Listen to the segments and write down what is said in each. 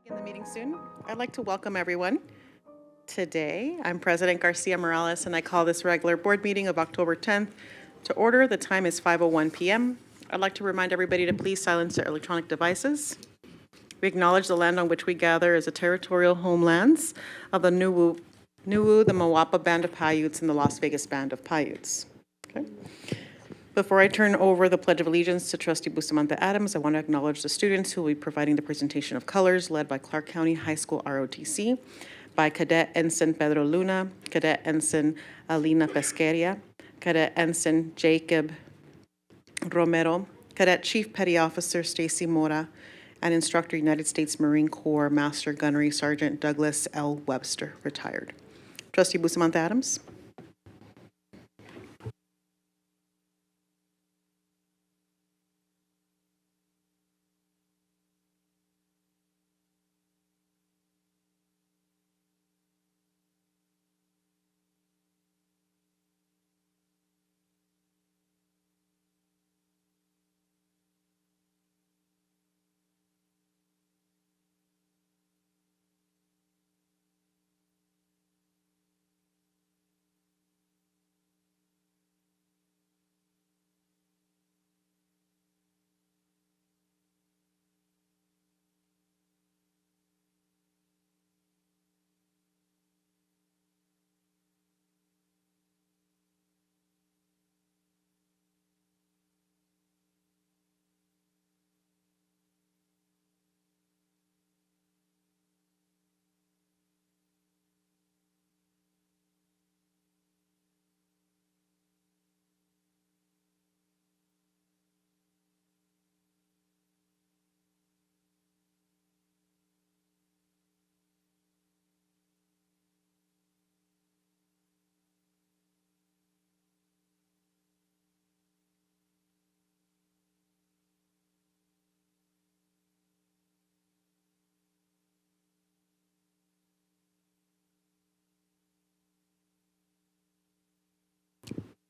In the meeting soon. I'd like to welcome everyone. Today, I'm President Garcia Morales, and I call this regular board meeting of October 10th to order. The time is 5:01 p.m. I'd like to remind everybody to please silence their electronic devices. We acknowledge the land on which we gather as the territorial homelands of the Nuwu, the Mawapa Band of Paiutes, and the Las Vegas Band of Paiutes. Okay. Before I turn over the Pledge of Allegiance to Trustee Bustamante Adams, I want to acknowledge the students who will be providing the presentation of colors led by Clark County High School ROTC, by Cadet Ensign Pedro Luna, Cadet Ensign Alina Pesqueria, Cadet Ensign Jacob Romero, Cadet Chief Petty Officer Stacy Mora, and Instructor United States Marine Corps Master Gunnery Sergeant Douglas L. Webster, retired. Trustee Bustamante Adams.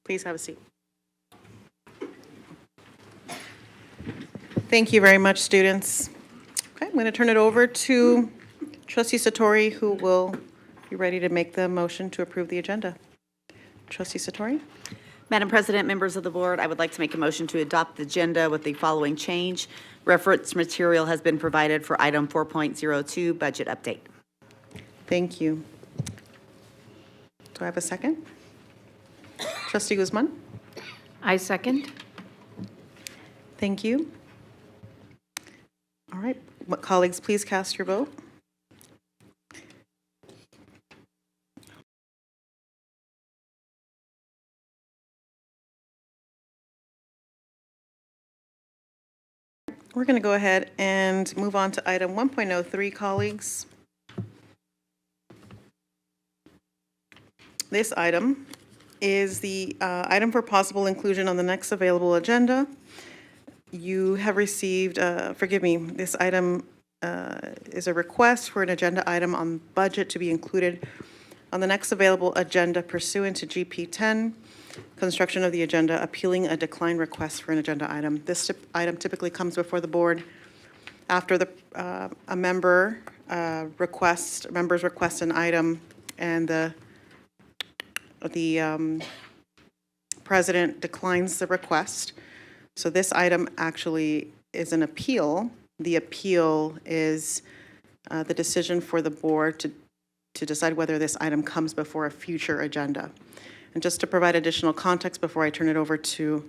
Please have a seat. Thank you very much, students. Okay, I'm going to turn it over to Trustee Satori, who will be ready to make the motion to approve the agenda. Trustee Satori? Madam President, members of the board, I would like to make a motion to adopt the agenda with the following change. Reference material has been provided for item 4.02, budget update. Thank you. Do I have a second? Trustee Guzman? I second. Thank you. All right, colleagues, please cast your vote. We're going to go ahead and move on to item 1.03, colleagues. This item is the item for possible inclusion on the next available agenda. You have received, this item is a request for an agenda item on budget to be included on the next available agenda pursuant to GP 10, construction of the agenda, appealing a decline request for an agenda item. This item typically comes before the board after a members request an item and the president declines the request. So this item actually is an appeal. The appeal is the decision for the board to decide whether this item comes before a future agenda. And just to provide additional context before I turn it over to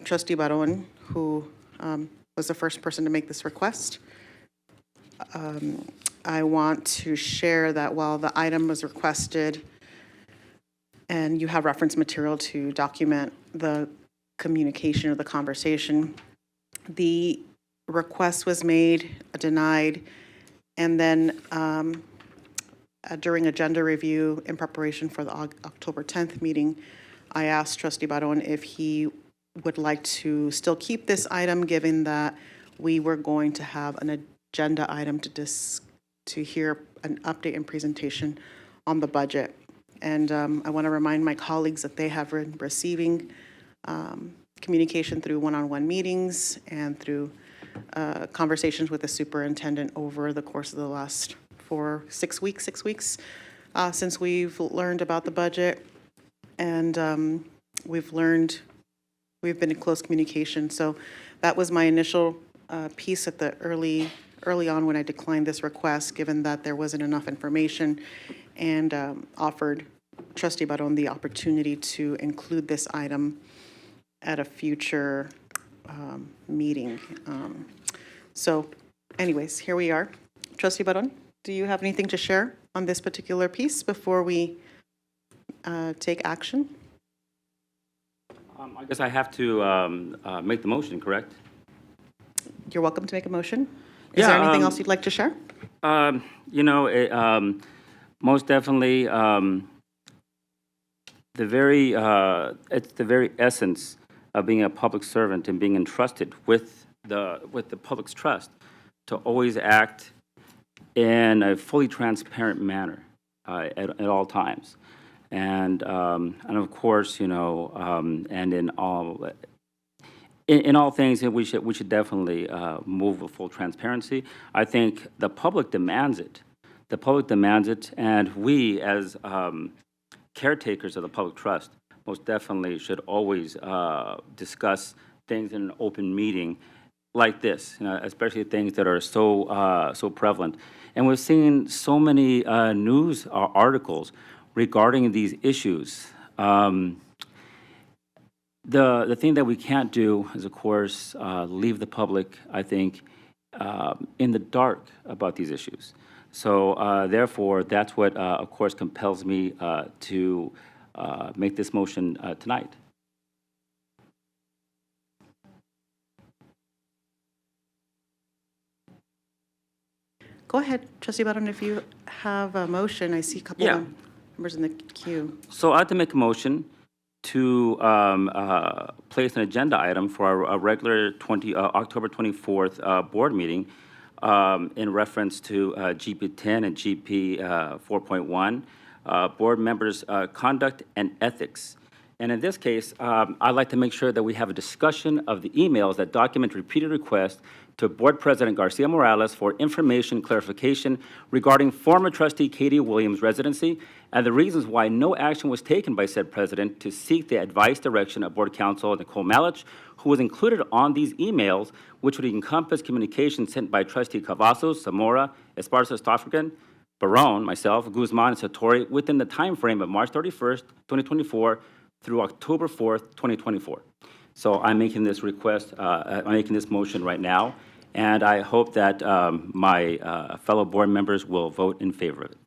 Trustee Baron, who was the first person to make this request, I want to share that while the item was requested and you have reference material to document the communication or the conversation, the request was made, denied, and then during agenda review in preparation for the October 10th meeting, I asked Trustee Baron if he would like to still keep this item, given that we were going to have an agenda item to hear an update and presentation on the budget. And I want to remind my colleagues that they have been receiving communication through one-on-one meetings and through conversations with the superintendent over the course of the last 6 weeks, since we've learned about the budget. And we've been in close communication. So that was my initial piece at the early on when I declined this request, given that there wasn't enough information, and offered Trustee Barron the opportunity to include this item at a future meeting. So anyways, here we are. Trustee Barron, do you have anything to share on this particular piece before we take action? I guess I have to make the motion, correct? You're welcome to make a motion. Is there anything else you'd like to share? Most definitely, it's the very essence of being a public servant and being entrusted with the public's trust to always act in a fully transparent manner at all times. And of course, and in all things, we should definitely move with full transparency. I think the public demands it. The public demands it, and we, as caretakers of the public trust, most definitely should always discuss things in an open meeting like this, especially things that are so prevalent. And we've seen so many news articles regarding these issues. The thing that we can't do is, of course, leave the public, I think, in the dark about these issues. So therefore, that's what, of course, compels me to make this motion tonight. Go ahead, Trustee Barron, if you have a motion. I see a couple of members in the queue. So I'd like to make a motion to place an agenda item for our regular October 24th board meeting in reference to GP 10 and GP 4.1, board members' conduct and ethics. And in this case, I'd like to make sure that we have a discussion of the emails that document repeated requests to Board President Garcia Morales for information clarification regarding former trustee Katie Williams' residency and the reasons why no action was taken by said president to seek the advice direction of Board Counsel Nicole Malich, who was included on these emails, which would encompass communications sent by Trustee Cavazos, Zamora, Esparza, Stoffergen, Barron, myself, Guzman, and Satori within the time frame of March 31st, 2024 through October 4th, 2024. So I'm making this request, I'm making this motion right now, and I hope that my fellow board members will vote in favor of it.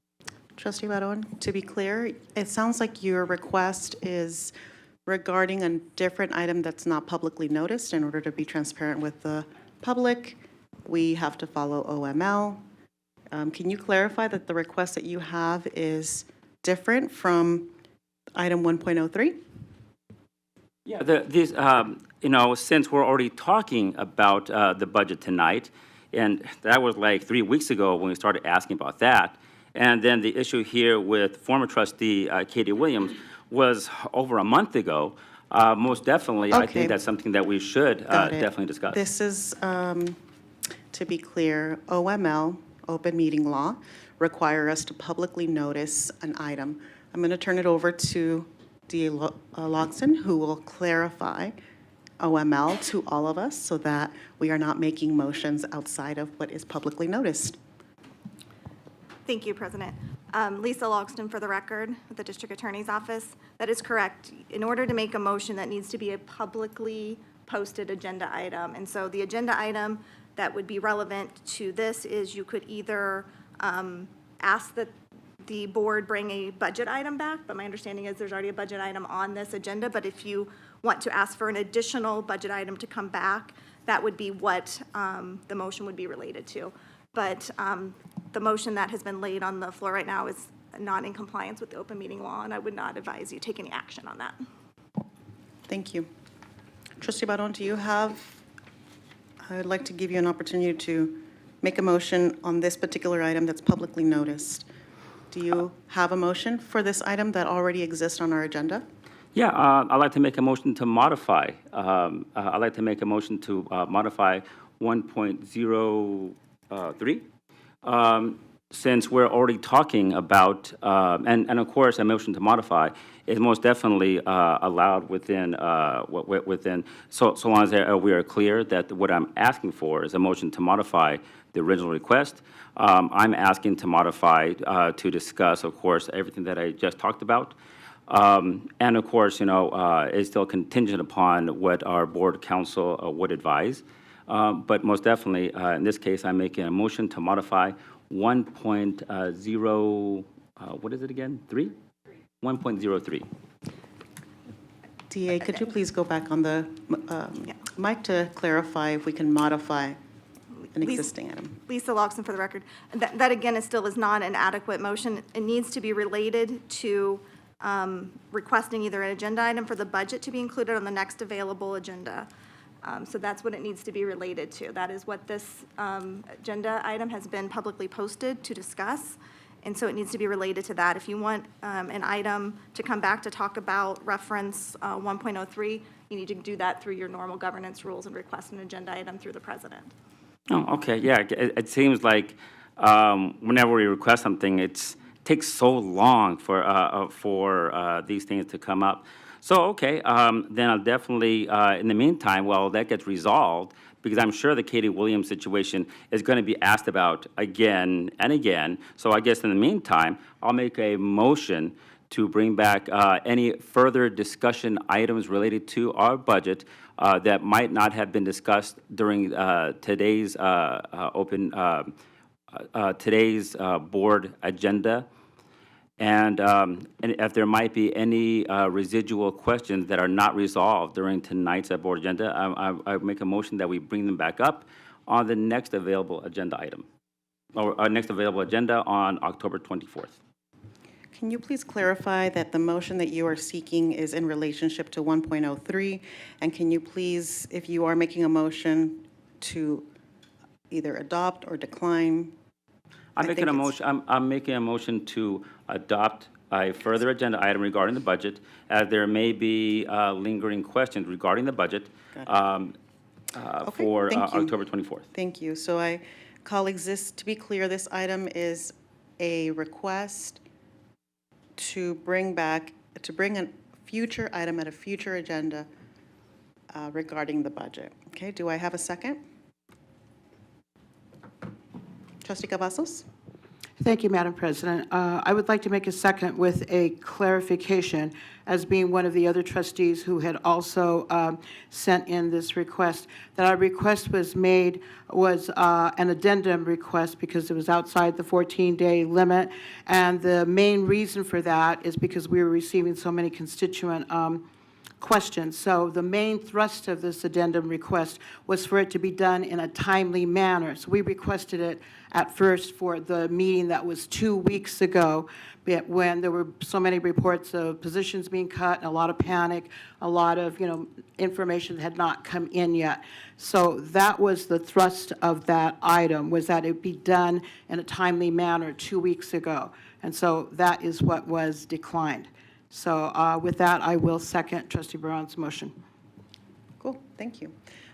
Trustee Barron, to be clear, it sounds like your request is regarding a different item that's not publicly noticed. In order to be transparent with the public, we have to follow OML. Can you clarify that the request that you have is different from item 1.03? Yeah, since we're already talking about the budget tonight, and that was like 3 weeks ago when we started asking about that, and then the issue here with former trustee Katie Williams was over a month ago. Most definitely, I think that's something that we should definitely discuss. This is, to be clear, OML, open meeting law, require us to publicly notice an item. I'm going to turn it over to DA Loxton, who will clarify OML to all of us so that we are not making motions outside of what is publicly noticed. Thank you, President. Lisa Logston for the record with the District Attorney's Office. That is correct. In order to make a motion, that needs to be a publicly posted agenda item. And so the agenda item that would be relevant to this is you could either ask that the board bring a budget item back, but my understanding is there's already a budget item on this agenda. But if you want to ask for an additional budget item to come back, that would be what the motion would be related to. But the motion that has been laid on the floor right now is not in compliance with the open meeting law, and I would not advise you take any action on that. Thank you. Trustee Barron, do you have, I would like to give you an opportunity to make a motion on this particular item that's publicly noticed. Do you have a motion for this item that already exists on our agenda? Yeah, I'd like to make a motion to modify. I'd like to make a motion to modify 1.03. Since we're already talking about, and of course, a motion to modify is most definitely allowed within, so long as we are clear that what I'm asking for is a motion to modify the original request. I'm asking to modify to discuss, of course, everything that I just talked about. And of course, it's still contingent upon what our board council would advise. But most definitely, in this case, I'm making a motion to modify 1.0, what is it again? 3? 1.03. DA, could you please go back on the mic to clarify if we can modify an existing item? Lisa Loxton for the record. That again is still not an adequate motion. It needs to be related to requesting either an agenda item for the budget to be included on the next available agenda. So that's what it needs to be related to. That is what this agenda item has been publicly posted to discuss, and so it needs to be related to that. If you want an item to come back to talk about reference 1.03, you need to do that through your normal governance rules and request an agenda item through the president. Oh, okay, yeah, it seems like whenever we request something, it takes so long for these things to come up. So, okay, then I'll definitely, in the meantime, while that gets resolved, because I'm sure the Katie Williams situation is going to be asked about again and again. So I guess in the meantime, I'll make a motion to bring back any further discussion items related to our budget that might not have been discussed during today's today's board agenda. And if there might be any residual questions that are not resolved during tonight's board agenda, I make a motion that we bring them back up on the next available agenda item, or our next available agenda on October 24th. Can you please clarify that the motion that you are seeking is in relationship to 1.03? And can you please, if you are making a motion to either adopt or decline? I'm making a motion to adopt a further agenda item regarding the budget, as there may be lingering questions regarding the budget for thank you. October 24th. Thank you. So colleagues, to be clear, this item is a request to bring a future item at a future agenda regarding the budget. Okay, do I have a second? Trustee Cavazos? Thank you, Madam President. I would like to make a second with a clarification, as being one of the other trustees who had also sent in this request, that our request was made was an addendum request because it was outside the 14-day limit, and the main reason for that is because we were receiving so many constituent questions. So the main thrust of this addendum request was for it to be done in a timely manner. So we requested it at first for the meeting that was 2 weeks ago, when there were so many reports of positions being cut, and a lot of panic, a lot of, information that had not come in yet. So that was the thrust of that item, was that it be done in a timely manner 2 weeks ago. And so that is what was declined. So with that, I will second Trustee Barron's motion. Cool, thank you.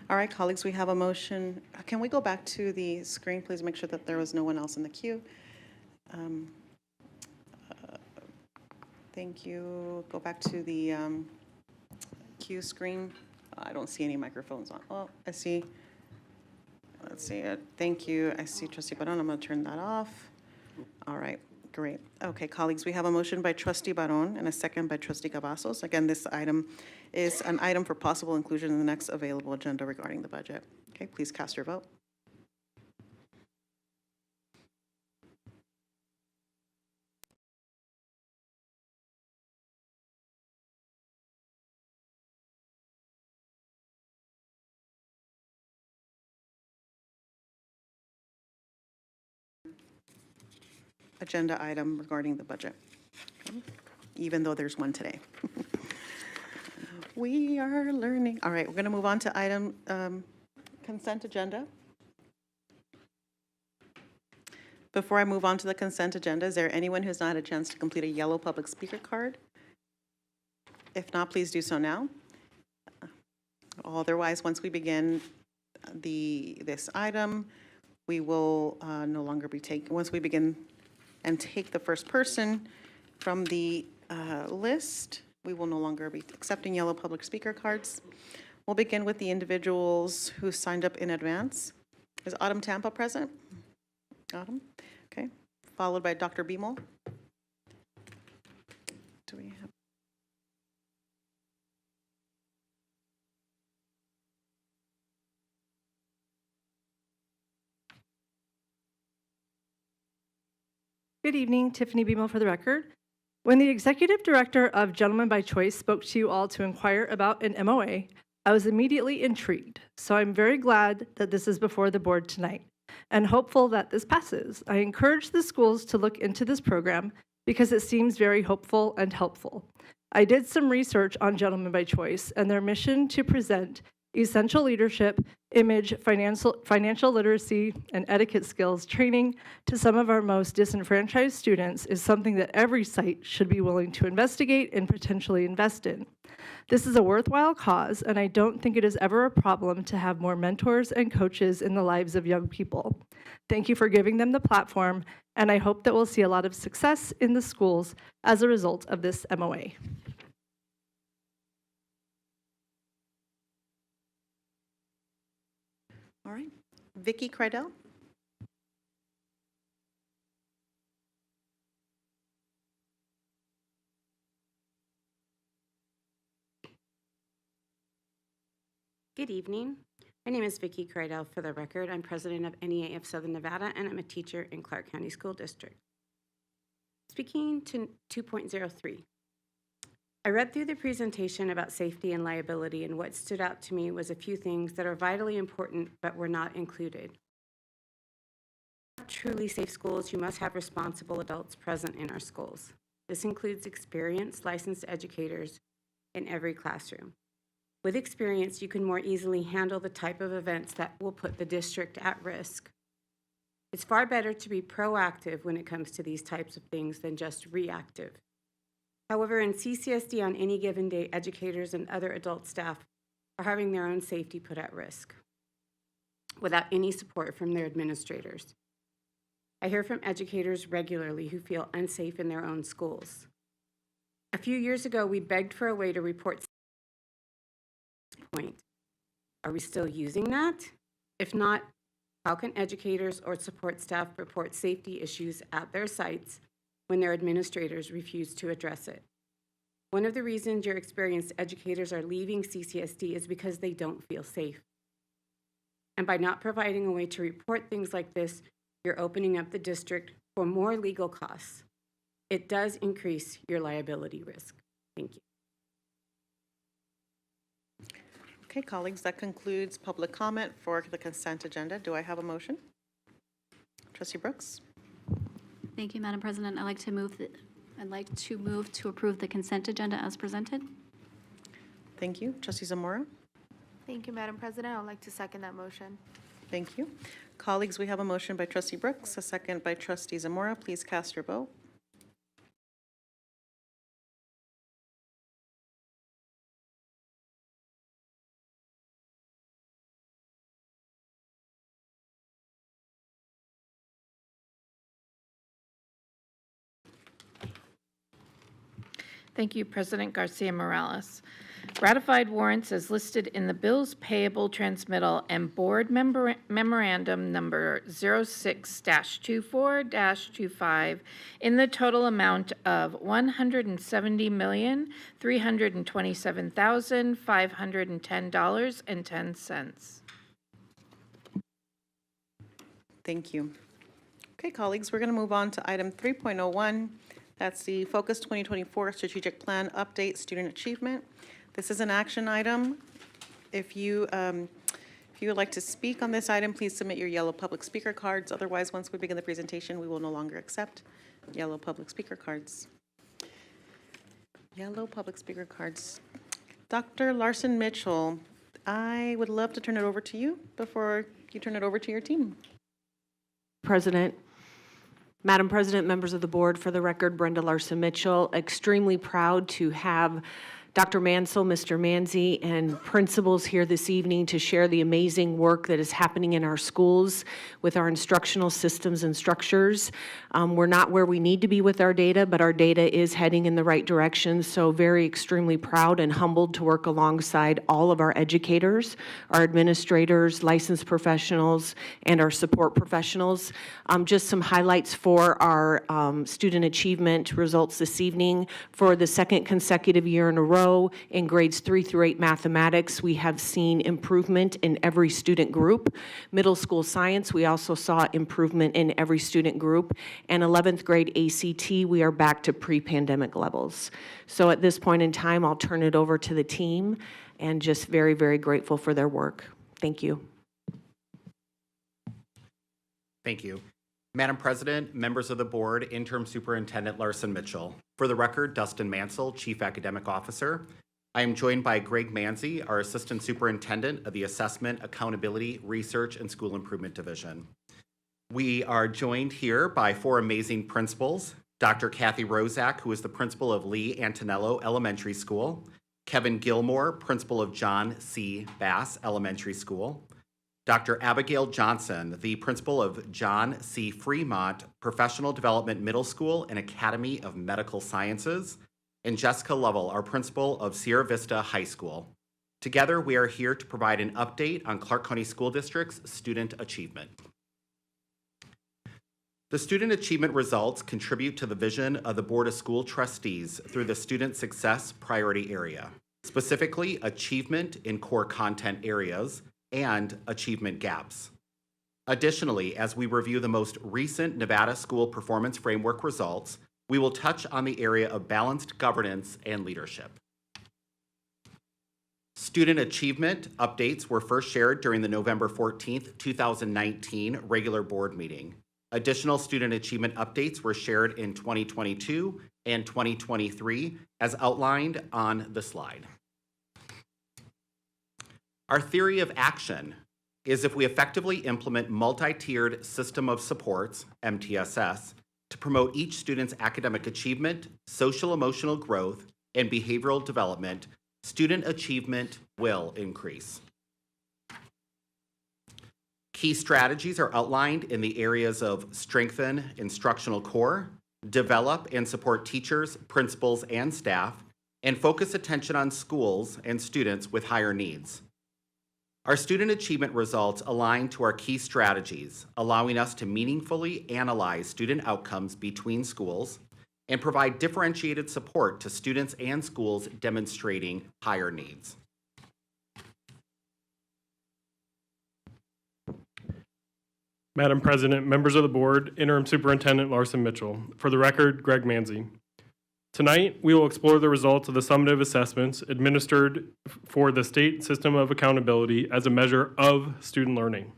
All right, colleagues, we have a motion. Can we go back to the screen, please? Make sure that there was no one else in the queue. Thank you. Go back to the queue screen. I don't see any microphones on. Oh, I see. Let's see. Thank you. I see Trustee Barron. I'm going to turn that off. All right. Great. Okay, colleagues, we have a motion by Trustee Barron and a second by Trustee Cavazos. Again, this item is an item for possible inclusion in the next available agenda regarding the budget. Okay, please cast your vote. Agenda item regarding the budget, okay, even though there's one today. We are learning. All right, we're going to move on to item consent agenda. Before I move on to the consent agenda, is there anyone who's not had a chance to complete a yellow public speaker card? If not, please do so now. Otherwise, once we begin this item, we will no longer be taking, once we begin and take the first person from the list, we will no longer be accepting yellow public speaker cards. We'll begin with the individuals who signed up in advance. Is Autumn Tampa present? Autumn, okay. Followed by Dr. Beamel. Do we have? Good evening, Tiffany Beamel for the record. When the executive director of Gentlemen by Choice spoke to you all to inquire about an MOA, I was immediately intrigued. So I'm very glad that this is before the board tonight and hopeful that this passes. I encourage the schools to look into this program because it seems very hopeful and helpful. I did some research on Gentlemen by Choice and their mission to present essential leadership, image, financial literacy, and etiquette skills training to some of our most disenfranchised students is something that every site should be willing to investigate and potentially invest in. This is a worthwhile cause, and I don't think it is ever a problem to have more mentors and coaches in the lives of young people. Thank you for giving them the platform, and I hope that we'll see a lot of success in the schools as a result of this MOA. All right. Vicki Crydell. Good evening. My name is Vicki Crydell. For the record, I'm president of NEA of Southern Nevada, and I'm a teacher in Clark County School District. Speaking to 2.03, I read through the presentation about safety and liability, and what stood out to me was a few things that are vitally important but were not included. To have truly safe schools, you must have responsible adults present in our schools. This includes experienced, licensed educators in every classroom. With experience, you can more easily handle the type of events that will put the district at risk. It's far better to be proactive when it comes to these types of things than just reactive. However, in CCSD on any given day, educators and other adult staff are having their own safety put at risk without any support from their administrators. I hear from educators regularly who feel unsafe in their own schools. A few years ago, we begged for a way to report point. Are we still using that? If not, how can educators or support staff report safety issues at their sites when their administrators refuse to address it? One of the reasons your experienced educators are leaving CCSD is because they don't feel safe. And by not providing a way to report things like this, you're opening up the district for more legal costs. It does increase your liability risk. Thank you. Okay, colleagues, that concludes public comment for the consent agenda. Do I have a motion? Trustee Brooks? Thank you, Madam President. I'd like to move to approve the consent agenda as presented. Thank you. Trustee Zamora? Thank you, Madam President. I would like to second that motion. Thank you. Colleagues, we have a motion by Trustee Brooks, a second by Trustee Zamora. Please cast your vote. Thank you, President Garcia Morales. Ratified warrants as listed in the bills payable transmittal and board memorandum number 06-24-25 in the total amount of $170,327,510.10. Thank you. Okay, colleagues, we're going to move on to item 3.01. That's the Focus 2024 Strategic Plan Update Student Achievement. This is an action item. If you would like to speak on this item, please submit your yellow public speaker cards. Otherwise, once we begin the presentation, we will no longer accept yellow public speaker cards. Yellow public speaker cards. Dr. Larson Mitchell, I would love to turn it over to you before you turn it over to your team. President, Madam President, members of the board, for the record, Brenda Larson Mitchell, extremely proud to have Dr. Mansell, Mr. Manzi, and principals here this evening to share the amazing work that is happening in our schools with our instructional systems and structures. We're not where we need to be with our data, but our data is heading in the right direction, so very extremely proud and humbled to work alongside all of our educators, our administrators, licensed professionals, and our support professionals. Just some highlights for our student achievement results this evening. For the second consecutive year in a row in grades 3 through 8 mathematics, we have seen improvement in every student group. Middle school science, we also saw improvement in every student group. And 11th grade ACT, we are back to pre-pandemic levels. So at this point in time, I'll turn it over to the team, and just very, very grateful for their work. Thank you. Thank you. Madam President, members of the board, Interim Superintendent Larson Mitchell. For the record, Dustin Mansell, Chief Academic Officer. I am joined by Greg Manzi, our Assistant Superintendent of the Assessment, Accountability, Research, and School Improvement Division. We are joined here by 4 amazing principals: Dr. Kathy Rozak, who is the principal of Lee Antonello Elementary School; Kevin Gilmore, principal of John C. Bass Elementary School; Dr. Abigail Johnson, the principal of John C. Fremont Professional Development Middle School and Academy of Medical Sciences; and Jessica Lovell, our principal of Sierra Vista High School. Together, we are here to provide an update on Clark County School District's student achievement. The student achievement results contribute to the vision of the Board of School Trustees through the Student Success Priority Area, specifically achievement in core content areas and achievement gaps. Additionally, as we review the most recent Nevada School Performance Framework results, we will touch on the area of balanced governance and leadership. Student achievement updates were first shared during the November 14th, 2019 regular board meeting. Additional student achievement updates were shared in 2022 and 2023 as outlined on the slide. Our theory of action is if we effectively implement multi-tiered system of supports, MTSS, to promote each student's academic achievement, social emotional growth, and behavioral development, student achievement will increase. Key strategies are outlined in the areas of strengthen instructional core, develop and support teachers, principals, and staff, and focus attention on schools and students with higher needs. Our student achievement results align to our key strategies, allowing us to meaningfully analyze student outcomes between schools and provide differentiated support to students and schools demonstrating higher needs. Madam President, members of the board, Interim Superintendent Larson Mitchell. For the record, Greg Manzi. Tonight, we will explore the results of the summative assessments administered for the State System of Accountability as a measure of student learning.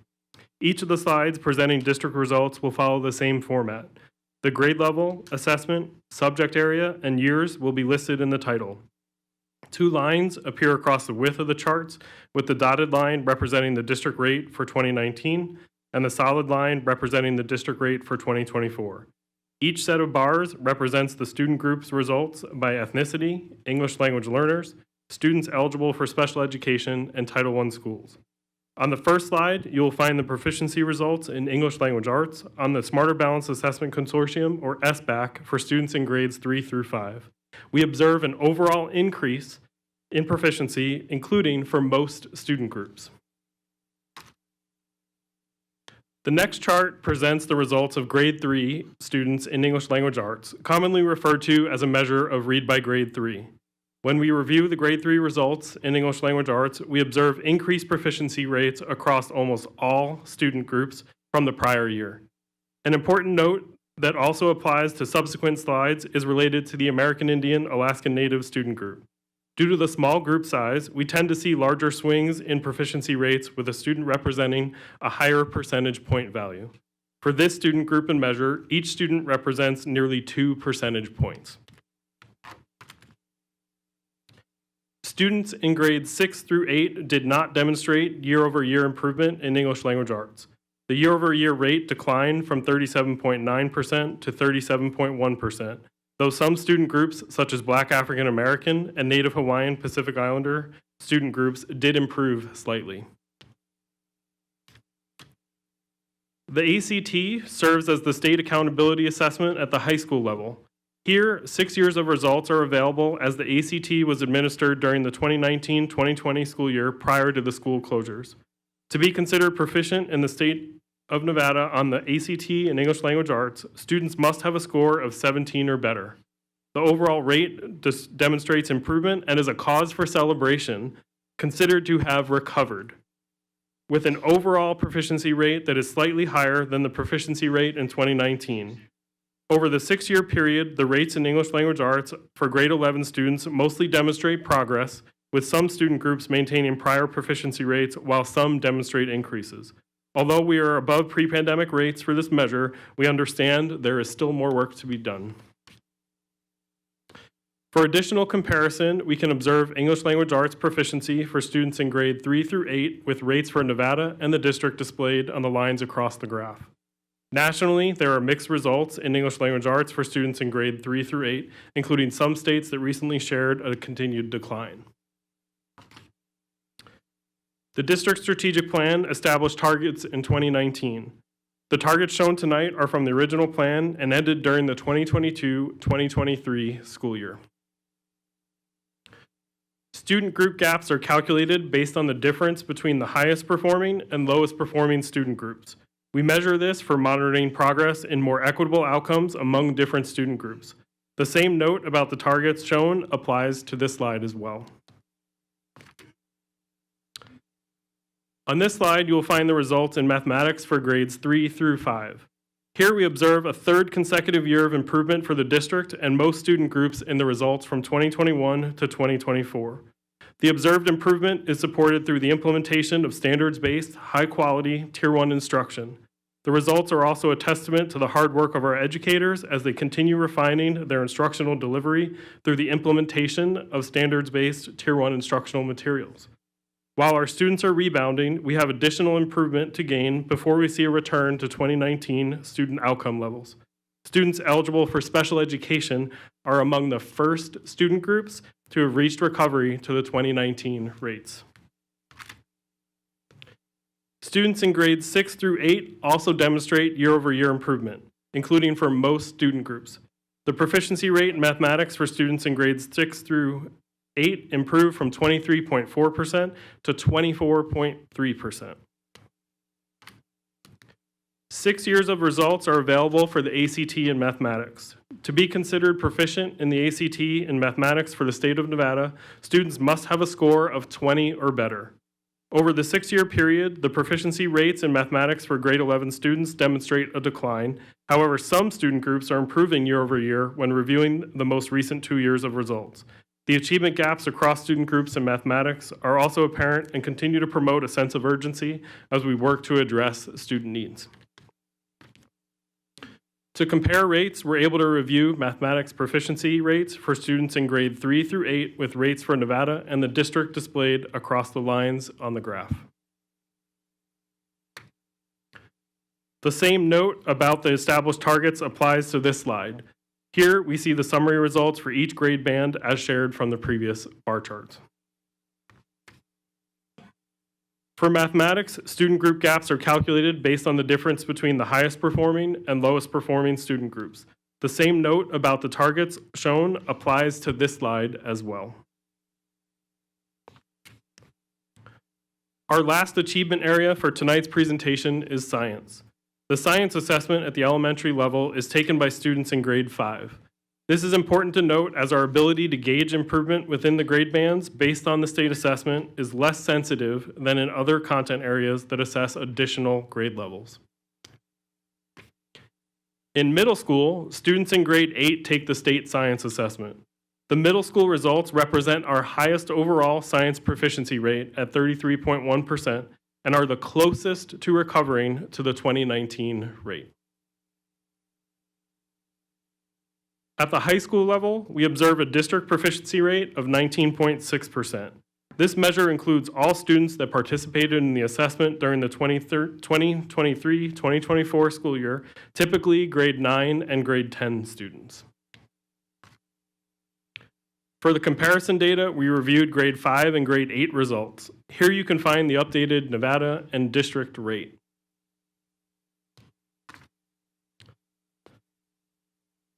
Each of the slides presenting district results will follow the same format. The grade level, assessment, subject area, and years will be listed in the title. 2 lines appear across the width of the charts, with the dotted line representing the district rate for 2019 and the solid line representing the district rate for 2024. Each set of bars represents the student group's results by ethnicity, English language learners, students eligible for special education, and Title I schools. On the first slide, you will find the proficiency results in English language arts on the Smarter Balanced Assessment Consortium, or SBAC, for students in grades 3 through 5. We observe an overall increase in proficiency, including for most student groups. The next chart presents the results of grade 3 students in English language arts, commonly referred to as a measure of read by grade 3. When we review the grade 3 results in English language arts, we observe increased proficiency rates across almost all student groups from the prior year. An important note that also applies to subsequent slides is related to the American Indian Alaskan Native student group. Due to the small group size, we tend to see larger swings in proficiency rates with a student representing a higher percentage point value. For this student group and measure, each student represents nearly 2 percentage points. Students in grades 6 through 8 did not demonstrate year-over-year improvement in English language arts. The year-over-year rate declined from 37.9% to 37.1%. though some student groups, such as Black African American and Native Hawaiian Pacific Islander student groups, did improve slightly. The ACT serves as the state accountability assessment at the high school level. Here, 6 years of results are available as the ACT was administered during the 2019-2020 school year prior to the school closures. To be considered proficient in the state of Nevada on the ACT in English Language Arts, students must have a score of 17 or better. The overall rate demonstrates improvement and is a cause for celebration, considered to have recovered, with an overall proficiency rate that is slightly higher than the proficiency rate in 2019. Over the 6-year period, the rates in English Language Arts for grade 11 students mostly demonstrate progress, with some student groups maintaining prior proficiency rates while some demonstrate increases. Although we are above pre-pandemic rates for this measure, we understand there is still more work to be done. For additional comparison, we can observe English Language Arts proficiency for students in grade 3 through 8 with rates for Nevada and the district displayed on the lines across the graph. Nationally, there are mixed results in English Language Arts for students in grade 3 through 8, including some states that recently shared a continued decline. The district strategic plan established targets in 2019. The targets shown tonight are from the original plan and ended during the 2022-2023 school year. Student group gaps are calculated based on the difference between the highest performing and lowest performing student groups. We measure this for monitoring progress in more equitable outcomes among different student groups. The same note about the targets shown applies to this slide as well. On this slide, you will find the results in mathematics for grades 3 through 5. Here we observe a third consecutive year of improvement for the district and most student groups in the results from 2021 to 2024. The observed improvement is supported through the implementation of standards-based, high-quality, Tier 1 instruction. The results are also a testament to the hard work of our educators as they continue refining their instructional delivery through the implementation of standards-based Tier 1 instructional materials. While our students are rebounding, we have additional improvement to gain before we see a return to 2019 student outcome levels. Students eligible for special education are among the first student groups to have reached recovery to the 2019 rates. Students in grades 6 through 8 also demonstrate year-over-year improvement, including for most student groups. The proficiency rate in mathematics for students in grades 6 through 8 improved from 23.4% to 24.3%. 6 years of results are available for the ACT in mathematics. To be considered proficient in the ACT in mathematics for the state of Nevada, students must have a score of 20 or better. Over the 6-year period, the proficiency rates in mathematics for grade 11 students demonstrate a decline. However, some student groups are improving year over year when reviewing the most recent 2 years of results. The achievement gaps across student groups in mathematics are also apparent and continue to promote a sense of urgency as we work to address student needs. To compare rates, we're able to review mathematics proficiency rates for students in grade 3 through 8 with rates for Nevada and the district displayed across the lines on the graph. The same note about the established targets applies to this slide. Here, we see the summary results for each grade band as shared from the previous bar charts. For mathematics, student group gaps are calculated based on the difference between the highest performing and lowest performing student groups. The same note about the targets shown applies to this slide as well. Our last achievement area for tonight's presentation is science. The science assessment at the elementary level is taken by students in grade 5. This is important to note as our ability to gauge improvement within the grade bands based on the state assessment is less sensitive than in other content areas that assess additional grade levels. In middle school, students in grade 8 take the state science assessment. The middle school results represent our highest overall science proficiency rate at 33.1%, and are the closest to recovering to the 2019 rate. At the high school level, we observe a district proficiency rate of 19.6%. This measure includes all students that participated in the assessment during the 2023-2024 school year, typically grade 9 and grade 10 students. For the comparison data, we reviewed grade 5 and grade 8 results. Here you can find the updated Nevada and district rate.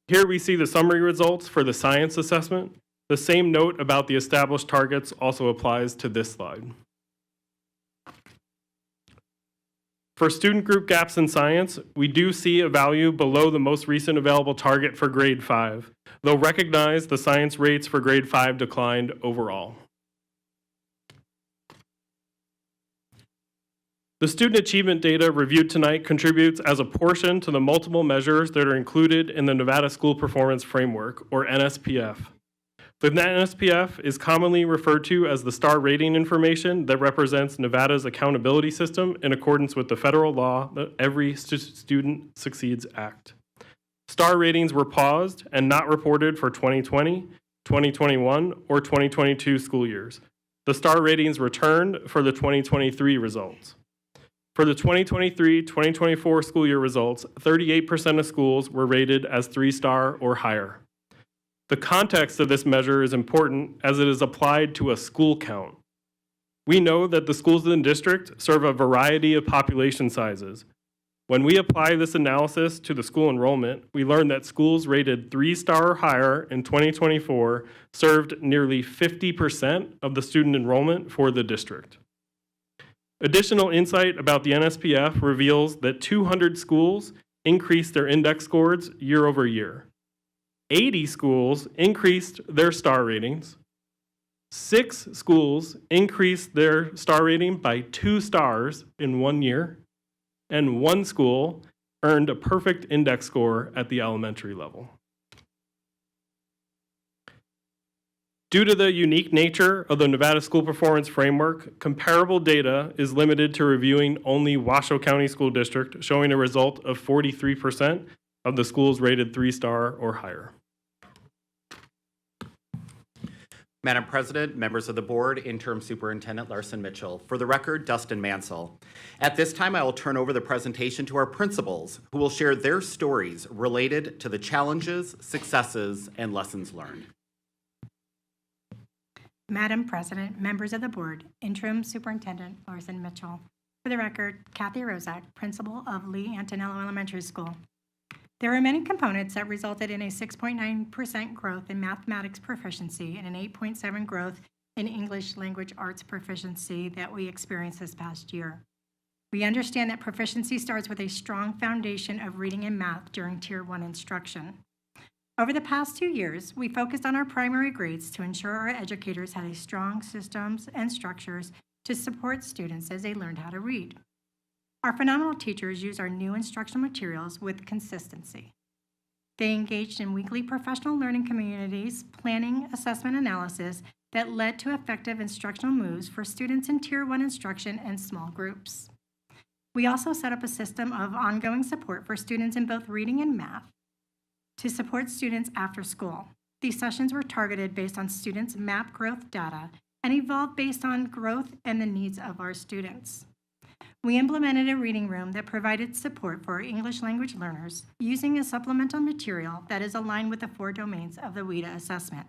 Here we see the summary results for the science assessment. The same note about the established targets also applies to this slide. For student group gaps in science, we do see a value below the most recent available target for grade 5, though recognize the science rates for grade 5 declined overall. The student achievement data reviewed tonight contributes as a portion to the multiple measures that are included in the Nevada School Performance Framework, or NSPF. The NSPF is commonly referred to as the star rating information that represents Nevada's accountability system in accordance with the federal law, the Every Student Succeeds Act. Star ratings were paused and not reported for 2020, 2021, or 2022 school years. The star ratings returned for the 2023 results. For the 2023-2024 school year results, 38% of schools were rated as 3-star or higher. The context of this measure is important as it is applied to a school count. We know that the schools in the district serve a variety of population sizes. When we apply this analysis to the school enrollment, we learn that schools rated 3-star or higher in 2024 served nearly 50% of the student enrollment for the district. Additional insight about the NSPF reveals that 200 schools increased their index scores year over year. 80 schools increased their star ratings. 6 schools increased their star rating by 2 stars in 1 year. And 1 school earned a perfect index score at the elementary level. Due to the unique nature of the Nevada School Performance Framework, comparable data is limited to reviewing only Washoe County School District, showing a result of 43% of the schools rated 3-star or higher. Madam President, members of the board, Interim Superintendent Larson Mitchell. For the record, Dustin Mansell. At this time, I will turn over the presentation to our principals, who will share their stories related to the challenges, successes, and lessons learned. Madam President, members of the board, Interim Superintendent Larson Mitchell. For the record, Kathy Rozak, Principal of Lee Antonello Elementary School. There were many components that resulted in a 6.9% growth in mathematics proficiency and an 8.7% growth in English language arts proficiency that we experienced this past year. We understand that proficiency starts with a strong foundation of reading and math during Tier 1 instruction. Over the past 2 years, we focused on our primary grades to ensure our educators had a strong systems and structures to support students as they learned how to read. Our phenomenal teachers use our new instructional materials with consistency. They engaged in weekly professional learning communities, planning, assessment, analysis that led to effective instructional moves for students in Tier 1 instruction and small groups. We also set up a system of ongoing support for students in both reading and math to support students after school. These sessions were targeted based on students' MAP growth data and evolved based on growth and the needs of our students. We implemented a reading room that provided support for our English language learners using a supplemental material that is aligned with the 4 domains of the WIDA assessment.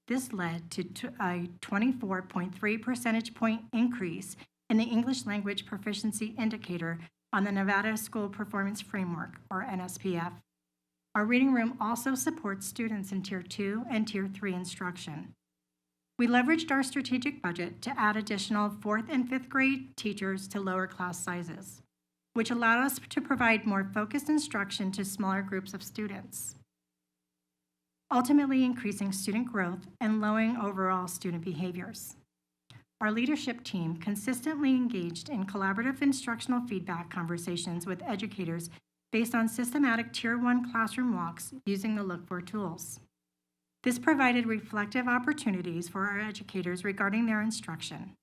This led to a 24.3 percentage point increase in the English language proficiency indicator on the Nevada School Performance Framework, or NSPF. Our reading room also supports students in Tier 2 and Tier 3 instruction. We leveraged our strategic budget to add additional 4th and 5th grade teachers to lower class sizes, which allowed us to provide more focused instruction to smaller groups of students, ultimately increasing student growth and lowering overall student behaviors. Our leadership team consistently engaged in collaborative instructional feedback conversations with educators based on systematic Tier 1 classroom walks using the Look For tools. This provided reflective opportunities for our educators regarding their instruction.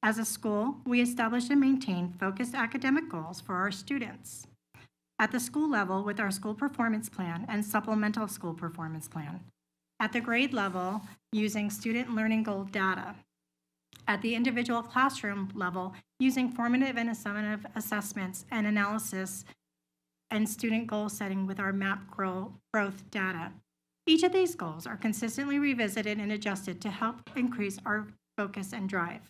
As a school, we established and maintained focused academic goals for our students. At the school level with our school performance plan and supplemental school performance plan. At the grade level, using student learning goal data. At the individual classroom level, using formative and summative assessments and analysis and student goal setting with our MAP growth data. Each of these goals are consistently revisited and adjusted to help increase our focus and drive.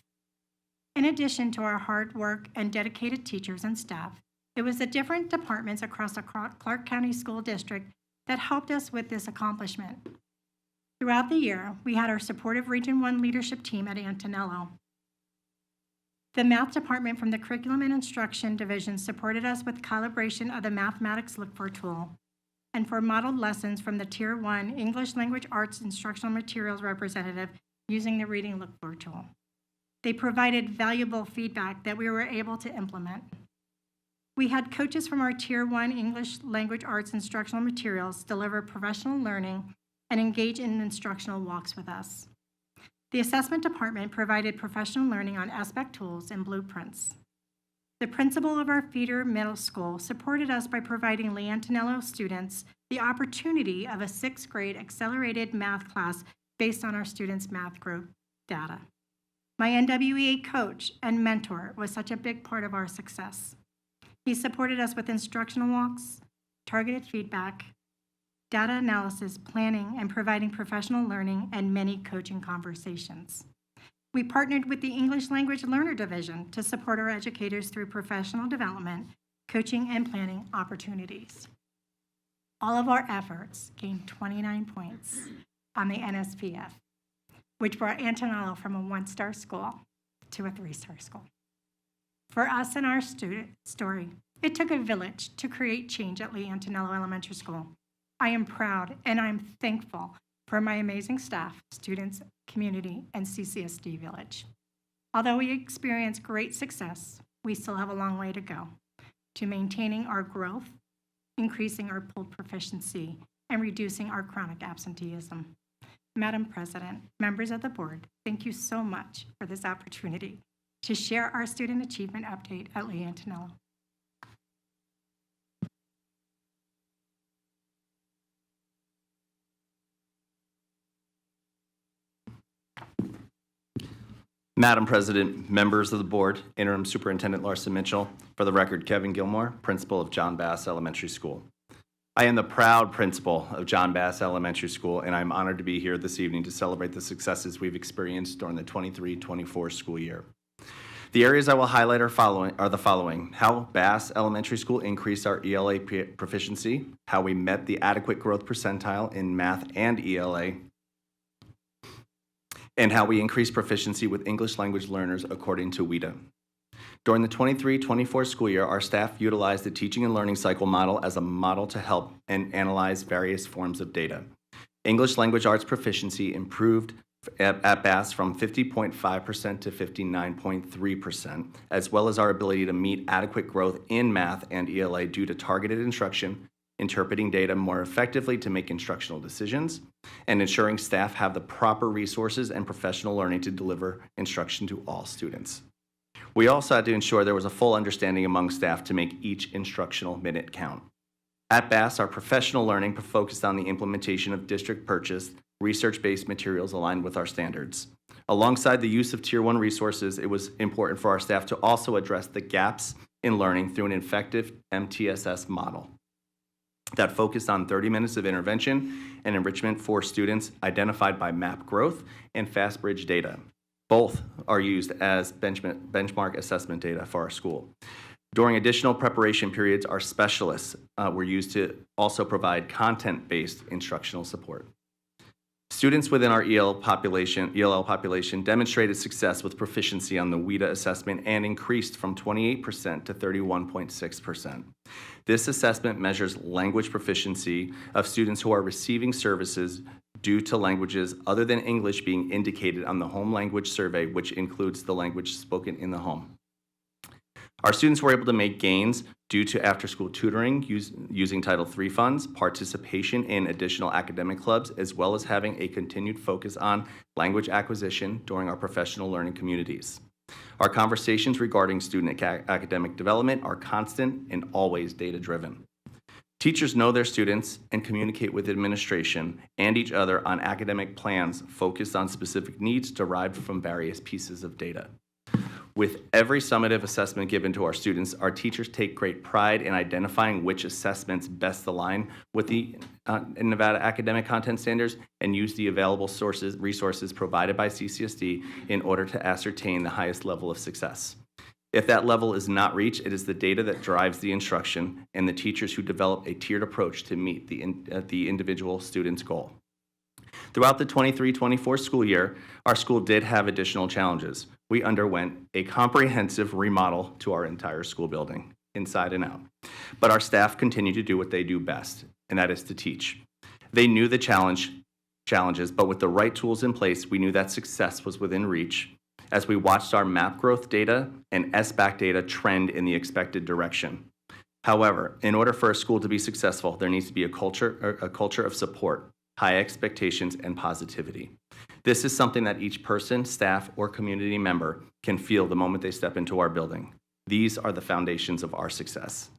In addition to our hard work and dedicated teachers and staff, it was the different departments across the Clark County School District that helped us with this accomplishment. Throughout the year, we had our supportive Region 1 leadership team at Antonello. The math department from the Curriculum and Instruction Division supported us with calibration of the Mathematics Look-For tool and for modeled lessons from the Tier 1 English Language Arts Instructional Materials representative using the Reading Look-For tool. They provided valuable feedback that we were able to implement. We had coaches from our Tier 1 English Language Arts Instructional Materials deliver professional learning and engage in instructional walks with us. The assessment department provided professional learning on aspect tools and blueprints. The principal of our feeder middle school supported us by providing Lee Antonello students the opportunity of a 6th grade accelerated math class based on our students' math group data. My NWEA coach and mentor was such a big part of our success. He supported us with instructional walks, targeted feedback, data analysis, planning, and providing professional learning and many coaching conversations. We partnered with the English Language Learner Division to support our educators through professional development, coaching, and planning opportunities. All of our efforts gained 29 points on the NSPF, which brought Antonello from a 1-star school to a 3-star school. For us and our student story, it took a village to create change at Lee Antonello Elementary School. I am proud and I'm thankful for my amazing staff, students, community, and CCSD Village. Although we experienced great success, we still have a long way to go to maintaining our growth, increasing our pooled proficiency, and reducing our chronic absenteeism. Madam President, members of the board, thank you so much for this opportunity to share our student achievement update at Lee Antonello. Madam President, members of the board, Interim Superintendent Larson Mitchell, for the record, Kevin Gilmore, principal of John Bass Elementary School. I am the proud principal of John Bass Elementary School, and I'm honored to be here this evening to celebrate the successes we've experienced during the 23-24 school year. The areas I will highlight are the following: how Bass Elementary School increased our ELA proficiency, how we met the adequate growth percentile in math and ELA, and how we increased proficiency with English language learners according to WIDA. During the 23-24 school year, our staff utilized the teaching and learning cycle model as a model to help and analyze various forms of data. English language arts proficiency improved at Bass from 50.5% to 59.3%, as well as our ability to meet adequate growth in math and ELA due to targeted instruction, interpreting data more effectively to make instructional decisions, and ensuring staff have the proper resources and professional learning to deliver instruction to all students. We also had to ensure there was a full understanding among staff to make each instructional minute count. At Bass, our professional learning focused on the implementation of district-purchased, research-based materials aligned with our standards. Alongside the use of Tier 1 resources, it was important for our staff to also address the gaps in learning through an effective MTSS model that focused on 30 minutes of intervention and enrichment for students identified by MAP growth and FastBridge data. Both are used as benchmark assessment data for our school. During additional preparation periods, our specialists were used to also provide content-based instructional support. Students within our ELL population demonstrated success with proficiency on the WIDA assessment and increased from 28% to 31.6%. This assessment measures language proficiency of students who are receiving services due to languages other than English being indicated on the home language survey, which includes the language spoken in the home. Our students were able to make gains due to after-school tutoring using Title III funds, participation in additional academic clubs, as well as having a continued focus on language acquisition during our professional learning communities. Our conversations regarding student academic development are constant and always data-driven. Teachers know their students and communicate with administration and each other on academic plans focused on specific needs derived from various pieces of data. With every summative assessment given to our students, our teachers take great pride in identifying which assessments best align with the Nevada academic content standards and use the available resources provided by CCSD in order to ascertain the highest level of success. If that level is not reached, it is the data that drives the instruction and the teachers who develop a tiered approach to meet the individual student's goal. Throughout the 23-24 school year, our school did have additional challenges. We underwent a comprehensive remodel to our entire school building, inside and out. But our staff continue to do what they do best, and that is to teach. They knew the challenges, but with the right tools in place, we knew that success was within reach as we watched our MAP growth data and SBAC data trend in the expected direction. However, in order for a school to be successful, there needs to be a culture of support, high expectations, and positivity. This is something that each person, staff, or community member can feel the moment they step into our building. These are the foundations of our success.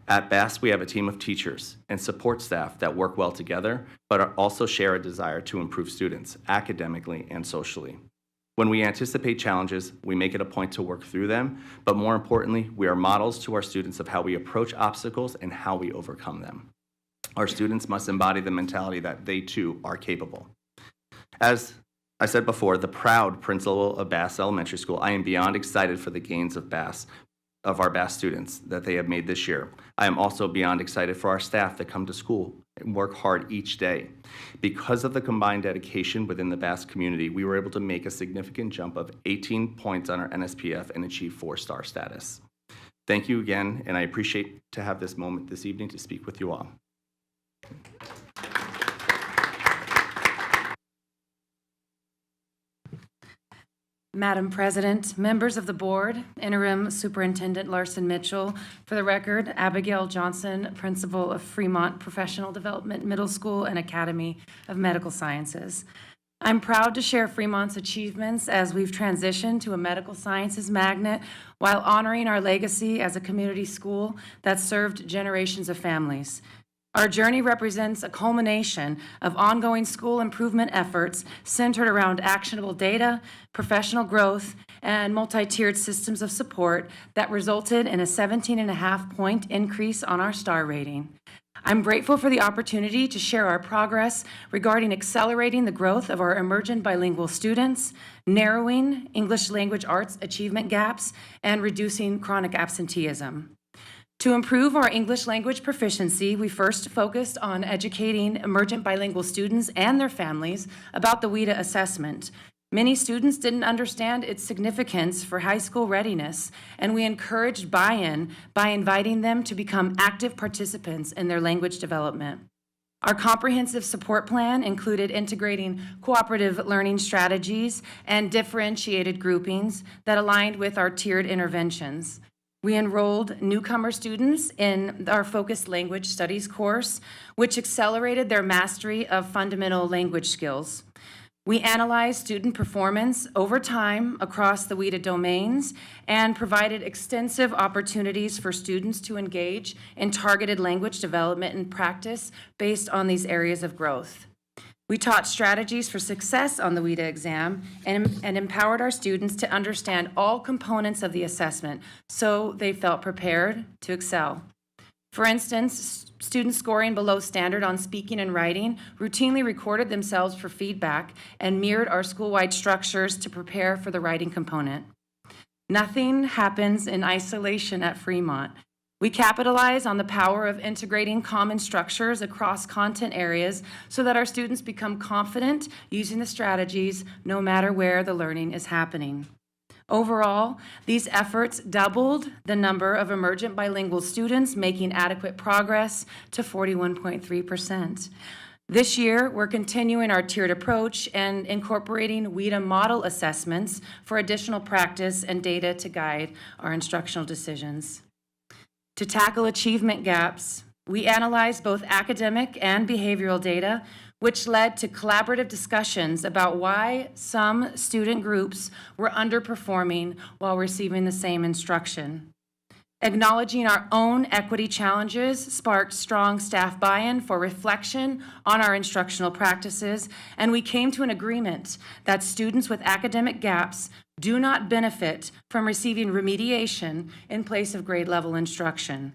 At Bass, we have a team of teachers and support staff that work well together, but also share a desire to improve students academically and socially. When we anticipate challenges, we make it a point to work through them, but more importantly, we are models to our students of how we approach obstacles and how we overcome them. Our students must embody the mentality that they too are capable. As I said before, the proud principal of Bass Elementary School, I am beyond excited for the gains of our Bass students that they have made this year. I am also beyond excited for our staff that come to school and work hard each day. Because of the combined dedication within the Bass community, we were able to make a significant jump of 18 points on our NSPF and achieve 4-star status. Thank you again, and I appreciate to have this moment this evening to speak with you all. Madam President, members of the board, Interim Superintendent Larson Mitchell, for the record, Abigail Johnson, Principal of Fremont Professional Development Middle School and Academy of Medical Sciences. I'm proud to share Fremont's achievements as we've transitioned to a medical sciences magnet while honoring our legacy as a community school that served generations of families. Our journey represents a culmination of ongoing school improvement efforts centered around actionable data, professional growth, and multi-tiered systems of support that resulted in a 17.5-point increase on our star rating. I'm grateful for the opportunity to share our progress regarding accelerating the growth of our emergent bilingual students, narrowing English language arts achievement gaps, and reducing chronic absenteeism. To improve our English language proficiency, we first focused on educating emergent bilingual students and their families about the WIDA assessment. Many students didn't understand its significance for high school readiness, and we encouraged buy-in by inviting them to become active participants in their language development. Our comprehensive support plan included integrating cooperative learning strategies and differentiated groupings that aligned with our tiered interventions. We enrolled newcomer students in our focused language studies course, which accelerated their mastery of fundamental language skills. We analyzed student performance over time across the WIDA domains and provided extensive opportunities for students to engage in targeted language development and practice based on these areas of growth. We taught strategies for success on the WIDA exam and empowered our students to understand all components of the assessment so they felt prepared to excel. For instance, students scoring below standard on speaking and writing routinely recorded themselves for feedback and mirrored our school-wide structures to prepare for the writing component. Nothing happens in isolation at Fremont. We capitalize on the power of integrating common structures across content areas so that our students become confident using the strategies no matter where the learning is happening. Overall, these efforts doubled the number of emergent bilingual students making adequate progress to 41.3%. This year, we're continuing our tiered approach and incorporating WIDA model assessments for additional practice and data to guide our instructional decisions. To tackle achievement gaps, we analyzed both academic and behavioral data, which led to collaborative discussions about why some student groups were underperforming while receiving the same instruction. Acknowledging our own equity challenges sparked strong staff buy-in for reflection on our instructional practices, and we came to an agreement that students with academic gaps do not benefit from receiving remediation in place of grade level instruction.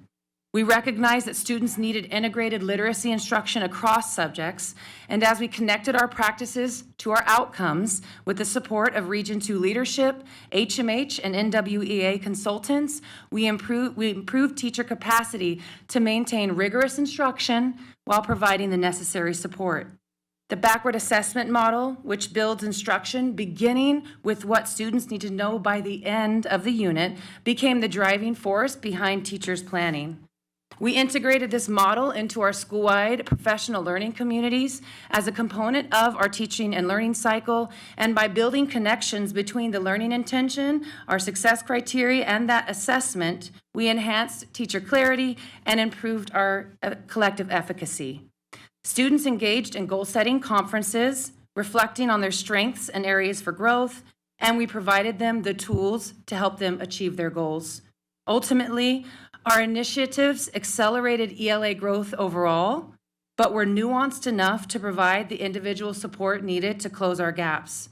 We recognize that students needed integrated literacy instruction across subjects, and as we connected our practices to our outcomes with the support of Region 2 leadership, HMH, and NWEA consultants, we improved teacher capacity to maintain rigorous instruction while providing the necessary support. The backward assessment model, which builds instruction beginning with what students need to know by the end of the unit, became the driving force behind teachers' planning. We integrated this model into our school-wide professional learning communities as a component of our teaching and learning cycle, and by building connections between the learning intention, our success criteria, and that assessment, we enhanced teacher clarity and improved our collective efficacy. Students engaged in goal-setting conferences, reflecting on their strengths and areas for growth, and we provided them the tools to help them achieve their goals. Ultimately, our initiatives accelerated ELA growth overall, but were nuanced enough to provide the individual support needed to close our gaps.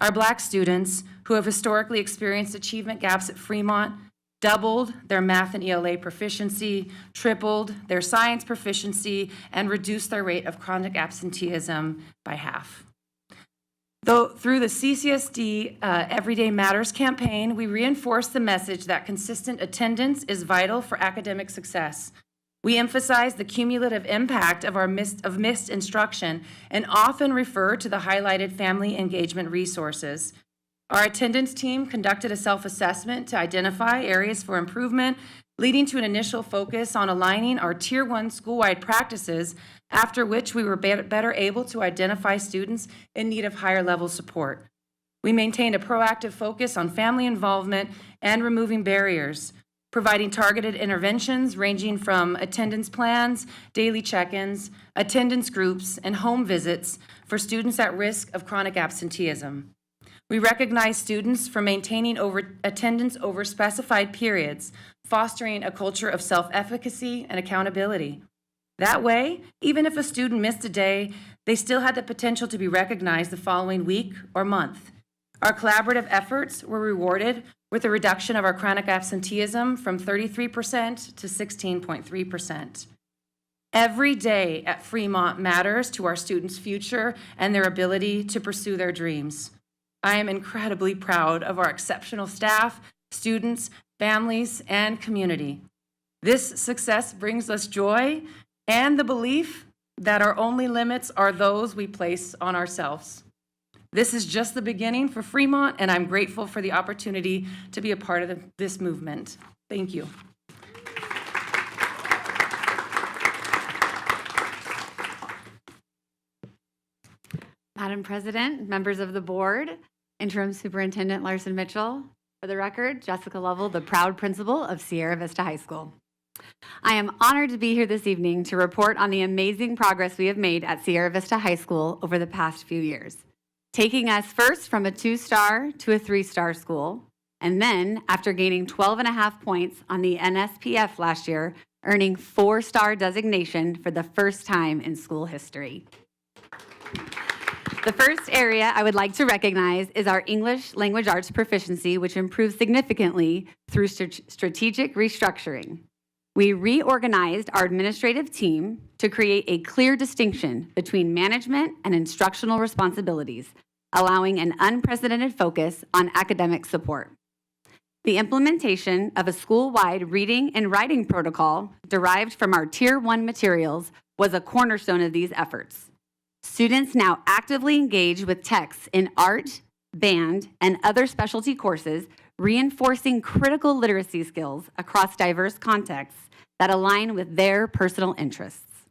Our Black students, who have historically experienced achievement gaps at Fremont, doubled their math and ELA proficiency, tripled their science proficiency, and reduced their rate of chronic absenteeism by half. Though through the CCSD Everyday Matters campaign, we reinforced the message that consistent attendance is vital for academic success. We emphasize the cumulative impact of missed instruction and often refer to the highlighted family engagement resources. Our attendance team conducted a self-assessment to identify areas for improvement, leading to an initial focus on aligning our Tier 1 school-wide practices, after which we were better able to identify students in need of higher level support. We maintained a proactive focus on family involvement and removing barriers, providing targeted interventions ranging from attendance plans, daily check-ins, attendance groups, and home visits for students at risk of chronic absenteeism. We recognize students for maintaining attendance over specified periods, fostering a culture of self-efficacy and accountability. That way, even if a student missed a day, they still had the potential to be recognized the following week or month. Our collaborative efforts were rewarded with a reduction of our chronic absenteeism from 33% to 16.3%. Every day at Fremont matters to our students' future and their ability to pursue their dreams. I am incredibly proud of our exceptional staff, students, families, and community. This success brings us joy and the belief that our only limits are those we place on ourselves. This is just the beginning for Fremont, and I'm grateful for the opportunity to be a part of this movement. Thank you. Madam President, members of the board, Interim Superintendent Larson Mitchell. For the record, Jessica Lovell, the proud principal of Sierra Vista High School. I am honored to be here this evening to report on the amazing progress we have made at Sierra Vista High School over the past few years, taking us first from a 2-star to a 3-star school, and then, after gaining 12.5 points on the NSPF last year, earning 4-star designation for the first time in school history. The first area I would like to recognize is our English language arts proficiency, which improved significantly through strategic restructuring. We reorganized our administrative team to create a clear distinction between management and instructional responsibilities, allowing an unprecedented focus on academic support. The implementation of a school-wide reading and writing protocol derived from our Tier 1 materials was a cornerstone of these efforts. Students now actively engage with texts in art, band, and other specialty courses, reinforcing critical literacy skills across diverse contexts that align with their personal interests.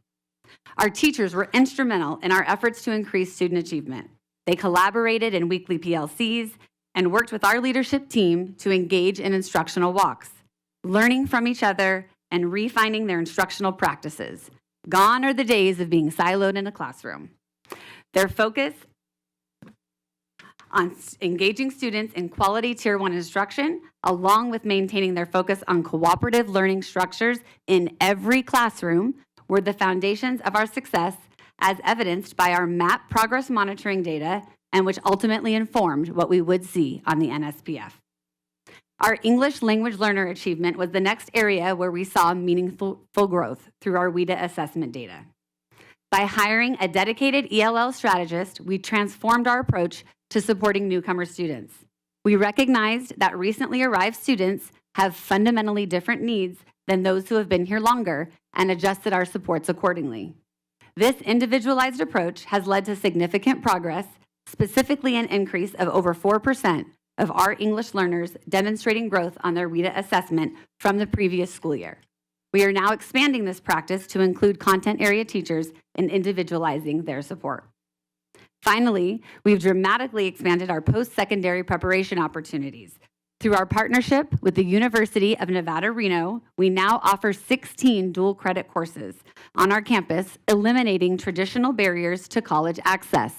Our teachers were instrumental in our efforts to increase student achievement. They collaborated in weekly PLCs and worked with our leadership team to engage in instructional walks, learning from each other and refining their instructional practices. Gone are the days of being siloed in a classroom. Their focus on engaging students in quality Tier 1 instruction, along with maintaining their focus on cooperative learning structures in every classroom, were the foundations of our success, as evidenced by our MAP progress monitoring data and which ultimately informed what we would see on the NSPF. Our English language learner achievement was the next area where we saw meaningful growth through our WIDA assessment data. By hiring a dedicated ELL strategist, we transformed our approach to supporting newcomer students. We recognized that recently arrived students have fundamentally different needs than those who have been here longer and adjusted our supports accordingly. This individualized approach has led to significant progress, specifically an increase of over 4% of our English learners demonstrating growth on their WIDA assessment from the previous school year. We are now expanding this practice to include content area teachers in individualizing their support. Finally, we've dramatically expanded our post-secondary preparation opportunities. Through our partnership with the University of Nevada, Reno, we now offer 16 dual credit courses on our campus, eliminating traditional barriers to college access.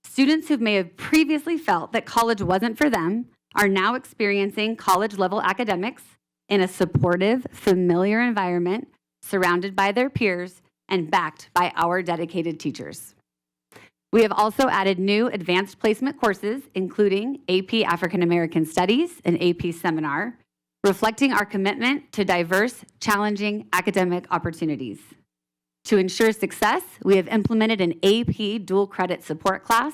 Students who may have previously felt that college wasn't for them are now experiencing college-level academics in a supportive, familiar environment, surrounded by their peers and backed by our dedicated teachers. We have also added new advanced placement courses, including AP African American Studies and AP Seminar, reflecting our commitment to diverse, challenging academic opportunities. To ensure success, we have implemented an AP dual credit support class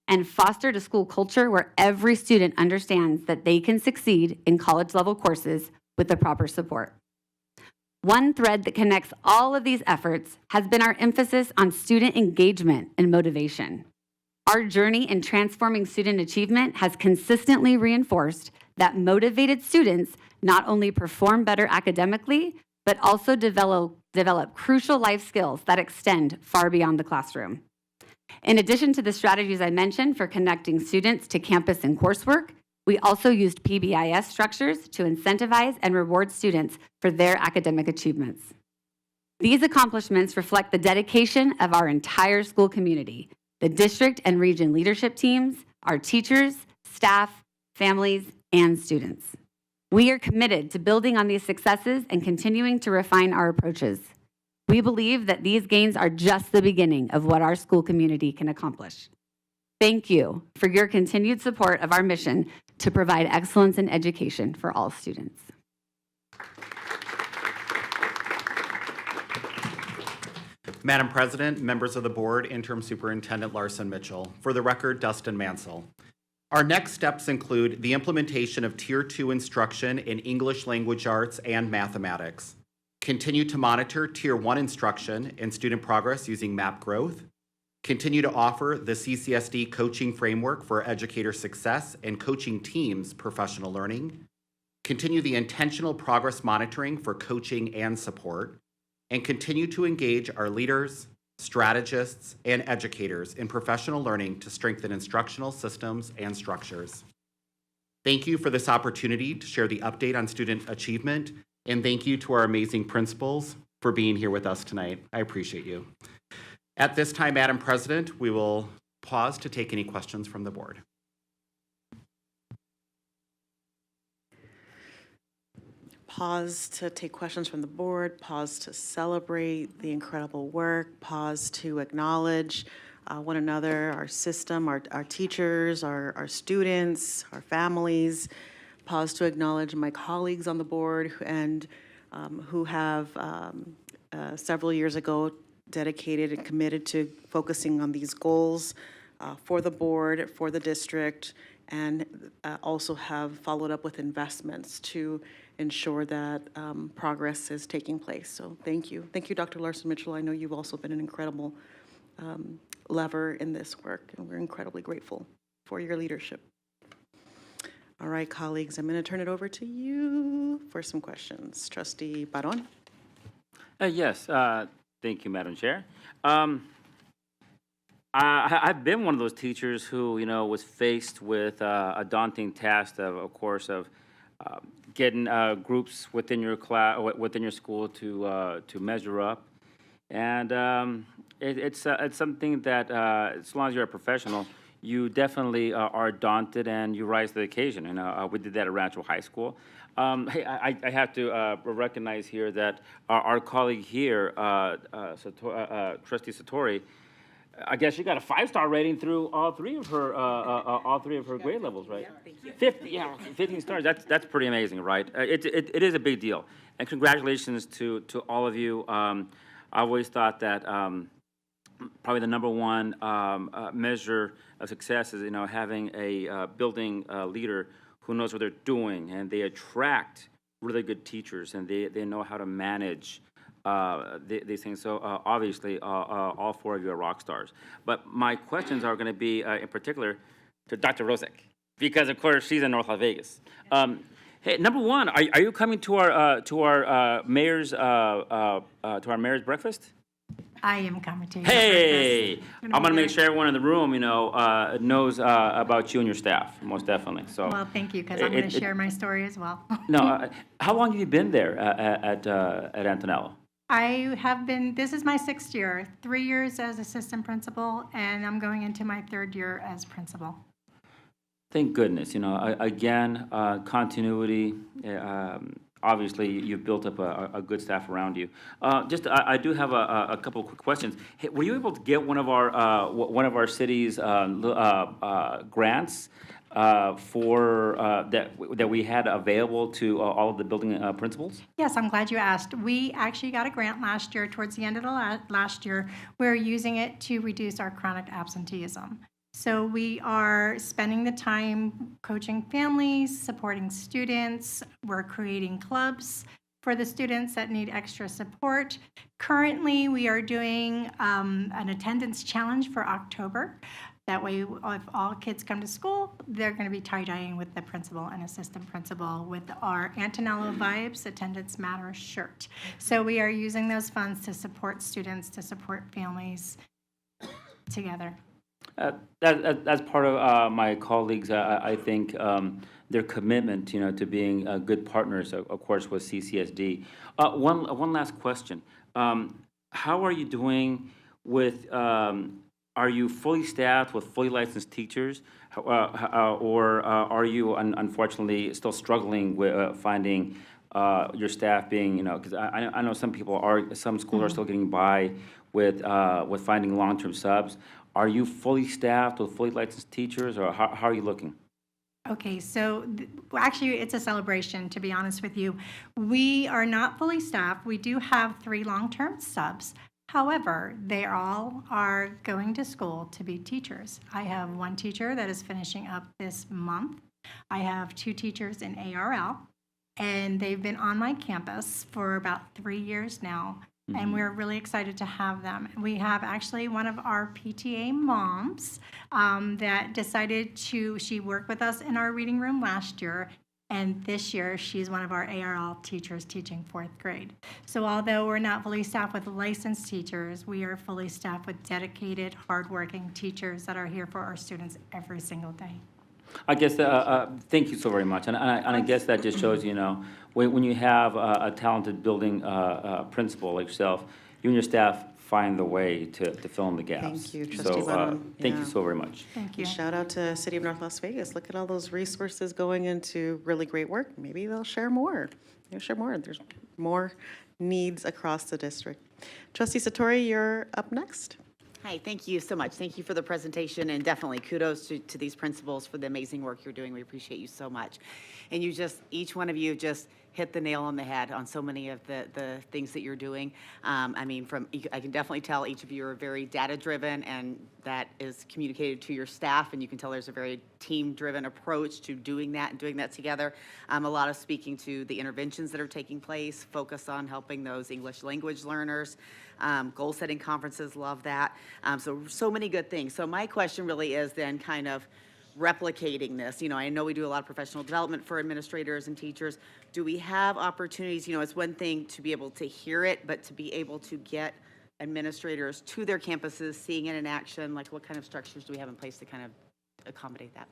and fostered a school culture where every student understands that they can succeed in college-level courses with the proper support. One thread that connects all of these efforts has been our emphasis on student engagement and motivation. Our journey in transforming student achievement has consistently reinforced that motivated students not only perform better academically, but also develop crucial life skills that extend far beyond the classroom. In addition to the strategies I mentioned for connecting students to campus and coursework, we also used PBIS structures to incentivize and reward students for their academic achievements. These accomplishments reflect the dedication of our entire school community, the district and region leadership teams, our teachers, staff, families, and students. We are committed to building on these successes and continuing to refine our approaches. We believe that these gains are just the beginning of what our school community can accomplish. Thank you for your continued support of our mission to provide excellence in education for all students. Madam President, members of the board, Interim Superintendent Larson Mitchell. For the record, Dustin Mansell. Our next steps include the implementation of Tier 2 instruction in English language arts and mathematics. Continue to monitor Tier 1 instruction and student progress using MAP growth. Continue to offer the CCSD coaching framework for educator success and coaching teams professional learning. Continue the intentional progress monitoring for coaching and support. And continue to engage our leaders, strategists, and educators in professional learning to strengthen instructional systems and structures. Thank you for this opportunity to share the update on student achievement, and thank you to our amazing principals for being here with us tonight. I appreciate you. At this time, Madam President, we will pause to take any questions from the board. Pause to take questions from the board, pause to celebrate the incredible work, pause to acknowledge one another, our system, our teachers, our students, our families, pause to acknowledge my colleagues on the board and who have several years ago dedicated and committed to focusing on these goals for the board, for the district, and also have followed up with investments to ensure that progress is taking place. So thank you. Thank you, Dr. Larson Mitchell. I know you've also been an incredible lever in this work, and we're incredibly grateful for your leadership. All right, colleagues, I'm going to turn it over to you for some questions. Trustee Barron? Yes. Thank you, Madam Chair. I've been one of those teachers who, was faced with a daunting task of course, of getting groups within your class, within your school to measure up, and it's something that as long as you're a professional, you definitely are daunted and you rise to the occasion. And we did that at Rancho High School. Hey, I have to recognize here that our colleague here, Trustee Satori, I guess she got a 5-star rating through all three of her grade levels, right? 50, yeah, 15 stars. That's pretty amazing, right? It is a big deal, and congratulations to all of you. I always thought that probably the number one measure of success is having a building leader who knows what they're doing, and they attract really good teachers, and they know how to manage these things. So obviously, all 4 of you are rock stars. But my questions are going to be in particular to Dr. Rozek, because of course she's in North Las Vegas. Hey, number one, are you coming to our mayor's breakfast? I am coming to you. Hey, I'm gonna make sure everyone in the room, knows about you and your staff, most definitely. So. Well, thank you, because I'm going to share my story as well. No, how long have you been there at Antonello? I have been, this is my 6th year, 3 years as assistant principal, and I'm going into my 3rd year as principal. Thank goodness, again, continuity. Obviously, you've built up a good staff around you. I do have a couple of quick questions. Hey, were you able to get one of our city's grants for that we had available to all of the building principals? Yes, I'm glad you asked. We actually got a grant last year, towards the end of the last year. We're using it to reduce our chronic absenteeism. So we are spending the time coaching families, supporting students. We're creating clubs for the students that need extra support. Currently, we are doing an attendance challenge for October. That way, if all kids come to school, they're going to be tie-dyeing with the principal and assistant principal with our Antonello Vibes Attendance Matters shirt. So we are using those funds to support students, to support families together. That's part of my colleagues. I think their commitment, to being good partners, of course, with CCSD. One last question: how are you doing with? Are you fully staffed with fully licensed teachers, or are you unfortunately still struggling with finding your staff being? Because I know some schools are still getting by with finding long-term subs. Are you fully staffed with fully licensed teachers, or how are you looking? Okay, so actually it's a celebration, to be honest with you. We are not fully staffed. We do have 3 long-term subs. However, they all are going to school to be teachers. I have 1 teacher that is finishing up this month. I have 2 teachers in ARL, and they've been on my campus for about 3 years now. And we're really excited to have them. We have actually one of our PTA moms that decided she worked with us in our reading room last year, and this year she's one of our ARL teachers teaching 4th grade. So although we're not fully staffed with licensed teachers, we are fully staffed with dedicated, hardworking teachers that are here for our students every single day. I guess, thank you so very much. And I guess that just shows, when you have a talented building principal like yourself, you and your staff find the way to fill in the gaps. Thank you, Trustee So Lennon. thank you so very much. Thank you. Shout out to City of North Las Vegas. Look at all those resources going into really great work. Maybe they'll share more. There's more needs across the district. Trustee Satori, you're up next. Hi, thank you so much. Thank you for the presentation, and definitely kudos to these principals for the amazing work you're doing. We appreciate you so much. And each one of you just hit the nail on the head on so many of the things that you're doing. I can definitely tell each of you are very data-driven, and that is communicated to your staff, and you can tell there's a very team-driven approach to doing that and doing that together. A lot of speaking to the interventions that are taking place, focus on helping those English language learners. Goal-setting conferences, love that. So many good things. So my question really is then kind of replicating this. I know we do a lot of professional development for administrators and teachers. Do we have opportunities? It's one thing to be able to hear it, but to be able to get administrators to their campuses, seeing it in action, like what kind of structures do we have in place to kind of accommodate that?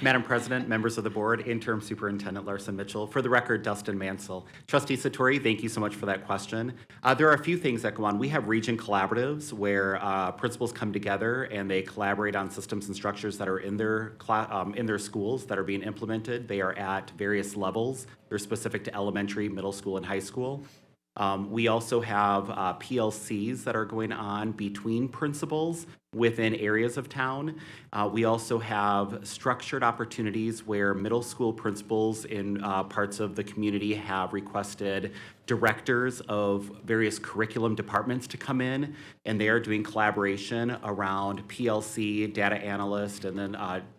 Madam President, members of the board, Interim Superintendent Larson Mitchell. For the record, Dustin Mansell. Trustee Satori, thank you so much for that question. There are a few things that go on. We have region collaboratives where principals come together and they collaborate on systems and structures that are in their schools that are being implemented. They are at various levels. They're specific to elementary, middle school, and high school. We also have PLCs that are going on between principals within areas of town. We also have structured opportunities where middle school principals in parts of the community have requested directors of various curriculum departments to come in, and they are doing collaboration around PLC, data analyst, and then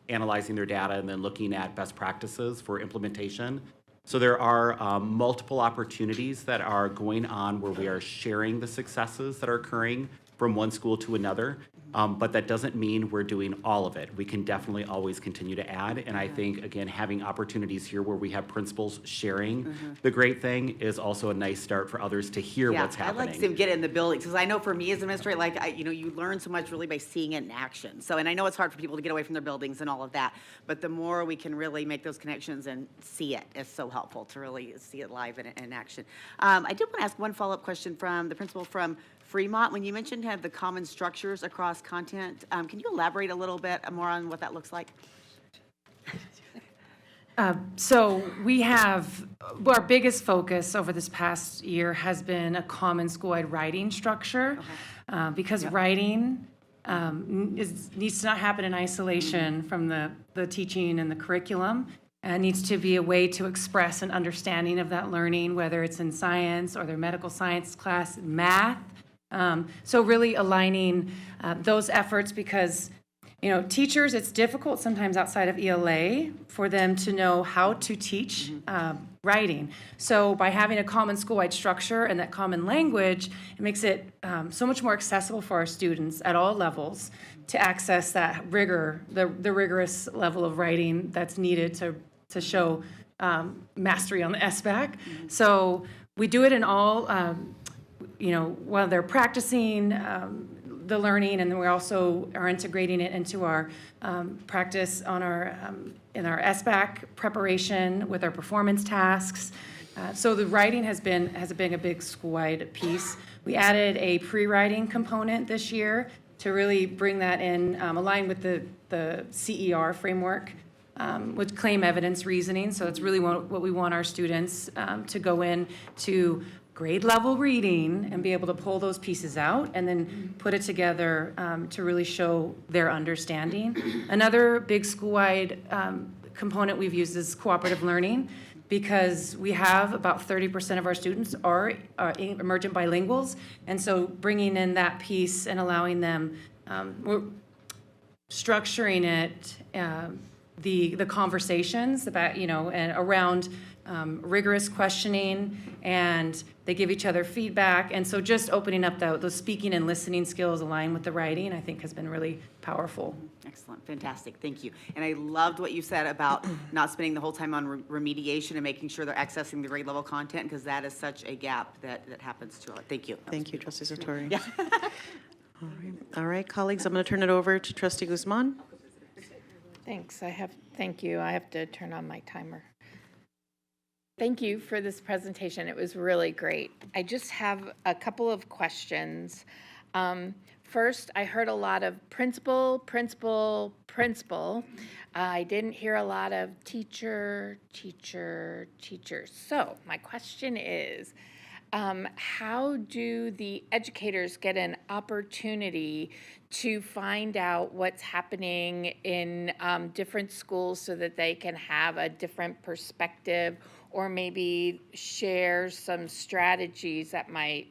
analyzing their data and then looking at best practices for implementation. So there are multiple opportunities that are going on where we are sharing the successes that are occurring from one school to another, but that doesn't mean we're doing all of it. We can definitely always continue to add, and I think, again, having opportunities here where we have principals sharing the great thing is also a nice start for others to hear what's happening. I'd like to see them get in the buildings, because I know for me as an administrator, you learn so much really by seeing it in action. So, and I know it's hard for people to get away from their buildings and all of that, but the more we can really make those connections and see it is so helpful to really see it live in action. I did want to ask one follow-up question from the principal from Fremont. When you mentioned have the common structures across content, can you elaborate a little bit more on what that looks like? So we have, our biggest focus over this past year has been a common school-wide writing structure, because writing needs to not happen in isolation from the teaching and the curriculum. It needs to be a way to express an understanding of that learning, whether it's in science or their medical science class, math. So really aligning those efforts, because teachers, it's difficult sometimes outside of ELA for them to know how to teach writing. So by having a common school-wide structure and that common language, it makes it so much more accessible for our students at all levels to access that rigor, the rigorous level of writing that's needed to show mastery on the SBAC. So we do it in all, while they're practicing the learning, and then we also are integrating it into our practice on in our SBAC preparation with our performance tasks. So the writing has been a big school-wide piece. We added a pre-writing component this year to really bring that in, align with the CER framework, with claim evidence reasoning. So it's really what we want our students to go in to grade level reading and be able to pull those pieces out and then put it together to really show their understanding. Another big school-wide component we've used is cooperative learning, because we have about 30% of our students are emergent bilinguals, and so bringing in that piece and allowing them, we're structuring it, the conversations about, and around rigorous questioning, and they give each other feedback. And so just opening up those speaking and listening skills aligned with the writing, I think has been really powerful. Excellent, fantastic, thank you. And I loved what you said about not spending the whole time on remediation and making sure they're accessing the grade level content, because that is such a gap that happens to a lot. Thank you. Thank you, Trustee Sartori. Yeah. All right, colleagues, I'm going to turn it over to Trustee Guzman. Thanks. Thank you. I have to turn on my timer. Thank you for this presentation. It was really great. I just have a couple of questions. First, I heard a lot of principal. I didn't hear a lot of teacher. So my question is, how do the educators get an opportunity to find out what's happening in different schools so that they can have a different perspective, or maybe share some strategies that might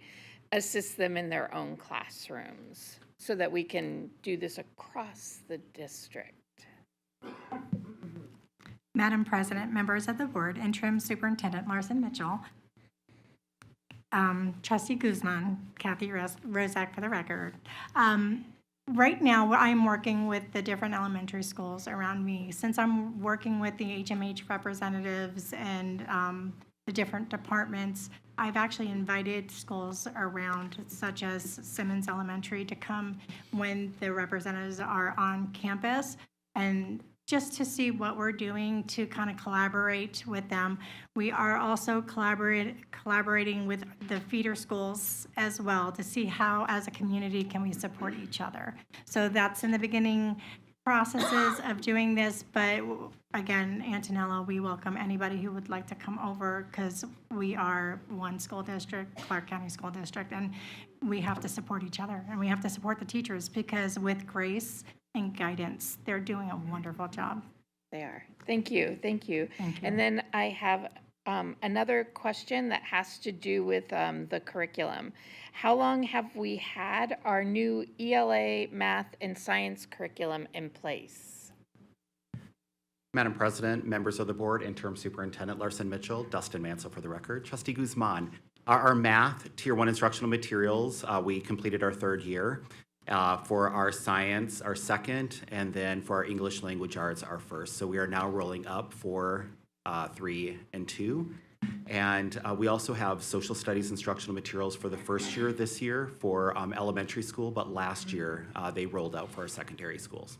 assist them in their own classrooms, so that we can do this across the district? Madam President, members of the board, Interim Superintendent Larson Mitchell, Trustee Guzman, Kathy Rozak for the record. Right now, I'm working with the different elementary schools around me. Since I'm working with the HMH representatives and the different departments, I've actually invited schools around, such as Simmons Elementary, to come when the representatives are on campus, and just to see what we're doing to kind of collaborate with them. We are also collaborating with the feeder schools as well to see how, as a community, can we support each other. So that's in the beginning processes of doing this, but again, Antonella, we welcome anybody who would like to come over because we are one school district, Clark County School District, and we have to support each other and we have to support the teachers because with grace and guidance, they're doing a wonderful job. They are. Thank you, thank you. Thank you. And then I have another question that has to do with the curriculum. How long have we had our new ELA math and science curriculum in place? Madam President, members of the board, Interim Superintendent Larson Mitchell, Dustin Mansell for the record. Trustee Guzman, our math Tier 1 instructional materials, we completed our third year. For our science, our second, and then for our English language arts, our first. So we are now rolling up for 3 and 2. And we also have social studies instructional materials for the first year this year for elementary school, but last year they rolled out for our secondary schools.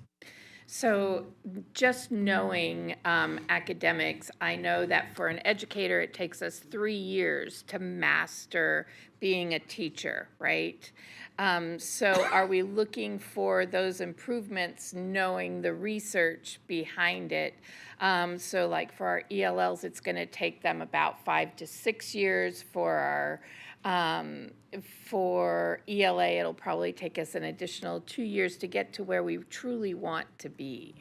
So just knowing academics, I know that for an educator, it takes us 3 years to master being a teacher, right? So are we looking for those improvements knowing the research behind it? So like for our ELLs, it's going to take them about 5 to 6 years. For ELA, it'll probably take us an additional 2 years to get to where we truly want to be.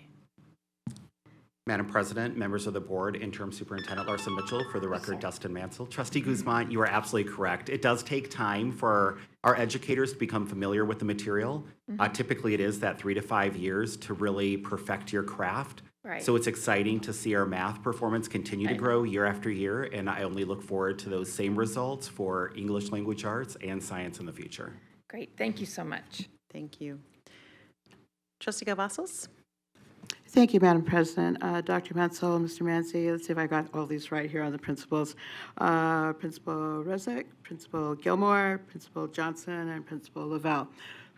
Madam President, members of the board, Interim Superintendent Larson Mitchell, for the record, Dustin Mansell. Trustee Guzman, you are absolutely correct. It does take time for our educators to become familiar with the material. Typically, it is that 3 to 5 years to really perfect your craft. Right. So it's exciting to see our math performance continue to grow year after year, and I only look forward to those same results for English language arts and science in the future. Great, thank you so much. Thank you. Trustee Cavazos? Thank you, Madam President. Dr. Mansell, Mr. Manzi, let's see if I got all these right here on the principals. Principal Rezek, Principal Gilmore, Principal Johnson, and Principal Lavelle.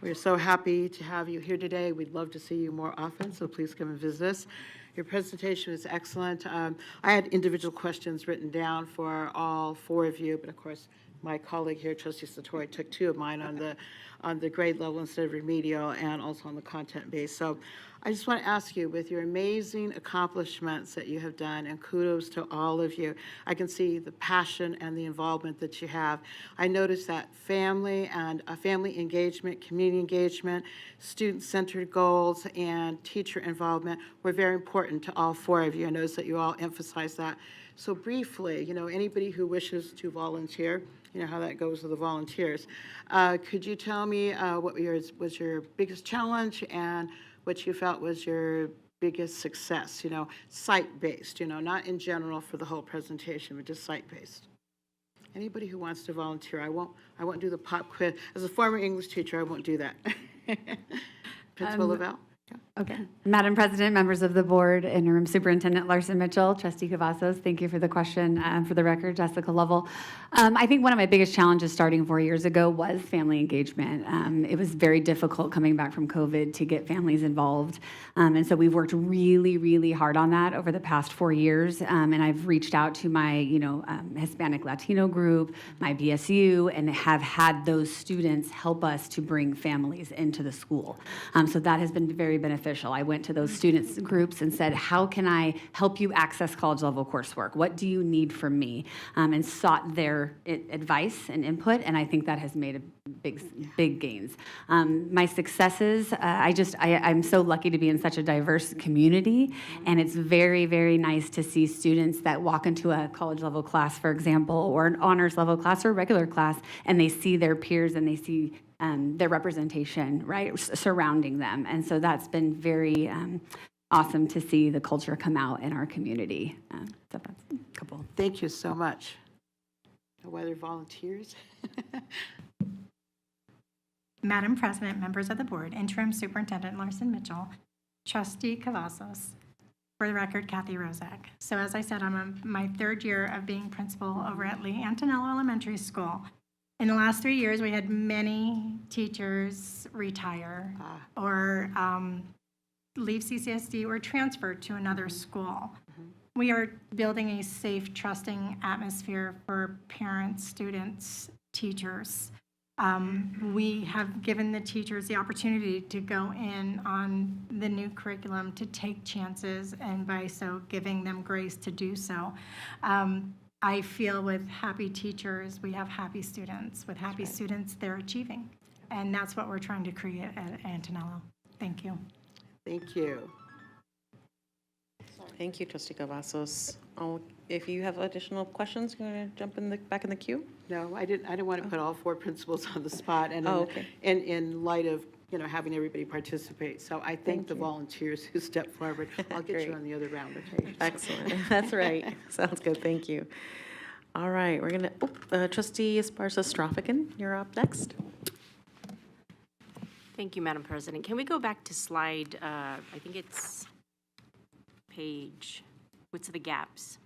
We're so happy to have you here today. We'd love to see you more often, so please come and visit us. Your presentation was excellent. I had individual questions written down for all 4 of you, but of course, my colleague here, Trustee Satori, took 2 of mine on the grade level instead of remedial and also on the content base. So I just want to ask you, with your amazing accomplishments that you have done, and kudos to all of you, I can see the passion and the involvement that you have. I noticed that family and family engagement, community engagement, student-centered goals, and teacher involvement were very important to all 4 of you. I noticed that you all emphasized that. So briefly, anybody who wishes to volunteer, you know how that goes with the volunteers. Could you tell me what was your biggest challenge and what you felt was your biggest success, site-based, not in general for the whole presentation, but just site-based? Anybody who wants to volunteer, I won't do the pop quiz. As a former English teacher, I won't do that. Principal Lavelle? Okay. Madam President, members of the board, Interim Superintendent Larson Mitchell, Trustee Cavazos, thank you for the question. For the record, Jessica Lovell. I think one of my biggest challenges starting 4 years ago was family engagement. It was very difficult coming back from COVID to get families involved. And so we've worked really, really hard on that over the past 4 years. And I've reached out to my, Hispanic Latino group, my BSU, and have had those students help us to bring families into the school. So that has been very beneficial. I went to those students groups and said, how can I help you access college level coursework? What do you need from me? And sought their advice and input, and I think that has made a big gains. My successes, I'm so lucky to be in such a diverse community, and it's very, very nice to see students that walk into a college level class, for example, or an honors level class or regular class, and they see their peers and they see their representation, right, surrounding them. And so that's been very awesome to see the culture come out in our community. So that's a couple. Thank you so much. No other volunteers? Madam President, members of the board, Interim Superintendent Larson Mitchell, Trustee Cavazos, for the record, Kathy Rozak. So as I said, I'm on my 3rd year of being principal over at Lee Antonello Elementary School. In the last 3 years, we had many teachers retire or leave CCSD or transfer to another school. We are building a safe, trusting atmosphere for parents, students, teachers. We have given the teachers the opportunity to go in on the new curriculum, to take chances, and by so giving them grace to do so. I feel with happy teachers, we have happy students. With happy students, they're achieving. And that's what we're trying to create at Antonello. Thank you. Thank you. Thank you, Trustee Cavazos. If you have additional questions, you want to jump back in the queue? No, I didn't want to put all 4 principals on the spot, and okay. in light of, having everybody participate. So I thank the volunteers who stepped forward. I'll get you Great. on the other round of pages. Excellent. That's right. Sounds good. Thank you. All right, we're going to, Trustee Esparza-Strophigan, you're up next. Thank you, Madam President. Can we go back to slide, I think it's page, what's the gaps?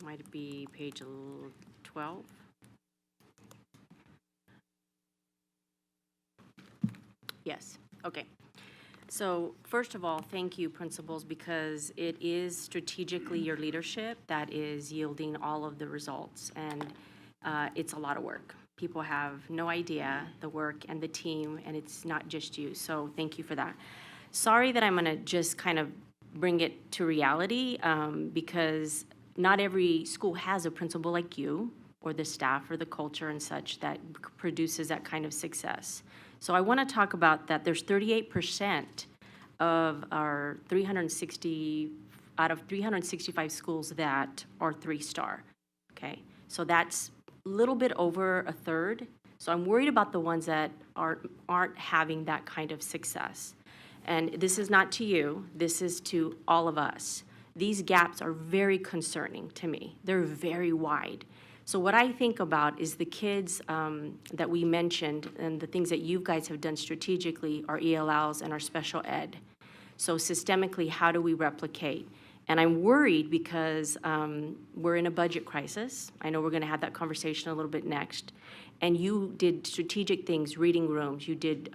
Might be page 12. Yes, okay. So first of all, thank you, principals, because it is strategically your leadership that is yielding all of the results, and it's a lot of work. People have no idea the work and the team, and it's not just you, so thank you for that. Sorry that I'm going to just kind of bring it to reality, because not every school has a principal like you, or the staff, or the culture and such that produces that kind of success. So I want to talk about that. There's 38% of our 360, out of 365 schools that are 3-star, okay? So that's a little bit over a third. So I'm worried about the ones that aren't having that kind of success. And this is not to you, this is to all of us. These gaps are very concerning to me. They're very wide. So what I think about is the kids that we mentioned and the things that you guys have done strategically are ELLs and our special ed. So systemically, how do we replicate? And I'm worried because we're in a budget crisis. I know we're gonna have that conversation a little bit next. And you did strategic things, reading rooms, you did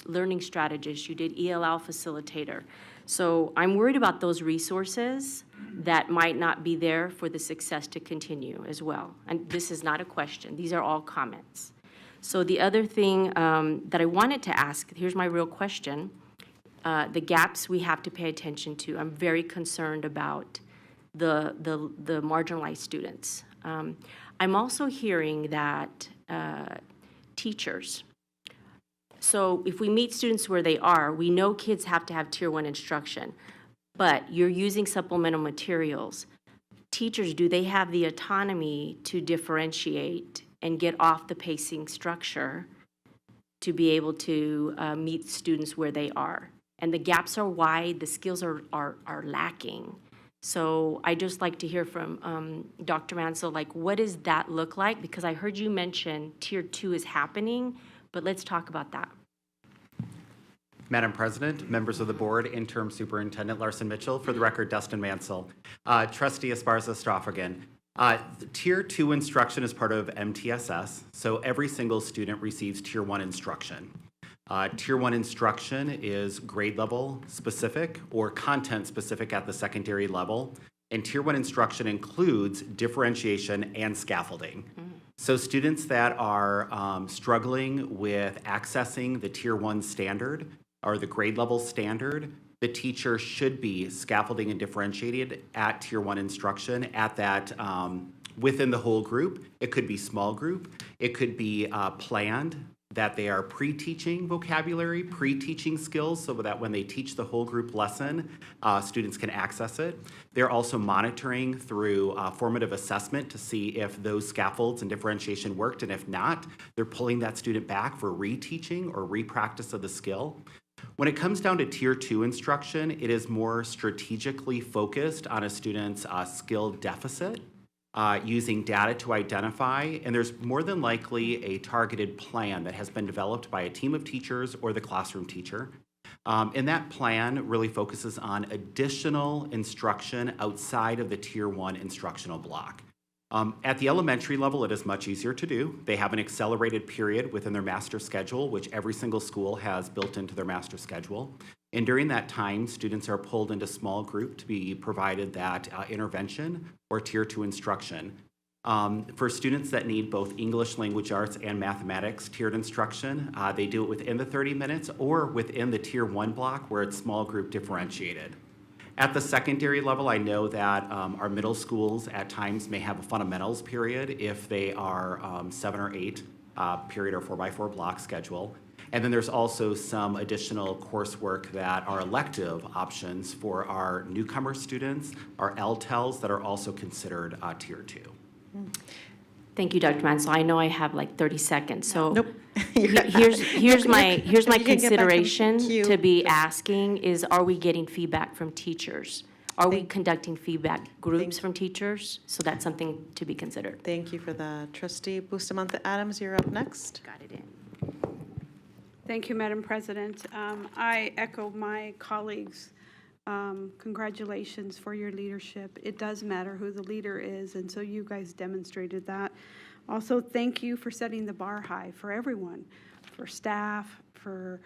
learning strategists, you did ELL facilitator. So I'm worried about those resources that might not be there for the success to continue as well. And this is not a question, these are all comments. So the other thing that I wanted to ask, here's my real question, the gaps we have to pay attention to. I'm very concerned about the marginalized students. I'm also hearing that teachers, so if we meet students where they are, we know kids have to have Tier 1 instruction, but you're using supplemental materials. Teachers, do they have the autonomy to differentiate and get off the pacing structure to be able to meet students where they are? And the gaps are wide, the skills are lacking. So I just like to hear from Dr. Mansell, like, what does that look like? Because I heard you mention Tier 2 is happening, but let's talk about that. Madam President, members of the board, Interim Superintendent Larson Mitchell, for the record, Dustin Mansell. Trustee Esparza-Strophigan. Tier 2 instruction is part of MTSS, so every single student receives Tier 1 instruction. Tier 1 instruction is grade level specific or content specific at the secondary level, and Tier 1 instruction includes differentiation and scaffolding. So students that are struggling with accessing the Tier 1 standard or the grade level standard, the teacher should be scaffolding and differentiated at Tier 1 instruction at that within the whole group. It could be small group. It could be planned, that they are pre-teaching vocabulary, pre-teaching skills, so that when they teach the whole group lesson, students can access it. They're also monitoring through formative assessment to see if those scaffolds and differentiation worked, and if not, they're pulling that student back for reteaching or re-practice of the skill. When it comes down to Tier 2 instruction, it is more strategically focused on a student's skill deficit, using data to identify, and there's more than likely a targeted plan that has been developed by a team of teachers or the classroom teacher. And that plan really focuses on additional instruction outside of the Tier 1 instructional block. At the elementary level, it is much easier to do. They have an accelerated period within their master schedule, which every single school has built into their master schedule. And during that time, students are pulled into small group to be provided that intervention or Tier 2 instruction. For students that need both English language arts and mathematics tiered instruction, they do it within the 30 minutes or within the Tier 1 block where it's small group differentiated. At the secondary level, I know that our middle schools at times may have a fundamentals period if they are 7 or 8 period or 4x4 block schedule. And then there's also some additional coursework that are elective options for our newcomer students, our LTELs that are also considered Tier 2. Thank you, Dr. Mansell. I know I have like 30 seconds, so Nope. here's my You can get back in consideration queue. to be asking is, are we getting feedback from teachers? Are we conducting feedback groups from teachers? So that's something to be considered. Thank you for that. Trustee Bustamante Adams, you're up next. Got it in. Thank you, Madam President. I echo my colleagues. Congratulations for your leadership. It does matter who the leader is, and so you guys demonstrated that. Also, thank you for setting the bar high for everyone, for staff, for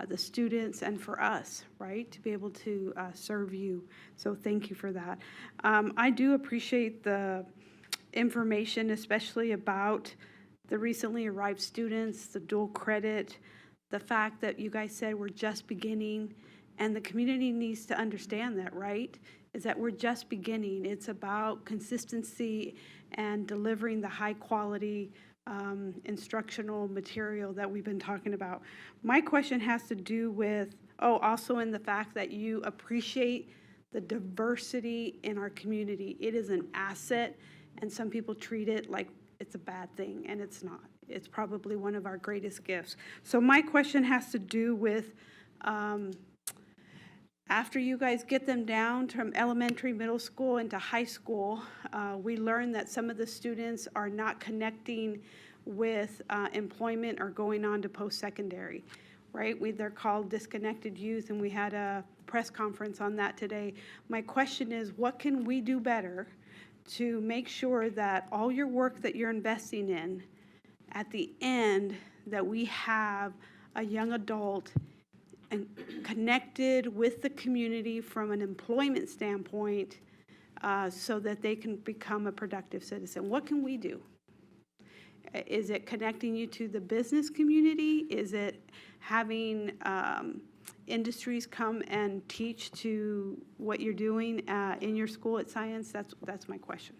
the students, and for us, right, to be able to serve you. So thank you for that. I do appreciate the information, especially about the recently arrived students, the dual credit, the fact that you guys said we're just beginning. And the community needs to understand that, right? Is that we're just beginning. It's about consistency and delivering the high quality instructional material that we've been talking about. My question has to do with, also in the fact that you appreciate the diversity in our community. It is an asset, and some people treat it like it's a bad thing, and it's not. It's probably one of our greatest gifts. So my question has to do with, after you guys get them down from elementary, middle school into high school, we learned that some of the students are not connecting with employment or going on to post-secondary, right? They're called disconnected youth, and we had a press conference on that today. My question is, what can we do better to make sure that all your work that you're investing in, at the end, that we have a young adult and connected with the community from an employment standpoint so that they can become a productive citizen? What can we do? Is it connecting you to the business community? Is it having industries come and teach to what you're doing in your school at Science? That's my question.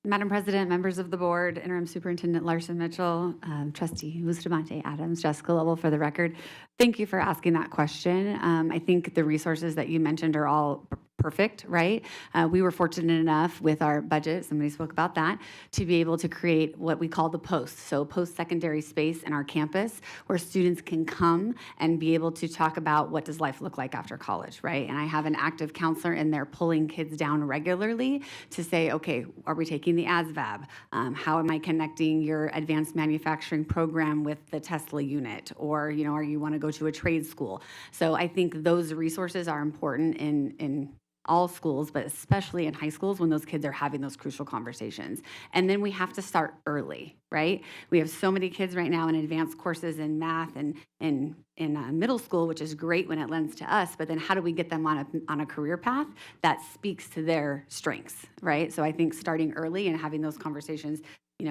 Madam President, members of the board, Interim Superintendent Larson Mitchell, Trustee Bustamante Adams, Jessica Lovell, for the record, thank you for asking that question. I think the resources that you mentioned are all perfect, right? We were fortunate enough with our budget, somebody spoke about that, to be able to create what we call the post. So post-secondary space in our campus where students can come and be able to talk about what does life look like after college, right? And I have an active counselor in there pulling kids down regularly to say, okay, are we taking the ASVAB? How am I connecting your advanced manufacturing program with the Tesla unit? Or, or you want to go to a trade school? So I think those resources are important in all schools, but especially in high schools when those kids are having those crucial conversations. And then we have to start early, right? We have so many kids right now in advanced courses in math and in middle school, which is great when it lends to us, but then how do we get them on a career path that speaks to their strengths, right? So I think starting early and having those conversations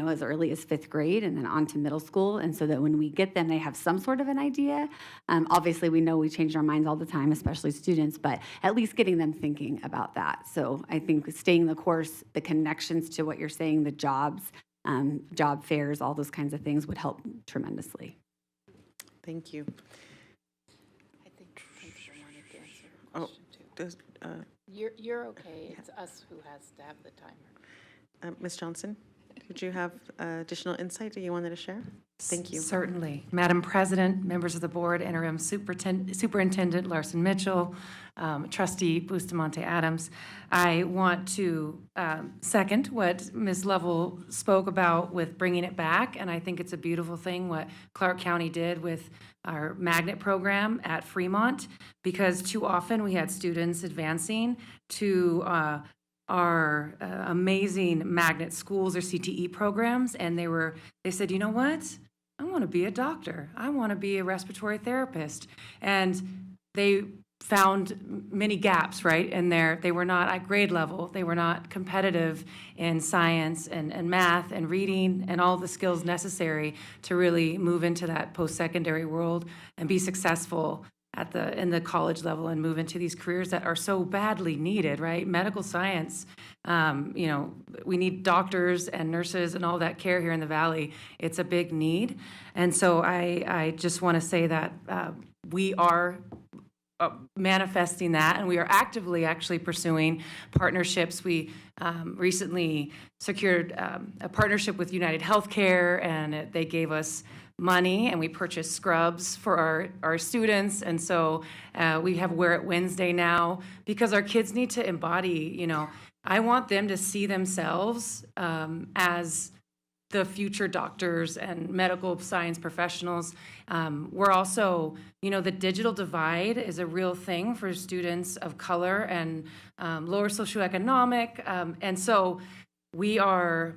as early as 5th grade and then on to middle school. And so that when we get them, they have some sort of an idea. Obviously, we know we change our minds all the time, especially students, but at least getting them thinking about that. So I think staying the course, the connections to what you're saying, the jobs, job fairs, all those kinds of things would help tremendously. Thank you. I think Commissioner wanted to answer a question too. You're okay. It's us who has to have the timer. Ms. Johnson? Did you have additional insight that you wanted to share? Thank you. Certainly. Madam President, members of the board, Interim Superintendent Larson Mitchell, Trustee Bustamante Adams, I want to second what Ms. Lovell spoke about with bringing it back, and I think it's a beautiful thing what Clark County did with our magnet program at Fremont, because too often we had students advancing to our amazing magnet schools or CTE programs, and they said, you know what? I want to be a doctor. I want to be a respiratory therapist. And they found many gaps, right? And they were not at grade level. They were not competitive in science and math and reading and all the skills necessary to really move into that post-secondary world and be successful in the college level and move into these careers that are so badly needed, right? Medical science, we need doctors and nurses and all that care here in the Valley. It's a big need. And so I just want to say that we are manifesting that, and we are actively actually pursuing partnerships. We recently secured a partnership with United Healthcare, and they gave us money, and we purchased scrubs for our students. And so we have Wear It Wednesday now, because our kids need to embody, I want them to see themselves as the future doctors and medical science professionals. We're also, the digital divide is a real thing for students of color and lower socioeconomic. And so we are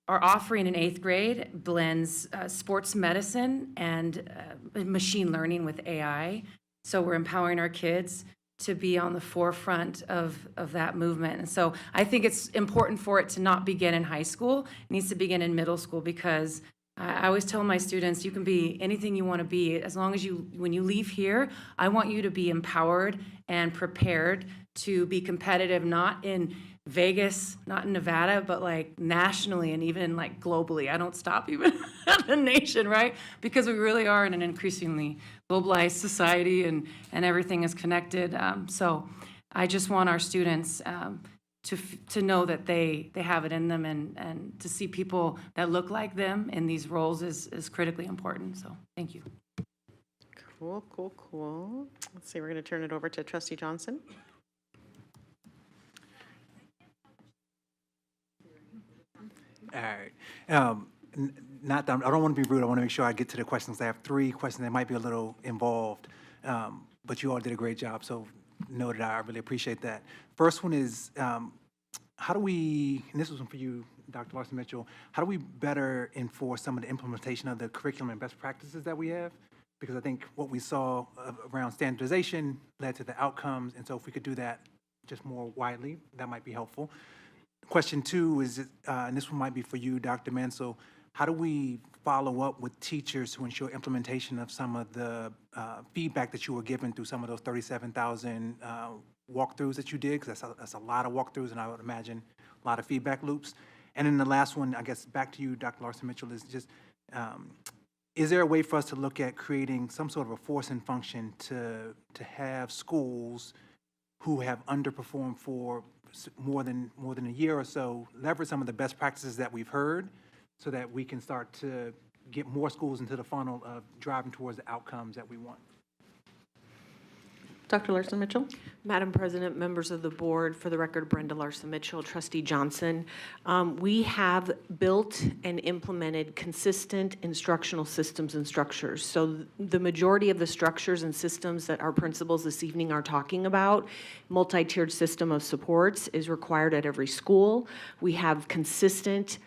offering in 8th grade blends sports medicine and machine learning with AI. So we're empowering our kids to be on the forefront of that movement. And so I think it's important for it to not begin in high school. It needs to begin in middle school, because I always tell my students, you can be anything you want to be, as long as when you leave here, I want you to be empowered and prepared to be competitive, not in Vegas, not in Nevada, but like nationally and even like globally. I don't stop even at the nation, right? Because we really are in an increasingly globalized society, and everything is connected. So I just want our students to know that they have it in them, and to see people that look like them in these roles is critically important. So thank you. Cool. Let's see, we're going to turn it over to Trustee Johnson. All right. Not that I don't want to be rude. I want to make sure I get to the questions. I have 3 questions that might be a little involved, but you all did a great job. So noted. I really appreciate that. First one is, how do we, and this was one for you, Dr. Larson Mitchell, how do we better enforce some of the implementation of the curriculum and best practices that we have? Because I think what we saw around standardization led to the outcomes. And so if we could do that just more widely, that might be helpful. Question 2 is, and this one might be for you, Dr. Mansell, how do we follow up with teachers to ensure implementation of some of the feedback that you were given through some of those 37,000 walkthroughs that you did? Because that's a lot of walkthroughs, and I would imagine a lot of feedback loops. And then the last one, I guess back to you, Dr. Larson Mitchell, is just, is there a way for us to look at creating some sort of a forcing function to have schools who have underperformed for more than a year or so leverage some of the best practices that we've heard, so that we can start to get more schools into the funnel of driving towards the outcomes that we want? Dr. Larson Mitchell. Madam President, members of the board, for the record, Brenda Larson Mitchell, Trustee Johnson. We have built and implemented consistent instructional systems and structures. So the majority of the structures and systems that our principals this evening are talking about, multi-tiered system of supports, is required at every school. We have consistent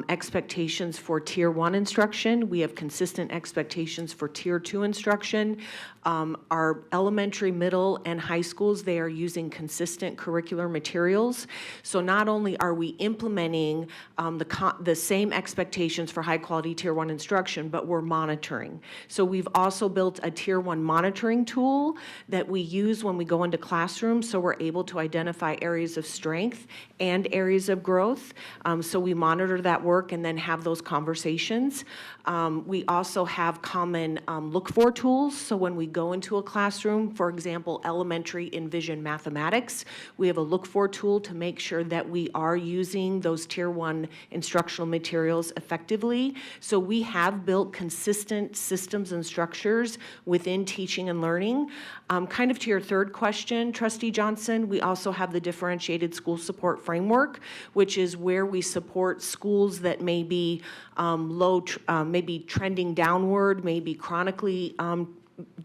expectations for Tier 1 instruction. We have consistent expectations for Tier 2 instruction. Our elementary, middle, and high schools, they are using consistent curricular materials. So not only are we implementing the same expectations for high-quality Tier 1 instruction, but we're monitoring. So we've also built a Tier 1 monitoring tool that we use when we go into classrooms, so we're able to identify areas of strength and areas of growth. So we monitor that work and then have those conversations. We also have common look-for tools. So when we go into a classroom, for example, elementary Envision mathematics, we have a look-for tool to make sure that we are using those Tier 1 instructional materials effectively. So we have built consistent systems and structures within teaching and learning. Kind of to your third question, Trustee Johnson, we also have the differentiated school support framework, which is where we support schools that may be maybe trending downward, maybe chronically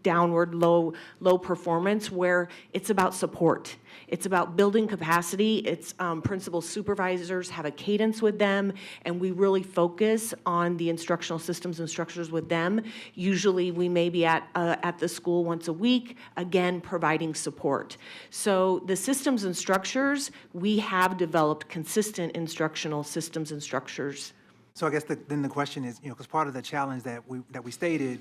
downward, low performance, where it's about support. It's about building capacity. It's principal supervisors have a cadence with them, and we really focus on the instructional systems and structures with them. Usually, we may be at the school once a week, again, providing support. So the systems and structures, we have developed consistent instructional systems and structures. So I guess then the question is, because part of the challenge that we stated,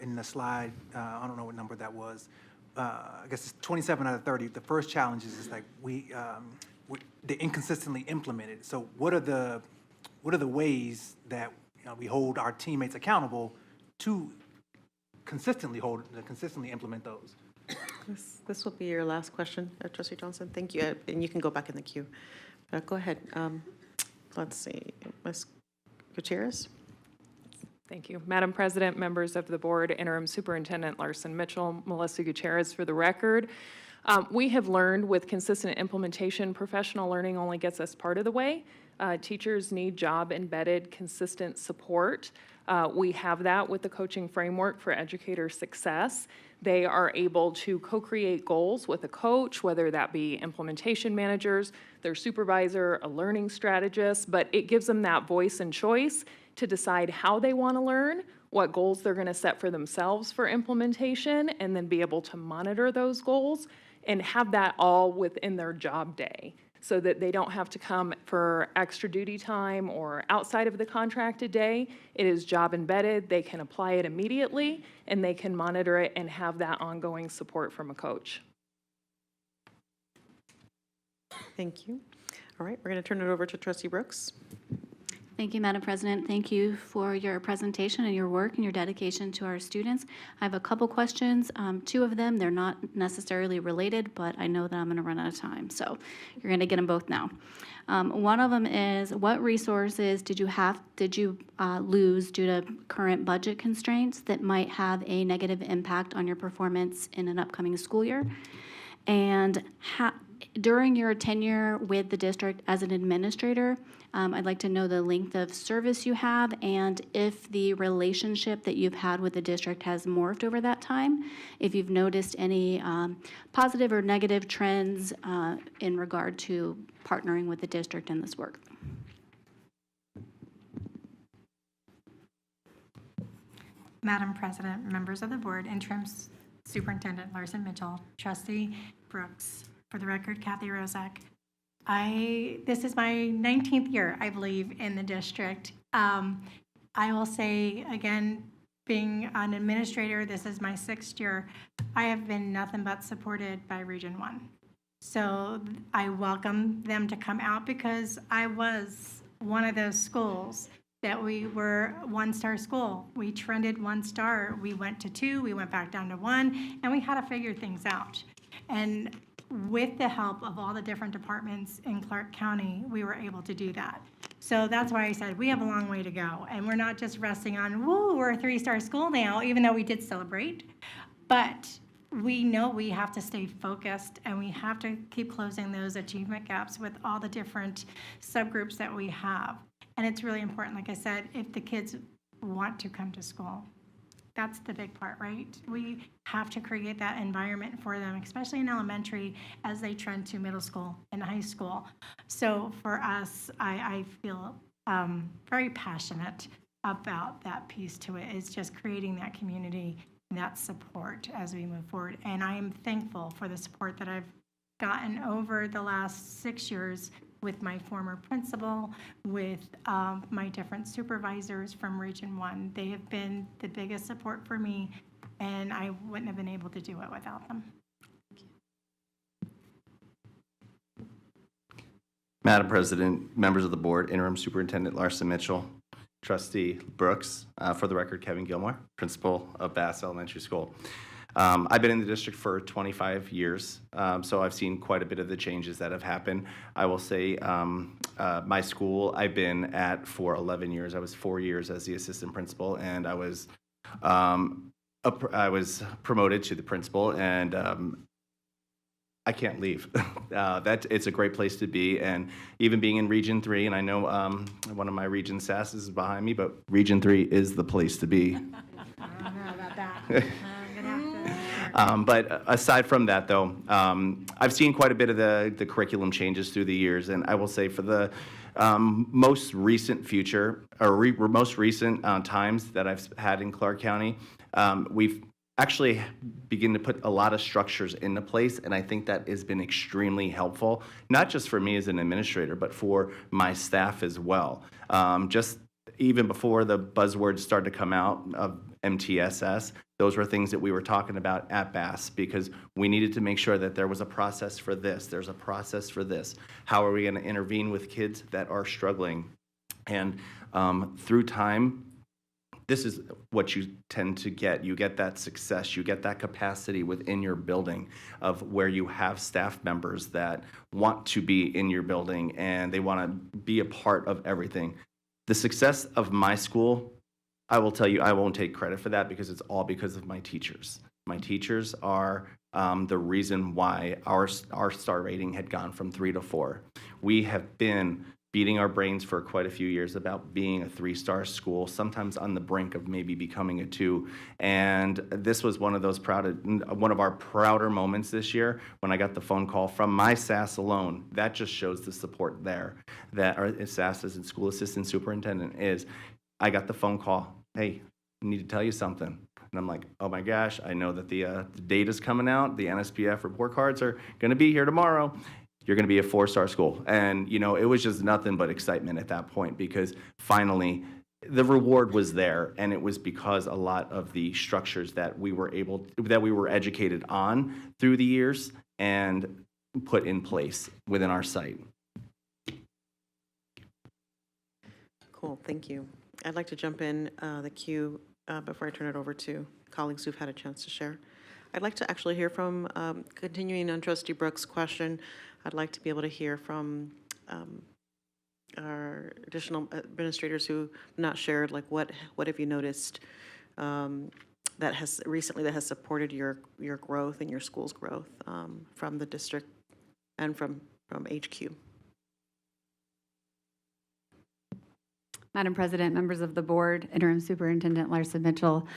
in the slide, I don't know what number that was. I guess it's 27 out of 30. The first challenge is like they inconsistently implemented. So what are the ways that we hold our teammates accountable to consistently implement those? This will be your last question, Trustee Johnson. Thank you, and you can go back in the queue. Go ahead. Let's see, Ms. Gutierrez. Thank you. Madam President, members of the board, Interim Superintendent Larson Mitchell, Melissa Gutierrez for the record. We have learned with consistent implementation, professional learning only gets us part of the way. Teachers need job-embedded, consistent support. We have that with the coaching framework for educator success. They are able to co-create goals with a coach, whether that be implementation managers, their supervisor, a learning strategist, but it gives them that voice and choice to decide how they want to learn, what goals they're going to set for themselves for implementation, and then be able to monitor those goals and have that all within their job day so that they don't have to come for extra duty time or outside of the contracted day. It is job embedded. They can apply it immediately, and they can monitor it and have that ongoing support from a coach. Thank you. All right, we're going to turn it over to Trustee Brooks. Thank you, Madam President. Thank you for your presentation and your work and your dedication to our students. I have a couple questions. Two of them, they're not necessarily related, but I know that I'm going to run out of time, so you're going to get them both now. One of them is, what resources did you lose due to current budget constraints that might have a negative impact on your performance in an upcoming school year? And during your tenure with the district as an administrator, I'd like to know the length of service you have and if the relationship that you've had with the district has morphed over that time, if you've noticed any positive or negative trends in regard to partnering with the district in this work. Madam President, members of the board, Interim Superintendent Larson Mitchell, Trustee Brooks. For the record, Kathy Rozak. This is my 19th year, I believe, in the district. I will say, again, being an administrator, this is my 6th year. I have been nothing but supported by Region 1. So I welcome them to come out because I was one of those schools that we were one-star school. We trended 1 star. We went to 2, we went back down to 1, and we had to figure things out. And with the help of all the different departments in Clark County, we were able to do that. So that's why I said we have a long way to go. And we're not just resting on, whoa, we're a 3-star school now, even though we did celebrate. But we know we have to stay focused and we have to keep closing those achievement gaps with all the different subgroups that we have. And it's really important, like I said, if the kids want to come to school. That's the big part, right? We have to create that environment for them, especially in elementary, as they trend to middle school and high school. So for us, I feel very passionate about that piece to it. It's just creating that community, that support as we move forward. And I am thankful for the support that I've gotten over the last 6 years with my former principal, with my different supervisors from Region 1. They have been the biggest support for me, and I wouldn't have been able to do it without them. Madam President, members of the board, Interim Superintendent Larson Mitchell, Trustee Brooks, for the record, Kevin Gilmore, Principal of Bass Elementary School. I've been in the district for 25 years, so I've seen quite a bit of the changes that have happened. I will say my school I've been at for 11 years. I was 4 years as the assistant principal, and I was promoted to the principal, and I can't leave. It's a great place to be, and even being in Region 3, and I know one of my Region sasses is behind me, but Region 3 is the place to be. I don't know about that. I'm gonna have But aside from that, though, I've seen quite a bit of the curriculum changes through the years, and I will say for the most recent future, or most recent times that I've had in Clark County, we've actually begin to put a lot of structures into place, and I think that has been extremely helpful, not just for me as an administrator, but for my staff as well. Just even before the buzzwords started to come out of MTSS, those were things that we were talking about at BASS, because we needed to make sure that there was a process for this, there's a process for this. How are we going to intervene with kids that are struggling? And through time, this is what you tend to get. You get that success, you get that capacity within your building of where you have staff members that want to be in your building and they want to be a part of everything. The success of my school, I will tell you, I won't take credit for that because it's all because of my teachers. My teachers are the reason why our star rating had gone from 3 to 4. We have been beating our brains for quite a few years about being a 3-star school, sometimes on the brink of maybe becoming a 2. And this was one of our prouder moments this year when I got the phone call from my SAS alone. That just shows the support there that our SAS as a school assistant superintendent is. I got the phone call, hey, I need to tell you something. And I'm like, oh my gosh, I know that the data's coming out. The NSPF report cards are going to be here tomorrow. You're going to be a 4-star school. And, you know, it was just nothing but excitement at that point because finally the reward was there. And it was because a lot of the structures that we were educated on through the years and put in place within our site. Cool, thank you. I'd like to jump in the queue before I turn it over to colleagues who've had a chance to share. I'd like to actually hear from, continuing on Trustee Brooks' question, I'd like to be able to hear from our additional administrators who have not shared, like what have you noticed that has supported your growth and your school's growth from the district and from HQ. Madam President, members of the board, Interim Superintendent Larson Mitchell,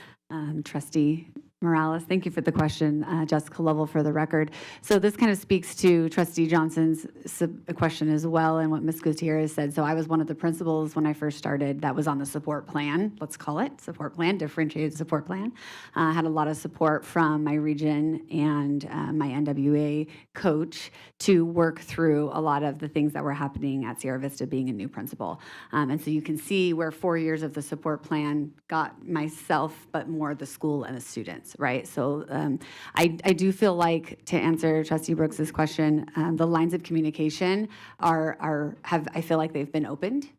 Trustee Morales, thank you for the question. Jessica Lovell for the record. So this kind of speaks to Trustee Johnson's question as well and what Ms. Gutierrez said. So I was one of the principals when I first started that was on the support plan, let's call it support plan, differentiated support plan. Had a lot of support from my region and my NWA coach to work through a lot of the things that were happening at Sierra Vista being a new principal. And so you can see where 4 years of the support plan got myself, but more the school and the students. Right, so I do feel like, to answer Trustee Brooks's question, the lines of communication I feel like they've been opened.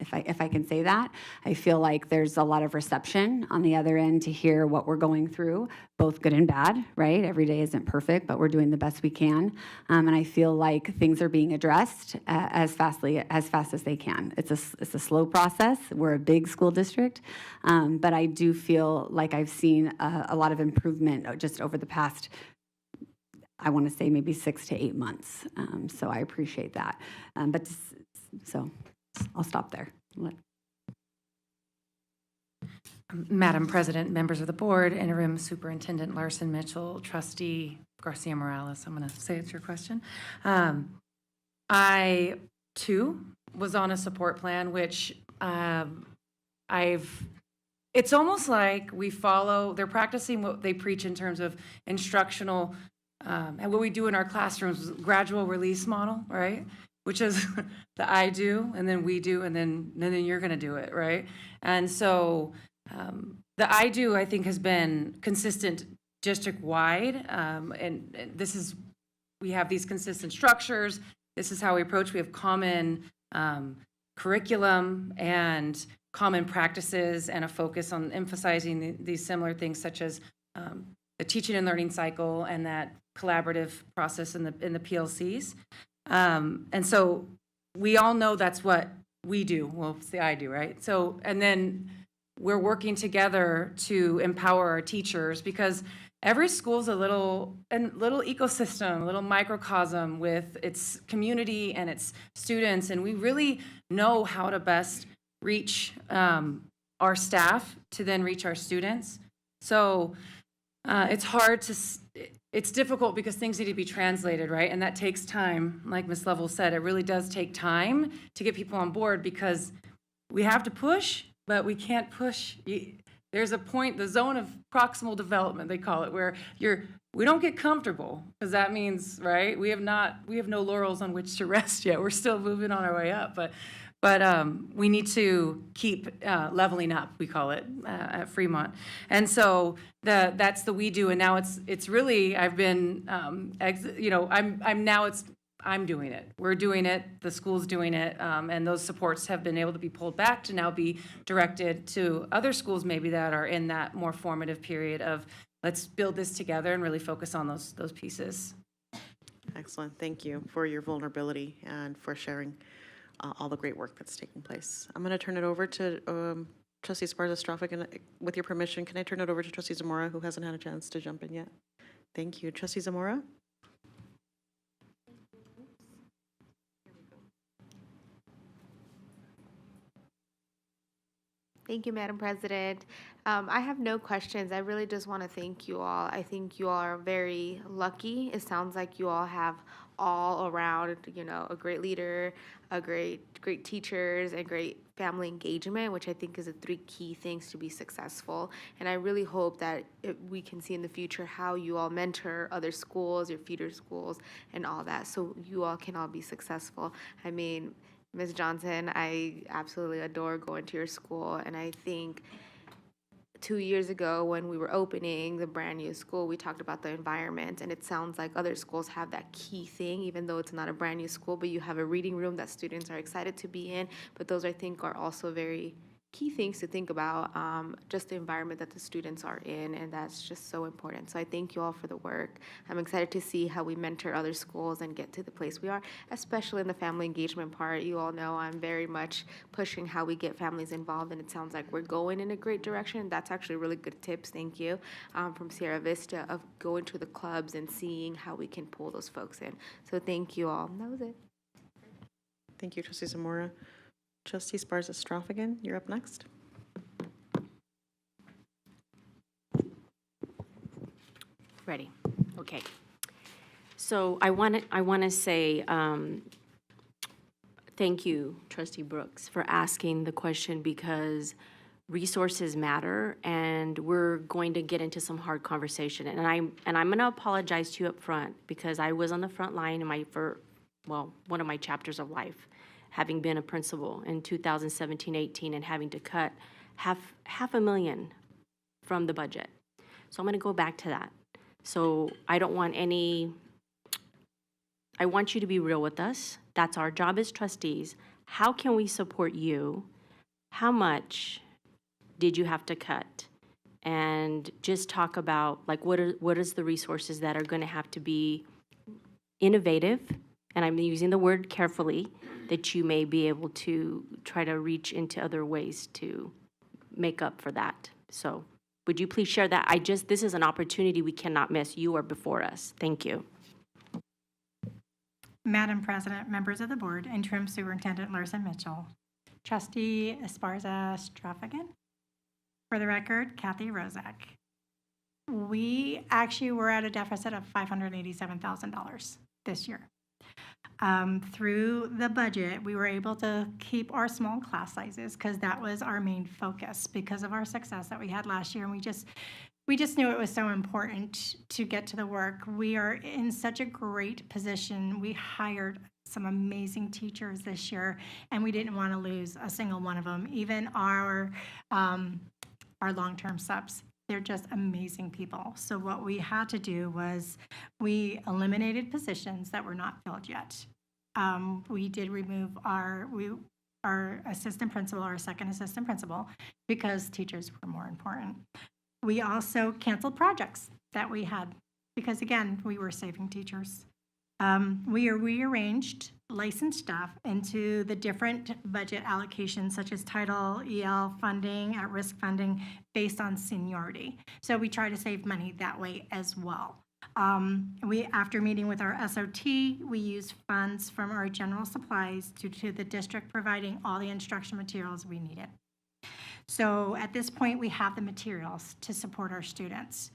If I can say that, I feel like there's a lot of reception on the other end to hear what we're going through, both good and bad. Right, every day isn't perfect, but we're doing the best we can, and I feel like things are being addressed as fast as they can. It's a slow process. We're a big school district, but I do feel like I've seen a lot of improvement just over the past, I want to say maybe 6 to 8 months. So I appreciate that. So I'll stop there. Madam President, members of the board, Interim Superintendent Larson Mitchell, Trustee Garcia Morales, I'm going to say it's your question. I, too, was on a support plan, which it's almost like they're practicing what they preach in terms of instructional, and what we do in our classrooms, gradual release model, right? Which is the I do, and then we do, and then you're going to do it, right? And so the I do, I think, has been consistent district-wide, and we have these consistent structures. This is how we approach. We have common curriculum and common practices and a focus on emphasizing these similar things, such as the teaching and learning cycle and that collaborative process in the PLCs. And so we all know that's what we do. Well, it's the I do, right? So, and then we're working together to empower our teachers, because every school's a little ecosystem, a little microcosm with its community and its students, and we really know how to best reach our staff to then reach our students. So It's hard to, it's difficult because things need to be translated, right? And that takes time. Like Ms. Lovell said, it really does take time to get people on board because we have to push, but we can't push. There's a point, the zone of proximal development, they call it, where we don't get comfortable because that means, right? We have no laurels on which to rest yet. We're still moving on our way up, but we need to keep leveling up, we call it, at Fremont. And so that's the we do, and now it's really, I've been, I'm doing it. We're doing it, the school's doing it, and those supports have been able to be pulled back to now be directed to other schools maybe that are in that more formative period of let's build this together and really focus on those pieces. Excellent. Thank you for your vulnerability and for sharing all the great work that's taking place. I'm going to turn it over to Trustee Sparza-Strophic, and with your permission, can I turn it over to Trustee Zamora, who hasn't had a chance to jump in yet? Thank you. Trustee Zamora? Thank you, Madam President. I have no questions. I really just want to thank you all. I think you all are very lucky. It sounds like you all have all around, a great leader, great teachers, and great family engagement, which I think is the 3 key things to be successful. And I really hope that we can see in the future how you all mentor other schools, your feeder schools, and all that, so you all can all be successful. I mean, Ms. Johnson, I absolutely adore going to your school, and I think 2 years ago when we were opening the brand new school, we talked about the environment, and it sounds like other schools have that key thing, even though it's not a brand new school, but you have a reading room that students are excited to be in. But those, I think, are also very key things to think about, just the environment that the students are in, and that's just so important. So I thank you all for the work. I'm excited to see how we mentor other schools and get to the place we are, especially in the family engagement part. You all know I'm very much pushing how we get families involved, and it sounds like we're going in a great direction. That's actually really good tips, thank you, from Sierra Vista, of going to the clubs and seeing how we can pull those folks in. So thank you all. That was it. Thank you, Trustee Zamora. Trustee Sparza-Strophigan, you're up next. Ready. Okay. So I want to say thank you, Trustee Brooks, for asking the question, because resources matter, and we're going to get into some hard conversation. And I'm going to apologize to you up front, because I was on the front line in one of my chapters of life, having been a principal in 2017-18 and having to cut half $500,000 from the budget. So I'm going to go back to that. So I want you to be real with us. That's our job as trustees. How can we support you? How much did you have to cut? And just talk about, like, what is the resources that are going to have to be innovative, and I'm using the word carefully, that you may be able to try to reach into other ways to make up for that. So would you please share that? This is an opportunity we cannot miss. You are before us. Thank you. Madam President, members of the board, Interim Superintendent Larson Mitchell, Trustee Sparza-Strophigan. For the record, Kathy Rozak. We actually were at a deficit of $587,000 this year. Through the budget, we were able to keep our small class sizes because that was our main focus because of our success that we had last year. And we just knew it was so important to get to the work. We are in such a great position. We hired some amazing teachers this year, and we didn't want to lose a single one of them, even our long-term subs. They're just amazing people. So what we had to do was we eliminated positions that were not filled yet. We did remove our assistant principal, our second assistant principal, because teachers were more important. We also canceled projects that we had because, again, we were saving teachers. We rearranged licensed staff into the different budget allocations, such as Title, EL funding, at-risk funding, based on seniority. So we try to save money that way as well. After meeting with our SOT, we used funds from our general supplies to the district providing all the instruction materials we needed. So at this point, we have the materials to support our students.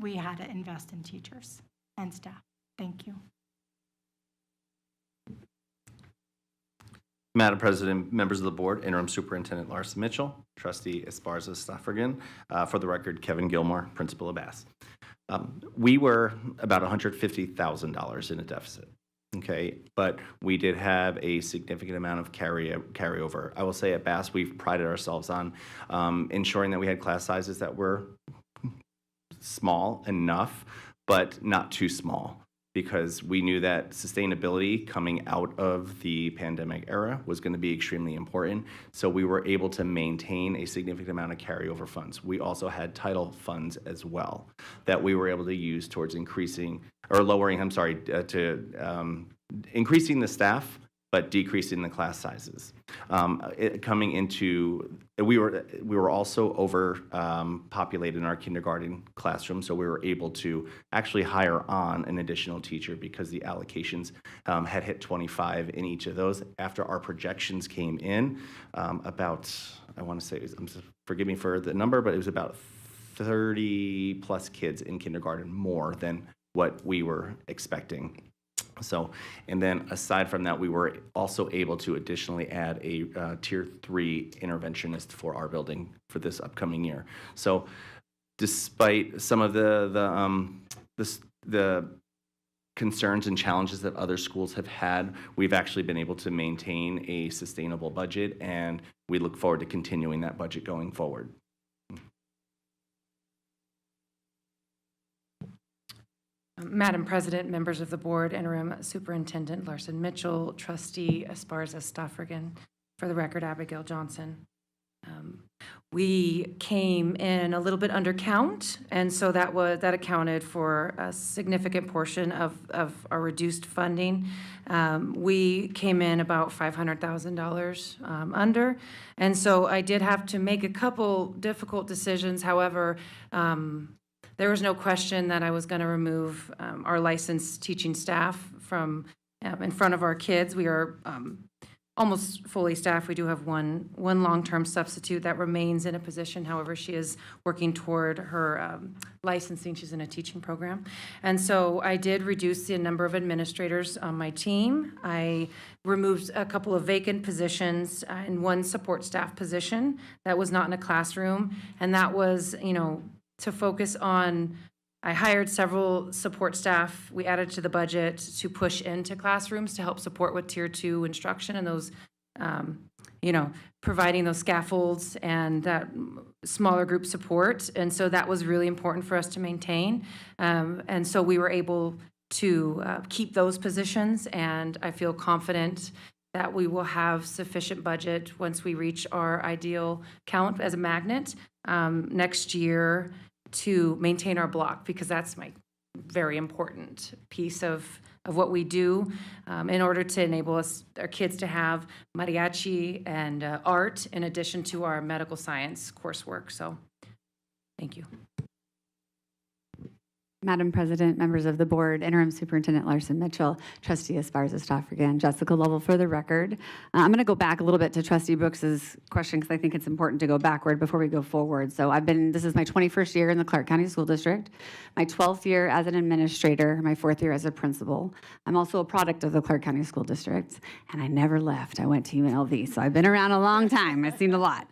we had to invest in teachers and staff. Thank you. Madam President, members of the board, Interim Superintendent Larson Mitchell, Trustee Esparza Stafford, for the record, Kevin Gilmore, Principal of Bass. We were about $150,000 in a deficit, okay? But we did have a significant amount of carryover. I will say at Bass, we've prided ourselves on ensuring that we had class sizes that were small enough, but not too small, because we knew that sustainability coming out of the pandemic era was going to be extremely important. So we were able to maintain a significant amount of carryover funds. We also had title funds as well that we were able to use towards increasing or lowering, increasing the staff, but decreasing the class sizes. We were also over populated in our kindergarten classroom, so we were able to actually hire on an additional teacher because the allocations had hit 25 in each of those. After our projections came in, about, I want to say, forgive me for the number, but it was about 30 plus kids in kindergarten more than what we were expecting. So, and then aside from that, we were also able to additionally add a tier 3 interventionist for our building for this upcoming year. So, despite some of the concerns and challenges that other schools have had, we've actually been able to maintain a sustainable budget, and we look forward to continuing that budget going forward. Madam President, members of the board, Interim Superintendent Larson Mitchell, Trustee Esparza Stafford, for the record, Abigail Johnson. We came in a little bit under count, and so that accounted for a significant portion of our reduced funding. We came in about $500,000 under, and so I did have to make a couple difficult decisions. However, there was no question that I was going to remove our licensed teaching staff from in front of our kids. We are almost fully staffed. We do have one long-term substitute that remains in a position. However, she is working toward her licensing. She's in a teaching program. And so I did reduce the number of administrators on my team. I removed a couple of vacant positions in one support staff position that was not in a classroom. And that was, to focus on, I hired several support staff. We added to the budget to push into classrooms to help support with tier 2 instruction and those, providing those scaffolds and that smaller group support. And so that was really important for us to maintain. And so we were able to keep those positions, and I feel confident that we will have sufficient budget once we reach our ideal count as a magnet next year to maintain our block, because that's my very important piece of what we do in order to enable our kids to have mariachi and art in addition to our medical science coursework. So thank you. Madam President, members of the board, Interim Superintendent Larson Mitchell, Trustee Esparza Stafford, Jessica Lovell for the record. I'm going to go back a little bit to Trustee Brooks's question because I think it's important to go backward before we go forward. So this is my 21st year in the Clark County School District, my 12th year as an administrator, my 4th year as a principal. I'm also a product of the Clark County School District, and I never left. I went to UNLV, so I've been around a long time. I've seen a lot.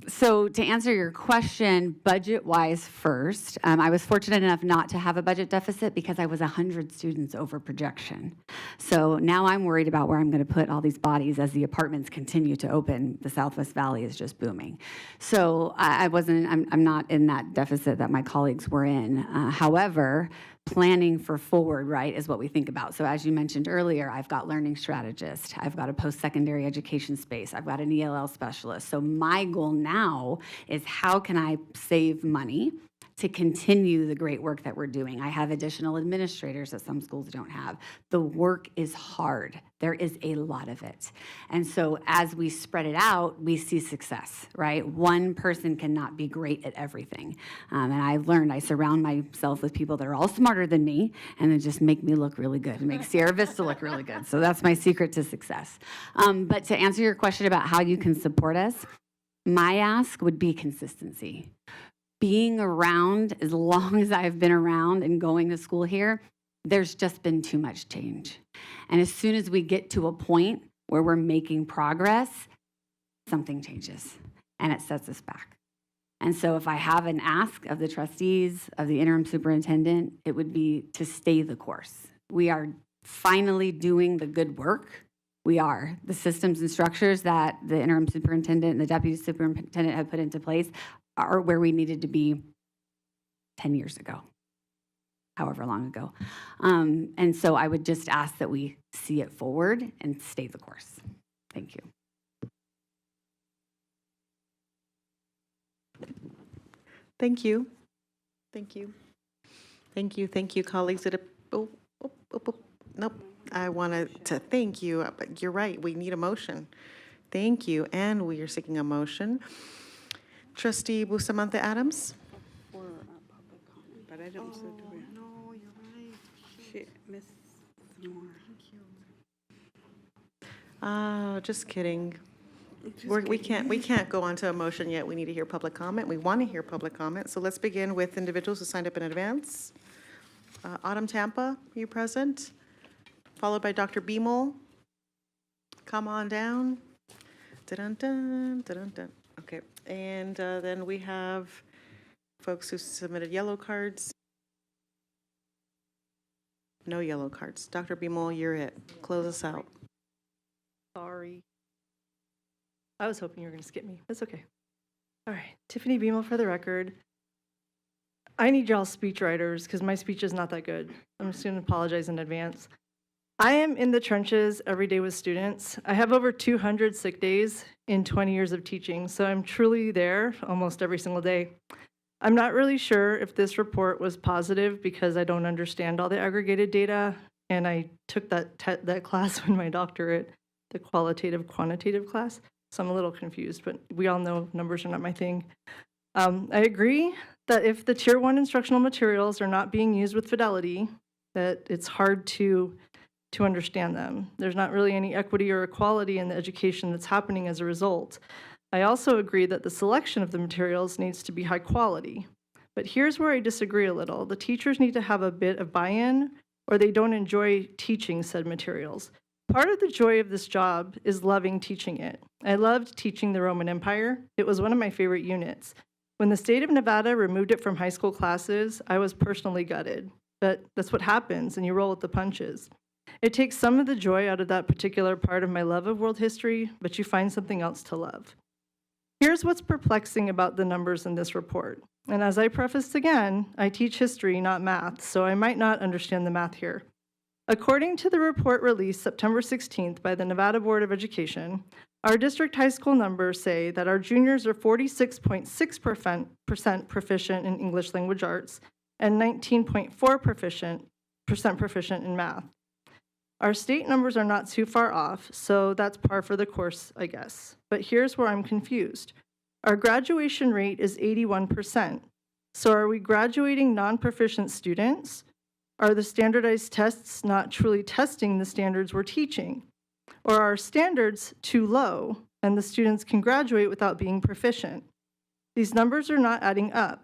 So to answer your question, budget-wise first, I was fortunate enough not to have a budget deficit because I was 100 students over projection. So now I'm worried about where I'm going to put all these bodies as the apartments continue to open. The Southwest Valley is just booming. So I'm not in that deficit that my colleagues were in. However, planning for forward, right, is what we think about. So as you mentioned earlier, I've got learning strategists, I've got a post-secondary education space, I've got an ELL specialist. So my goal now is how can I save money to continue the great work that we're doing. I have additional administrators that some schools don't have. The work is hard. There is a lot of it. And so as we spread it out, we see success, right? One person cannot be great at everything. And I've learned I surround myself with people that are all smarter than me and they just make me look really good and make Sierra Vista look really good. So that's my secret to success. But to answer your question about how you can support us, my ask would be consistency. being around as long as I've been around and going to school here, there's just been too much change. And as soon as we get to a point where we're making progress, something changes and it sets us back. And so if I have an ask of the trustees, of the interim superintendent, it would be to stay the course. We are finally doing the good work. We are. The systems and structures that the interim superintendent and the deputy superintendent have put into place are where we needed to be 10 years ago, however long ago. And so I would just ask that we see it forward and stay the course. Thank you. Thank you. Thank you. Thank you. Thank you, colleagues. Nope. I wanted to thank you, but you're right. We need a motion. Thank you. And we are seeking a motion. Trustee Bustamante Adams? For public comment, but I don't see it. No, you're right. Shit, Miss Moore. Just kidding. We can't go on to a motion yet. We need to hear public comment. We want to hear public comment. So let's begin with individuals who signed up in advance. Autumn Tampa, are you present? Followed by Dr. Beamel. Come on down. Dun-dun-dun, dun-dun-dun. Okay, and then we have folks who submitted yellow cards. No yellow cards. Dr. Beamel, you're it. Close us out. Sorry. I was hoping you were going to skip me. That's okay. All right. Tiffany Beamel for the record. I need y'all speechwriters because my speech is not that good. I'm just going to apologize in advance. I am in the trenches every day with students. I have over 200 sick days in 20 years of teaching, so I'm truly there almost every single day. I'm not really sure if this report was positive because I don't understand all the aggregated data, and I took that class in my doctorate, the qualitative quantitative class. So I'm a little confused, but we all know numbers are not my thing. I agree that if the Tier 1 instructional materials are not being used with fidelity, that it's hard to understand them. There's not really any equity or equality in the education that's happening as a result. I also agree that the selection of the materials needs to be high quality. But here's where I disagree a little. The teachers need to have a bit of buy-in or they don't enjoy teaching said materials. Part of the joy of this job is loving teaching it. I loved teaching the Roman Empire. It was one of my favorite units. When the state of Nevada removed it from high school classes, I was personally gutted. But that's what happens, and you roll with the punches. It takes some of the joy out of that particular part of my love of world history, but you find something else to love. Here's what's perplexing about the numbers in this report. And as I prefaced again, I teach history, not math, so I might not understand the math here. According to the report released September 16th by the Nevada Board of Education, our district high school numbers say that our juniors are 46.6% proficient in English language arts and 19.4% proficient in math. Our state numbers are not too far off, so that's par for the course, I guess. But here's where I'm confused. Our graduation rate is 81%. So are we graduating non-proficient students? Are the standardized tests not truly testing the standards we're teaching? Or are standards too low and the students can graduate without being proficient? These numbers are not adding up.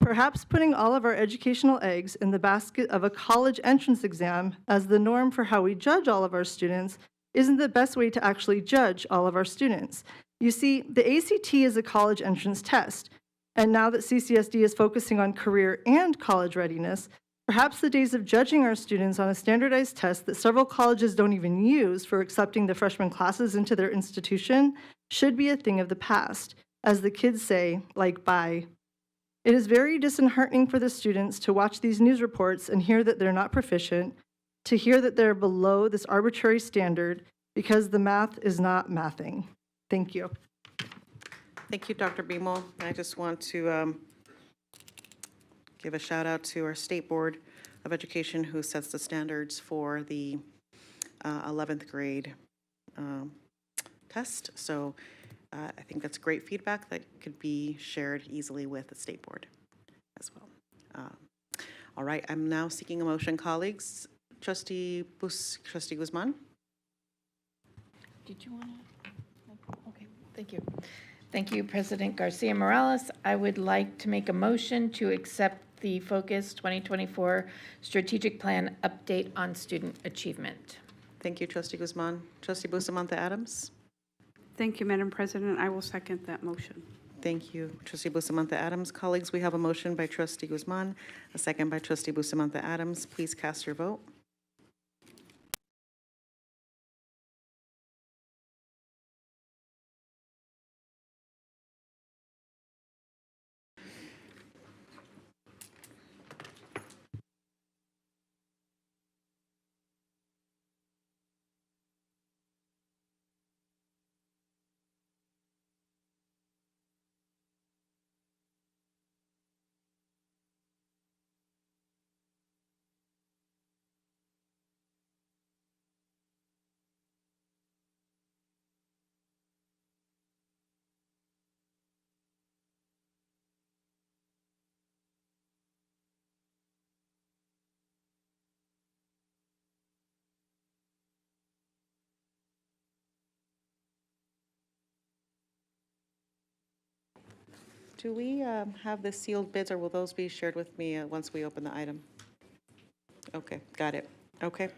Perhaps putting all of our educational eggs in the basket of a college entrance exam as the norm for how we judge all of our students isn't the best way to actually judge all of our students. You see, the ACT is a college entrance test, and now that CCSD is focusing on career and college readiness, perhaps the days of judging our students on a standardized test that several colleges don't even use for accepting the freshman classes into their institution should be a thing of the past. As the kids say, like, bye. It is very disheartening for the students to watch these news reports and hear that they're not proficient, to hear that they're below this arbitrary standard because the math is not mathing. Thank you. Thank you, Dr. Beamel. I just want to give a shout out to our State Board of Education who sets the standards for the 11th grade test. So I think that's great feedback that could be shared easily with the State Board as well. All right, I'm now seeking a motion, colleagues. Trustee Guzman? Did you want to? Okay, thank you. Thank you, President Garcia Morales. I would like to make a motion to accept the Focus 2024 Strategic Plan Update on Student Achievement. Thank you, Trustee Guzman. Trustee Bustamante Adams? Thank you, Madam President. I will second that motion. Thank you, Trustee Bustamante Adams. Colleagues, we have a motion by Trustee Guzman, a second by Trustee Bustamante Adams. Please cast your vote. Do we have the sealed bids, or will those be shared with me once we open the item? Okay, got it. Okay.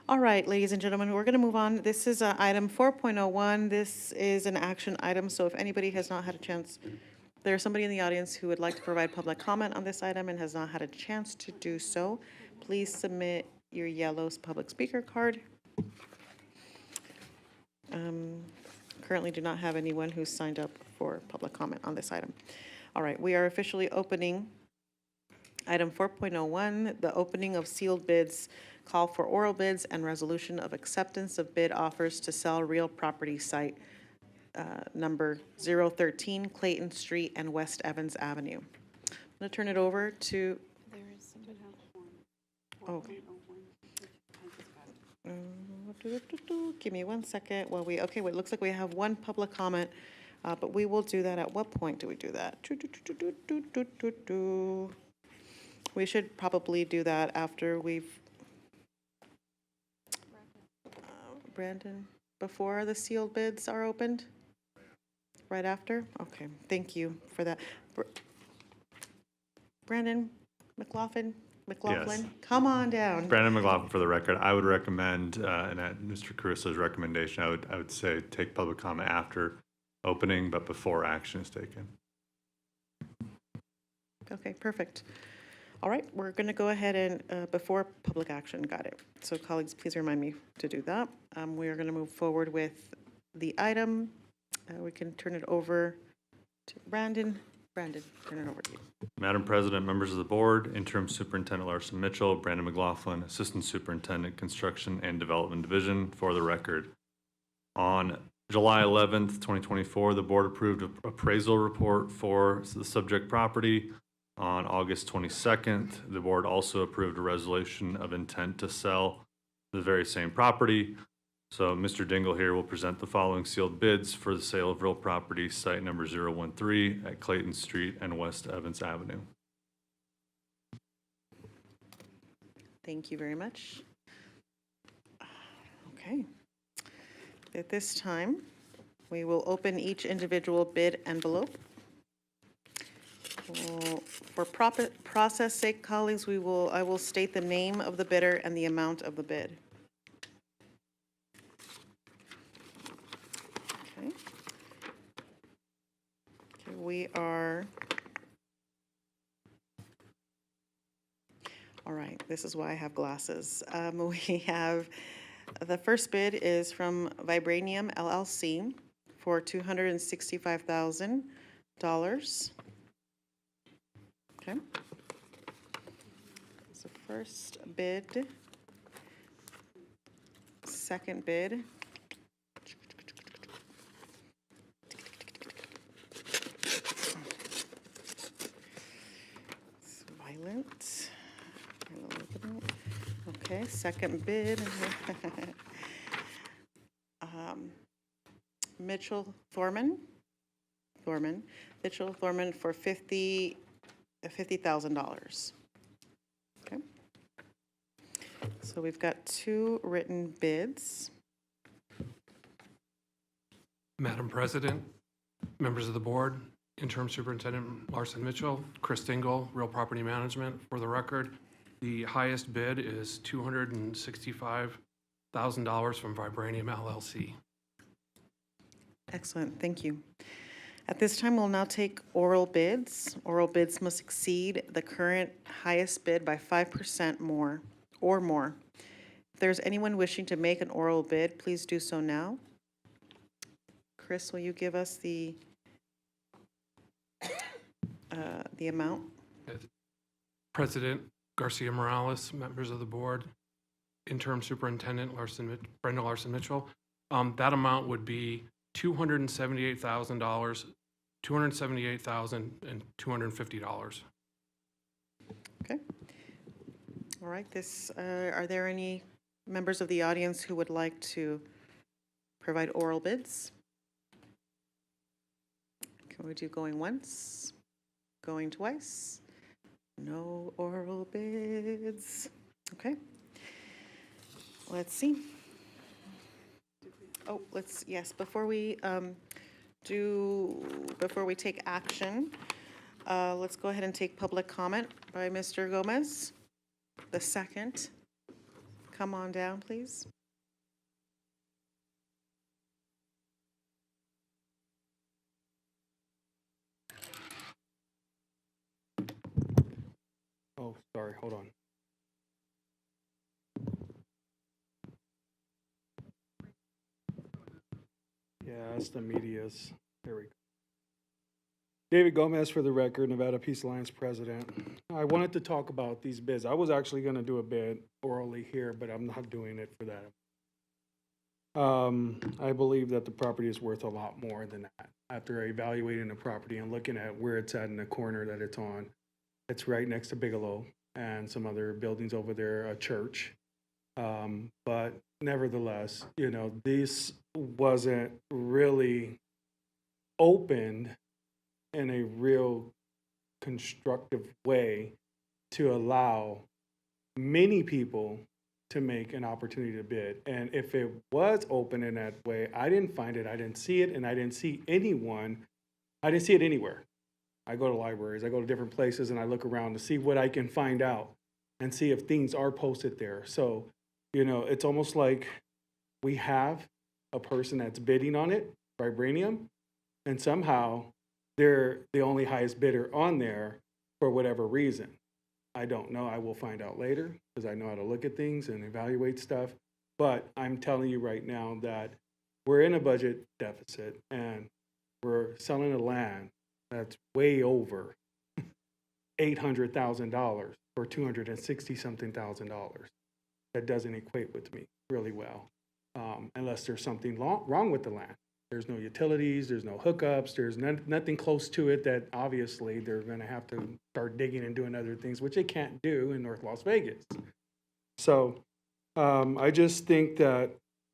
All right, ladies and gentlemen, we're going to move on. This is item 4.01. This is an action item, so if anybody has not had a chance, there's somebody in the audience who would like to provide public comment on this item and has not had a chance to do so, please submit your yellow public speaker card. Currently do not have anyone who's signed up for public comment on this item. All right, we are officially opening item 4.01, the opening of sealed bids, call for oral bids and resolution of acceptance of bid offers to sell real property site number 013 Clayton Street and West Evans Avenue. I'm going to turn it over to. Okay. Give me 1 second while we, okay, wait, looks like we have one public comment, but we will do that. At what point do we do that? We should probably do that after we've, Brandon, before the sealed bids are opened? Right after? Okay, thank you for that. Brandon McLaughlin, Yes. come on down. Brandon McLaughlin, for the record, I would recommend, and at Mr. Caruso's recommendation, I would say take public comment after opening, but before action is taken. Okay, perfect. All right, we're going to go ahead and, before public action, got it. So colleagues, please remind me to do that. We are going to move forward with the item. We can turn it over to Brandon. Brandon, turn it over to you. Madam President, members of the board, Interim Superintendent Larson Mitchell, Brandon McLaughlin, Assistant Superintendent, Construction and Development Division, for the record. On July 11th, 2024, the board approved an appraisal report for the subject property. On August 22nd, the board also approved a resolution of intent to sell the very same property. So Mr. Dingle here will present the following sealed bids for the sale of real property, site number 013 at Clayton Street and West Evans Avenue. Thank you very much. Okay. At this time, we will open each individual bid envelope. For process sake, colleagues, I will state the name of the bidder and the amount of the bid. Okay. Okay, we are. All right, this is why I have glasses. We have, the first bid is from Vibranium LLC for $265,000. Okay. So first bid, second bid. It's violent. Okay, second bid. Mitchell Thorman. Mitchell Thorman for $50,000. Okay. So we've got two written bids. Madam President, Members of the board, Interim Superintendent Larson Mitchell, Chris Dingle, Real Property Management. For the record, the highest bid is $265,000 from Vibranium LLC. Excellent, thank you. At this time, we'll now take oral bids. Oral bids must exceed the current highest bid by 5% more or more. If there's anyone wishing to make an oral bid, please do so now. Chris, will you give us the amount? President Garcia Morales, members of the board, Interim Superintendent Brenda Larson Mitchell. That amount would be $278,000, $278,250. Okay. All right, are there any members of the audience who would like to provide oral bids? Can we do going once, going twice? No oral bids. Okay. Let's see. Oh, yes, before we take action, let's go ahead and take public comment by Mr. Gomez. The second. Come on down, please. Oh, sorry, hold on. Yeah, that's the media's. There we go. David Gomez, for the record, Nevada Peace Alliance president. I wanted to talk about these bids. I was actually going to do a bid orally here, but I'm not doing it for that. I believe that the property is worth a lot more than that. After evaluating the property and looking at where it's at in the corner that it's on, it's right next to Bigelow and some other buildings over there, a church. But nevertheless, you know, this wasn't really opened in a real constructive way to allow many people to make an opportunity to bid. And if it was open in that way, I didn't find it, I didn't see it, and I didn't see anyone, I didn't see it anywhere. I go to libraries, I go to different places, and I look around to see what I can find out and see if things are posted there. So, you know, it's almost like we have a person that's bidding on it, Vibranium, and somehow they're the only highest bidder on there for whatever reason. I don't know. I will find out later because I know how to look at things and evaluate stuff. But I'm telling you right now that we're in a budget deficit and we're selling a land that's way over $800,000 or $260-something thousand. That doesn't equate with me really well, unless there's something wrong with the land. There's no utilities, there's no hookups, there's nothing close to it that obviously they're going to have to start digging and doing other things, which they can't do in North Las Vegas. So I just think that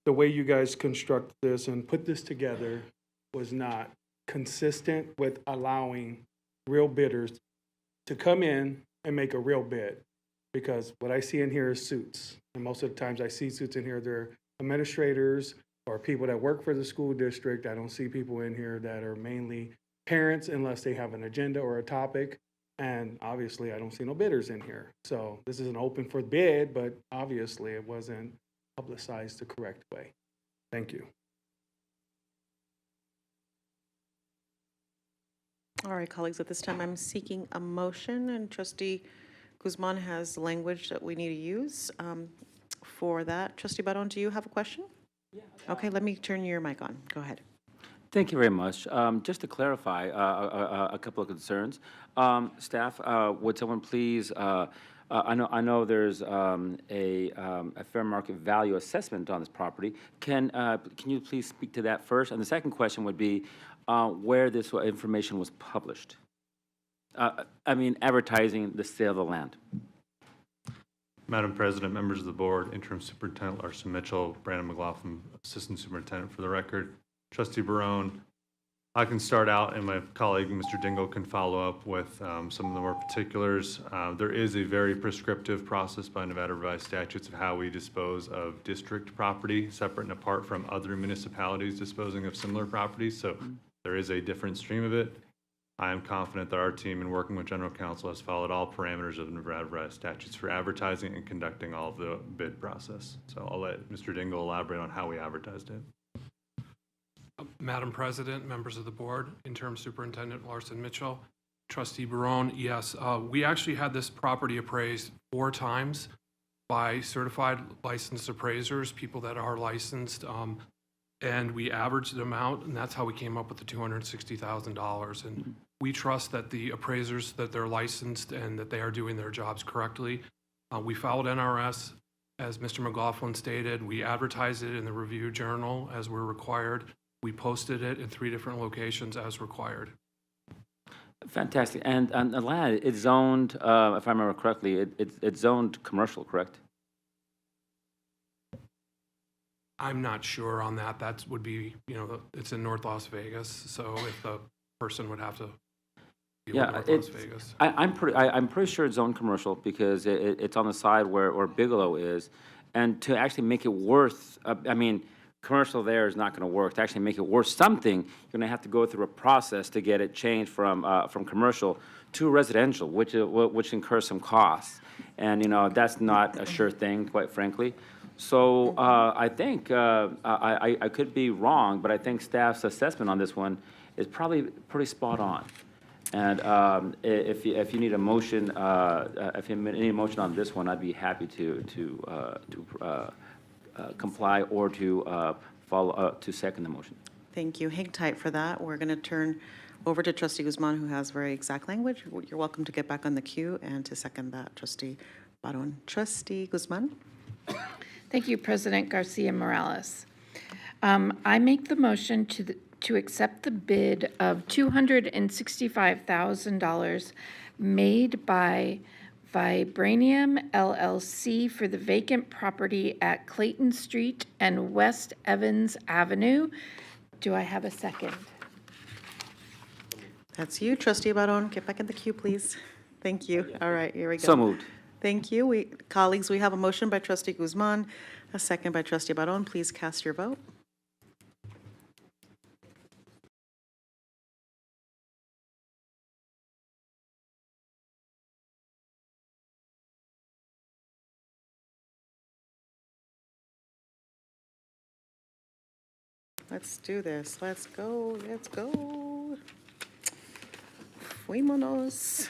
the way you guys construct this and put this together was not consistent with allowing real bidders to come in and make a real bid. Because what I see in here is suits. And most of the times I see suits in here, they're administrators or people that work for the school district. I don't see people in here that are mainly parents unless they have an agenda or a topic. And obviously I don't see no bidders in here. So this isn't open for bid, but obviously it wasn't publicized the correct way. Thank you. All right, colleagues, at this time I'm seeking a motion, and Trustee Guzman has language that we need to use for that. Trustee Barron, do you have a question? Yeah. Okay, let me turn your mic on. Go ahead. Thank you very much. Just to clarify a couple of concerns. Staff, would someone please, I know there's a fair market value assessment on this property. Can you please speak to that first? And the second question would be where this information was published. I mean, advertising the sale of the land. Madam President, members of the board, Interim Superintendent Larson Mitchell, Brandon McLaughlin, Assistant Superintendent. For the record, Trustee Barone, I can start out and my colleague, Mr. Dingle, can follow up with some of the more particulars. There is a very prescriptive process by Nevada revised statutes of how we dispose of district property, separate and apart from other municipalities disposing of similar properties. So there is a different stream of it. I am confident that our team, in working with General Counsel, has followed all parameters of the Nevada statutes for advertising and conducting all of the bid process. So I'll let Mr. Dingle elaborate on how we advertised it. Madam President, members of the board, Interim Superintendent Larson Mitchell, Trustee Barone, yes, we actually had this property appraised 4 times by certified licensed appraisers, people that are licensed, and we averaged them out, and that's how we came up with the $260,000. And we trust that the appraisers, that they're licensed and that they are doing their jobs correctly. We filed NRS, as Mr. McLaughlin stated. We advertised it in the Review Journal as we're required. We posted it in 3 different locations as required. Fantastic. And the land, it's zoned, if I remember correctly, it's zoned commercial, correct? I'm not sure on that. That would be, it's in North Las Vegas, so if the person would have to deal with North Las Vegas. I'm pretty sure it's zoned commercial because it's on the side where Bigelow is. And to actually make it worth, commercial there is not going to work. To actually make it worth something, you're going to have to go through a process to get it changed from commercial to residential, which incurs some costs. And, that's not a sure thing, quite frankly. So I think, I could be wrong, but I think staff's assessment on this one is probably pretty spot on. And if you need a motion, if you need a motion on this one, I'd be happy to comply or to follow to second the motion. Thank you. Hang tight for that. We're going to turn over to Trustee Guzman, who has very exact language. You're welcome to get back on the queue and to second that, Trustee Barone. Trustee Guzman. Thank you, President Garcia Morales. I make the motion to accept the bid of $265,000 made by Vibranium LLC for the vacant property at Clayton Street and West Evans Avenue. Do I have a second? That's you, Trustee Barone. Get back in the queue, please. Thank you. All right, here we go. So moved. Thank you. Colleagues, we have a motion by Trustee Guzman, a second by Trustee Barone. Please cast your vote. Let's do this. Let's go. Let's go. Fuímonos.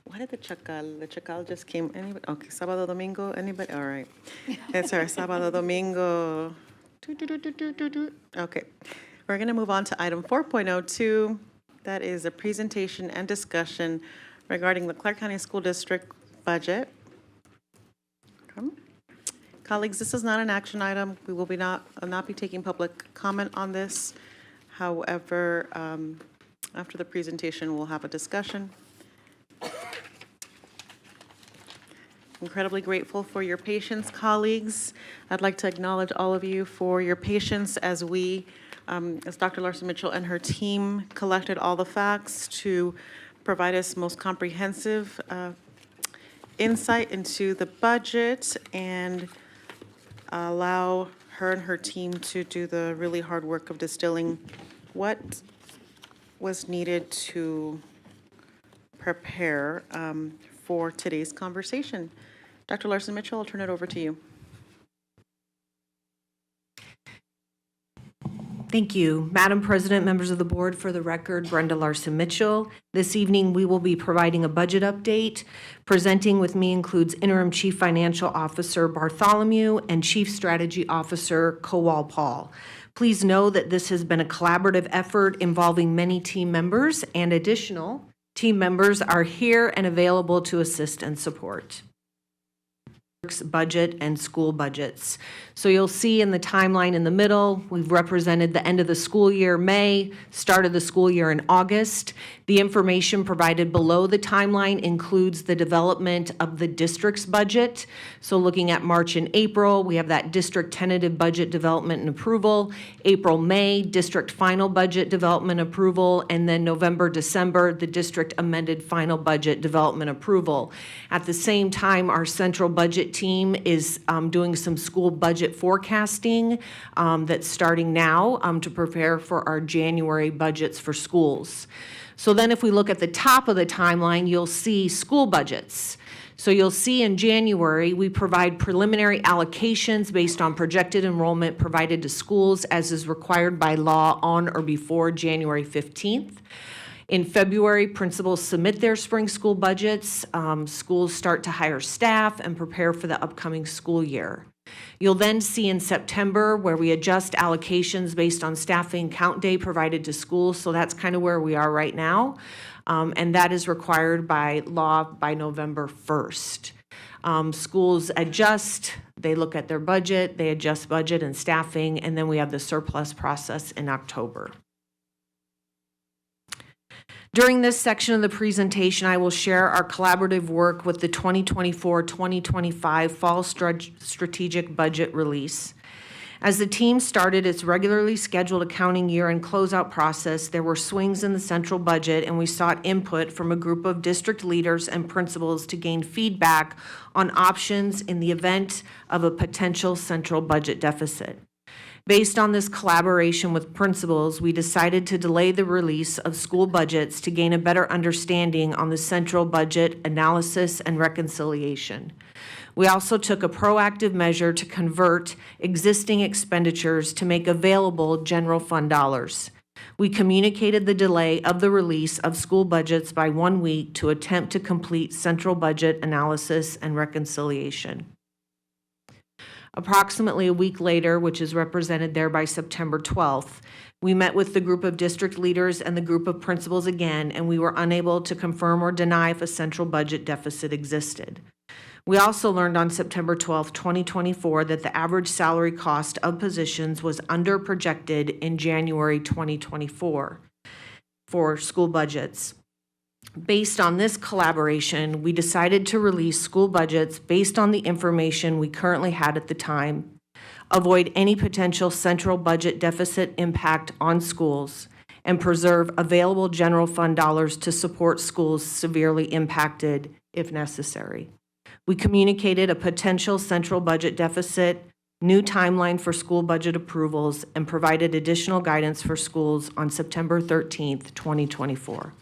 Why did the chacal? The chacal just came. Anybody? Okay, sábado, domingo. Anybody? All right. It's our sábado, domingo. Okay. We're going to move on to item 4.02. That is a presentation and discussion regarding the Clark County School District budget. Come. Colleagues, this is not an action item. We will not be taking public comment on this. However, after the presentation, we'll have a discussion. Incredibly grateful for your patience, colleagues. I'd like to acknowledge all of you for your patience as as Dr. Larson Mitchell and her team collected all the facts to provide us most comprehensive insight into the budget and allow her and her team to do the really hard work of distilling what was needed to prepare for today's conversation. Dr. Larson Mitchell, I'll turn it over to you. Thank you. Madam President, members of the board, for the record, Brenda Larson Mitchell. This evening, we will be providing a budget update. Presenting with me includes Interim Chief Financial Officer Bartholomew and Chief Strategy Officer Kowal Paul. Please know that this has been a collaborative effort involving many team members, and additional team members are here and available to assist and support. Budget and school budgets. So you'll see in the timeline in the middle, we've represented the end of the school year, May, start of the school year in August. The information provided below the timeline includes the development of the district's budget. So looking at March and April, we have that district tentative budget development and approval. April, May, district final budget development approval, and then November, December, the district amended final budget development approval. At the same time, our central budget budget team is doing some school budget forecasting that's starting now to prepare for our January budgets for schools. So then if we look at the top of the timeline, you'll see school budgets. So you'll see in January, we provide preliminary allocations based on projected enrollment provided to schools as is required by law on or before January 15th. In February, principals submit their spring school budgets. Schools start to hire staff and prepare for the upcoming school year. You'll then see in September where we adjust allocations based on staffing count day provided to schools. So that's kind of where we are right now. And that is required by law by November 1st. Schools adjust, they look at their budget, they adjust budget and staffing, and then we have the surplus process in October. During this section of the presentation, I will share our collaborative work with the 2024-2025 Fall Strategic Budget Release. As the team started its regularly scheduled accounting year and closeout process, there were swings in the central budget, and we sought input from a group of district leaders and principals to gain feedback on options in the event of a potential central budget deficit. Based on this collaboration with principals, we decided to delay the release of school budgets to gain a better understanding on the central budget analysis and reconciliation. We also took a proactive measure to convert existing expenditures to make available general fund dollars. We communicated the delay of the release of school budgets by 1 week to attempt to complete central budget analysis and reconciliation. Approximately a week later, which is represented there by September 12th, we met with the group of district leaders and the group of principals again, and we were unable to confirm or deny if a central budget deficit existed. We also learned on September 12, 2024, that the average salary cost of positions was under projected in January 2024 for school budgets. Based on this collaboration, we decided to release school budgets based on the information we currently had at the time, avoid any potential central budget deficit impact on schools, and preserve available general fund dollars to support schools severely impacted if necessary. We communicated a potential central budget deficit, new timeline for school budget approvals, and provided additional guidance for schools on September 13th, 2024.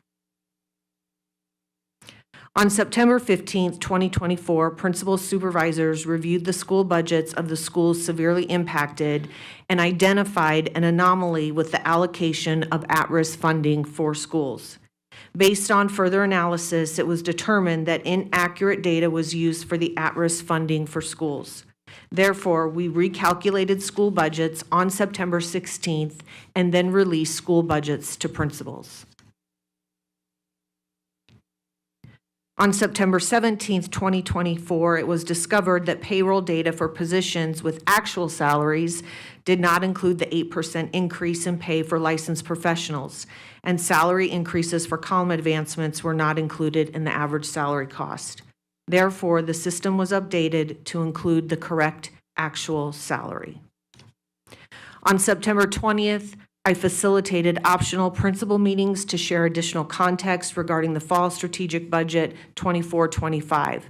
On September 15th, 2024, principal supervisors reviewed the school budgets of the schools severely impacted and identified an anomaly with the allocation of at-risk funding for schools. Based on further analysis, it was determined that inaccurate data was used for the at-risk funding for schools. Therefore, we recalculated school budgets on September 16th and then released school budgets to principals. On September 17th, 2024, it was discovered that payroll data for positions with actual salaries did not include the 8% increase in pay for licensed professionals, and salary increases for column advancements were not included in the average salary cost. Therefore, the system was updated to include the correct actual salary. On September 20th, I facilitated optional principal meetings to share additional context regarding the Fall Strategic Budget 24-25.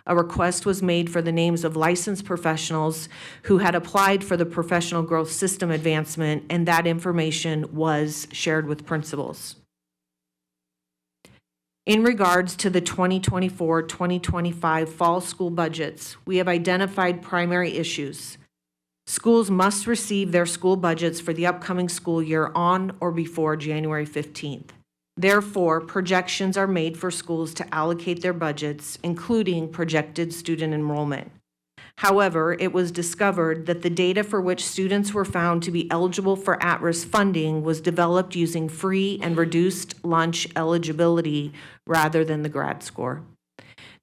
A request was made for the names of licensed professionals who had applied for the Professional Growth System advancement, and that information was shared with principals. In regards to the 2024-2025 fall school budgets, we have identified primary issues. Schools must receive their school budgets for the upcoming school year on or before January 15th. Therefore, projections are made for schools to allocate their budgets, including projected student enrollment. However, it was discovered that the data for which students were found to be eligible for at-risk funding was developed using free and reduced lunch eligibility rather than the grad score.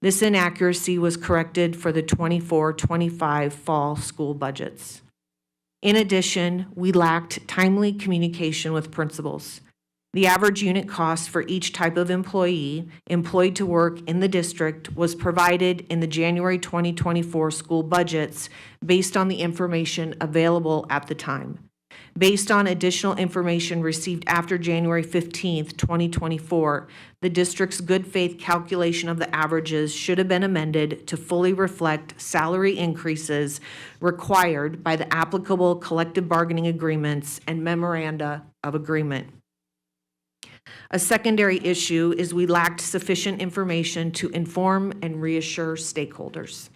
This inaccuracy was corrected for the 24-25 fall school budgets. In addition, we lacked timely communication with principals. The average unit cost for each type of employee employed to work in the district was provided in the January 2024 school budgets based on the information available at the time. Based on additional information received after January 15th, 2024, the district's good faith calculation of the averages should have been amended to fully reflect salary increases required by the applicable collective bargaining agreements and memoranda of agreement. A secondary issue is we lacked sufficient information to inform and reassure stakeholders,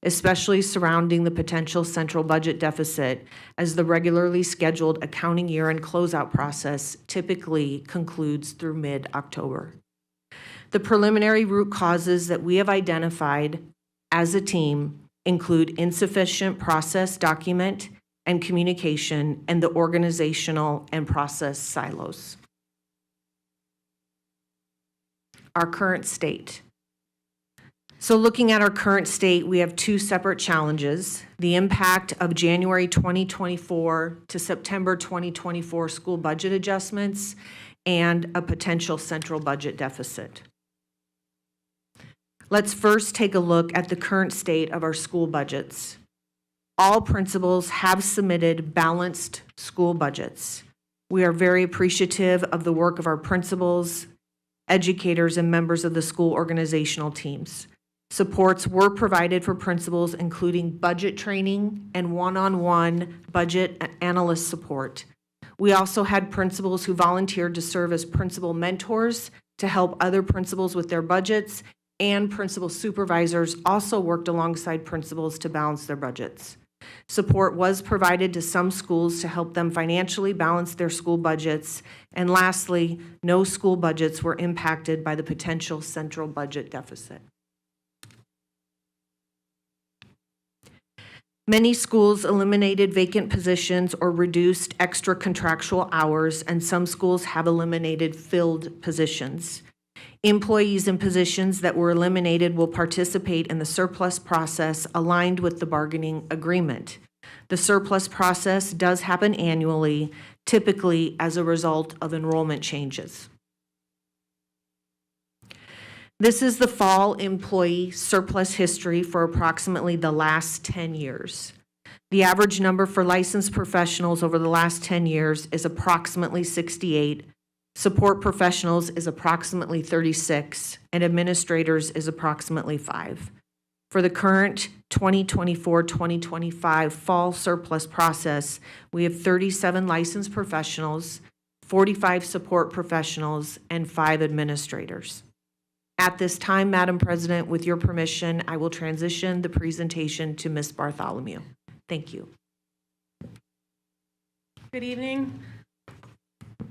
especially surrounding the potential central budget deficit, as the regularly scheduled accounting year and closeout process typically concludes through mid-October. The preliminary root causes that we have identified as a team include insufficient process document and communication and the organizational and process silos. Our current state. So looking at our current state, we have two separate challenges: the impact of January 2024 to September 2024 school budget adjustments and a potential central budget deficit. Let's first take a look at the current state of our school budgets. All principals have submitted balanced school budgets. We are very appreciative of the work of our principals, educators, and members of the school organizational teams. Supports were provided for principals, including budget training and one-on-one budget analyst support. We also had principals who volunteered to serve as principal mentors to help other principals with their budgets, and principal supervisors also worked alongside principals to balance their budgets. Support was provided to some schools to help them financially balance their school budgets. And lastly, no school budgets were impacted by the potential central budget deficit. Many schools eliminated vacant positions or reduced extra contractual hours, and some schools have eliminated filled positions. Employees in positions that were eliminated will participate in the surplus process aligned with the bargaining agreement. The surplus process does happen annually, typically as a result of enrollment changes. This is the fall employee surplus history for approximately the last 10 years. The average number for licensed professionals over the last 10 years is approximately 68. Support professionals is approximately 36, and administrators is approximately 5. For the current 2024-2025 fall surplus process, we have 37 licensed professionals, 45 support professionals, and 5 administrators. At this time, Madam President, with your permission, I will transition the presentation to Ms. Bartholomew. Thank you. Good evening.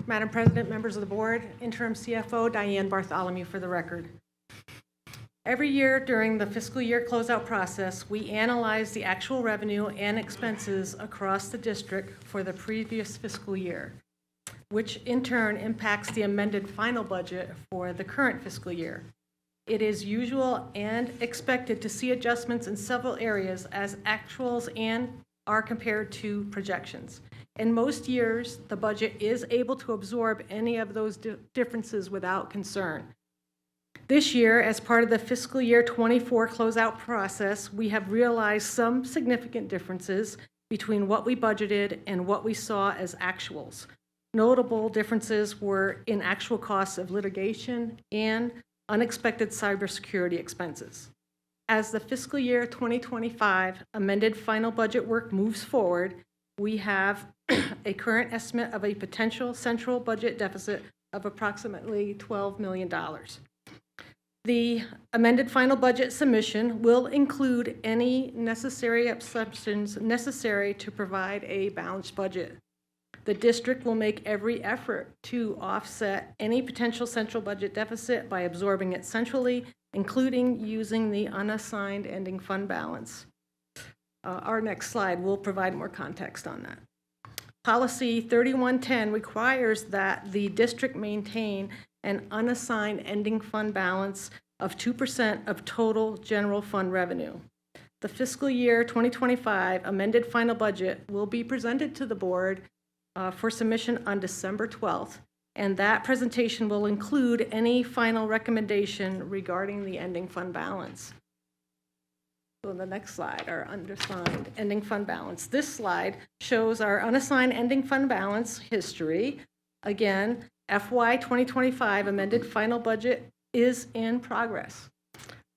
Madam President, members of the board, interim CFO Diane Bartholomew for the record. Every year during the fiscal year closeout process, we analyze the actual revenue and expenses across the district for the previous fiscal year, which in turn impacts the amended final budget for the current fiscal year. It is usual and expected to see adjustments in several areas as actuals and are compared to projections. In most years, the budget is able to absorb any of those differences without concern. This year, as part of the fiscal year 24 closeout process, we have realized some significant differences between what we budgeted and what we saw as actuals. Notable differences were in actual costs of litigation and unexpected cybersecurity expenses. As the fiscal year 2025 amended final budget work moves forward, we have a current estimate of a potential central budget deficit of approximately $12 million. The amended final budget submission will include any necessary assumptions necessary to provide a balanced budget. The district will make every effort to offset any potential central budget deficit by absorbing it centrally, including using the unassigned ending fund balance. Our next slide will provide more context on that. Policy 3110 requires that the district maintain an unassigned ending fund balance of 2% of total general fund revenue. The fiscal year 2025 amended final budget will be presented to the board for submission on December 12th, and that presentation will include any final recommendation regarding the ending fund balance. So the next slide, our unassigned ending fund balance. This slide shows our unassigned ending fund balance history. Again, FY 2025 amended final budget is in progress.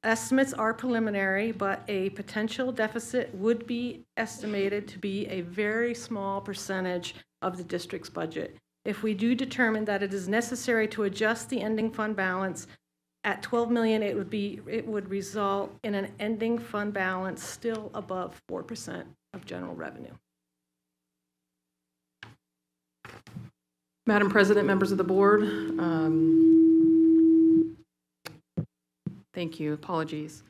Estimates are preliminary, but a potential deficit would be estimated to be a very small percentage of the district's budget. If we do determine that it is necessary to adjust the ending fund balance at 12 million, it would result in an ending fund balance still above 4% of general revenue. Madam President, members of the board, thank you, apologies.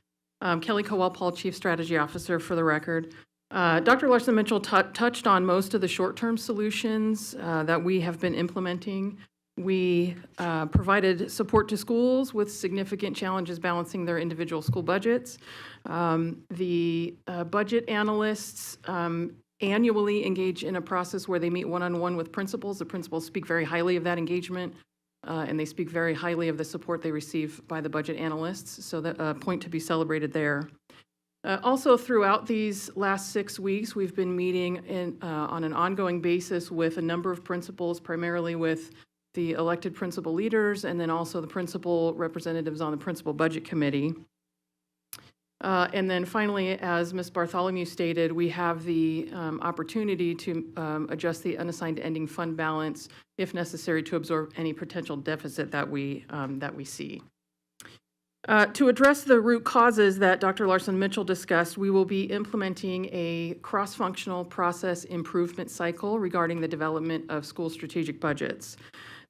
Kelly Kowal-Paul, Chief Strategy Officer for the record. Dr. Larson Mitchell touched on most of the short-term solutions that we have been implementing. We provided support to schools with significant challenges balancing their individual school budgets. The budget analysts annually engage in a process where they meet one-on-one with principals. The principals speak very highly of that engagement, and they speak very highly of the support they receive by the budget analysts, so that a point to be celebrated there. Also, throughout these last 6 weeks, we've been meeting on an ongoing basis with a number of principals, primarily with the elected principal leaders, and then also the principal representatives on the principal budget committee. And then finally, as Ms. Bartholomew stated, we have the opportunity to adjust the unassigned ending fund balance if necessary to absorb any potential deficit that we see. To address the root causes that Dr. Larson Mitchell discussed, we will be implementing a cross-functional process improvement cycle regarding the development of school strategic budgets.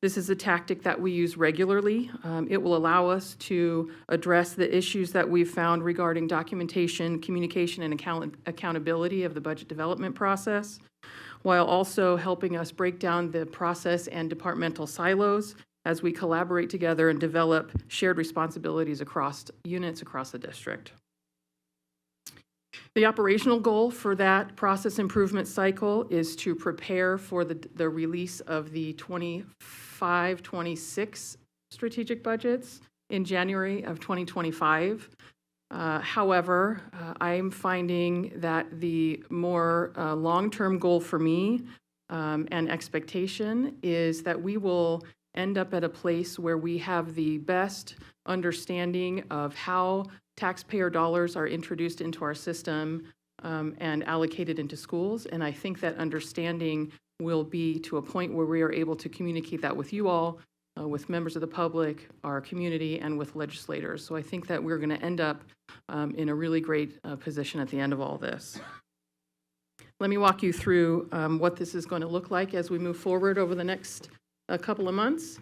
This is a tactic that we use regularly. It will allow us to address the issues that we've found regarding documentation, communication, and accountability of the budget development process, while also helping us break down the process and departmental silos as we collaborate together and develop shared responsibilities across units across the district. The operational goal for that process improvement cycle is to prepare for the release of the 25-26 strategic budgets in January of 2025. However, I'm finding that the more long-term goal for me and expectation is that we will end up at a place where we have the best understanding of how taxpayer dollars are introduced into our system and allocated into schools. And I think that understanding will be to a point where we are able to communicate that with you all, with members of the public, our community, and with legislators. So I think that we're going to end up in a really great position at the end of all this. Let me walk you through what this is going to look like as we move forward over the next couple of months.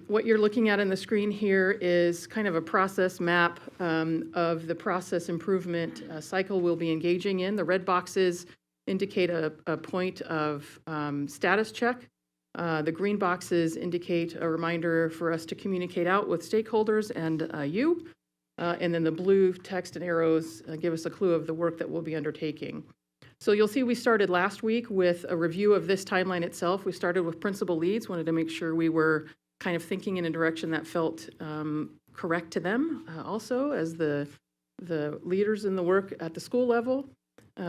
What you're looking at on the screen here is kind of a process map of the process improvement cycle we'll be engaging in. The red boxes indicate a point of status check. The green boxes indicate a reminder for us to communicate out with stakeholders and you. And then the blue text and arrows give us a clue of the work that we'll be undertaking. So you'll see we started last week with a review of this timeline itself. We started with principal leads, wanted to make sure we were kind of thinking in a direction that felt correct to them, also as the leaders in the work at the school level.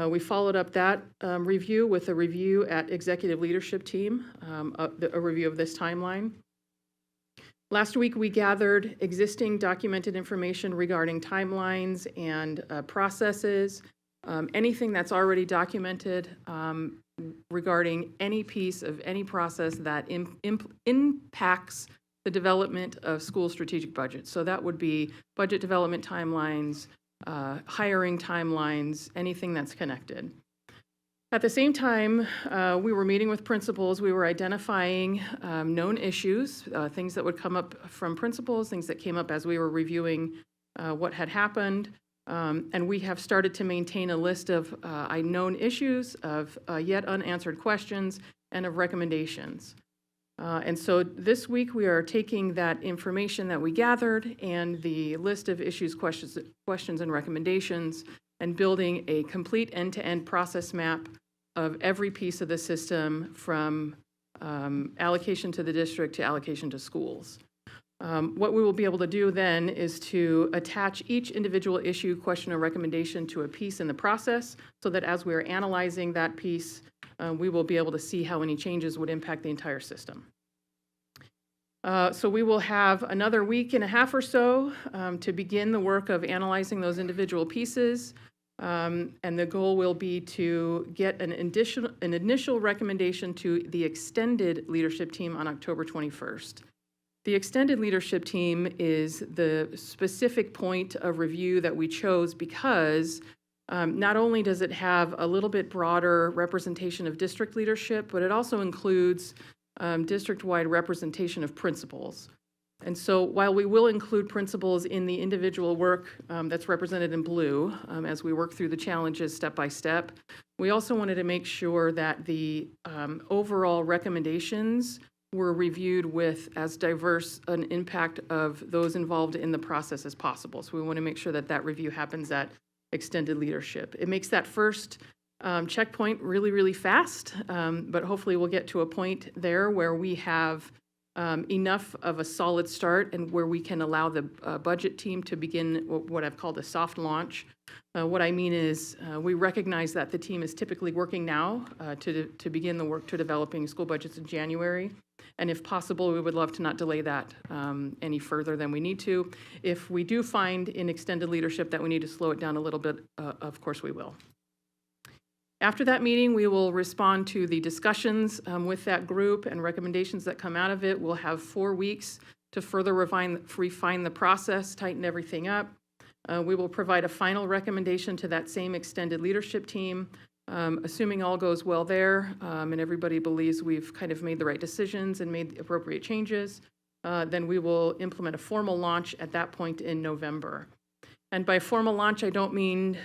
We followed up that review with a review at executive leadership team, a review of this timeline. Last week, we gathered existing documented information regarding timelines and processes, anything that's already documented regarding any piece of any process that impacts the development of school strategic budgets. So that would be budget development timelines, hiring timelines, anything that's connected. At the same time, we were meeting with principals. We were identifying known issues, things that would come up from principals, things that came up as we were reviewing what had happened. And we have started to maintain a list of known issues, of yet unanswered questions, and of recommendations. And so this week we are taking that information that we gathered and the list of issues, questions, and recommendations and building a complete end-to-end process map of every piece of the system from allocation to the district to allocation to schools. What we will be able to do then is to attach each individual issue, question, or recommendation to a piece in the process so that as we're analyzing that piece, we will be able to see how any changes would impact the entire system. So we will have another week and a half or so to begin the work of analyzing those individual pieces. And the goal will be to get an initial recommendation to the extended leadership team on October 21st. The extended leadership team is the specific point of review that we chose because not only does it have a little bit broader representation of district leadership, but it also includes district-wide representation of principals. And so while we will include principals in the individual work that's represented in blue as we work through the challenges step by step, we also wanted to make sure that the overall recommendations were reviewed with as diverse an impact of those involved in the process as possible. So we want to make sure that that review happens at extended leadership. It makes that first checkpoint really, really fast, but hopefully we'll get to a point there where we have enough of a solid start and where we can allow the budget team to begin what I've called a soft launch. What I mean is we recognize that the team is typically working now to begin the work to developing school budgets in January. And if possible, we would love to not delay that any further than we need to. If we do find in extended leadership that we need to slow it down a little bit, of course we will. After that meeting, we will respond to the discussions with that group and recommendations that come out of it. We'll have 4 weeks to further refine the process, tighten everything up. We will provide a final recommendation to that same extended leadership team. Assuming all goes well there and everybody believes we've kind of made the right decisions and made the appropriate changes, then we will implement a formal launch at that point in November. And by formal launch, I don't mean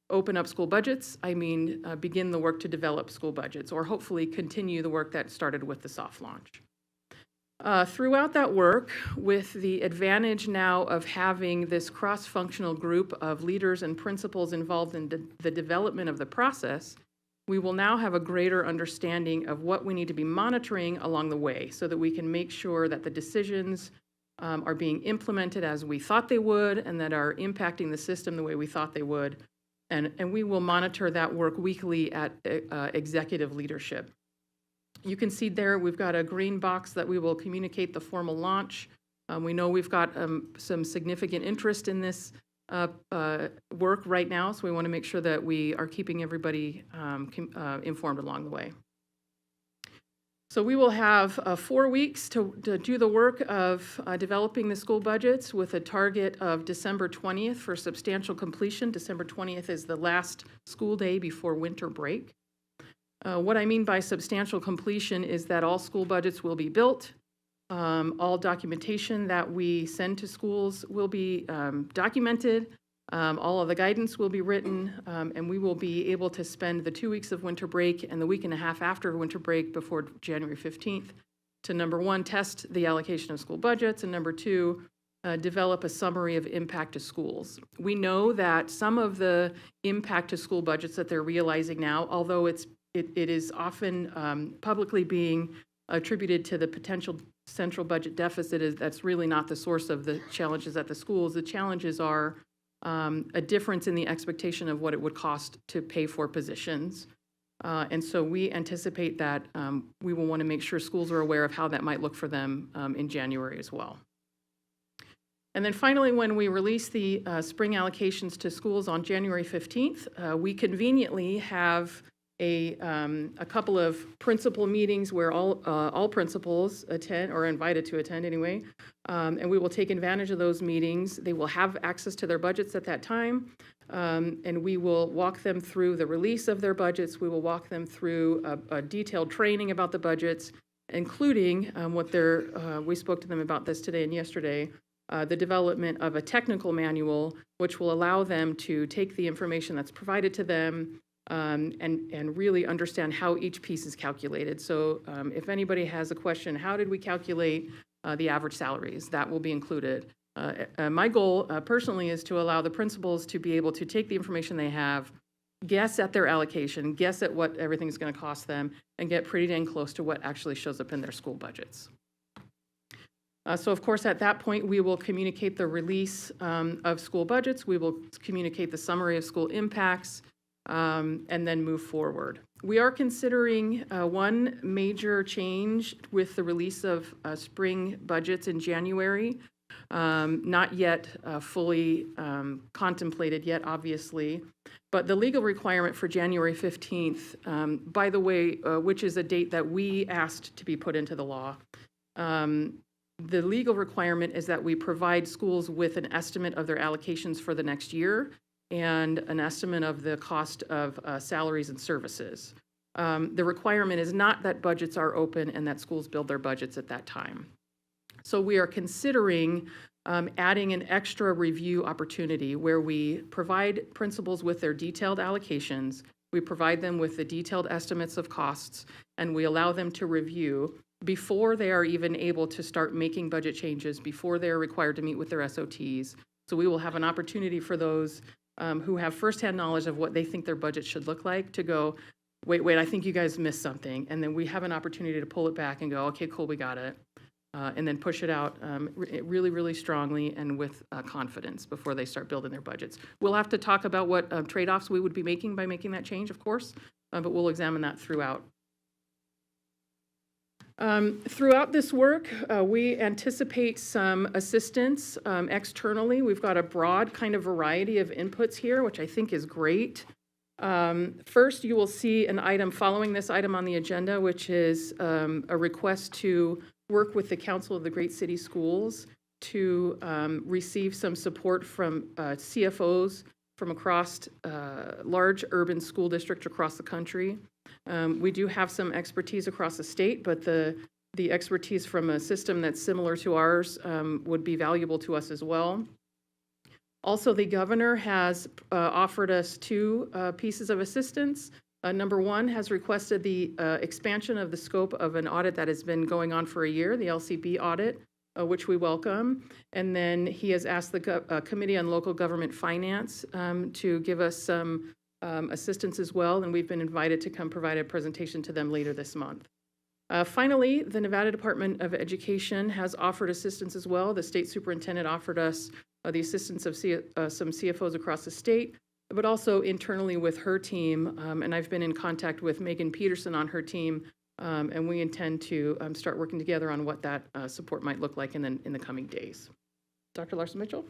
open up school budgets. I mean begin the work to develop school budgets or hopefully continue the work that started with the soft launch. Throughout that work, with the advantage now of having this cross-functional group of leaders and principals involved in the development of the process, we will now have a greater understanding of what we need to be monitoring along the way so that we can make sure that the decisions are being implemented as we thought they would and that are impacting the system the way we thought they would. And we will monitor that work weekly at executive leadership. You can see there we've got a green box that we will communicate the formal launch. We know we've got some significant interest in this work right now, so we want to make sure that we are keeping everybody informed along the way. So we will have 4 weeks to do the work of developing the school budgets with a target of December 20th for substantial completion. December 20th is the last school day before winter break. What I mean by substantial completion is that all school budgets will be built, all documentation that we send to schools will be documented, all of the guidance will be written, and we will be able to spend the 2 weeks of winter break and the week and a half after winter break before January 15th to, number one, test the allocation of school budgets, and number two, develop a summary of impact to schools. We know that some of the impact to school budgets that they're realizing now, although it is often publicly being attributed to the potential central budget deficit, that's really not the source of the challenges at the schools. The challenges are a difference in the expectation of what it would cost to pay for positions. And so we anticipate that we will want to make sure schools are aware of how that might look for them in January as well. And then finally, when we release the spring allocations to schools on January 15th, we conveniently have a couple of principal meetings where all principals attend or are invited to attend anyway, and we will take advantage of those meetings. They will have access to their budgets at that time, and we will walk them through the release of their budgets. We will walk them through a detailed training about the budgets, including we spoke to them about this today and yesterday, the development of a technical manual, which will allow them to take the information that's provided to them and really understand how each piece is calculated. So if anybody has a question, how did we calculate the average salaries? That will be included. My goal personally is to allow the principals to be able to take the information they have, guess at their allocation, guess at what everything's going to cost them, and get pretty dang close to what actually shows up in their school budgets. So of course, at that point, we will communicate the release of school budgets. We will communicate the summary of school impacts, and then move forward. We are considering one major change with the release of spring budgets in January. Not yet fully contemplated yet, obviously, but the legal requirement for January 15th, by the way, which is a date that we asked to be put into the law, the legal requirement is that we provide schools with an estimate of their allocations for the next year and an estimate of the cost of salaries and services. The requirement is not that budgets are open and that schools build their budgets at that time. So we are considering adding an extra review opportunity where we provide principals with their detailed allocations, we provide them with the detailed estimates of costs, and we allow them to review before they are even able to start making budget changes, before they are required to meet with their SOTs. So we will have an opportunity for those who have firsthand knowledge of what they think their budget should look like to go, wait, I think you guys missed something. And then we have an opportunity to pull it back and go, okay, cool, we got it. And then push it out really, really strongly and with confidence before they start building their budgets. We'll have to talk about what trade-offs we would be making by making that change, of course, but we'll examine that throughout. Throughout this work, we anticipate some assistance externally. We've got a broad kind of variety of inputs here, which I think is great. First, you will see an item following this item on the agenda, which is a request to work with the Council of the Great City Schools to receive some support from CFOs from across large urban school districts across the country. We do have some expertise across the state, but the expertise from a system that's similar to ours would be valuable to us as well. Also, the governor has offered us two pieces of assistance. Number one has requested the expansion of the scope of an audit that has been going on for a year, the LCB audit, which we welcome. And then he has asked the Committee on Local Government Finance to give us some assistance as well, and we've been invited to come provide a presentation to them later this month. Finally, the Nevada Department of Education has offered assistance as well. The state superintendent offered us the assistance of some CFOs across the state, but also internally with her team, and I've been in contact with Megan Peterson on her team, and we intend to start working together on what that support might look like in the coming days. Dr. Larson-Mitchell?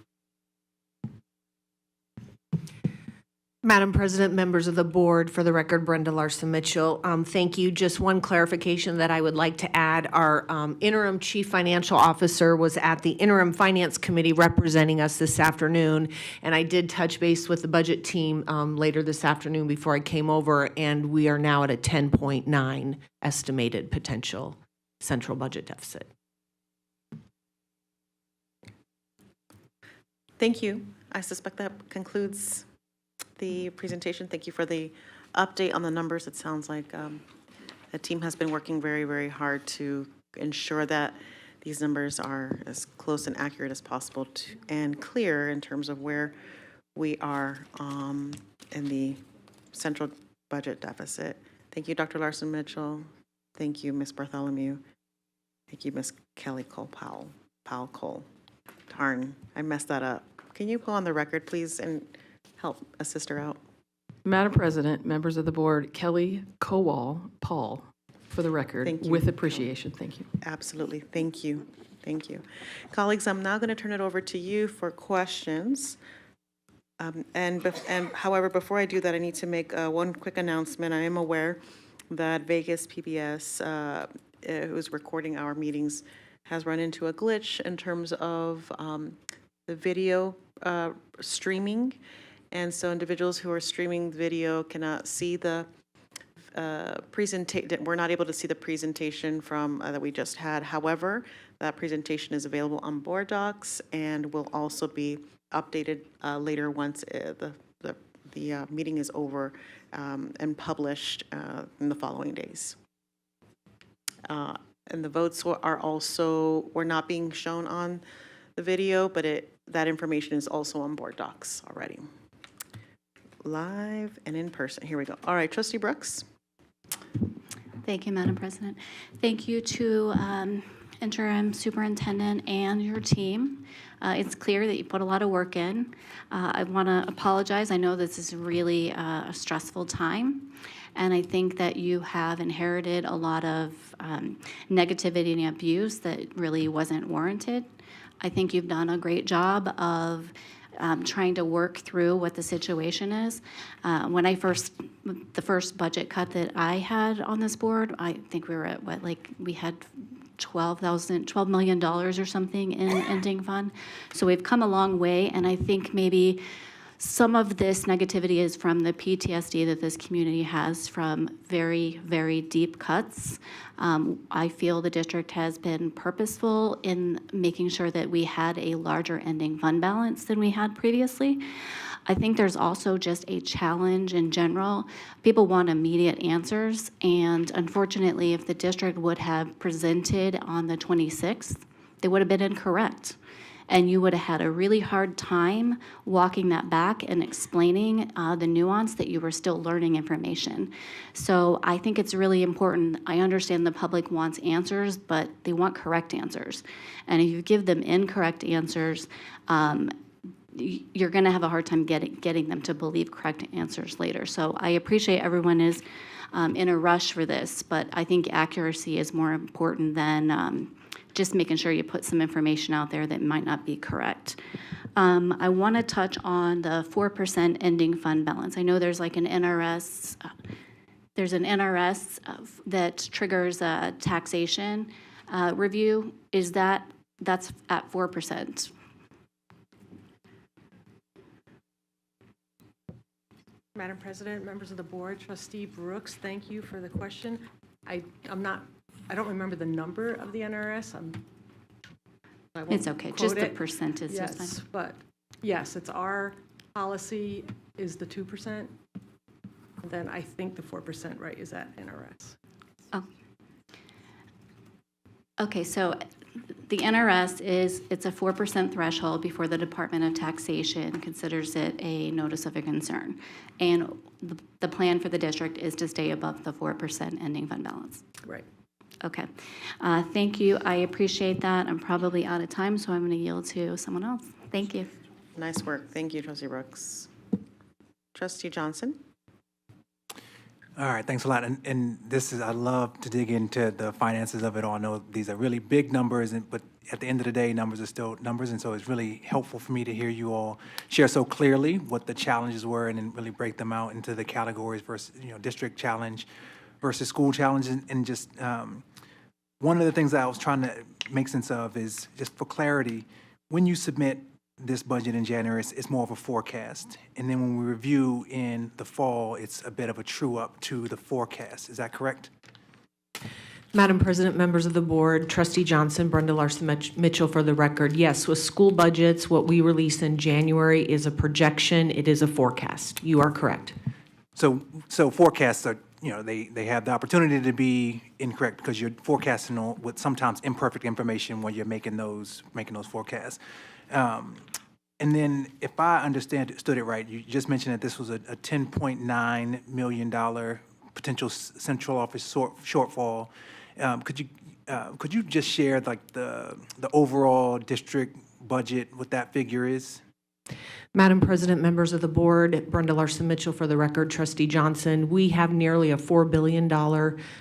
Madam President, members of the board, for the record, Brenda Larson-Mitchell. Thank you. Just one clarification that I would like to add. Our interim chief financial officer was at the interim finance committee representing us this afternoon, and I did touch base with the budget team later this afternoon before I came over, and we are now at a 10.9 estimated potential central budget deficit. Thank you. I suspect that concludes the presentation. Thank you for the update on the numbers. It sounds like the team has been working very, very hard to ensure that these numbers are as close and accurate as possible and clear in terms of where we are in the central budget deficit. Thank you, Dr. Larson-Mitchell. Thank you, Ms. Bartholomew. Thank you, Ms. Kelly Cole-Powell. Powell-Cole. Darn, I messed that up. Can you go on the record, please, and help a sister out? Madam President, members of the board, Kelly Cole-Powell, for the record, Thank you. with appreciation. Thank you. Absolutely. Thank you. Thank you. Colleagues, I'm now going to turn it over to you for questions. However, before I do that, I need to make one quick announcement. I am aware that Vegas PBS, who's recording our meetings, has run into a glitch in terms of the video streaming. And so individuals who are streaming video cannot see the presentation. We're not able to see the presentation from that we just had. However, that presentation is available on board docs and will also be updated later once the meeting is over and published in the following days. And the votes were not being shown on the video, but that information is also on board docs already. Live and in person. Here we go. All right, Trustee Brooks. Thank you, Madam President. Thank you to interim superintendent, and your team. It's clear that you put a lot of work in. I want to apologize. I know this is really a stressful time, and I think that you have inherited a lot of negativity and abuse that really wasn't warranted. I think you've done a great job of trying to work through what the situation is. When the first budget cut that I had on this board, I think we were at we had $12 million or something in ending fund. So we've come a long way, and I think maybe some of this negativity is from the PTSD that this community has from very, very deep cuts. I feel the district has been purposeful in making sure that we had a larger ending fund balance than we had previously. I think there's also just a challenge in general. People want immediate answers, and unfortunately, if the district would have presented on the 26th, they would have been incorrect. And you would have had a really hard time walking that back and explaining the nuance that you were still learning information. So I think it's really important. I understand the public wants answers, but they want correct answers. And if you give them incorrect answers, you're going to have a hard time getting them to believe correct answers later. So I appreciate everyone is in a rush for this, but I think accuracy is more important than just making sure you put some information out there that might not be correct. I want to touch on the 4% ending fund balance. I know there's like an NRS, that triggers a taxation review. That's at 4%? Madam President, members of the board, Trustee Brooks, thank you for the question. I don't remember the number of the NRS. I won't It's okay, quote just the it. percentage is Yes, fine. but yes, it's our policy is the 2%. And then I think the 4% right is at NRS. Oh. Okay, so the NRS it's a 4% threshold before the Department of Taxation considers it a notice of a concern. And the plan for the district is to stay above the 4% ending fund balance. Right. Okay. Thank you. I appreciate that. I'm probably out of time, so I'm going to yield to someone else. Thank you. Nice work. Thank you, Trustee Brooks. Trustee Johnson? All right, thanks a lot. And this is, I love to dig into the finances of it all. I know these are really big numbers, but at the end of the day, numbers are still numbers. And so it's really helpful for me to hear you all share so clearly what the challenges were and then really break them out into the categories versus, district challenge versus school challenge. And just one of the things that I was trying to make sense of is just for clarity, when you submit this budget in January, it's more of a forecast. And then when we review in the fall, it's a bit of a true up to the forecast. Is that correct? Madam President, members of the board, Trustee Johnson, Brenda Larson-Mitchell for the record. Yes, with school budgets, what we release in January is a projection. It is a forecast. You are correct. So forecasts are, they have the opportunity to be incorrect because you're forecasting with sometimes imperfect information when you're making those forecasts. And then if I understood it right, you just mentioned that this was a $10.9 million potential central office shortfall. Could you just share like the overall district budget, what that figure is? Madam President, members of the board, Brenda Larson-Mitchell for the record, Trustee Johnson, we have nearly a $4 billion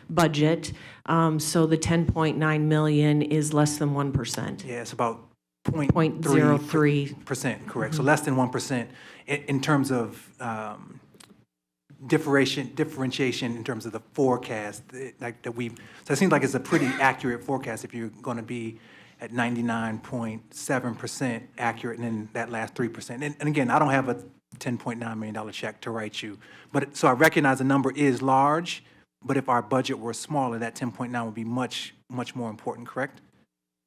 budget, so the $10.9 million is less than 1%. Yeah, it's about 0.03%, correct. Mm-hmm. So less than 1% in terms of differentiation in terms of the forecast so it seems like it's a pretty accurate forecast if you're going to be at 99.7% accurate and then that last 3%. And again, I don't have a $10.9 million check to write you, but so I recognize the number is large, but if our budget were smaller, that 10.9 would be much, much more important, correct?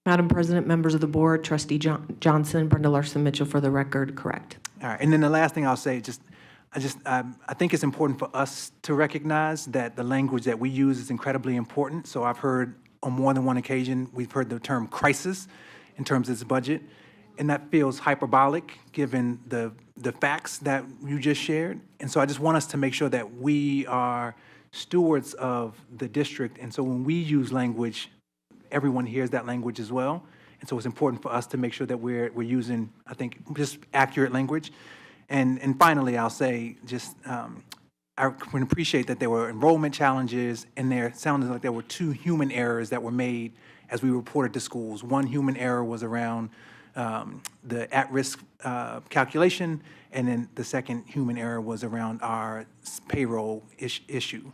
Madam President, members of the board, Trustee Johnson, Brenda Larson-Mitchell for the record, correct. All right, and then the last thing I'll say, I think it's important for us to recognize that the language that we use is incredibly important. So I've heard on more than one occasion, we've heard the term crisis in terms of this budget, and that feels hyperbolic given the facts that you just shared. And so I just want us to make sure that we are stewards of the district, and so when we use language everyone hears that language as well. And so it's important for us to make sure that we're using, I think, just accurate language. And finally, I'll say just I can appreciate that there were enrollment challenges, and there sounded like there were 2 human errors that were made as we reported to schools. One human error was around the at-risk calculation, and then the second human error was around our payroll issue.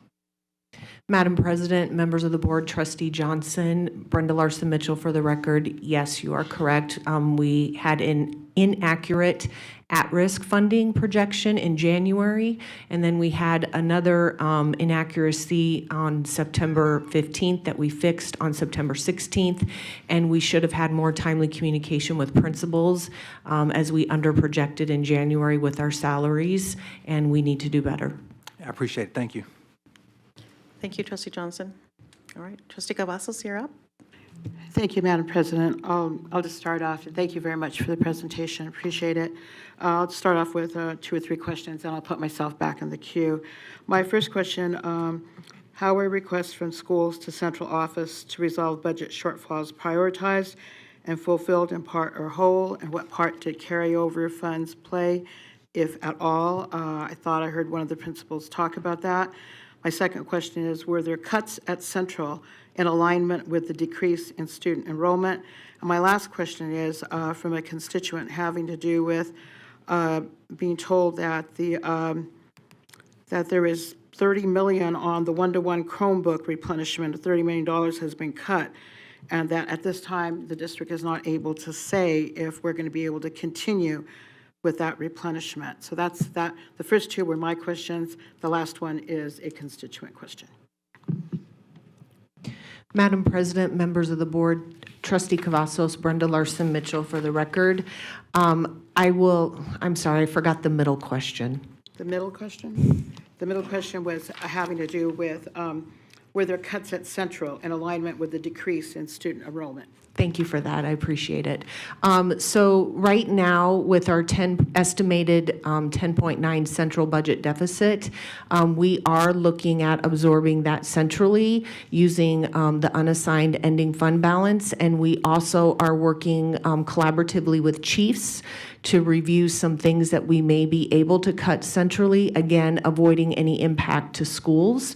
Madam President, members of the board, Trustee Johnson, Brenda Larson Mitchell for the record. Yes, you are correct. We had an inaccurate at-risk funding projection in January, and then we had another inaccuracy on September 15th that we fixed on September 16th, and we should have had more timely communication with principals as we underprojected in January with our salaries, and we need to do better. I appreciate it. Thank you. Thank you, Trustee Johnson. All right, Trustee Cavazos, you're up. Thank you, Madam President. I'll just start off, and thank you very much for the presentation. Appreciate it. I'll start off with 2 or 3 questions, and I'll put myself back in the queue. My first question, how were requests from schools to central office to resolve budget shortfalls prioritized and fulfilled in part or whole, and what part did carryover funds play, if at all? I thought I heard one of the principals talk about that. My second question is, were there cuts at Central in alignment with the decrease in student enrollment? And my last question is from a constituent having to do with being told that that there is $30 million on the one-to-one Chromebook replenishment. $30 million has been cut, and that at this time the district is not able to say if we're going to be able to continue with that replenishment. So that's that. The first 2 were my questions. The last one is a constituent question. Madam President, members of the board, Trustee Cavazos, Brenda Larson Mitchell for the record. I'm sorry, I forgot the middle question. The middle question? The middle question was having to do with were there cuts at Central in alignment with the decrease in student enrollment? Thank you for that. I appreciate it. So right now, with our estimated 10.9 central budget deficit, we are looking at absorbing that centrally using the unassigned ending fund balance, and we also are working collaboratively with chiefs to review some things that we may be able to cut centrally, again, avoiding any impact to schools.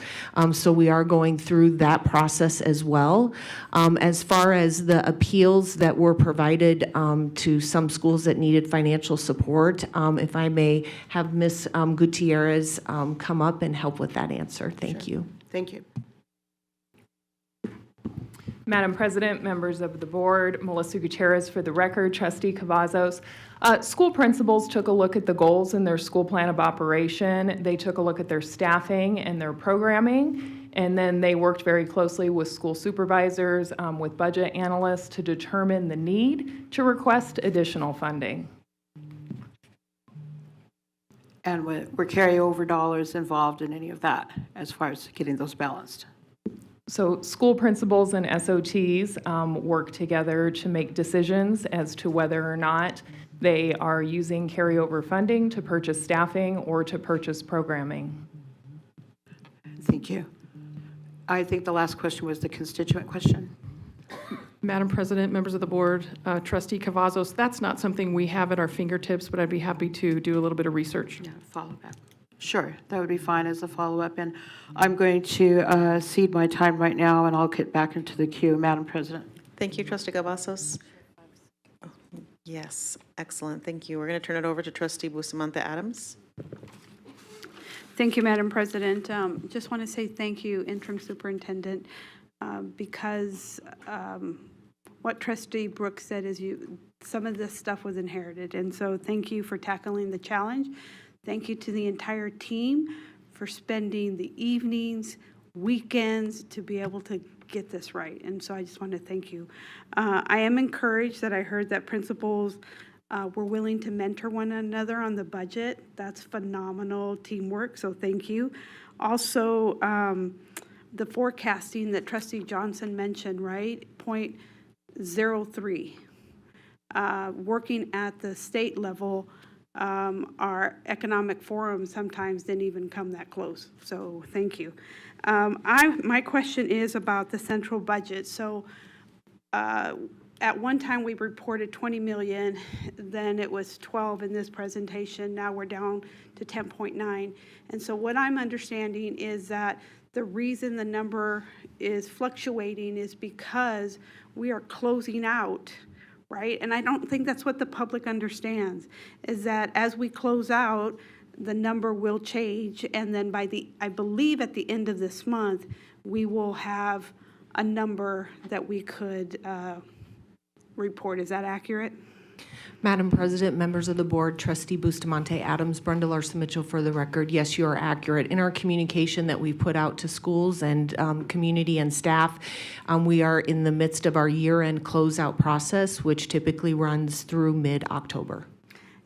So we are going through that process as well. As far as the appeals that were provided to some schools that needed financial support, if I may have Ms. Gutierrez come up and help with that answer. Thank you. Thank you. Madam President, members of the board, Melissa Gutierrez for the record, Trustee Cavazos. School principals took a look at the goals in their school plan of operation. They took a look at their staffing and their programming, and then they worked very closely with school supervisors, with budget analysts to determine the need to request additional funding. And were carryover dollars involved in any of that as far as getting those balanced? So school principals and SOTs work together to make decisions as to whether or not they are using carryover funding to purchase staffing or to purchase programming. Thank you. I think the last question was the constituent question. Madam President, members of the board, Trustee Cavazos, that's not something we have at our fingertips, but I'd be happy to do a little bit of research. Yeah, follow up. Sure, that would be fine as a follow-up. And I'm going to cede my time right now, and I'll get back into the queue, Madam President. Thank you, Trustee Cavazos. Yes, excellent. Thank you. We're going to turn it over to Trustee Bustamante Adams. Thank you, Madam President. Just want to say thank you, Interim Superintendent, because what Trustee Brooks said is some of this stuff was inherited. And so thank you for tackling the challenge. Thank you to the entire team for spending the evenings, weekends to be able to get this right. And so I just want to thank you. I am encouraged that I heard that principals were willing to mentor one another on the budget. That's phenomenal teamwork, so thank you. Also, the forecasting that Trustee Johnson mentioned, right? 0.03. Working at the state level, our economic forum sometimes didn't even come that close, so thank you. My question is about the central budget. So at one time we reported 20 million, then it was 12 in this presentation. Now we're down to 10.9. And so what I'm understanding is that the reason the number is fluctuating is because we are closing out, right? And I don't think that's what the public understands, is that as we close out, the number will change. And then I believe at the end of this month, we will have a number that we could report. Is that accurate? Madam President, members of the board, Trustee Bustamante Adams, Brenda Larson Mitchell for the record. Yes, you are accurate. In our communication that we put out to schools and community and staff, we are in the midst of our year-end closeout process, which typically runs through mid-October.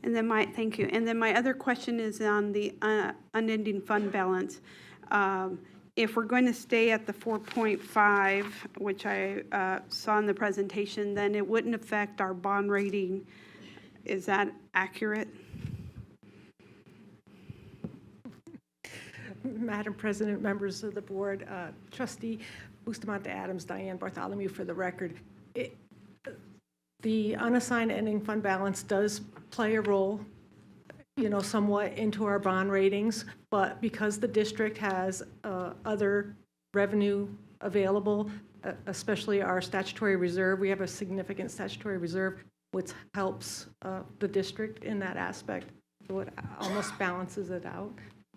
And then thank you. And then my other question is on the unending fund balance. If we're going to stay at the 4.5, which I saw in the presentation, then it wouldn't affect our bond rating. Is that accurate? Madam President, members of the board, Trustee Bustamante Adams, Diane Bartholomew for the record. The unassigned ending fund balance does play a role, somewhat into our bond ratings, but because the district has other revenue available, especially our statutory reserve, we have a significant statutory reserve, which helps the district in that aspect. So it almost balances it out.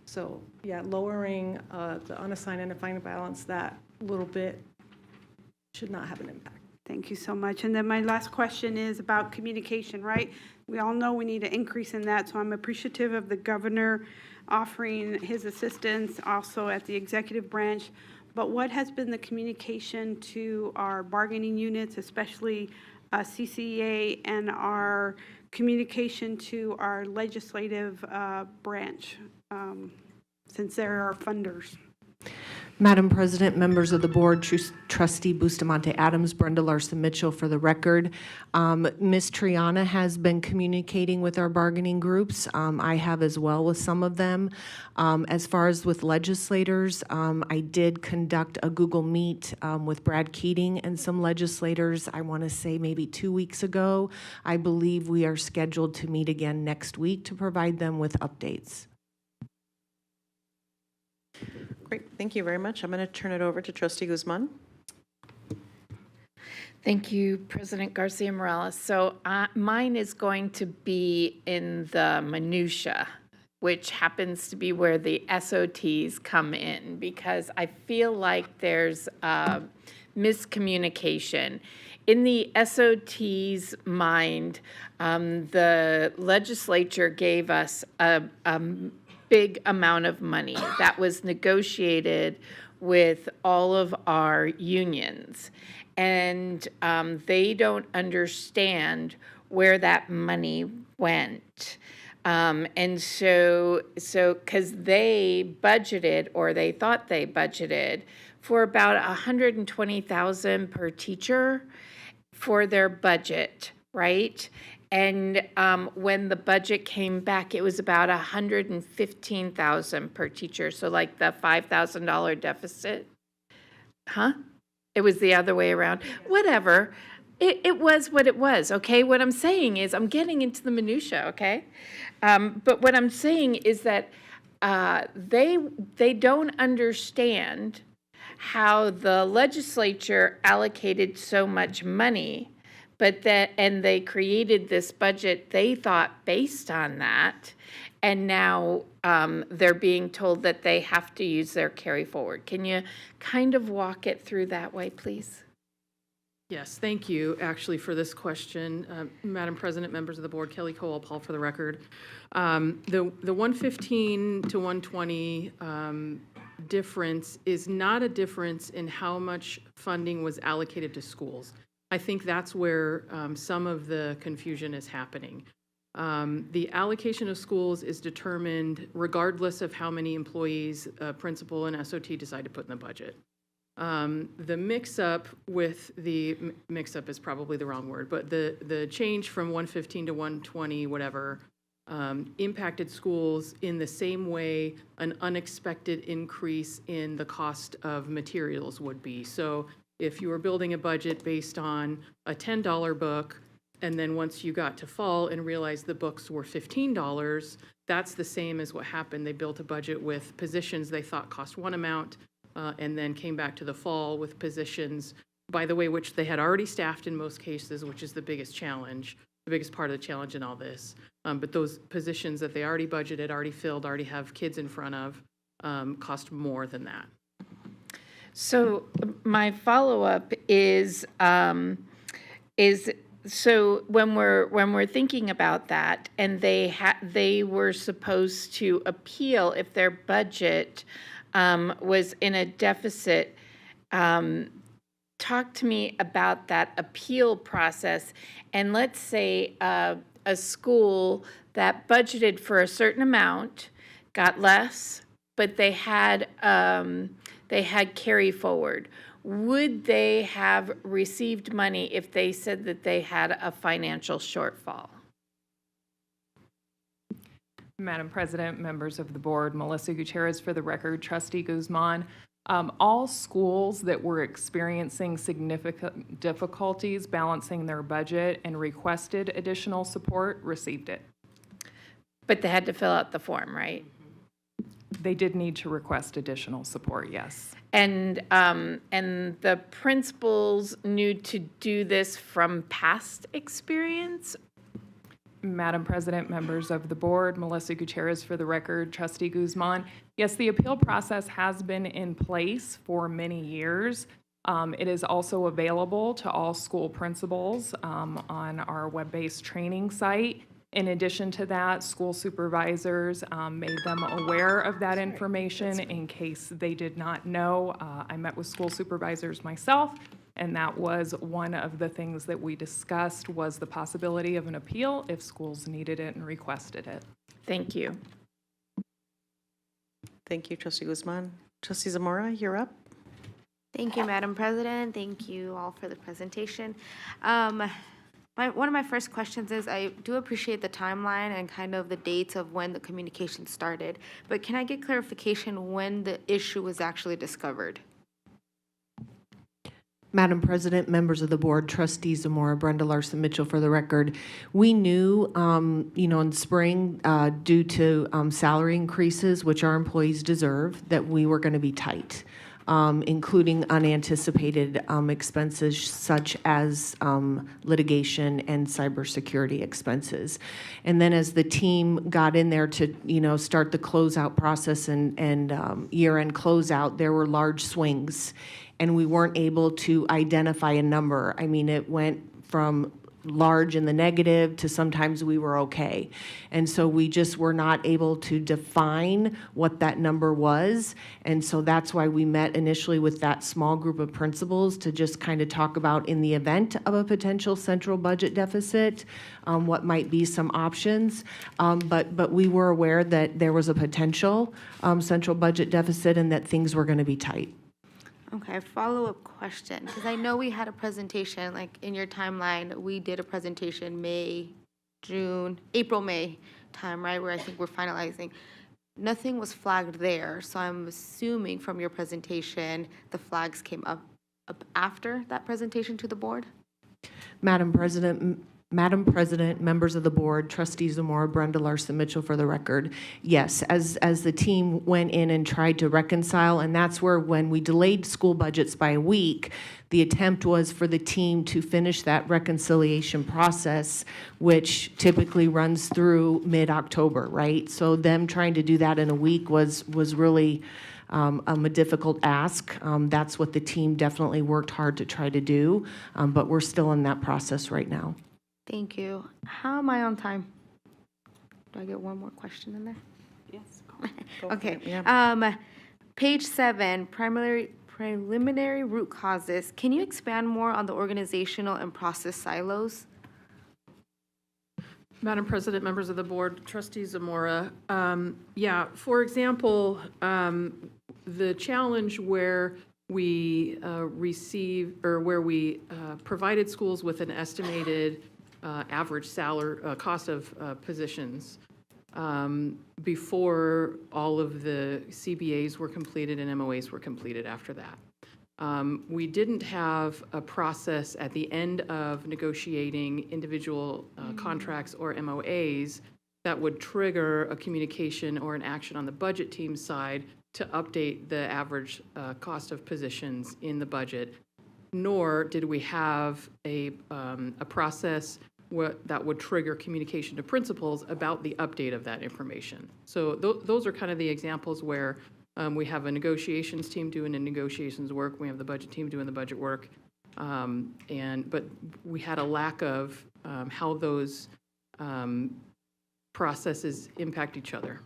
So yeah, lowering the unassigned ending fund balance that little bit should not have an impact. Thank you so much. And then my last question is about communication, right? We all know we need an increase in that, so I'm appreciative of the governor offering his assistance also at the executive branch. But what has been the communication to our bargaining units, especially CCEA, and our communication to our legislative branch, since they're our funders? Madam President, members of the board, Trustee Bustamante Adams, Brenda Larson Mitchell for the record. Ms. Triana has been communicating with our bargaining groups. I have as well with some of them. As far as with legislators, I did conduct a Google Meet with Brad Keating and some legislators, I want to say maybe 2 weeks ago. I believe we are scheduled to meet again next week to provide them with updates. Great, thank you very much. I'm going to turn it over to Trustee Guzman. Thank you, President Garcia Morales. So mine is going to be in the minutia, which happens to be where the SOTs come in, because I feel like there's miscommunication. In the SOT's mind, the legislature gave us a big amount of money that was negotiated with all of our unions. And they don't understand where that money went. And so, because they budgeted, or they thought they budgeted, for about $120,000 per teacher for their budget, right? And when the budget came back, it was about $115,000 per teacher. So like the $5,000 deficit. Huh? It was the other way around. Whatever. It was what it was, okay? What I'm saying is, I'm getting into the minutia, okay? But what I'm saying is that they don't understand how the legislature allocated so much money, and they created this budget they thought based on that, and now they're being told that they have to use their carry forward. Can you kind of walk it through that way, please? Yes, thank you, actually, for this question. Madam President, members of the board, Kelly Cole-Paul for the record. The 115 to 120 difference is not a difference in how much funding was allocated to schools. I think that's where some of the confusion is happening. The allocation of schools is determined regardless of how many employees principal and SOT decide to put in the budget. The mix-up is probably the wrong word, but the change from 115 to 120, whatever, impacted schools in the same way an unexpected increase in the cost of materials would be. So if you were building a budget based on a $10 book, and then once you got to fall and realized the books were $15, that's the same as what happened. They built a budget with positions they thought cost one amount, and then came back to the fall with positions, by the way, which they had already staffed in most cases, which is the biggest challenge, the biggest part of the challenge in all this. But those positions that they already budgeted, already filled, already have kids in front of, cost more than that. So my follow-up is so when we're thinking about that, and they were supposed to appeal if their budget was in a deficit. Talk to me about that appeal process, and let's say a school that budgeted for a certain amount got less, but they had carry forward. Would they have received money if they said that they had a financial shortfall? Madam President, members of the board, Melissa Gutierrez for the record, Trustee Guzman. All schools that were experiencing significant difficulties balancing their budget and requested additional support received it. But they had to fill out the form, right? They did need to request additional support, yes. And the principals knew to do this from past experience? Madam President, members of the board, Melissa Gutierrez for the record, Trustee Guzman. Yes, the appeal process has been in place for many years. It is also available to all school principals on our web-based training site. In addition to that, school supervisors made them aware of that information in case they did not know. I met with school supervisors myself, and that was one of the things that we discussed, was the possibility of an appeal if schools needed it and requested it. Thank you. Thank you, Trustee Guzman. Trustee Zamora, you're up. Thank you, Madam President. Thank you all for the presentation. One of my first questions is, I do appreciate the timeline and kind of the dates of when the communication started, but can I get clarification when the issue was actually discovered? Madam President, members of the board, Trustee Zamora, Brenda Larson Mitchell for the record. We knew, in spring, due to salary increases, which our employees deserve, that we were going to be tight, including unanticipated expenses such as litigation and cybersecurity expenses. And then as the team got in there to, start the closeout process and year-end closeout, there were large swings, and we weren't able to identify a number. I mean, it went from large in the negative to sometimes we were okay. And so we just were not able to define what that number was. And so that's why we met initially with that small group of principals to just kind of talk about, in the event of a potential central budget deficit, what might be some options. But we were aware that there was a potential central budget deficit and that things were going to be tight. Okay, follow-up question, because I know we had a presentation, like in your timeline, we did a presentation April, May time, right, where I think we're finalizing. Nothing was flagged there, so I'm assuming from your presentation, the flags came up after that presentation to the board? Madam President, members of the board, Trustee Zamora, Brenda Larson Mitchell for the record. Yes, as the team went in and tried to reconcile, and that's where, when we delayed school budgets by a week, the attempt was for the team to finish that reconciliation process, which typically runs through mid-October, right? So them trying to do that in a week was really a difficult ask. That's what the team definitely worked hard to try to do, but we're still in that process right now. Thank you. How am I on time? Do I get one more question in there? Yes. Okay. Yeah. Page 7, preliminary root causes. Can you expand more on the organizational and process silos? Madam President, members of the board, Trustee Zamora. For example, the challenge where we provided schools with an estimated average salary, cost of positions before all of the CBAs were completed and MOAs were completed after that. We didn't have a process at the end of negotiating individual contracts or MOAs that would trigger a communication or an action on the budget team side to update the average cost of positions in the budget, nor did we have a process that would trigger communication to principals about the update of that information. So those are kind of the examples where we have a negotiations team doing the negotiations work, we have the budget team doing the budget work, but we had a lack of how those processes impact each other.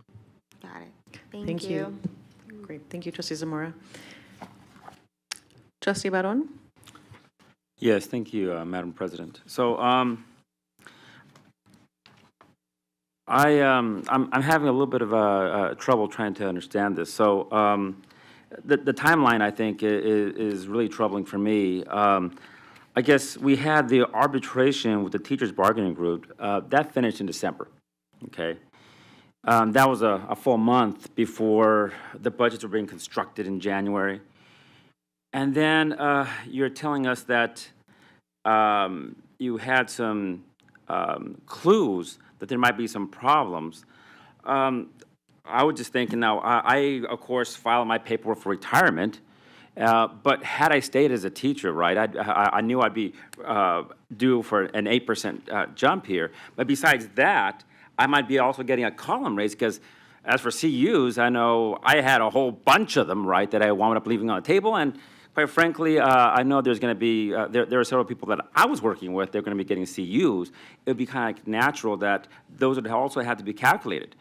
Got it. Thank you. Great. Thank you, Trustee Zamora. Trustee Barron? Yes, thank you, Madam President. So I'm having a little bit of trouble trying to understand this. So the timeline, I think, is really troubling for me. I guess we had the arbitration with the teachers bargaining group. That finished in December, okay? That was a full month before the budgets were being constructed in January. And then you're telling us that you had some clues that there might be some problems. I was just thinking now, I of course, filed my paperwork for retirement, but had I stayed as a teacher, right, I knew I'd be due for an 8% jump here. But besides that, I might be also getting a column raise because as for CUs, I know I had a whole bunch of them, right, that I wound up leaving on the table. And quite frankly, I know there's going to be, there are several people that I was working with, they're going to be getting CUs. It would be kind of like natural that those would also have to be calculated.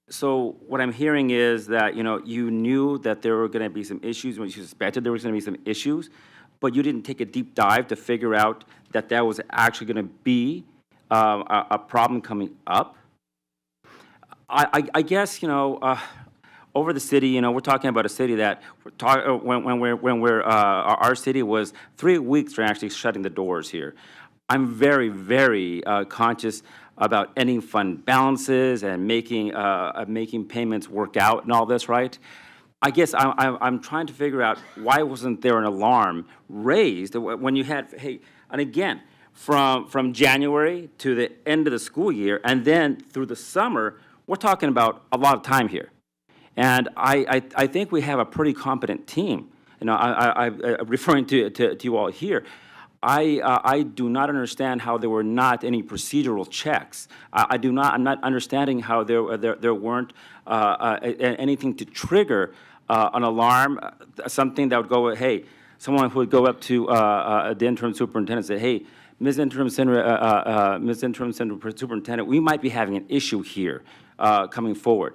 So what I'm hearing is that, you knew that there were going to be some issues when you suspected there was going to be some issues, but you didn't take a deep dive to figure out that that was actually going to be a problem coming up. I guess, over the city, we're talking about a city that our city was 3 weeks from actually shutting the doors here. I'm very, very conscious about ending fund balances and making payments work out and all this, right? I guess I'm trying to figure out why wasn't there an alarm raised when you had, hey, and again, from January to the end of the school year and then through the summer, we're talking about a lot of time here. And I think we have a pretty competent team. I'm referring to you all here. I do not understand how there were not any procedural checks. I'm not understanding how there weren't anything to trigger an alarm, something that would go, hey, someone who would go up to the interim superintendent and say, hey, Ms. Interim Superintendent, we might be having an issue here coming forward.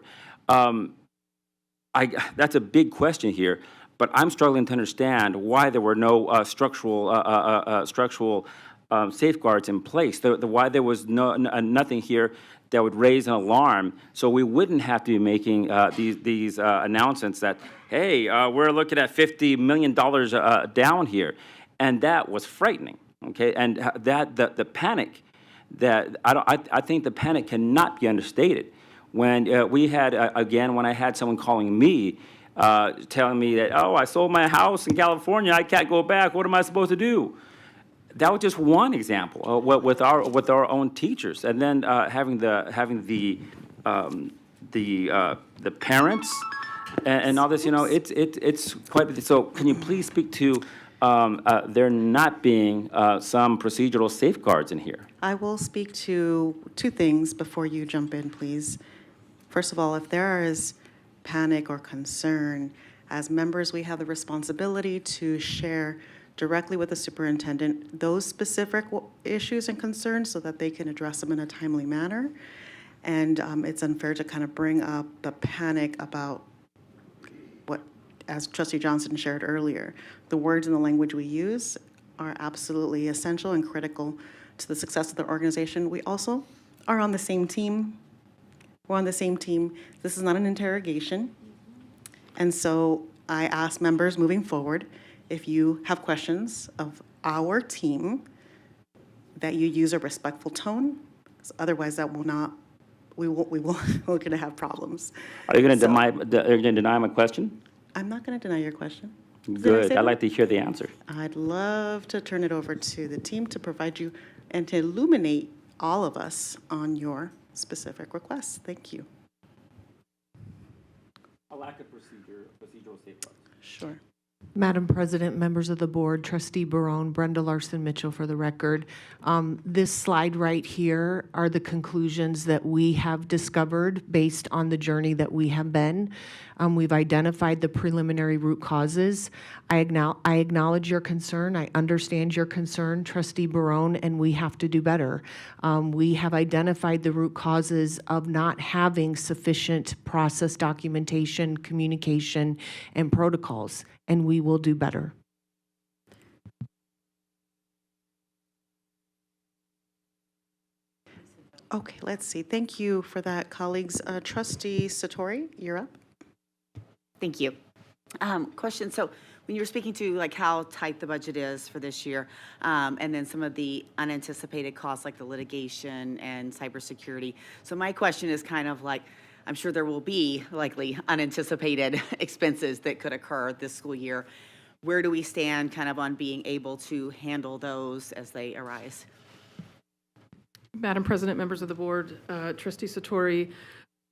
That's a big question here, but I'm struggling to understand why there were no structural safeguards in place. Why there was nothing here that would raise an alarm, so we wouldn't have to be making these announcements that, hey, we're looking at $50 million down here, and that was frightening. Okay, and that the panic that I think the panic cannot be understated. When we had again, when I had someone calling me, telling me that, oh, I sold my house in California, I can't go back. What am I supposed to do? That was just one example with our own teachers, and then having the parents and all this. It's quite. So can you please speak to there not being some procedural safeguards in here? I will speak to two things before you jump in, please. First of all, if there is panic or concern, as members, we have the responsibility to share directly with the superintendent those specific issues and concerns so that they can address them in a timely manner. And it's unfair to kind of bring up the panic about what, as Trustee Johnson shared earlier, the words and the language we use are absolutely essential and critical to the success of the organization. We also are on the same team. We're on the same team. This is not an interrogation. And so I ask members moving forward, if you have questions of our team, that you use a respectful tone. Otherwise, that will not, we're going to have problems. Are you going to deny my question? I'm not going to deny your question. Good. I'd like to hear the answer. I'd love to turn it over to the team to provide you and to illuminate all of us on your specific requests. Thank you. A lack of procedural safeguards. Sure. Madam President, members of the board, Trustee Barone, Brenda Larson Mitchell for the record. This slide right here are the conclusions that we have discovered based on the journey that we have been. We've identified the preliminary root causes. I acknowledge your concern. I understand your concern, Trustee Barone, and we have to do better. We have identified the root causes of not having sufficient process documentation, communication, and protocols, and we will do better. Okay, let's see. Thank you for that, colleagues. Trustee Satori, you're up. Thank you. Question, so when you were speaking to like how tight the budget is for this year, and then some of the unanticipated costs like the litigation and cybersecurity. So my question is kind of like, I'm sure there will be likely unanticipated expenses that could occur this school year. Where do we stand kind of on being able to handle those as they arise? Madam President, members of the board, Trustee Satori,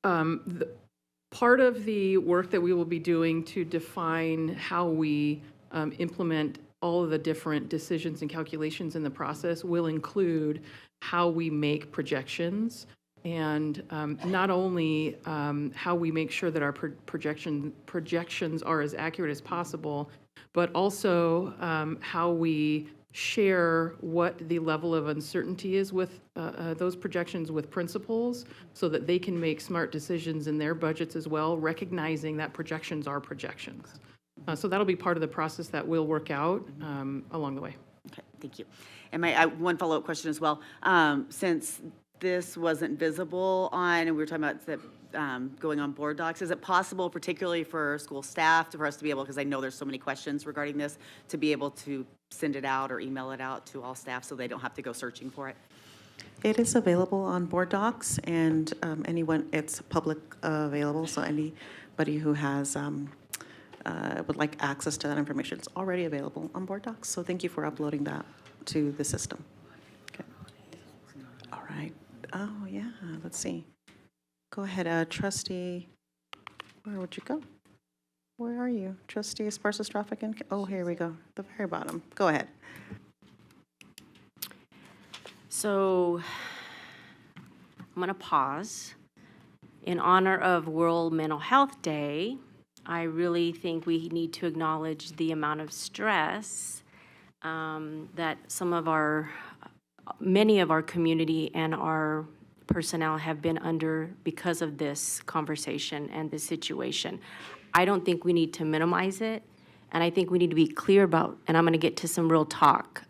part of the work that we will be doing to define how we implement all of the different decisions and calculations in the process will include how we make projections, and not only how we make sure that our projections are as accurate as possible, but also how we share what the level of uncertainty is with those projections with principals so that they can make smart decisions in their budgets as well, recognizing that projections are projections. So that'll be part of the process that we'll work out along the way. Okay, thank you. And my one follow-up question as well. Since this wasn't visible on, and we were talking about the going on board docs, is it possible, particularly for school staff, for us to be able, because I know there's so many questions regarding this, to be able to send it out or email it out to all staff so they don't have to go searching for it? It is available on board docs, and it's public available, so anybody who has would like access to that information, it's already available on board docs. So thank you for uploading that to the system. Okay. All right. Oh yeah. Let's see. Go ahead, Trustee. Where would you go? Where are you? Trustee Esparza-Strophican? Oh, here we go. The very bottom. Go ahead. So I'm going to pause. In honor of World Mental Health Day, I really think we need to acknowledge the amount of stress that many of our community and our personnel have been under because of this conversation and this situation. I don't think we need to minimize it, and I think we need to be clear about, and I'm going to get to some real talk.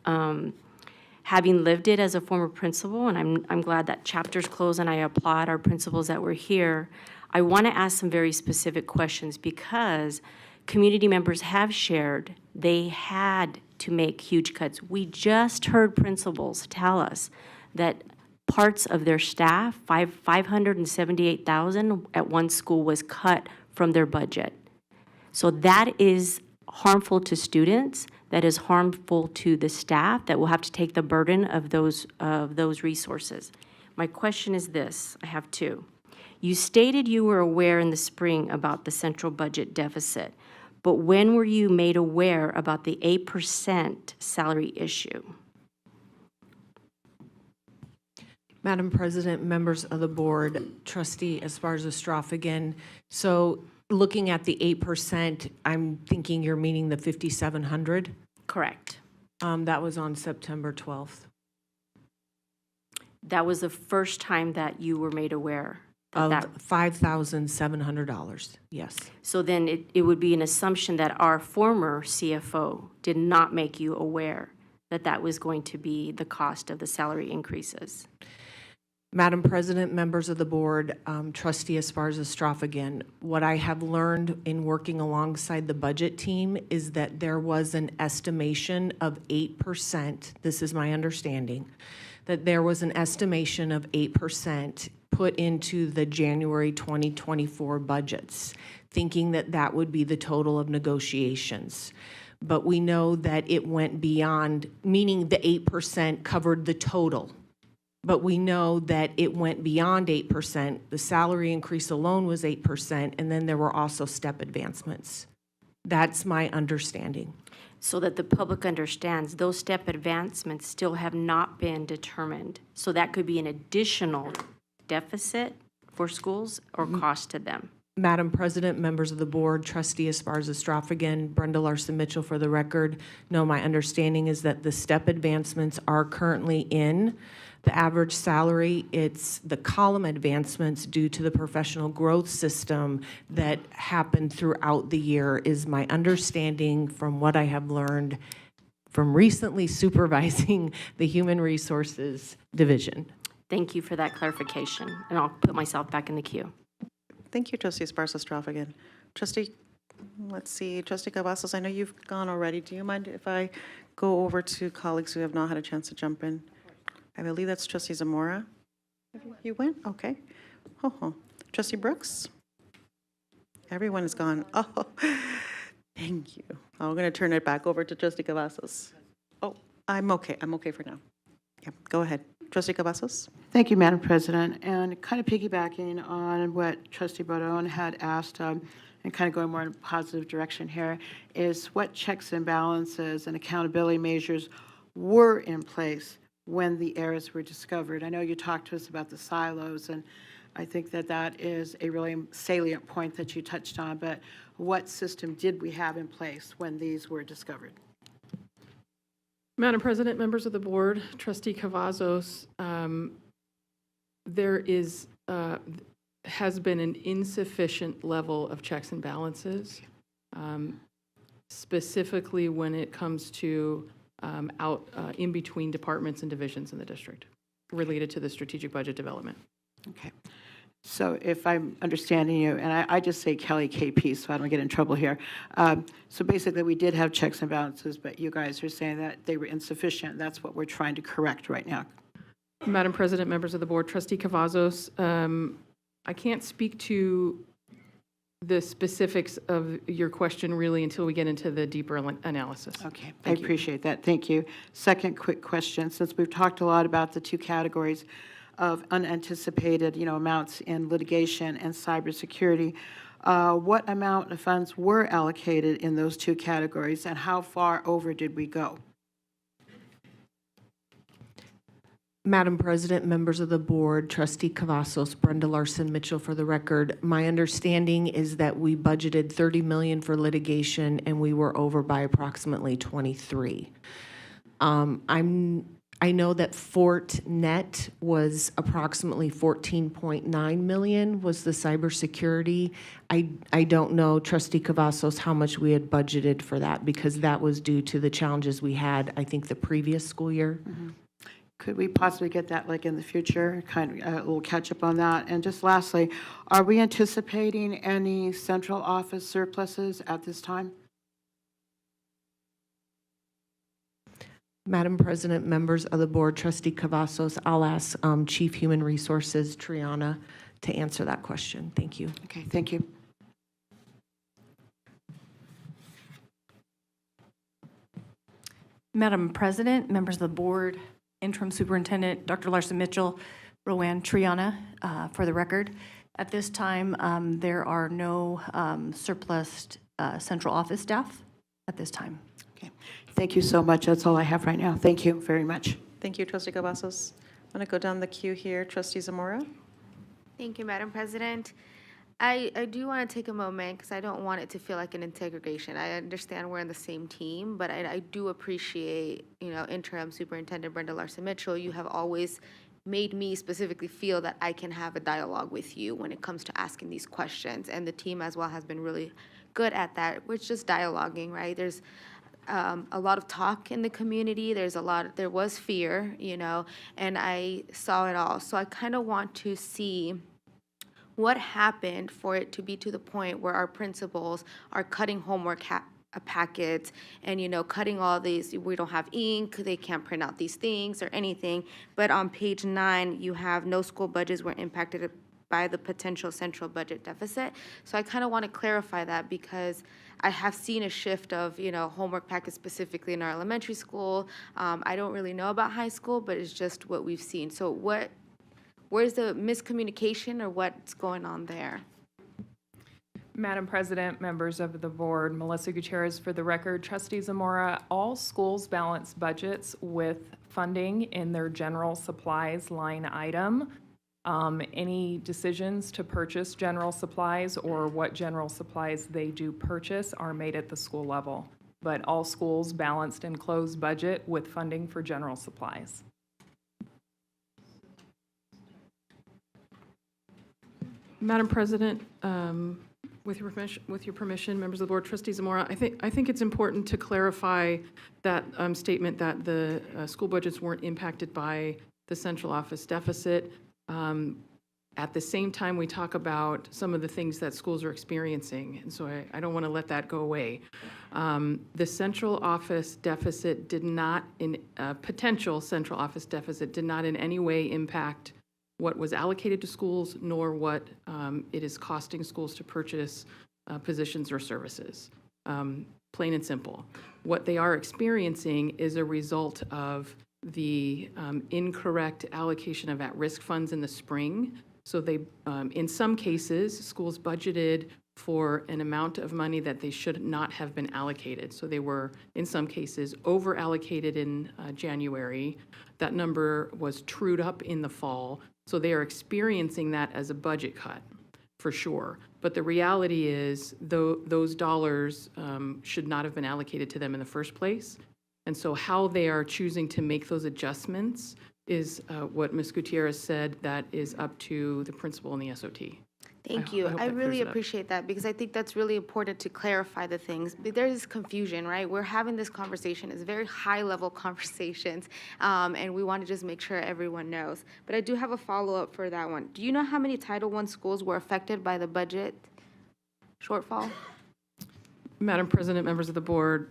Having lived it as a former principal, and I'm glad that chapter's closed, and I applaud our principals that were here, I want to ask some very specific questions because community members have shared they had to make huge cuts. We just heard principals tell us that parts of their staff, $578,000 at one school was cut from their budget. So that is harmful to students, that is harmful to the staff that will have to take the burden of those resources. My question is this, I have two. You stated you were aware in the spring about the central budget deficit, but when were you made aware about the 8% salary issue? Madam President, members of the board, Trustee Esparza-Strophican. So looking at the 8%, I'm thinking you're meaning the 5,700? Correct. That was on September 12th. That was the first time that you were made aware Of $5,700, yes. So then it would be an assumption that our former CFO did not make you aware that that was going to be the cost of the salary increases. Madam President, members of the board, Trustee Esparza-Strophican, what I have learned in working alongside the budget team is that there was an estimation of 8%, this is my understanding, that there was an estimation of 8% put into the January 2024 budgets. thinking that that would be the total of negotiations. But we know that it went beyond, meaning the 8% covered the total. But we know that it went beyond 8%. The salary increase alone was 8%, and then there were also step advancements. That's my understanding. So that the public understands, those step advancements still have not been determined. So that could be an additional deficit for schools or cost to them. Madam President, members of the board, Trustee Esparza-Stroffengen, Brenda Larson-Mitchell, for the record, no, my understanding is that the step advancements are currently in the average salary. It's the column advancements due to the professional growth system that happened throughout the year, is my understanding from what I have learned from recently supervising the Human Resources Division. Thank you for that clarification, and I'll put myself back in the queue. Thank you, Trustee Esparza-Stroffengen. Trustee, let's see, Trustee Cavazos, I know you've gone already. Do you mind if I go over to colleagues who have not had a chance to jump in? I believe that's Trustee Zamora. You went? Okay. Trustee Brooks? Everyone is gone. Oh, thank you. I'm going to turn it back over to Trustee Cavazos. Oh, I'm okay. I'm okay for now. Yeah, go ahead. Trustee Cavazos? Thank you, Madam President. And kind of piggybacking on what Trustee Barone had asked, and kind of going more in a positive direction here, is what checks and balances and accountability measures were in place when the errors were discovered? I know you talked to us about the silos, and I think that that is a really salient point that you touched on, but what system did we have in place when these were discovered? Madam President, members of the board, Trustee Cavazos, there has been an insufficient level of checks and balances, specifically when it comes to in between departments and divisions in the district related to the strategic budget development. Okay. So if I'm understanding you, and I just say Kelly KP so I don't get in trouble here. So basically we did have checks and balances, but you guys are saying that they were insufficient. That's what we're trying to correct right now. Madam President, members of the board, Trustee Cavazos, I can't speak to the specifics of your question really until we get into the deeper analysis. Okay, I appreciate that. Thank you. Second quick question, since we've talked a lot about the two categories of unanticipated, amounts in litigation and cybersecurity, what amount of funds were allocated in those two categories, and how far over did we go? Madam President, members of the board, Trustee Cavazos, Brenda Larson-Mitchell, for the record, my understanding is that we budgeted $30 million for litigation and we were over by approximately 23. I know that Fort Net was approximately 14.9 million was the cybersecurity. I don't know, Trustee Cavazos, how much we had budgeted for that, because that was due to the challenges we had, I think, the previous school year. Mm-hmm. Could we possibly get that in the future, kind of a little catch up on that? And just lastly, are we anticipating any central office surpluses at this time? Madam President, members of the board, Trustee Cavazos, I'll ask Chief Human Resources Triana to answer that question. Thank you. Okay, thank you. Madam President, members of the board, Interim Superintendent Dr. Larson-Mitchell, Rowan Triana, for the record. At this time, there are no surplus central office staff at this time. Okay, thank you so much. That's all I have right now. Thank you very much. Thank you, Trustee Cavazos. I'm going to go down the queue here. Trustee Zamora? Thank you, Madam President. I do want to take a moment because I don't want it to feel like an integration. I understand we're in the same team, but I do appreciate, Interim Superintendent Brenda Larson-Mitchell. You have always made me specifically feel that I can have a dialogue with you when it comes to asking these questions, and the team as well has been really good at that. We're just dialoguing, right? There's a lot of talk in the community. There was fear, and I saw it all. So I kind of want to see what happened for it to be to the point where our principals are cutting homework packets and, cutting all these, we don't have ink, they can't print out these things or anything. But on page 9, you have no school budgets were impacted by the potential central budget deficit. So I kind of want to clarify that because I have seen a shift of, homework packets specifically in our elementary school. I don't really know about high school, but it's just what we've seen. So where's the miscommunication or what's going on there? Madam President, members of the board, Melissa Gutierrez for the record. Trustee Zamora, all schools balance budgets with funding in their general supplies line item. Any decisions to purchase general supplies or what general supplies they do purchase are made at the school level. But all schools balanced and closed budget with funding for general supplies. Madam President, with your permission, members of the board, Trustee Zamora, I think it's important to clarify that statement that the school budgets weren't impacted by the central office deficit. At the same time, we talk about some of the things that schools are experiencing, and so I don't want to let that go away. The central office deficit did not, potential central office deficit did not in any way impact what was allocated to schools, nor what it is costing schools to purchase positions or services. Plain and simple. What they are experiencing is a result of the incorrect allocation of at-risk funds in the spring. So they, in some cases, schools budgeted for an amount of money that they should not have been allocated. So they were, in some cases, over-allocated in January. That number was trued up in the fall. So they are experiencing that as a budget cut, for sure. But the reality is, those dollars should not have been allocated to them in the first place. And so how they are choosing to make those adjustments is what Ms. Gutierrez said, that is up to the principal and the SOT. Thank you. hope I that clears really it up. appreciate that because I think that's really important to clarify the things. There is confusion, right? We're having this conversation. It's very high-level conversations, and we want to just make sure everyone knows. But I do have a follow-up for that one. Do you know how many Title I schools were affected by the budget shortfall? Madam President, members of the board,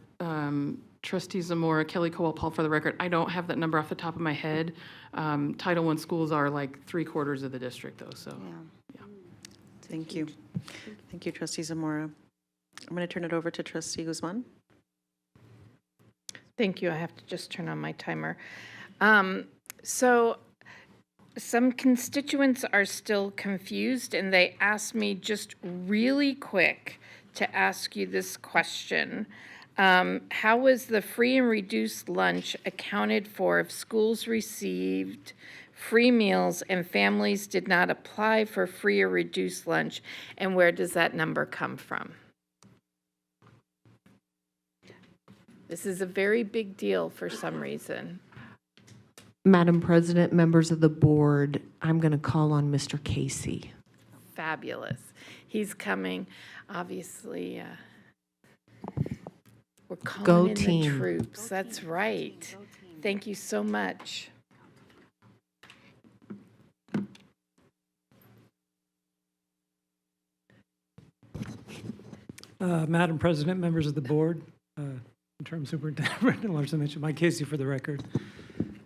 Trustee Zamora, Kelly Cowell-Paul for the record, I don't have that number off the top of my head. Title I schools are like 3/4 of the district, though, so. Yeah. Thank you. Thank you, Trustee Zamora. I'm going to turn it over to Trustee Guzman. Thank you. I have to just turn on my timer. So some constituents are still confused, and they asked me just really quick to ask you this question. How was the free and reduced lunch accounted for if schools received free meals and families did not apply for free or reduced lunch, and where does that number come from? This is a very big deal for some reason. Madam President, members of the board, I'm going to call on Mr. Casey. Fabulous. He's coming, obviously. We're calling Go in team. the troops. That's right. Thank you so much. Madam President, members of the board, Interim Superintendent Brendan Larson Mitchell, Mike Casey for the record.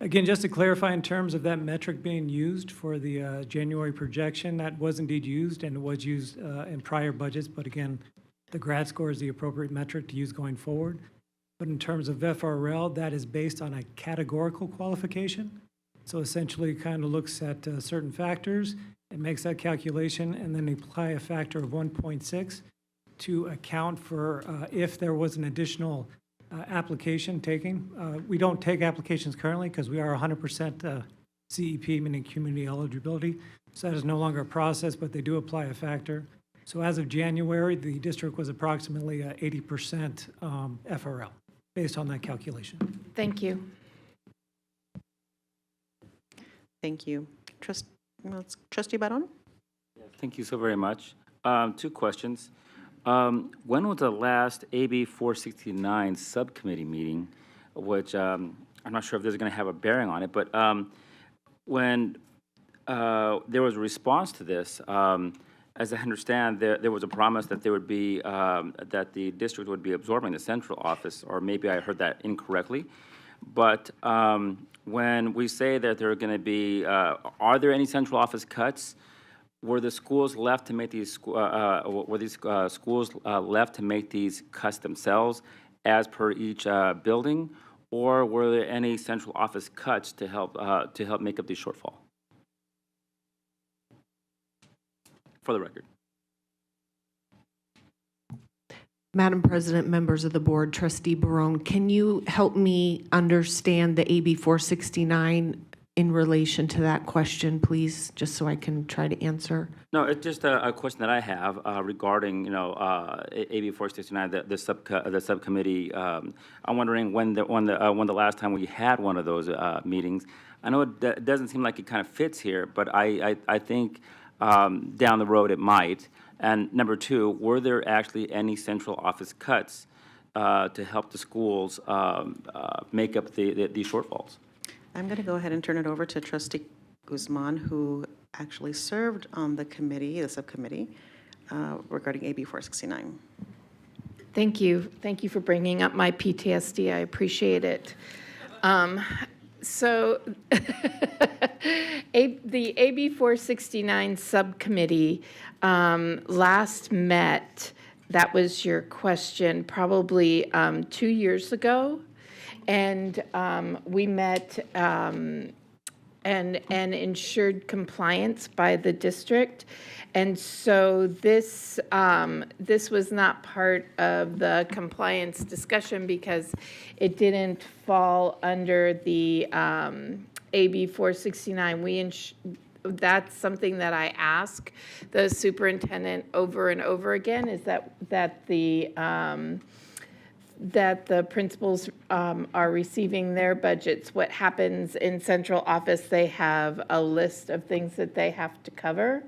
Again, just to clarify in terms of that metric being used for the January projection, that was indeed used and it was used in prior budgets, but again, the grad score is the appropriate metric to use going forward. But in terms of FRL, that is based on a categorical qualification. So essentially kind of looks at certain factors and makes that calculation and then apply a factor of 1.6 to account for if there was an additional application taking. We don't take applications currently because we are 100% CEP, meaning community eligibility. So that is no longer a process, but they do apply a factor. So as of January, the district was approximately 80% FRL based on that calculation. Thank you. Thank you. Trustee Barron? Thank you so very much. 2 questions. When was the last AB 469 subcommittee meeting, which I'm not sure if this is going to have a bearing on it, but when there was a response to this, as I understand, there was a promise that there would be, that the district would be absorbing the central office, or maybe I heard that incorrectly. But when we say that there are going to be, are there any central office cuts? were the schools left to make these, were these schools left to make these cuts themselves as per each building, or were there any central office cuts to help make up the shortfall? For the record. Madam President, members of the board, Trustee Barone, can you help me understand the AB 469 in relation to that question, please, just so I can try to answer? No, it's just a question that I have regarding, AB 469, the subcommittee. I'm wondering when the last time we had one of those meetings. I know it doesn't seem like it kind of fits here, but I think down the road it might. And number two, were there actually any central office cuts to help the schools make up the shortfalls? I'm going to go ahead and turn it over to Trustee Guzman, who actually served on the committee, the subcommittee, regarding AB 469. Thank you. Thank you for bringing up my PTSD. I appreciate it. So the AB 469 subcommittee last met, that was your question, probably 2 years ago. And we met and ensured compliance by the district. And so this was not part of the compliance discussion because it didn't fall under the AB 469. That's something that I ask the superintendent over and over again, is that the principals are receiving their budgets. What happens in central office, they have a list of things that they have to cover.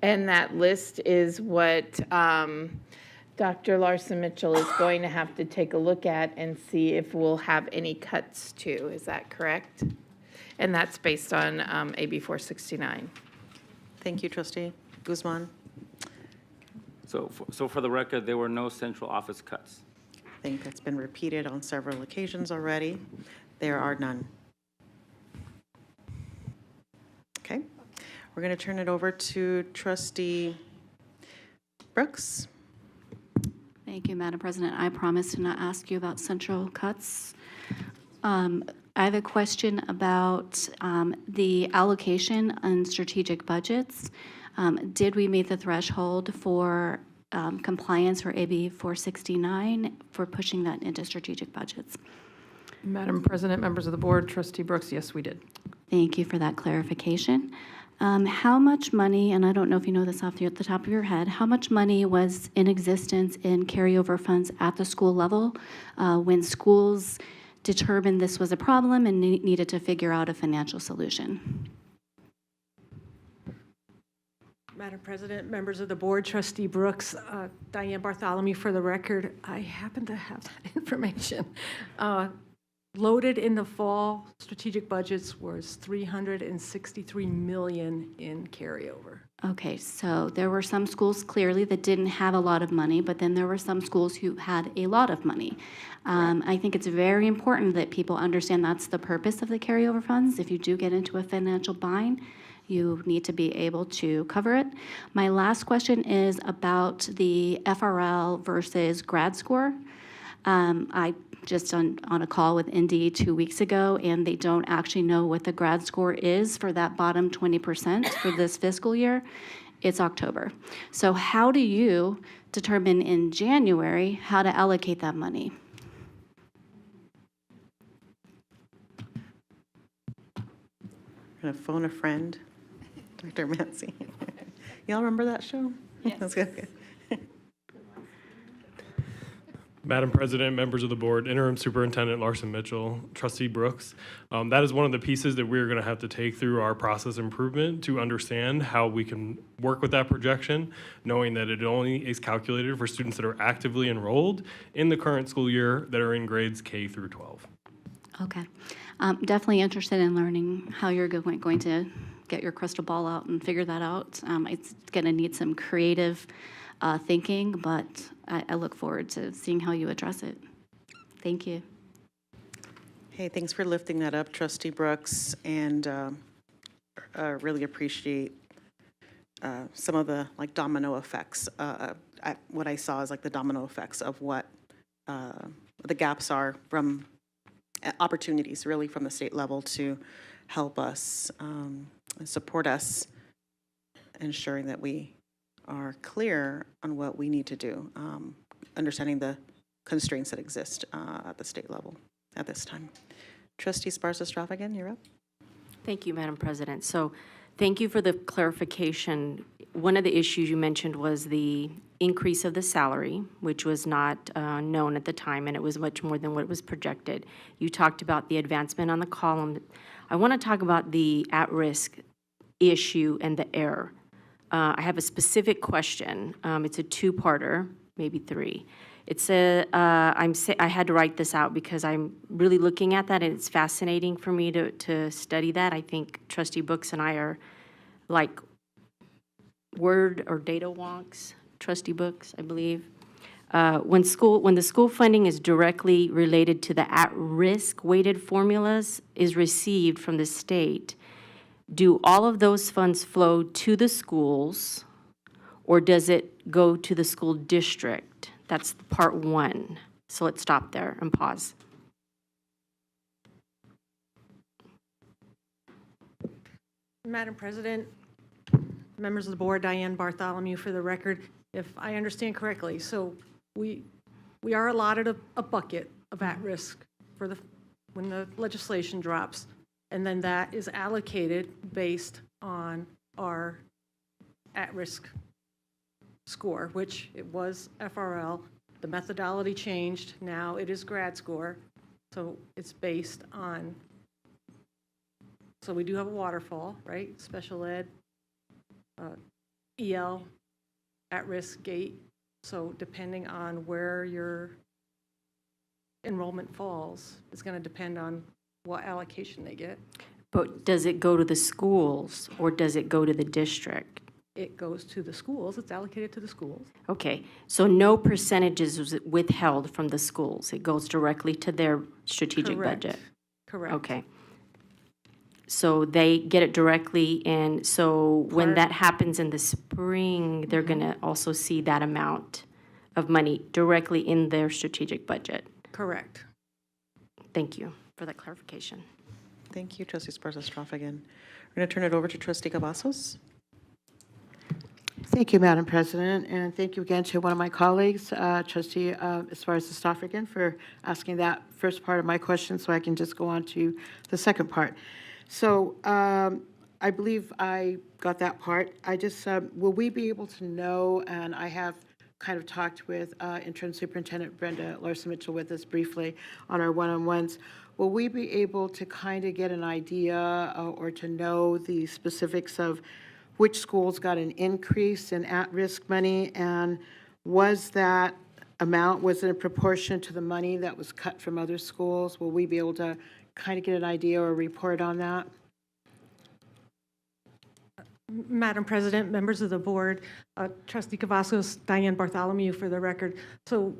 And that list is what Dr. Larson Mitchell is going to have to take a look at and see if we'll have any cuts to. Is that correct? And that's based on AB 469. Thank you, Trustee Guzman. So for the record, there were no central office cuts. I think that's been repeated on several occasions already. There are none. Okay. We're going to turn it over to Trustee Brooks. Thank you, Madam President. I promise to not ask you about central cuts. I have a question about the allocation on strategic budgets. Did we meet the threshold for compliance for AB 469 for pushing that into strategic budgets? Madam President, members of the board, Trustee Brooks, yes, we did. Thank you for that clarification. How much money, and I don't know if you know this off the top of your head, how much money was in existence in carryover funds at the school level when schools determined this was a problem and needed to figure out a financial solution? Madam President, members of the board, Trustee Brooks, Diane Bartholomew for the record. I happen to have that information. Loaded in the fall, strategic budgets was $363 million in carryover. Okay, so there were some schools clearly that didn't have a lot of money, but then there were some schools who had a lot of money. I think it's very important that people understand that's the purpose of the carryover funds. If you do get into a financial bind, you need to be able to cover it. My last question is about the FRL versus grad score. I just on a call with Indy 2 weeks ago, and they don't actually know what the grad score is for that bottom 20% for this fiscal year. It's October. So how do you determine in January how to allocate that money? I'm going to phone a friend, Dr. Mancy. Y'all remember that show? Yes. That's good. Madam President, members of the board, Interim Superintendent Larson Mitchell, Trustee Brooks, that is one of the pieces that we're going to have to take through our process improvement to understand how we can work with that projection, knowing that it only is calculated for students that are actively enrolled in the current school year that are in grades K through 12. Okay. Definitely interested in learning how you're going to get your crystal ball out and figure that out. It's going to need some creative thinking, but I look forward to seeing how you address it. Thank you. Hey, thanks for lifting that up, Trustee Brooks, and really appreciate some of the like domino effects. What I saw is like the domino effects of what the gaps are from opportunities really from the state level to help us, support us, ensuring that we are clear on what we need to do, understanding the constraints that exist at the state level at this time. Trustee Sparsa-Stroffigan, you're up. Thank you, Madam President. So thank you for the clarification. One of the issues you mentioned was the increase of the salary, which was not known at the time, and it was much more than what was projected. You talked about the advancement on the column. I want to talk about the at-risk issue and the error. I have a specific question. It's a two-parter, maybe three. It's I had to write this out because I'm really looking at that, and it's fascinating for me to study that. I think Trustee Brooks and I are like word or data wonks. Trustee Brooks, I believe. When the school funding is directly related to the at-risk weighted formulas is received from the state, do all of those funds flow to the schools, or does it go to the school district? That's part one. So let's stop there and pause. Madam President, members of the board, Diane Bartholomew for the record. If I understand correctly, so we are allotted a bucket of at-risk for when the legislation drops, and then that is allocated based on our at-risk score, which it was FRL. The methodology changed. Now it is grad score. So it's based on, so we do have a waterfall, right? Special ed, EL, at-risk gate. So depending on where your enrollment falls, it's going to depend on what allocation they get. But does it go to the schools or does it go to the district? It goes to the schools. It's allocated to the schools. Okay, so no percentages was withheld from the schools. It goes directly to their strategic budget. Correct. Okay. So they get it directly, and so when that happens in the spring, they're going to also see that amount of money directly in their strategic budget. Correct. Thank you for that clarification. Thank you, Trustee Sparsa-Stroffigan. We're going to turn it over to Trustee Cavazos. Thank you, Madam President, and thank you again to one of my colleagues, Trustee Sparsa-Stroffigan, for asking that first part of my question so I can just go on to the second part. So I believe I got that part. I just, will we be able to know, and I have kind of talked with Interim Superintendent Brenda Larson-Mitchell with us briefly on our one-on-ones, will we be able to kind of get an idea or to know the specifics of which schools got an increase in at-risk money, and was that amount, was it in proportion to the money that was cut from other schools? Will we be able to kind of get an idea or report on that? Madam President, members of the board, Trustee Cavazos, Diane Bartholomew for the record. So,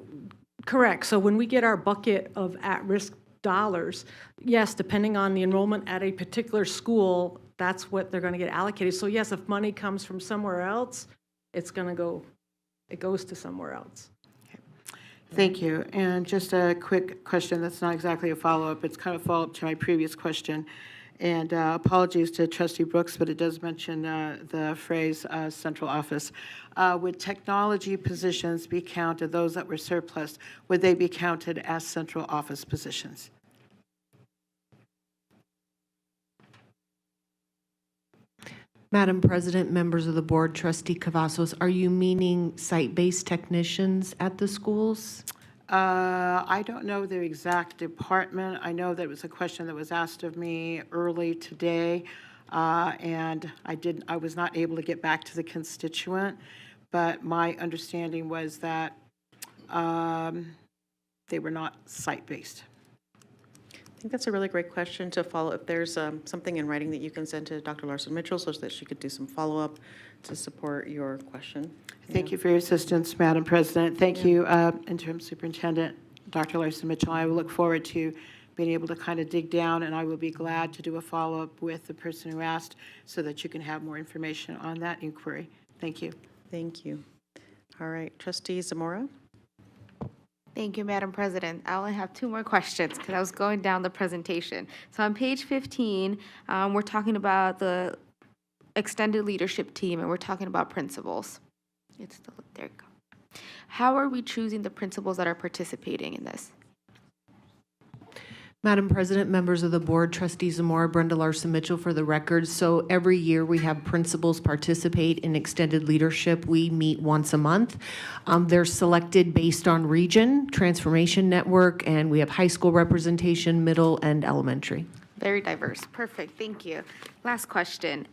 correct. So when we get our bucket of at-risk dollars, yes, depending on the enrollment at a particular school, that's what they're going to get allocated. So yes, if money comes from somewhere else, it's going to go, it goes to somewhere else. Thank you. And just a quick question that's not exactly a follow-up. It's kind of a follow-up to my previous question. And apologies to Trustee Brooks, but it does mention the phrase central office. Would technology positions be counted, those that were surplus, would they be counted as central office positions? Madam President, members of the board, Trustee Cavazos, are you meaning site-based technicians at the schools? I don't know the exact department. I know that it was a question that was asked of me early today, and I was not able to get back to the constituent, but my understanding was that they were not site-based. I think that's a really great question to follow. If there's something in writing that you can send to Dr. Larson-Mitchell so that she could do some follow-up to support your question. Thank you for your assistance, Madam President. Thank you, Interim Superintendent Dr. Larson-Mitchell. I will look forward to being able to kind of dig down, and I will be glad to do a follow-up with the person who asked so that you can have more information on that inquiry. Thank you. Thank you. All right, Trustee Zamora? Thank you, Madam President. I only have two more questions because I was going down the presentation. So on page 15, we're talking about the extended leadership team, and we're talking about principals. It's still, there you go. How are we choosing the principals that are participating in this? Madam President, members of the board, Trustee Zamora, Brenda Larson Mitchell for the record. So every year we have principals participate in extended leadership. We meet once a month. They're selected based on region, transformation network, and we have high school representation, middle and elementary. Very diverse. Perfect. Thank you. Last question.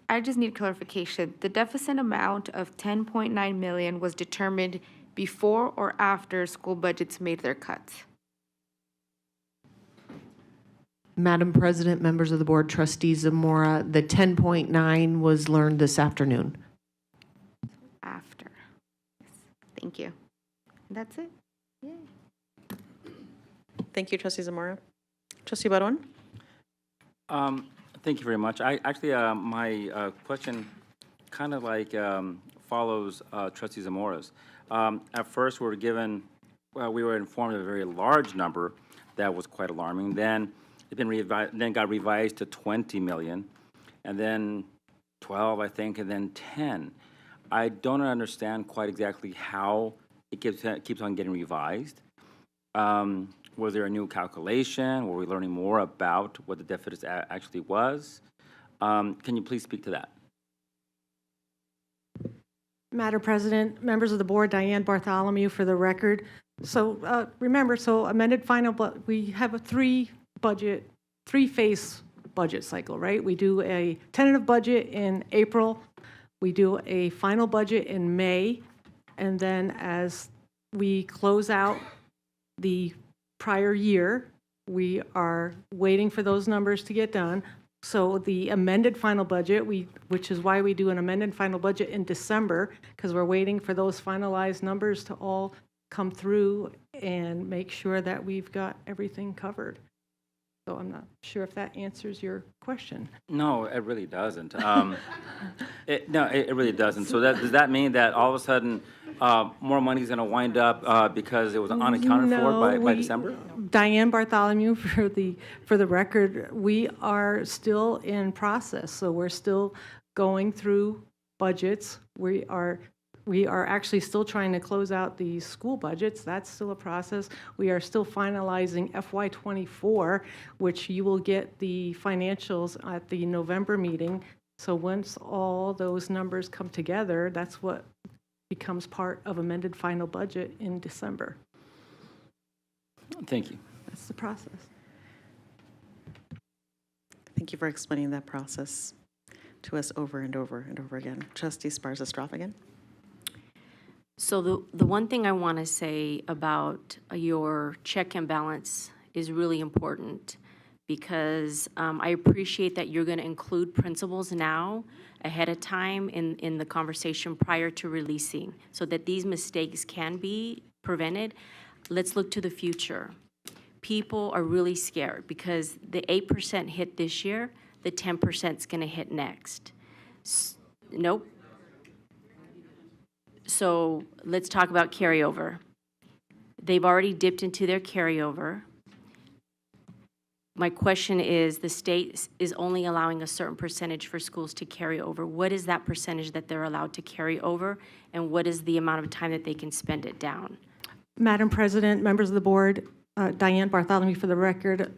I just need clarification. The deficit amount of 10.9 million was determined before or after school budgets made their cuts? Madam President, members of the board, Trustee Zamora, the 10.9 was learned this afternoon. After. Thank you. That's it. Yay. Thank you, Trustee Zamora. Trustee Barron? Thank you very much. My question kind of like follows Trustee Zamora's. At first, we were informed of a very large number that was quite alarming. Then it got revised to 20 million, and then 12, I think, and then 10. I don't understand quite exactly how it keeps on getting revised. Was there a new calculation? Were we learning more about what the deficit actually was? Can you please speak to that? Madam President, members of the board, Diane Bartholomew for the record. So remember, amended final, we have a three-phase budget cycle, right? We do a tentative budget in April, we do a final budget in May, and then as we close out the prior year, we are waiting for those numbers to get done. So the amended final budget, which is why we do an amended final budget in December, because we're waiting for those finalized numbers to all come through and make sure that we've got everything covered. So I'm not sure if that answers your question. No, it really doesn't. It really doesn't. So does that mean that all of a sudden more money is going to wind up because it was unaccounted for by December? Diane Bartholomew for the record, we are still in process. So we're still going through budgets. We are actually still trying to close out the school budgets. That's still a process. We are still finalizing FY24, which you will get the financials at the November meeting. So once all those numbers come together, that's what becomes part of amended final budget in December. Thank you. That's the process. Thank you for explaining that process to us over and over and over again. Trustee Sparza-Stroff again. So the one thing I want to say about your check and balance is really important because I appreciate that you're going to include principals now ahead of time in the conversation prior to releasing so that these mistakes can be prevented. Let's look to the future. People are really scared because the 8% hit this year, the 10% is going to hit next. Nope. So let's talk about carryover. They've already dipped into their carryover. My question is, the state is only allowing a certain percentage for schools to carry over. What is that percentage that they're allowed to carry over, and what is the amount of time that they can spend it down? Madam President, members of the board, Diane Bartholomew for the record,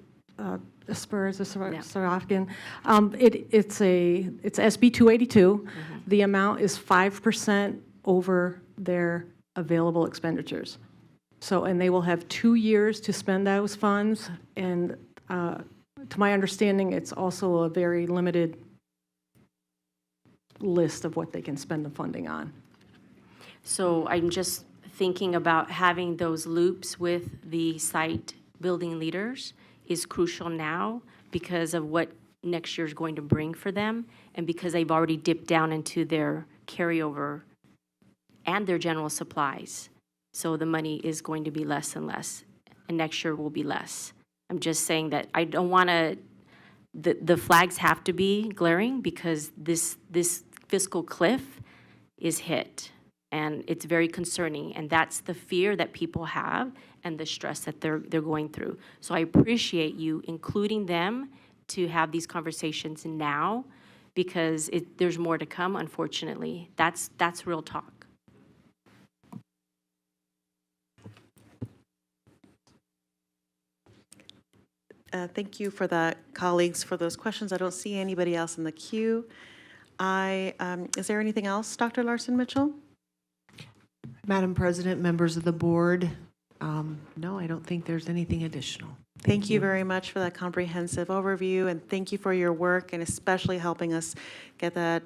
Spurs, Sarafkin. It's SB 282. The amount is 5% over their available expenditures. So, and they will have 2 years to spend those funds. And to my understanding, it's also a very limited list of what they can spend the funding on. So I'm just thinking about having those loops with the site building leaders is crucial now because of what next year is going to bring for them and because they've already dipped down into their carryover and their general supplies. So the money is going to be less and less, and next year will be less. I'm just saying that I don't want to, the flags have to be glaring because this fiscal cliff is hit. And it's very concerning. And that's the fear that people have and the stress that they're going through. So I appreciate you including them to have these conversations now because there's more to come, unfortunately. That's real talk. Thank you for that, colleagues, for those questions. I don't see anybody else in the queue. Is there anything else, Dr. Larson-Mitchell? Madam President, members of the board, no, I don't think there's anything additional. Thank you very much for that comprehensive overview, and thank you for your work and especially helping us get that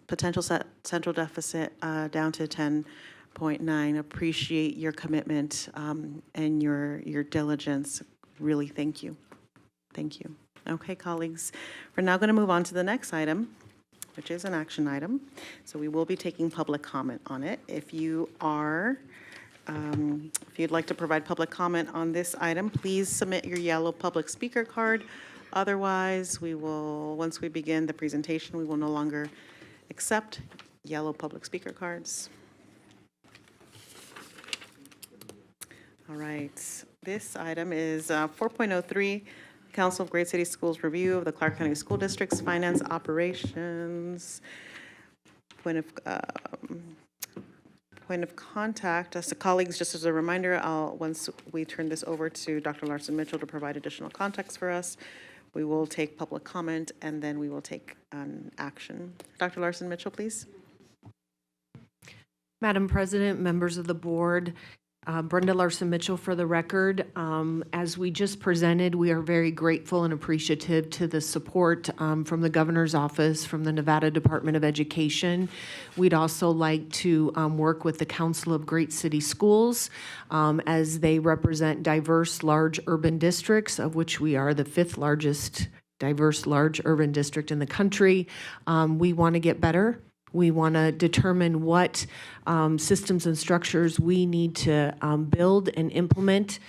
potential central deficit down to 10.9. Appreciate your commitment and your diligence. Really, thank you. Thank you. Okay, colleagues, we're now going to move on to the next item, which is an action item. So we will be taking public comment on it. If you are, if you'd like to provide public comment on this item, please submit your yellow public speaker card. Otherwise, we will, once we begin the presentation, we will no longer accept yellow public speaker cards. All right, this item is 4.03, Council of Great City Schools review of the Clark County School District's finance operations. Point of contact. So colleagues, just as a reminder, once we turn this over to Dr. Larson-Mitchell to provide additional context for us, we will take public comment and then we will take action. Dr. Larson-Mitchell, please. Madam President, members of the board, Brenda Larson-Mitchell for the record. As we just presented, we are very grateful and appreciative to the support from the governor's office, from the Nevada Department of Education. We'd also like to work with the Council of Great City Schools as they represent diverse, large urban districts, of which we are the 5th largest diverse, large urban district in the country. We want to get better. We want to determine what systems and structures we need to build and implement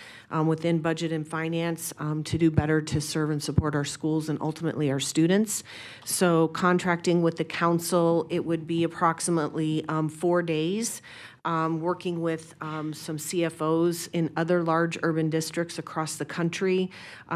within budget and finance to do better to serve and support our schools and ultimately our students. So contracting with the council, it would be approximately 4 days. Working with some CFOs in other large urban districts across the country.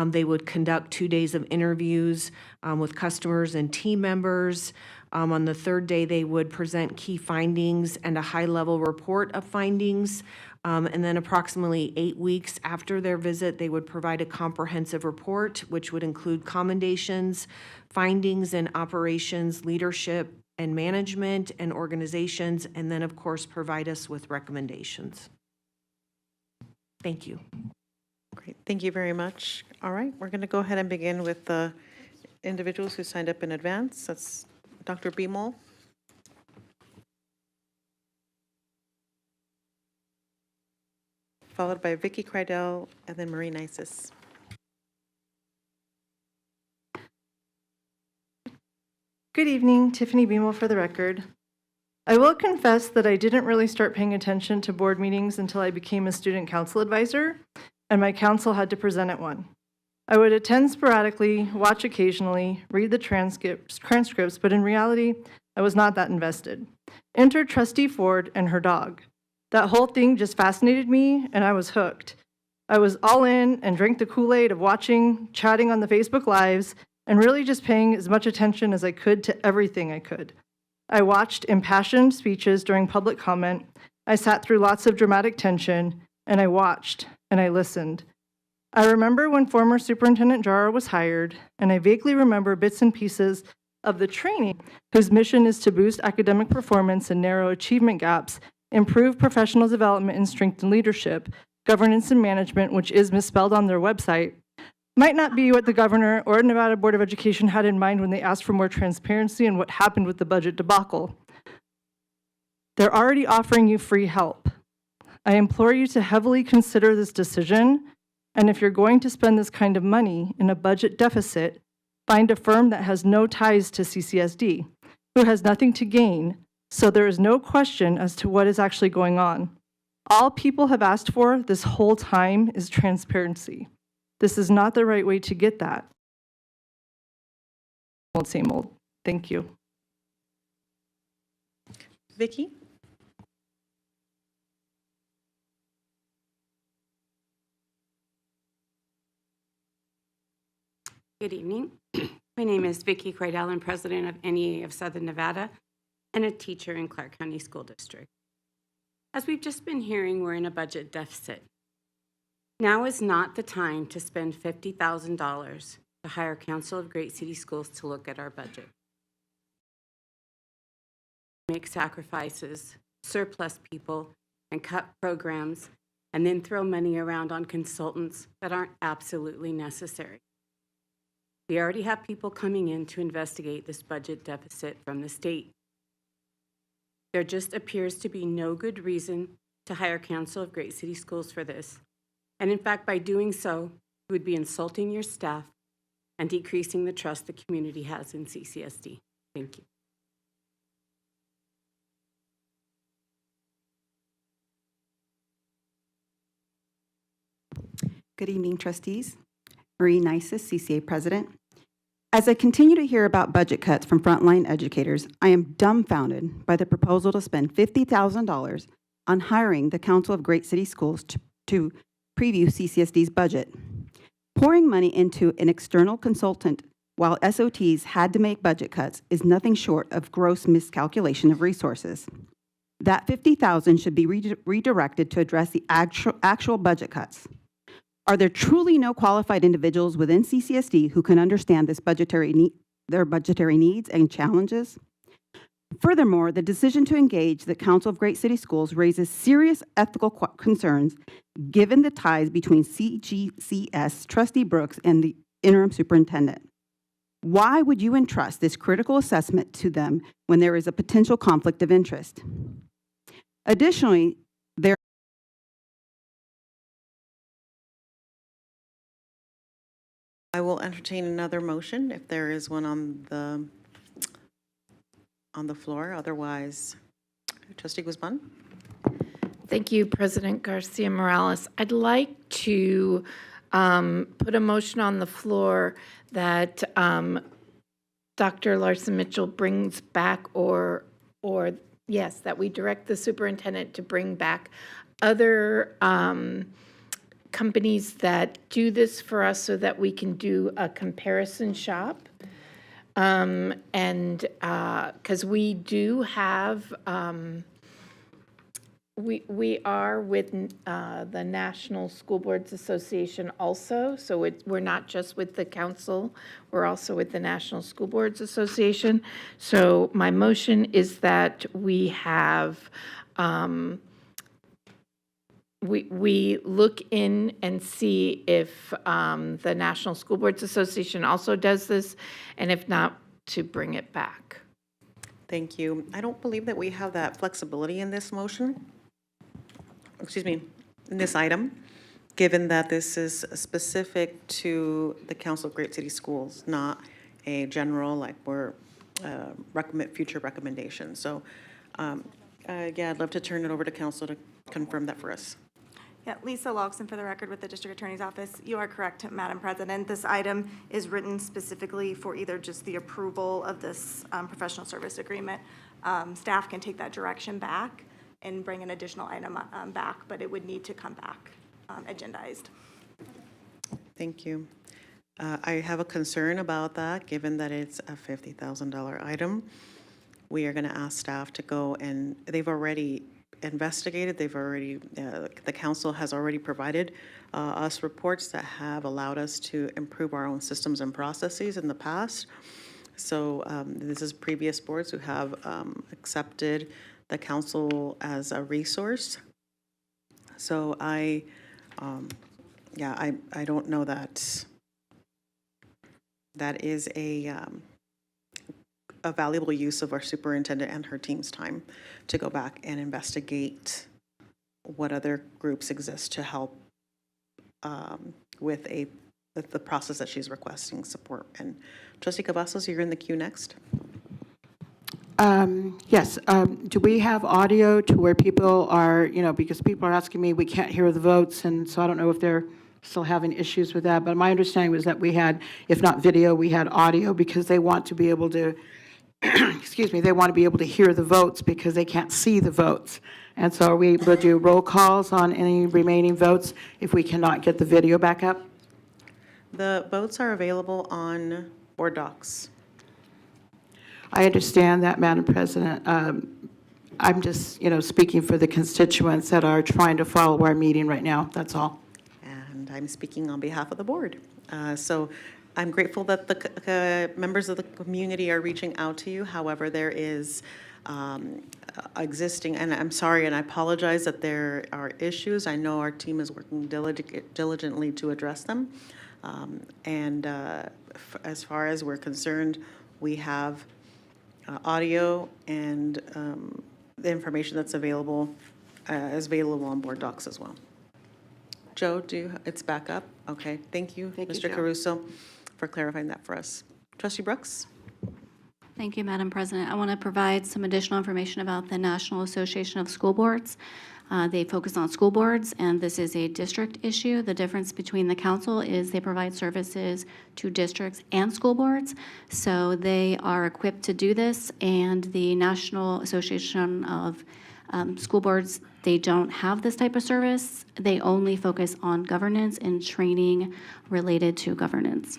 They would conduct 2 days of interviews with customers and team members. On the 3rd day, they would present key findings and a high-level report of findings. And then approximately 8 weeks after their visit, they would provide a comprehensive report, which would include commendations, findings in operations, leadership, and management and organizations, and then, of course, provide us with recommendations. Thank you. Great, thank you very much. All right, we're going to go ahead and begin with the individuals who signed up in advance. That's Dr. Beamol. Followed by Vicki Kreidel and then Marie Nisis. Good evening, Tiffany Beamel for the record. I will confess that I didn't really start paying attention to board meetings until I became a student council advisor, and my council had to present at one. I would attend sporadically, watch occasionally, read the transcripts, but in reality, I was not that invested. Enter Trustee Ford and her dog. That whole thing just fascinated me, and I was hooked. I was all in and drank the Kool-Aid of watching, chatting on the Facebook Lives, and really just paying as much attention as I could to everything I could. I watched impassioned speeches during public comment. I sat through lots of dramatic tension, and I watched and I listened. I remember when former Superintendent Jarrah was hired, and I vaguely remember bits and pieces of the training whose mission is to boost academic performance and narrow achievement gaps, improve professional development and strengthen leadership, governance and management, which is misspelled on their website, might not be what the governor or Nevada Board of Education had in mind when they asked for more transparency and what happened with the budget debacle. They're already offering you free help. I implore you to heavily consider this decision, and if you're going to spend this kind of money in a budget deficit, find a firm that has no ties to CCSD, who has nothing to gain, so there is no question as to what is actually going on. All people have asked for this whole time is transparency. This is not the right way to get that. Same old. Thank you. Vicky? Good evening. My name is Vicki Croydell. I'm president of NEA of Southern Nevada and a teacher in Clark County School District. As we've just been hearing, we're in a budget deficit. Now is not the time to spend $50,000 to hire Council of Great City Schools to look at our budget. Make sacrifices, surplus people, and cut programs, and then throw money around on consultants that aren't absolutely necessary. We already have people coming in to investigate this budget deficit from the state. There just appears to be no good reason to hire Council of Great City Schools for this. And in fact, by doing so, you would be insulting your staff and decreasing the trust the community has in CCSD. Thank you. Good evening, trustees. Marie Nices, CCA president. As I continue to hear about budget cuts from frontline educators, I am dumbfounded by the proposal to spend $50,000 on hiring the Council of Great City Schools to preview CCSD's budget. Pouring money into an external consultant while SOTs had to make budget cuts is nothing short of gross miscalculation of resources. That $50,000 should be redirected to address the actual budget cuts. Are there truly no qualified individuals within CCSD who can understand this their budgetary needs and challenges? Furthermore, the decision to engage the Council of Great City Schools raises serious ethical concerns given the ties between CGCS, Trustee Brooks, and the interim superintendent. Why would you entrust this critical assessment to them when there is a potential conflict of interest? Additionally, I will entertain another motion if there is one on the floor. Otherwise, Trustee Guzman. Thank you, President Garcia Morales. I'd like to put a motion on the floor that Dr. Larson Mitchell brings back, or yes, that we direct the superintendent to bring back other companies that do this for us so that we can do a comparison shop. And because we do have, we are with the National School Boards Association also, so we're not just with the council, we're also with the National School Boards Association. So my motion is that we have, we look in and see if the National School Boards Association also does this, and if not, to bring it back. Thank you. I don't believe that we have that flexibility in this motion. Excuse me, in this item, given that this is specific to the Council of Great City Schools, not a general, like we're future recommendations. So, yeah, I'd love to turn it over to council to confirm that for us. Yeah, Lisa Logson for the record with the District Attorney's Office. You are correct, Madam President. This item is written specifically for either just the approval of this professional service agreement. Staff can take that direction back and bring an additional item back, but it would need to come back agendized. Thank you. I have a concern about that, given that it's a $50,000 item. We are going to ask staff to go, and they've already investigated. They've already, the council has already provided us reports that have allowed us to improve our own systems and processes in the past. So this is previous boards who have accepted the council as a resource. So I don't know that that is a valuable use of our superintendent and her team's time to go back and investigate what other groups exist to help with the process that she's requesting support. And Trustee Cavazos, you're in the queue next. Yes. Do we have audio to where people are, because people are asking me, we can't hear the votes, and so I don't know if they're still having issues with that, but my understanding was that we had, if not video, we had audio, because they want to be able to, excuse me, they want to be able to hear the votes because they can't see the votes. And so are we able to do roll calls on any remaining votes if we cannot get the video back up? The votes are available on board docs. I understand that, Madam President. I'm just, speaking for the constituents that are trying to follow our meeting right now, that's all. And I'm speaking on behalf of the board. So I'm grateful that the members of the community are reaching out to you. However, there is existing, and I'm sorry and I apologize that there are issues. I know our team is working diligently to address them. As far as we're concerned, we have audio and the information that's available is available on board docs as well. Joe, it's back up? Okay, thank you, Mr. Caruso, for clarifying that for us. Trustee Brooks? Thank you, Madam President. I want to provide some additional information about the National Association of School Boards. They focus on school boards, and this is a district issue. The difference between the council is they provide services to districts and school boards, so they are equipped to do this, and the National Association of School Boards, they don't have this type of service. They only focus on governance and training related to governance.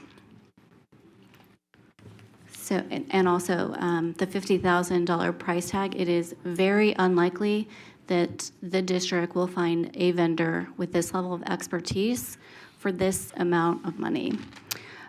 So, and also the $50,000 price tag, it is very unlikely that the district will find a vendor with this level of expertise for this amount of money.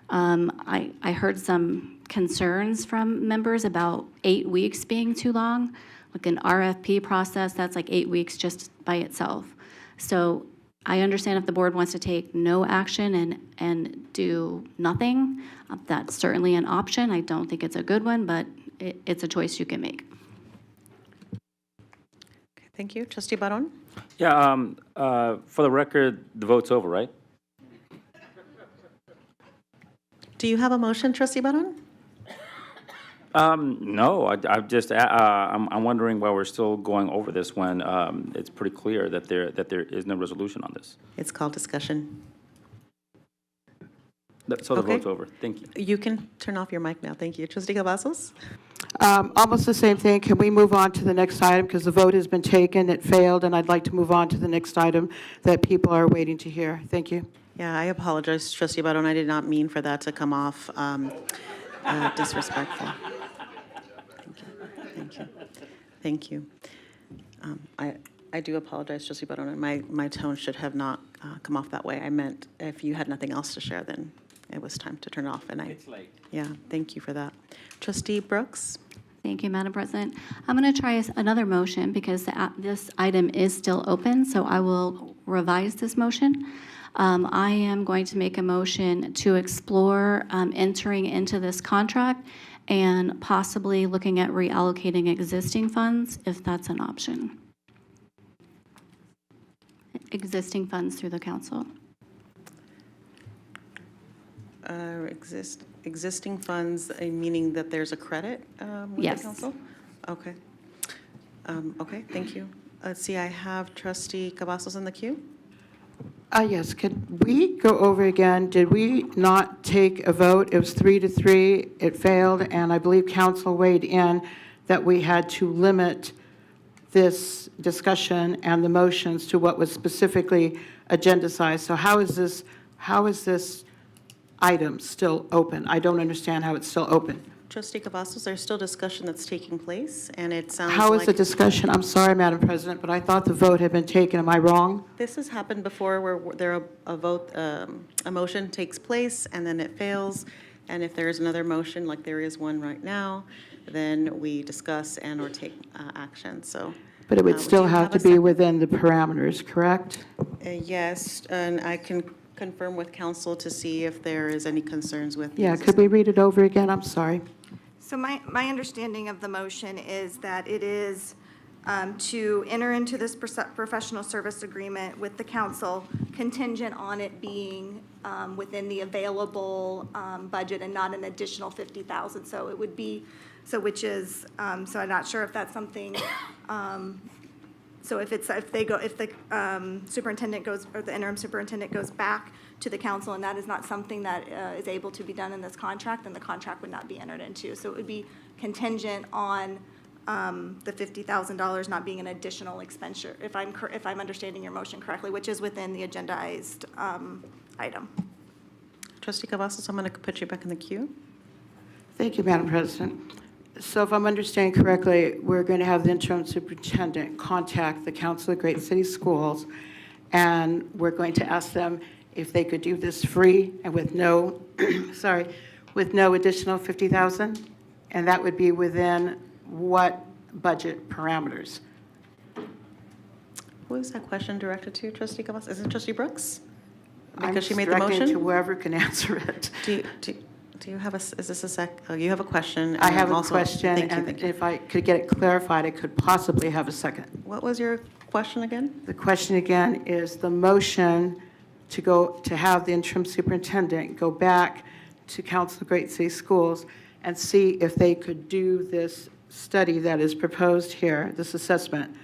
I heard some concerns from members about 8 weeks being too long. Like an RFP process, that's like 8 weeks just by itself. So I understand if the board wants to take no action and do nothing, that's certainly an option. I don't think it's a good one, but it's a choice you can make. Okay, thank you. Trustee Barron? Yeah, for the record, the vote's over, right? Do you have a motion, Trustee Barron? No, I'm wondering why we're still going over this when it's pretty clear that there is no resolution on this. It's called discussion. So the Okay. vote's over. Thank you. You can turn off your mic now. Thank you. Trustee Cavazos? Almost the same thing. Can we move on to the next item? Because the vote has been taken, it failed, and I'd like to move on to the next item that people are waiting to hear. Thank you. Yeah, I apologize, Trustee Barron. I did not mean for that to come off disrespectful. Thank you. Thank you. I do apologize, Trustee Barron. My tone should have not come off that way. I meant if you had nothing else to share, then it was time to turn off. It's late. Yeah, thank you for that. Trustee Brooks? Thank you, Madam President. I'm going to try another motion because this item is still open, so I will revise this motion. I am going to make a motion to explore entering into this contract and possibly looking at reallocating existing funds, if that's an option. Existing funds through the council. Existing funds, meaning that there's a credit with Yes. the council? Okay. Okay, thank you. Let's see, I have Trustee Cavazos in the queue. Yes, could we go over again? Did we not take a vote? It was 3-3, it failed, and I believe council weighed in that we had to limit this discussion and the motions to what was specifically agendized. So how is this item still open? I don't understand how it's still open. Trustee Cavazos, there's still discussion that's taking place, and it sounds like... How is the discussion? I'm sorry, Madam President, but I thought the vote had been taken. Am I wrong? This has happened before where a motion takes place and then it fails. And if there is another motion, like there is one right now, then we discuss and or take action, so. But it would still have to be within the parameters, correct? Yes, and I can confirm with council to see if there is any concerns with. Yeah, could we read it over again? I'm sorry. So my understanding of the motion is that it is to enter into this professional service agreement with the council contingent on it being within the available budget and not an additional $50,000. So it would be, so I'm not sure if that's something, so if the superintendent goes, or the interim superintendent goes back to the council, and that is not something that is able to be done in this contract, then the contract would not be entered into. So it would be contingent on the $50,000 not being an additional expenditure, if I'm understanding your motion correctly, which is within the agendized item. Trustee Cavazos, I'm going to put you back in the queue. Thank you, Madam President. So if I'm understanding correctly, we're going to have the interim superintendent contact the Council of Great City Schools, and we're going to ask them if they could do this free and with no, sorry, with no additional $50,000, and that would be within what budget parameters? Who is that question directed to, Trustee Cavazos? Is it Trustee Brooks? I'm Because she just made the directing motion? to whoever can answer it. Do you have a, is this a sec, oh, you have a question? I and have a also- question, Thank you, and thank you. if I could get it clarified, I could possibly have a second. What was your question again? The question again is the motion to have the interim superintendent go back to Council of Great City Schools and see if they could do this study that is proposed here, this assessment,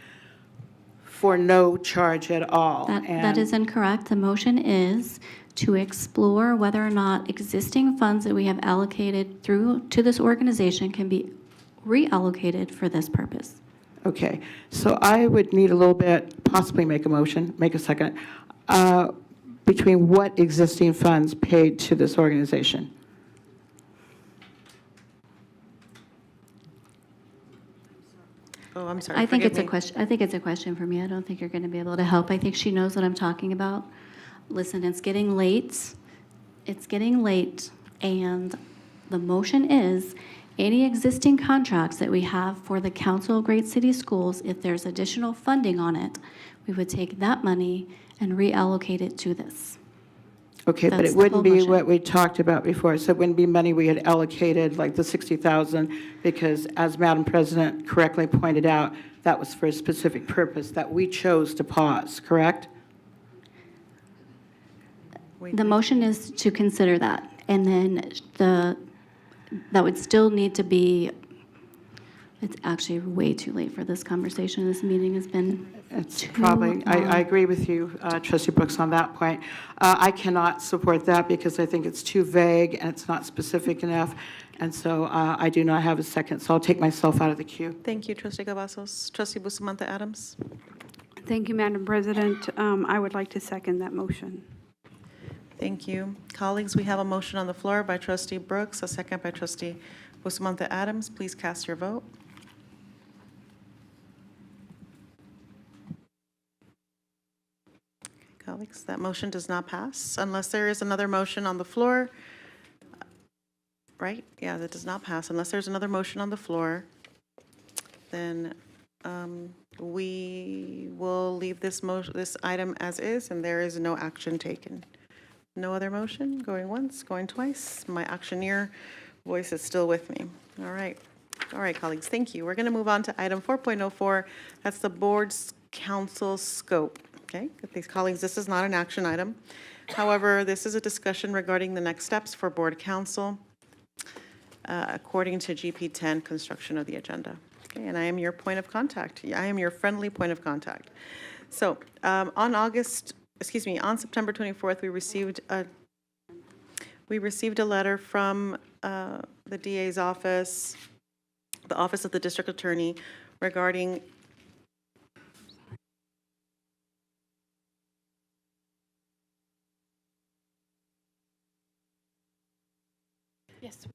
for no charge at all. That is incorrect. The motion is to explore whether or not existing funds that we have allocated through to this organization can be reallocated for this purpose. Okay, so I would need a little bit, possibly make a motion, make a second, between what existing funds paid to this organization. Oh, I'm sorry. I think forgive it's a me. question. I think it's a question for me. I don't think you're going to be able to help. I think she knows what I'm talking about. Listen, it's getting late. It's getting late, and the motion is any existing contracts that we have for the Council of Great City Schools, if there's additional funding on it, we would take that money and reallocate it to this. Okay, but That's it the wouldn't whole be motion. what we talked about before, so it wouldn't be money we had allocated, like the $60,000, because as Madam President correctly pointed out, that was for a specific purpose that we chose to pause, correct? The motion is to consider that, and then that would still need to be, it's actually way too late for this conversation. This meeting has been It's probably, I agree with you, Trustee Brooks, on that point. I cannot support that because I think it's too vague and it's not specific enough, and so I do not have a second, so I'll take myself out of the queue. Thank you, Trustee Cavazos. Trustee Bustamante Adams? Thank you, Madam President. I would like to second that motion. Thank you. Colleagues, we have a motion on the floor by Trustee Brooks, a second by Trustee Bustamante Adams. Please cast your vote. Colleagues, that motion does not pass unless there is another motion on the floor. Right? Yeah, that does not pass. Unless there's another motion on the floor, then we will leave this item as is, and there is no action taken. No other motion? Going once, going twice? My auctioneer voice is still with me. All right. All right, colleagues, thank you. We're going to move on to item 4.04. That's the board's council scope. Okay, these colleagues, this is not an action item. However, this is a discussion regarding the next steps for board council according to GP 10, construction of the agenda. Okay, and I am your point of contact. I am your friendly point of contact. So on September 24th, we received a letter from the DA's office, the Office of the District Attorney, regarding Yes.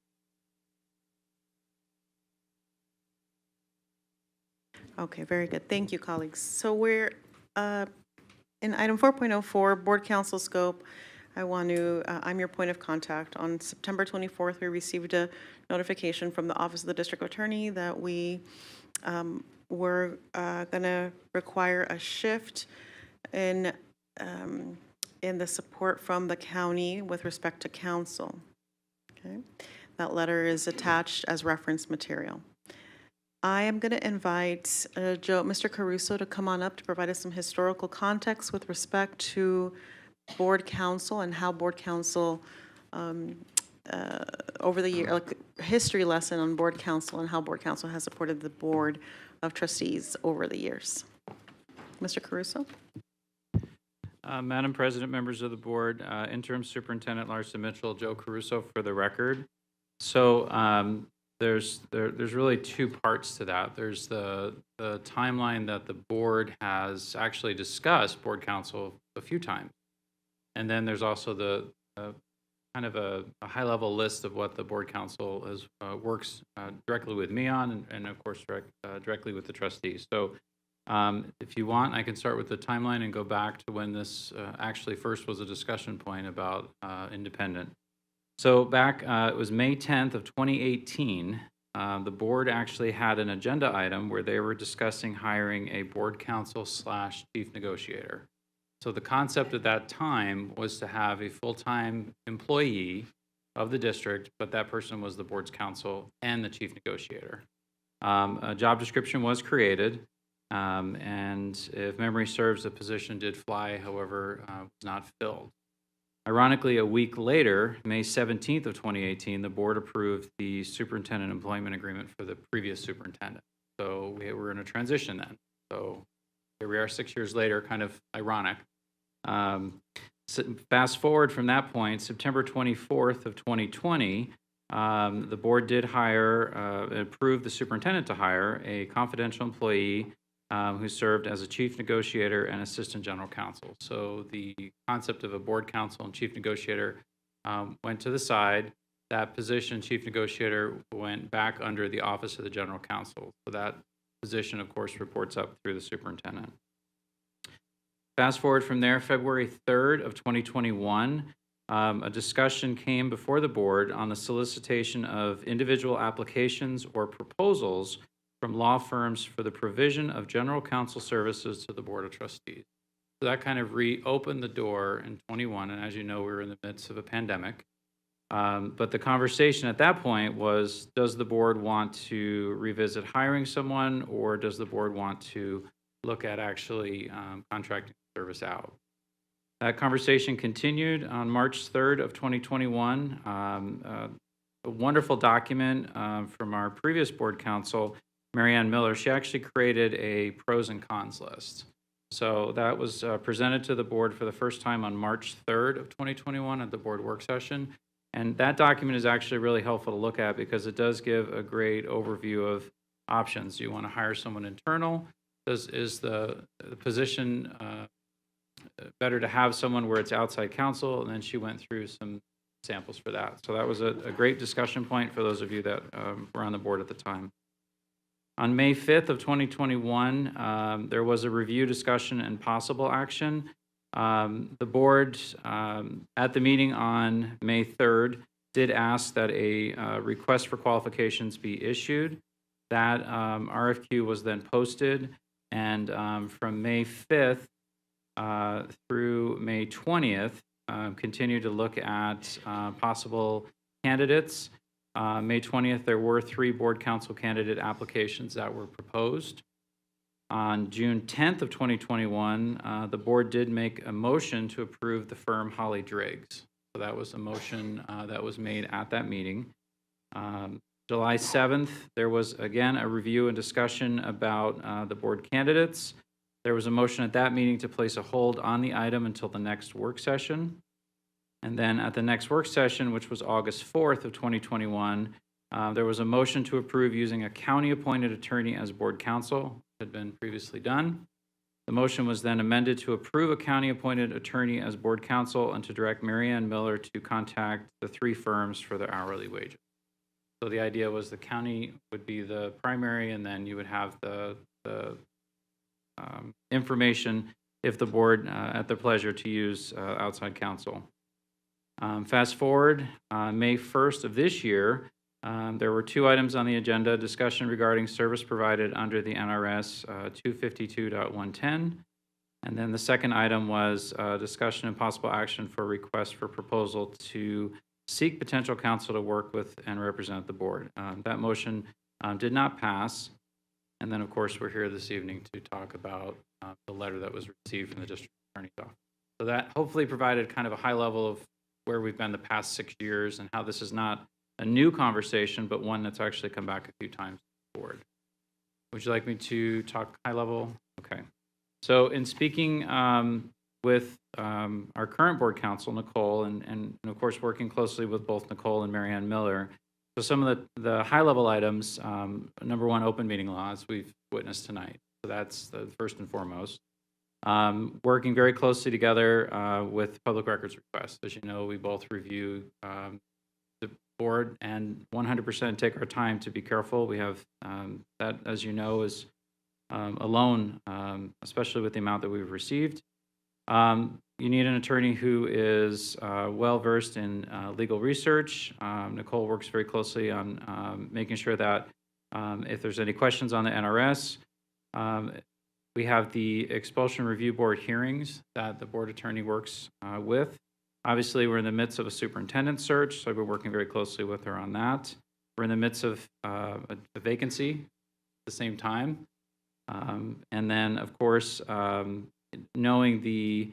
Okay, very good. Thank you, colleagues. So we're in item 4.04, board council scope. I'm your point of contact. On September 24th, we received a notification from the Office of the District Attorney that we were going to require a shift in the support from the county with respect to council. Okay, that letter is attached as reference material. I am going to invite Mr. Caruso to come on up to provide us some historical context with respect to board council and how board council over the year, like history lesson on board council and how board council has supported the board of trustees over the years. Mr. Caruso? Madam President, members of the board, Interim Superintendent Larson Mitchell, Joe Caruso for the record. So there's really two parts to that. There's the timeline that the board has actually discussed, board council, a few times. And then there's also the kind of a high-level list of what the board council has works directly with me on, and of course directly with the trustees. So if you want, I can start with the timeline and go back to when this actually first was a discussion point about independent. So back, it was May 10th of 2018, the board actually had an agenda item where they were discussing hiring a board counsel / chief negotiator. So the concept at that time was to have a full-time employee of the district, but that person was the board's counsel and the chief negotiator. A job description was created, and if memory serves, the position did fly, however, was not filled. Ironically, a week later, May 17th of 2018, the board approved the superintendent employment agreement for the previous superintendent. So we were in a transition then. So here we are 6 years later, kind of ironic. So fast forward from that point, September 24th of 2020, the board did approve the superintendent to hire a confidential employee who served as a chief negotiator and assistant general counsel. So the concept of a board counsel and chief negotiator went to the side. That position, chief negotiator, went back under the office of the general counsel. So that position, of course, reports up through the superintendent. Fast forward from there, February 3rd of 2021, a discussion came before the board on the solicitation of individual applications or proposals from law firms for the provision of general counsel services to the Board of Trustees. So that kind of reopened the door in 21, and as you know, we were in the midst of a pandemic. But the conversation at that point was, does the board want to revisit hiring someone, or does the board want to look at actually contracting service out? That conversation continued on March 3rd of 2021. A wonderful document from our previous board counsel, Marianne Miller. She actually created a pros and cons list. So that was presented to the board for the first time on March 3rd of 2021 at the board work session. And that document is actually really helpful to look at because it does give a great overview of options. Do you want to hire someone internal? Is the position better to have someone where it's outside counsel? And then she went through some samples for that. So that was a great discussion point for those of you that were on the board at the time. On May 5th of 2021, there was a review, discussion, and possible action. The board, at the meeting on May 3rd, did ask that a request for qualifications be issued. That RFQ was then posted, and from May 5th through May 20th, continued to look at possible candidates. May 20th, there were 3 board council candidate applications that were proposed. On June 10th of 2021, the board did make a motion to approve the firm Holly Driggs. So that was a motion that was made at that meeting. July 7th, there was again a review and discussion about the board candidates. There was a motion at that meeting to place a hold on the item until the next work session. And then at the next work session, which was August 4th of 2021, there was a motion to approve using a county-appointed attorney as board counsel, which had been previously done. The motion was then amended to approve a county-appointed attorney as board counsel and to direct Marianne Miller to contact the 3 firms for their hourly wages. So the idea was the county would be the primary, and then you would have the information if the board at their pleasure to use outside counsel. Fast forward, May 1st of this year, there were 2 items on the agenda: discussion regarding service provided under the NRS 252.110. And then the second item was discussion and possible action for request for proposal to seek potential counsel to work with and represent the board. That motion did not pass. And then, of course, we're here this evening to talk about the letter that was received from the district attorney's office. So that hopefully provided kind of a high level of where we've been the past 6 years and how this is not a new conversation, but one that's actually come back a few times forward. Would you like me to talk high level? Okay. So in speaking with our current board counsel, Nicole, and of course, working closely with both Nicole and Marianne Miller. So some of the high-level items, number one, open meeting law, as we've witnessed tonight. So that's the first and foremost. Working very closely together with public records requests. As you know, we both review the board and 100% take our time to be careful. We have that, as you know, is alone, especially with the amount that we've received. You need an attorney who is well-versed in legal research. Nicole works very closely on making sure that if there's any questions on the NRS, we have the expulsion review board hearings that the board attorney works with. Obviously, we're in the midst of a superintendent search, so I've been working very closely with her on that. We're in the midst of a vacancy at the same time. And then, of course, knowing the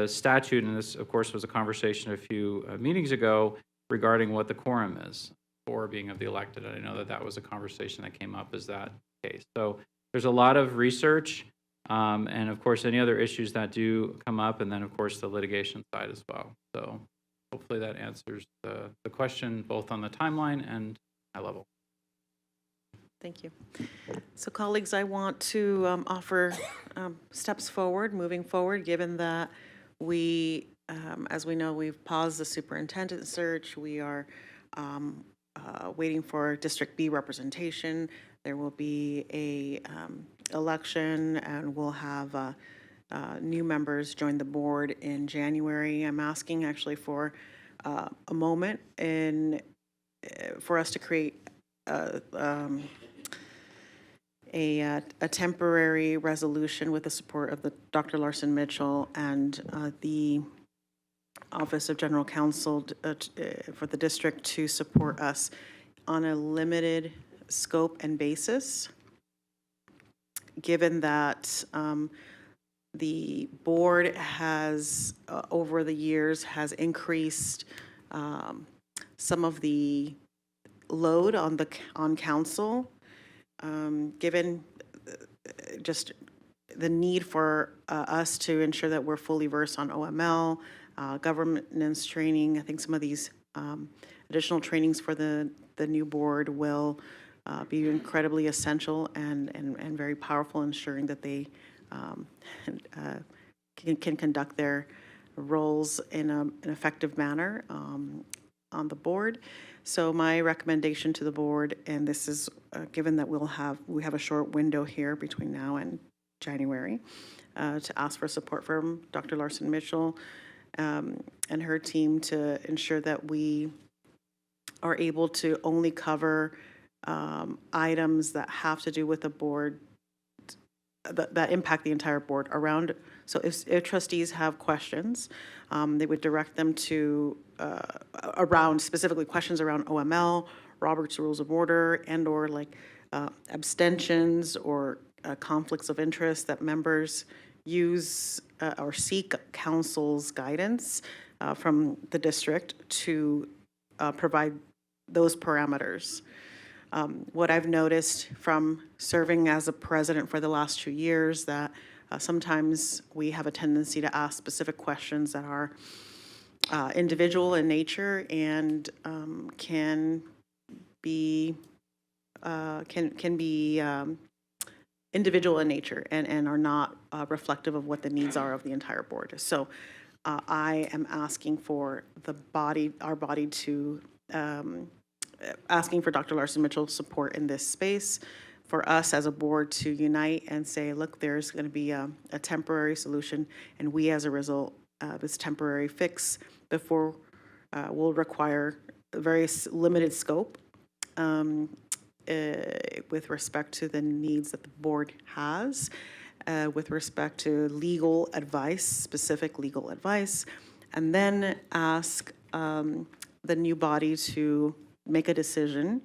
statute, and this, of course, was a conversation a few meetings ago regarding what the quorum is for being of the elected. And I know that that was a conversation that came up as that case. So there's a lot of research, and of course, any other issues that do come up, and then, of course, the litigation side as well. So hopefully that answers the question both on the timeline and high level. Thank you. So colleagues, I want to offer steps forward, moving forward, given that we, as we know, we've paused the superintendent search. We are waiting for District B representation. There will be a election, and we'll have new members join the board in January. I'm asking actually for a moment for us to create a temporary resolution with the support of the Dr. Larson Mitchell and the Office of General Counsel for the district to support us on a limited scope and basis, given that the board has, over the years, has increased some of the load on council, given just the need for us to ensure that we're fully versed on OML, governance training. I think some of these additional trainings for the new board will be incredibly essential and very powerful, ensuring that they can conduct their roles in an effective manner on the board. So my recommendation to the board, and this is given that we have a short window here between now and January, to ask for support from Dr. Larson Mitchell and her team to ensure that we are able to only cover items that have to do with the board, that impact the entire board around. So if trustees have questions, they would direct them to around, specifically questions around OML, Robert's Rules of Order, and or like abstentions or conflicts of interest that members use or seek council's guidance from the district to provide those parameters. What I've noticed from serving as a president for the last 2 years, that sometimes we have a tendency to ask specific questions that are individual in nature and can be individual in nature and are not reflective of what the needs are of the entire board. So I am asking for our body to asking for Dr. Larson Mitchell's support in this space, for us as a board to unite and say, look, there's going to be a temporary solution, and we as a result, this temporary fix before will require a very limited scope with respect to the needs that the board has, with respect to legal advice, specific legal advice, and then ask the new body to make a decision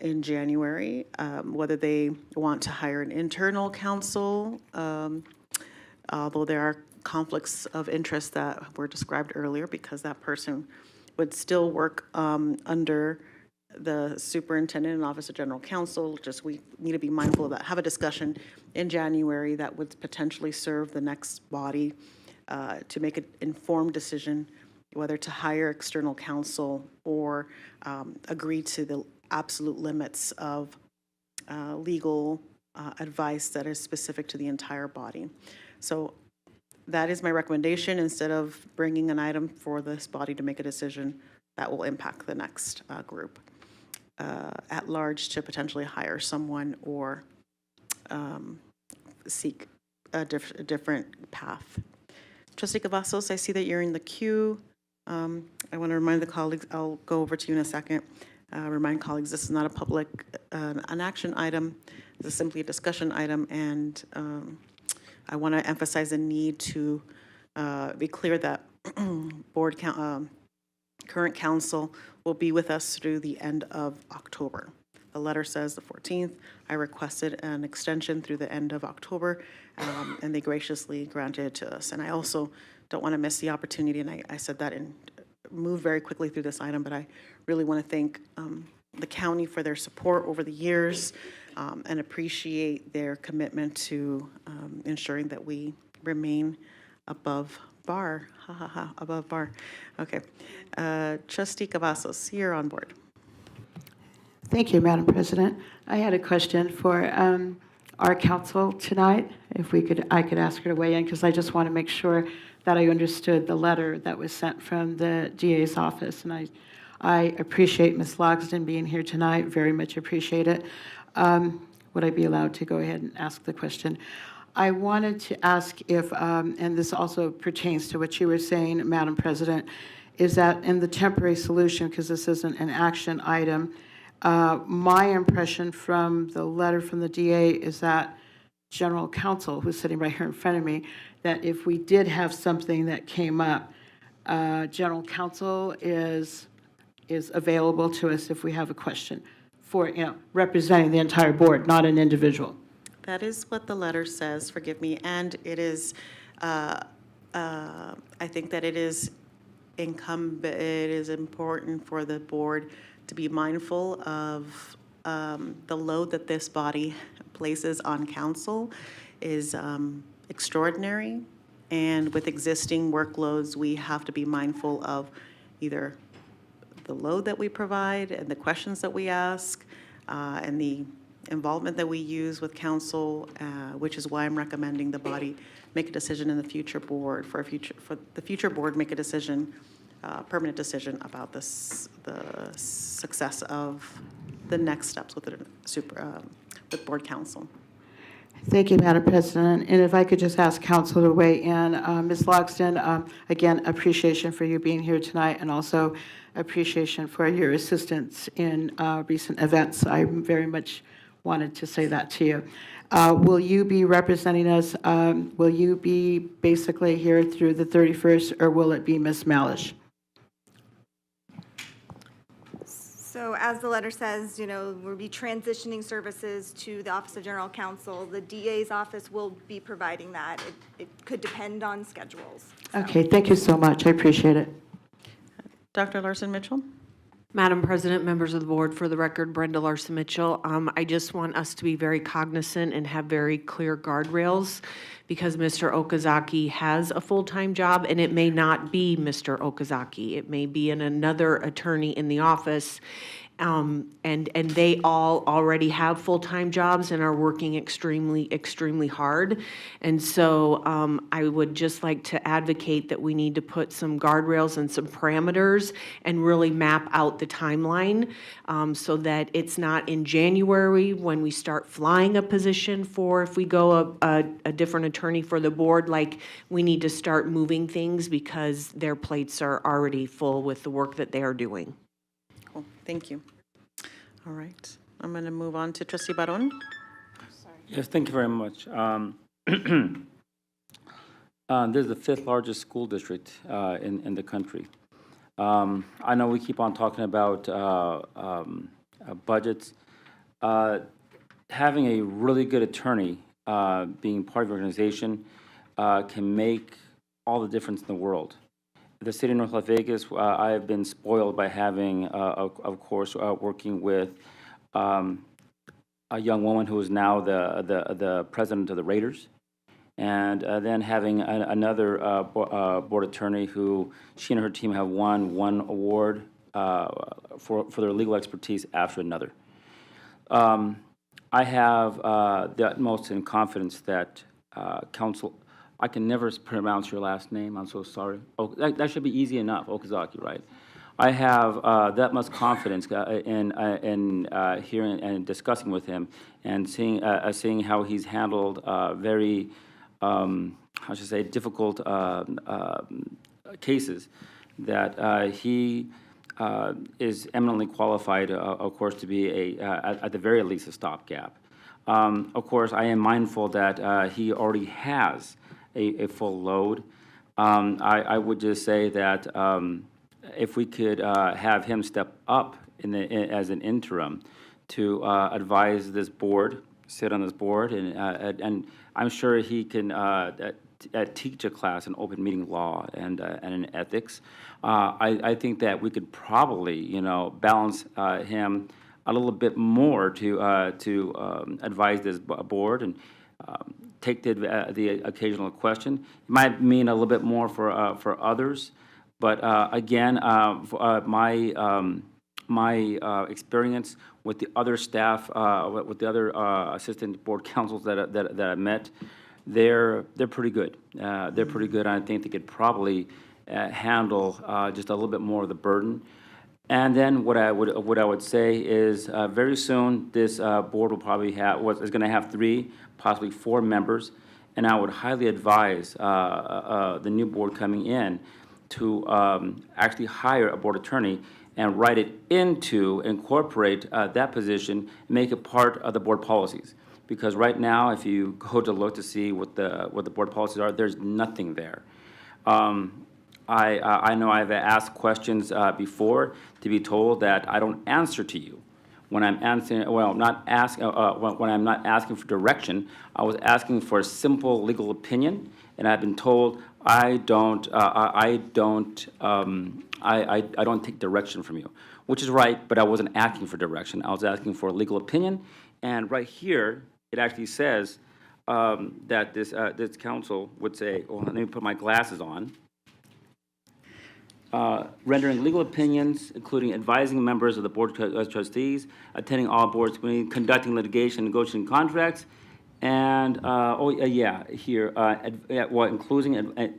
in January, whether they want to hire an internal counsel, although there are conflicts of interest that were described earlier, because that person would still work under the superintendent and Office of General Counsel. Just we need to be mindful of that. Have a discussion in January that would potentially serve the next body to make an informed decision whether to hire external counsel or agree to the absolute limits of legal advice that is specific to the entire body. So that is my recommendation. Instead of bringing an item for this body to make a decision that will impact the next group at large, to potentially hire someone or seek a different path. Trustee Cavazos, I see that you're in the queue. I want to remind the colleagues, I'll go over to you in a second. Remind colleagues, this is not a public, an action item. This is simply a discussion item, and I want to emphasize the need to be clear that current council will be with us through the end of October. The letter says the 14th. I requested an extension through the end of October, and they graciously granted it to us. And I also don't want to miss the opportunity, and I said that and moved very quickly through this item, but I really want to thank the county for their support over the years and appreciate their commitment to ensuring that we remain above bar. Ha ha ha, above bar. Okay. Trustee Cavazos, you're on board. Thank you, Madam President. I had a question for our council tonight. If I could ask her to weigh in, because I just want to make sure that I understood the letter that was sent from the DA's office. And I appreciate Ms. Logsdon being here tonight, very much appreciate it. Would I be allowed to go ahead and ask the question? I wanted to ask if, and this also pertains to what you were saying, Madam President, is that in the temporary solution, because this isn't an action item, my impression from the letter from the DA is that General Counsel, who's sitting right here in front of me, that if we did have something that came up, General Counsel is available to us if we have a question for, representing the entire board, not an individual. That is what the letter says, forgive me, and it is, I think that it is important for the board to be mindful of the load that this body places on council is extraordinary, and with existing workloads, we have to be mindful of either the load that we provide and the questions that we ask and the involvement that we use with council, which is why I'm recommending the body make a decision in the future board, for the future board make a decision, permanent decision about this, the success of the next steps with with board council. Thank you, Madam President. And if I could just ask council to weigh in. Ms. Logsdon, again, appreciation for you being here tonight, and also appreciation for your assistance in recent events. I very much wanted to say that to you. Will you be representing us? Will you be basically here through the 31st, or will it be Ms. Malish? So as the letter says, we'll be transitioning services to the Office of General Counsel. The DA's office will be providing that. It could depend on schedules. So. Okay, thank you so much. I appreciate it. Dr. Larson-Mitchell? Madam President, members of the board, for the record, Brenda Larson-Mitchell. I just want us to be very cognizant and have very clear guardrails, because Mr. Okazaki has a full-time job, and it may not be Mr. Okazaki. It may be another attorney in the office, and they all already have full-time jobs and are working extremely, extremely hard. And so I would just like to advocate that we need to put some guardrails and some parameters and really map out the timeline so that it's not in January when we start flying a position for, if we go a different attorney for the board, like we need to start moving things because their plates are already full with the work that they are doing. Cool. Thank you. All right. I'm going to move on to Trustee Barron. Yes, thank you very much. This is the 5th largest school district in the country. I know we keep on talking about budgets. Having a really good attorney being part of the organization can make all the difference in the world. The city of North Las Vegas, I have been spoiled by having, of course, working with a young woman who is now the president of the Raiders. and then having another board attorney who she and her team have won one award for their legal expertise after another. I have the utmost in confidence that counsel, I can never pronounce your last name, I'm so sorry. Oh, that should be easy enough, Okazaki, right? I have that much confidence in hearing and discussing with him and seeing how he's handled very, how should I say, difficult cases, that he is eminently qualified, of course, to be at the very least, a stopgap. Of course, I am mindful that he already has a full load. I would just say that if we could have him step up as an interim to advise this board, sit on this board, and I'm sure he can teach a class in open meeting law and in ethics. I think that we could probably, balance him a little bit more to advise this board and take the occasional question. It might mean a little bit more for others, but again, my experience with the other staff, with the other assistant board councils that I met, they're pretty good. They're pretty good. I think they could probably handle just a little bit more of the burden. And then what I would say is very soon this board will probably is going to have 3, possibly 4 members, and I would highly advise the new board coming in to actually hire a board attorney and incorporate that position, make it part of the board policies. Because right now, if you go to look to see what the board policies are, there's nothing there. I know I've asked questions before to be told that I don't answer to you when I'm answering. Well, when I'm not asking for direction. I was asking for a simple legal opinion, and I've been told I don't take direction from you, which is right. But I wasn't asking for direction. I was asking for a legal opinion, and right here it actually says that this council would say. Well, let me put my glasses on. Rendering legal opinions, including advising members of the Board of Trustees, attending all boards meetings, conducting litigation, negotiating contracts, and,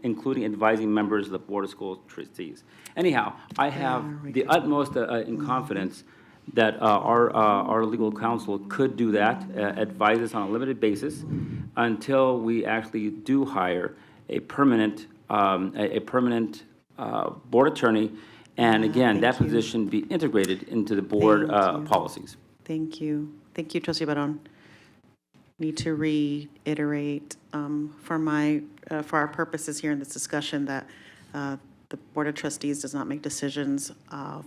including advising members of the Board of School Trustees. Anyhow, I have the utmost in confidence that our legal counsel could do that, advise us on a limited basis until we actually do hire a permanent board attorney, and again, that position be integrated into the board policies. Thank you. Thank you, Trustee Barron. Need to reiterate for our purposes here in this discussion that the Board of Trustees does not make decisions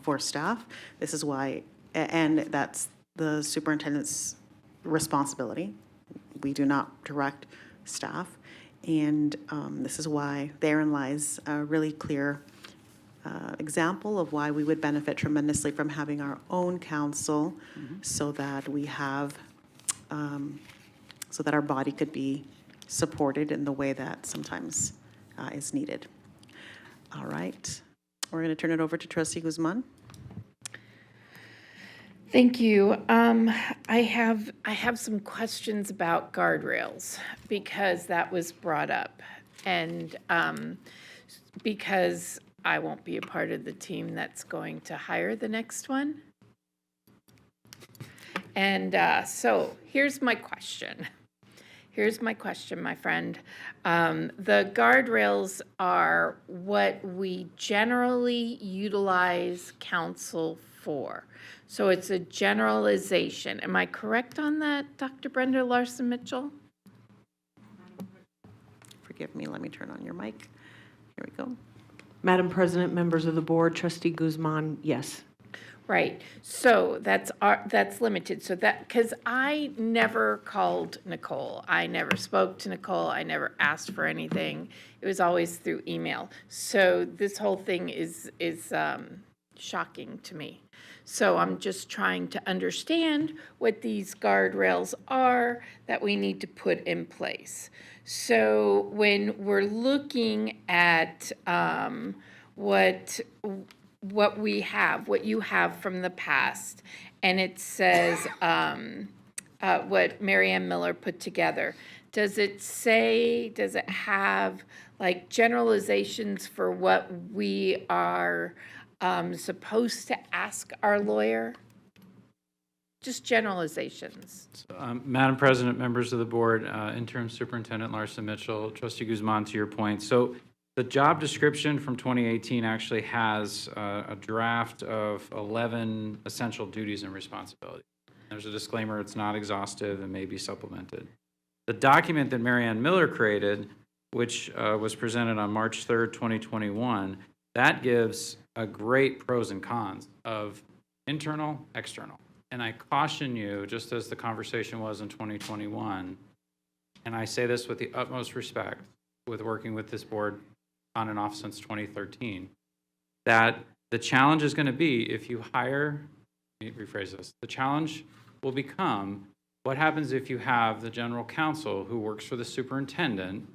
for staff. This is why, and that's the superintendent's responsibility. We do not direct staff. And this is why therein lies a really clear example of why we would benefit tremendously from having our own counsel, so that we have, so that our body could be supported in the way that sometimes is needed. All right, we're going to turn it over to Trustee Guzman. Thank you. I have some questions about guardrails because that was brought up, and because I won't be a part of the team that's going to hire the next one. And so here's my question. Here's my question, my friend. The guardrails are what we generally utilize counsel for. So it's a generalization. Am I correct on that, Dr. Brenda Larson-Mitchell? Forgive me, let me turn on your mic. Here we go. Madam President, members of the board, Trustee Guzman, yes. Right. So that's limited. So that, because I never called Nicole. I never spoke to Nicole. I never asked for anything. It was always through email. So this whole thing is shocking to me. So I'm just trying to understand what these guardrails are that we need to put in place. So when we're looking at what we have, what you have from the past, and it says what Mary Ann Miller put together, does it have like generalizations for what we are supposed to ask our lawyer? Just generalizations. Madam President, members of the board, Interim Superintendent Larson Mitchell, Trustee Guzman, to your point. So the job description from 2018 actually has a draft of 11 essential duties and responsibilities. There's a disclaimer, it's not exhaustive and may be supplemented. The document that Mary Ann Miller created, which was presented on March 3rd, 2021, that gives a great pros and cons of internal, external. And I caution you, just as the conversation was in 2021, and I say this with the utmost respect, with working with this board on and off since 2013, that the challenge is going to be if you hire, let me rephrase this, the challenge will become what happens if you have the general counsel who works for the superintendent,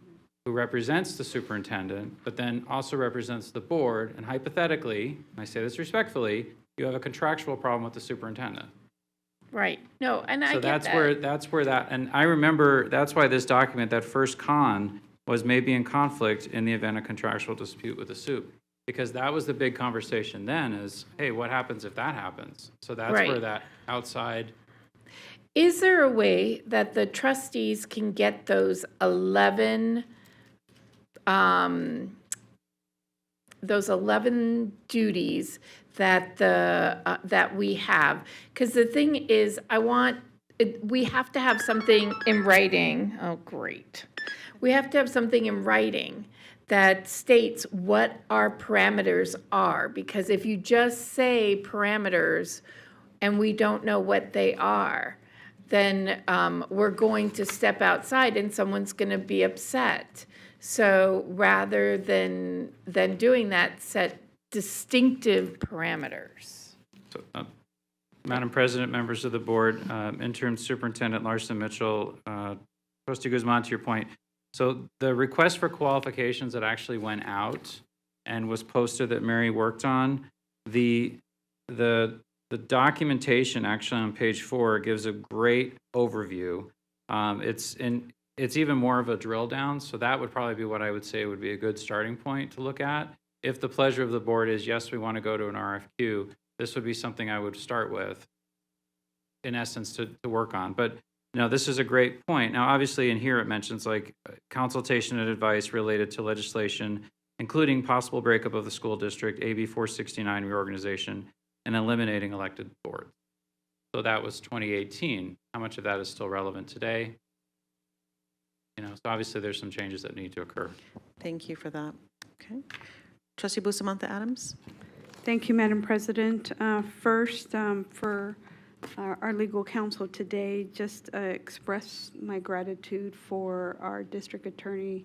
who represents the superintendent, but then also represents the board, and hypothetically, and I say this respectfully, you have a contractual problem with the superintendent. Right. No, and I So get that's where that, and I remember, that's why this document, that first con, was maybe in conflict in the event of contractual dispute with the sup. Because that was the big conversation then is, hey, what happens if that happens? So that's where that outside. Is there a way that the trustees can get those 11 duties that that we have? Because the thing is, we have to have something in writing. Oh, great. We have to have something in writing that states what our parameters are. Because if you just say parameters and we don't know what they are, then we're going to step outside and someone's going to be upset. So rather than doing that, set distinctive parameters. So, Madam President, members of the board, Interim Superintendent Larson Mitchell, Trustee Guzman, to your point. So the request for qualifications that actually went out and was posted that Mary worked on, the documentation actually on page 4 gives a great overview. It's even more of a drill down, so that would probably be what I would say would be a good starting point to look at. If the pleasure of the board is, yes, we want to go to an RFQ, this would be something I would start with, in essence, to work on. But no, this is a great point. Now, obviously, in here it mentions like consultation and advice related to legislation, including possible breakup of the school district, AB 469 reorganization, and eliminating elected boards. So that was 2018. How much of that is still relevant today? You know, so obviously there's some changes that need to occur. Thank you for that. Okay. Trustee Bustamante Adams. Thank you, Madam President. First, for our legal counsel today, just express my gratitude for our district attorney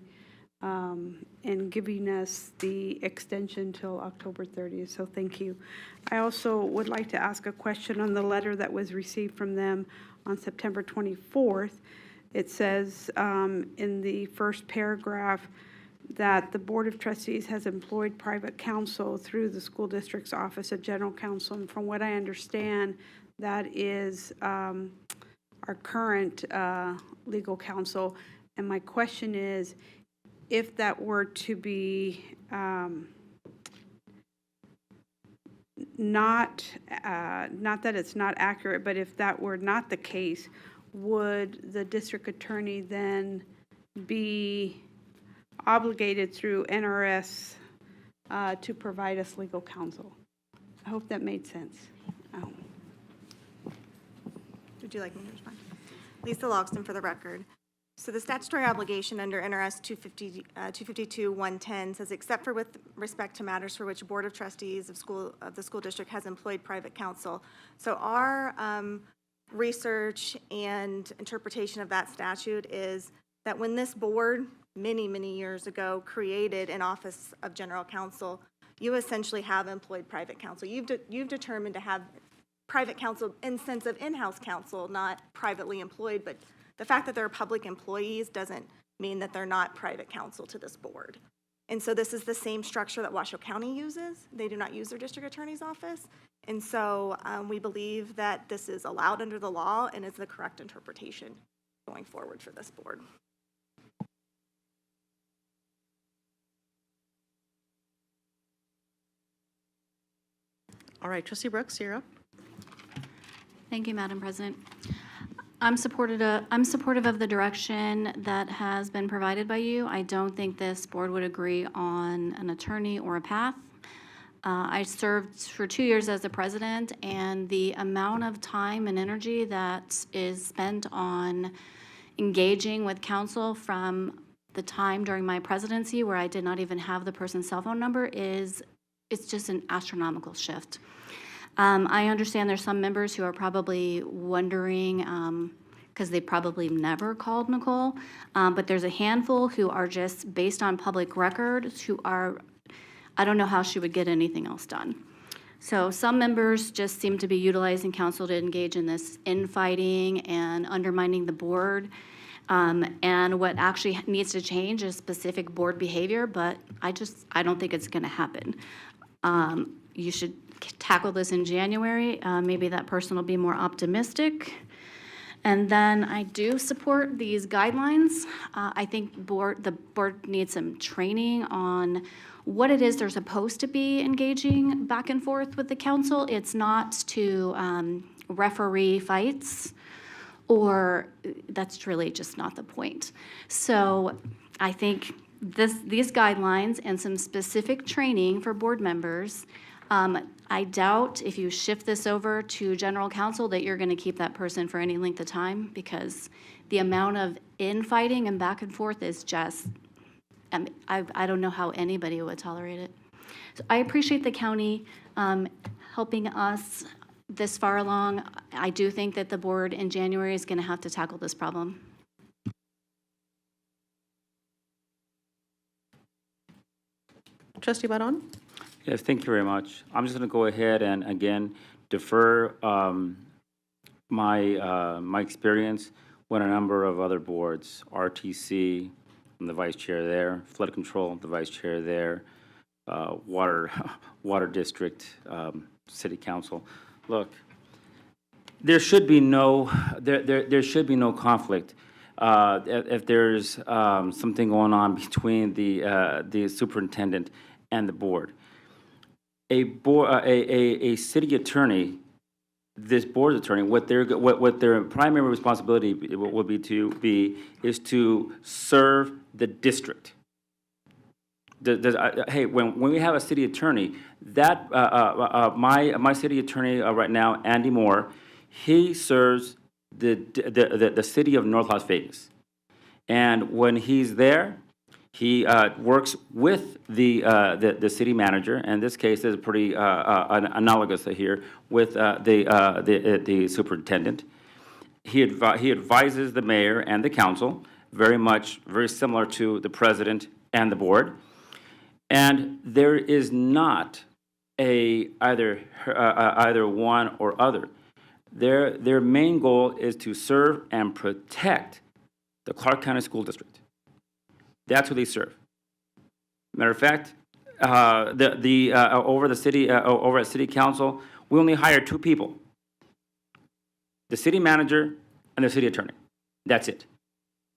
in giving us the extension till October 30th, so thank you. I also would like to ask a question on the letter that was received from them on September 24th. It says in the first paragraph that the Board of Trustees has employed private counsel through the school district's Office of General Counsel, and from what I understand, that is our current legal counsel. And my question is, if that were to be not that it's not accurate, but if that were not the case, would the district attorney then be obligated through NRS to provide us legal counsel? I hope that made sense. Would you like me to respond? Lisa Logston for the record. So the statutory obligation under NRS 252-110 says, except for with respect to matters for which a Board of Trustees of the school district has employed private counsel. So our research and interpretation of that statute is that when this board, many, many years ago, created an Office of General Counsel you essentially have employed private counsel. You've determined to have private counsel in sense of in-house counsel, not privately employed, but the fact that they're public employees doesn't mean that they're not private counsel to this board. And so this is the same structure that Washoe County uses. They do not use their district attorney's office. And so we believe that this is allowed under the law and is the correct interpretation going forward for this board. All right, Trustee Brooks, you're up. Thank you, Madam President. I'm supportive of the direction that has been provided by you. I don't think this board would agree on an attorney or a path. I served for 2 years as a president, and the amount of time and energy that is spent on engaging with counsel from the time during my presidency where I did not even have the person's cell phone number it's just an astronomical shift. I understand there's some members who are probably wondering, because they probably never called Nicole, but there's a handful who are just based on public records who are, I don't know how she would get anything else done. So some members just seem to be utilizing counsel to engage in this infighting and undermining the board. And what actually needs to change is specific board behavior, but I don't think it's going to happen. You should tackle this in January. Maybe that person will be more optimistic. And then I do support these guidelines. I think the board needs some training on what it is they're supposed to be engaging back and forth with the council. It's not to referee fights, or that's really just not the point. So I think these guidelines and some specific training for board members, I doubt if you shift this over to general counsel that you're going to keep that person for any length of time, because the amount of infighting and back and forth is just, I don't know how anybody would tolerate it. So I appreciate the county helping us this far along. I do think that the board in January is going to have to tackle this problem. Trustee Baron? Yes, thank you very much. I'm just going to go ahead and, again, defer my experience with a number of other boards, RTC, I'm the vice chair there, flood control, the vice chair there, water district, city council. Look, there should be no there should be no conflict if there's something going on between the superintendent and the board. A city attorney, this board's attorney, what their primary responsibility will be is to serve the district. Hey, when we have a city attorney, that my city attorney right now, Andy Moore, he serves the city of North Las Vegas, and when he's there, he works with the city manager. And this case is pretty analogous here with the superintendent. He advises the mayor and the council, very similar to the president and the board. And there is not either one or other. Their main goal is to serve and protect the Clark County School District. That's who they serve. Matter of fact, over at City Council, we only hire 2 people: the city manager and the city attorney. That's it.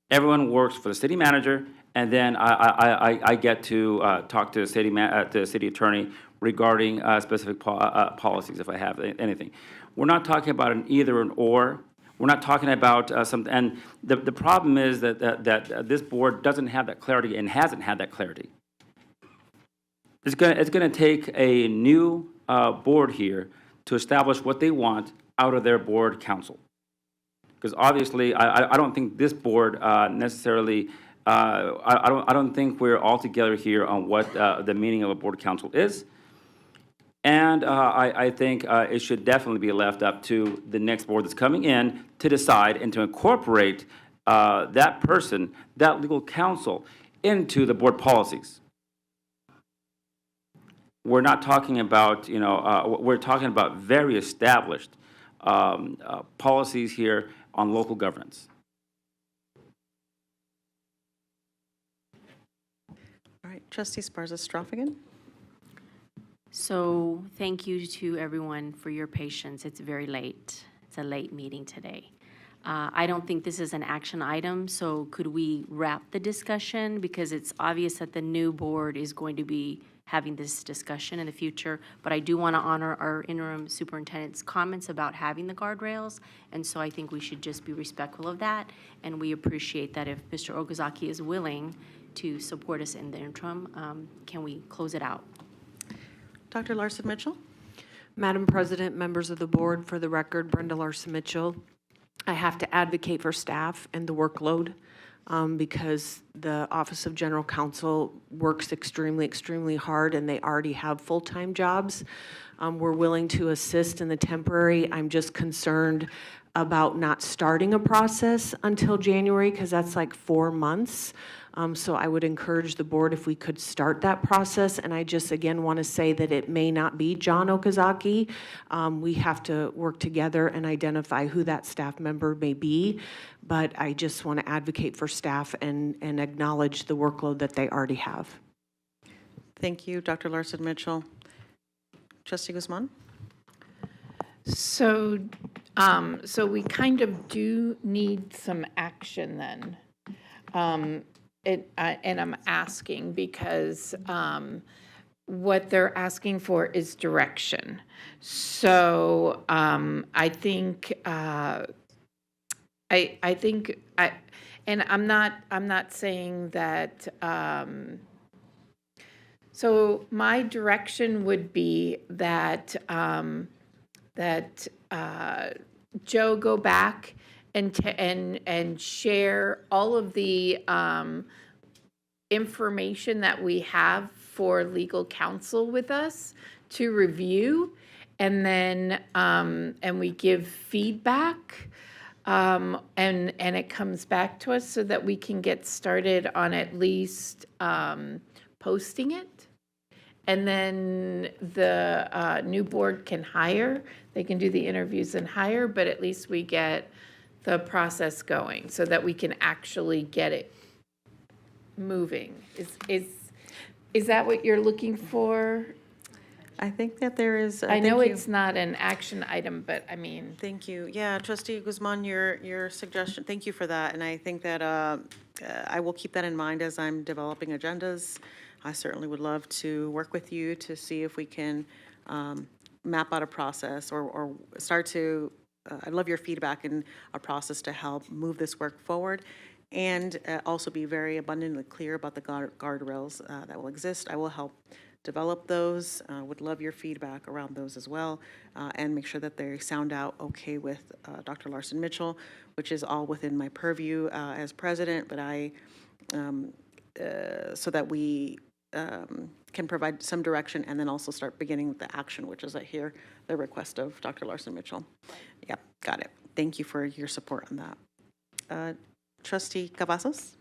Everyone works for the city manager, and then I get to talk to the city attorney regarding specific policies if I have anything. We're not talking about an either and or. We're not talking about something. And the problem is that this board doesn't have that clarity and hasn't had that clarity. It's going to take a new board here to establish what they want out of their board council. Because obviously, I don't think this board necessarily, I don't think we're all together here on what the meaning of a board council is. And I think it should definitely be left up to the next board that's coming in to decide and to incorporate that person, that legal counsel, into the board policies. we're not talking about, we're talking about very established policies here on local governance. All right, Trustee Sparza-Strophagan. So thank you to everyone for your patience. It's very late. It's a late meeting today. I don't think this is an action item, so could we wrap the discussion? Because it's obvious that the new board is going to be having this discussion in the future, but I do want to honor our interim superintendent's comments about having the guardrails, and so I think we should just be respectful of that, and we appreciate that if Mr. Okazaki is willing to support us in the interim, can we close it out? Dr. Larson Mitchell. Madam President, members of the board, for the record, Brenda Larson Mitchell. I have to advocate for staff and the workload because the Office of General Counsel works extremely, extremely hard, and they already have full-time jobs. We're willing to assist in the temporary. I'm just concerned about not starting a process until January because that's like 4 months. So I would encourage the board if we could start that process. And I just, again, want to say that it may not be John Okazaki. We have to work together and identify who that staff member may be. But I just want to advocate for staff and acknowledge the workload that they already have. Thank you, Dr. Larson Mitchell. Trustee Guzman. So, so we kind of do need some action then. And I'm asking because what they're asking for is direction. So I think and I'm not saying that. So my direction would be that Joe go back and share all of the information that we have for legal counsel with us to review, and then and we give feedback, and it comes back to us so that we can get started on at least posting it. And then the new board can hire. They can do the interviews and hire, but at least we get the process going so that we can actually get it moving. Is that what you're looking for? I think that there is. I know it's not an action item, but I mean. Thank you. Yeah, Trustee Guzman, your suggestion, thank you for that. And I think that I will keep that in mind as I'm developing agendas. I certainly would love to work with you to see if we can map out a process or start to, I'd love your feedback in a process to help move this work forward, and also be very abundantly clear about the guardrails that will exist. I will help develop those. Would love your feedback around those as well, and make sure that they sound out okay with Dr. Larson Mitchell, which is all within my purview as president, but I, so that we can provide some direction and then also start beginning the action, which is I hear the request of Dr. Larson Mitchell. Yep, got it. Thank you for your support on that. Trustee Cavazos?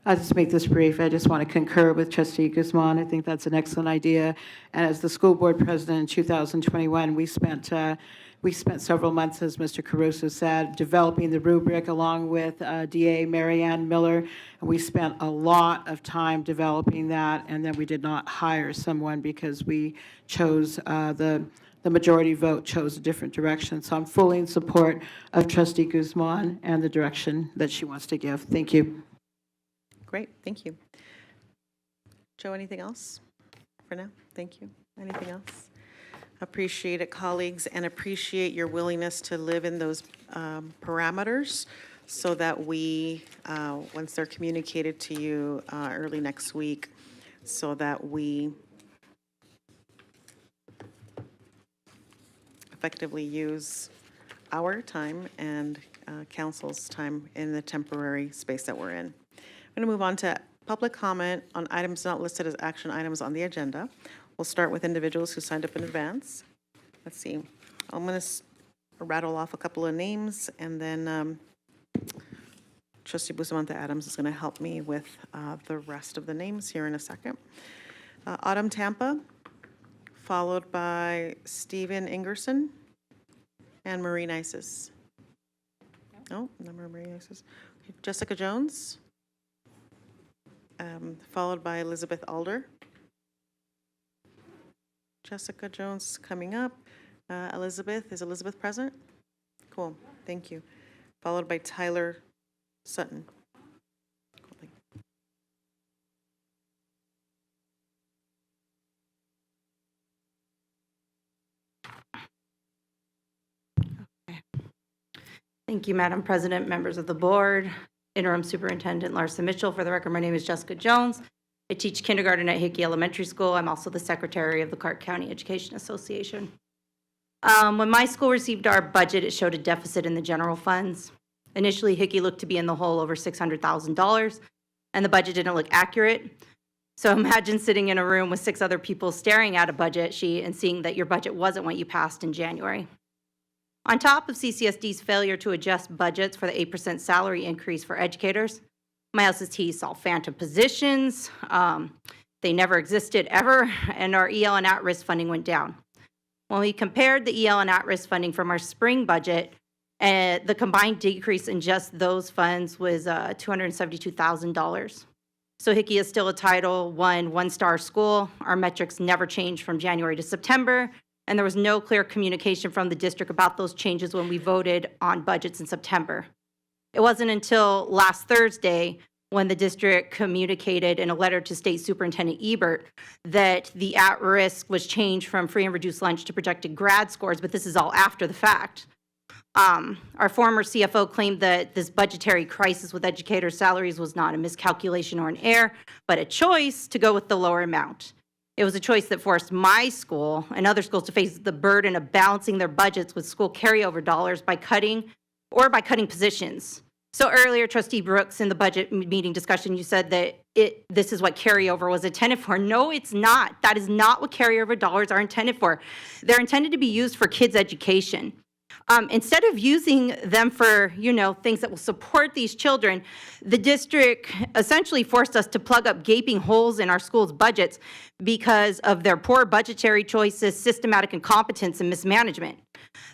I'll just make this brief. I just want to concur with Trustee Guzman. I think that's an excellent idea. And as the school board president in 2021, we spent several months, as Mr. Caruso said, developing the rubric along with DA Marianne Miller. And we spent a lot of time developing that, and then we did not hire someone because we chose the majority vote chose a different direction. So I'm fully in support of Trustee Guzman and the direction that she wants to give. Thank you. Great, thank you. Joe, anything else for now? Thank you. Anything else? Appreciate it, colleagues, and appreciate your willingness to live in those parameters so that we, once they're communicated to you early next week, so that we effectively use our time and council's time in the temporary space that we're in. I'm going to move on to public comment on items not listed as action items on the agenda. We'll start with individuals who signed up in advance. Let's see. I'm going to rattle off a couple of names, and then Trustee Bustamante Adams is going to help me with the rest of the names here in a second. Autumn Tampa, followed by Stephen Ingerson and Marie Nices. No, number Marie Nices. Jessica Jones, followed by Elizabeth Alder. Jessica Jones coming up. Elizabeth, is Elizabeth present? Cool, thank you. Followed by Tyler Sutton. Thank you, Madam President, members of the board, Interim Superintendent Larson Mitchell. For the record, my name is Jessica Jones. I teach kindergarten at Hickey Elementary School. I'm also the secretary of the Clark County Education Association. When my school received our budget, it showed a deficit in the general funds. Initially, Hickey looked to be in the hole over $600,000, and the budget didn't look accurate. So imagine sitting in a room with 6 other people staring at a budget sheet and seeing that your budget wasn't what you passed in January. On top of CCSD's failure to adjust budgets for the 8% salary increase for educators, my LST saw phantom positions. They never existed ever, and our EL and at-risk funding went down. When we compared the EL and at-risk funding from our spring budget, the combined decrease in just those funds was $272,000. So Hickey is still a Title I one-star school. Our metrics never changed from January to September, and there was no clear communication from the district about those changes when we voted on budgets in September. It wasn't until last Thursday when the district communicated in a letter to State Superintendent Ebert that the at-risk was changed from free and reduced lunch to projected grad scores, but this is all after the fact. Our former CFO claimed that this budgetary crisis with educators' salaries was not a miscalculation or an error, but a choice to go with the lower amount. It was a choice that forced my school and other schools to face the burden of balancing their budgets with school carryover dollars by cutting positions. So earlier, Trustee Brooks, in the budget meeting discussion, you said that this is what carryover was intended for. No, it's not. That is not what carryover dollars are intended for. They're intended to be used for kids' education. Instead of using them for, things that will support these children, the district essentially forced us to plug up gaping holes in our schools' budgets because of their poor budgetary choices, systematic incompetence, and mismanagement.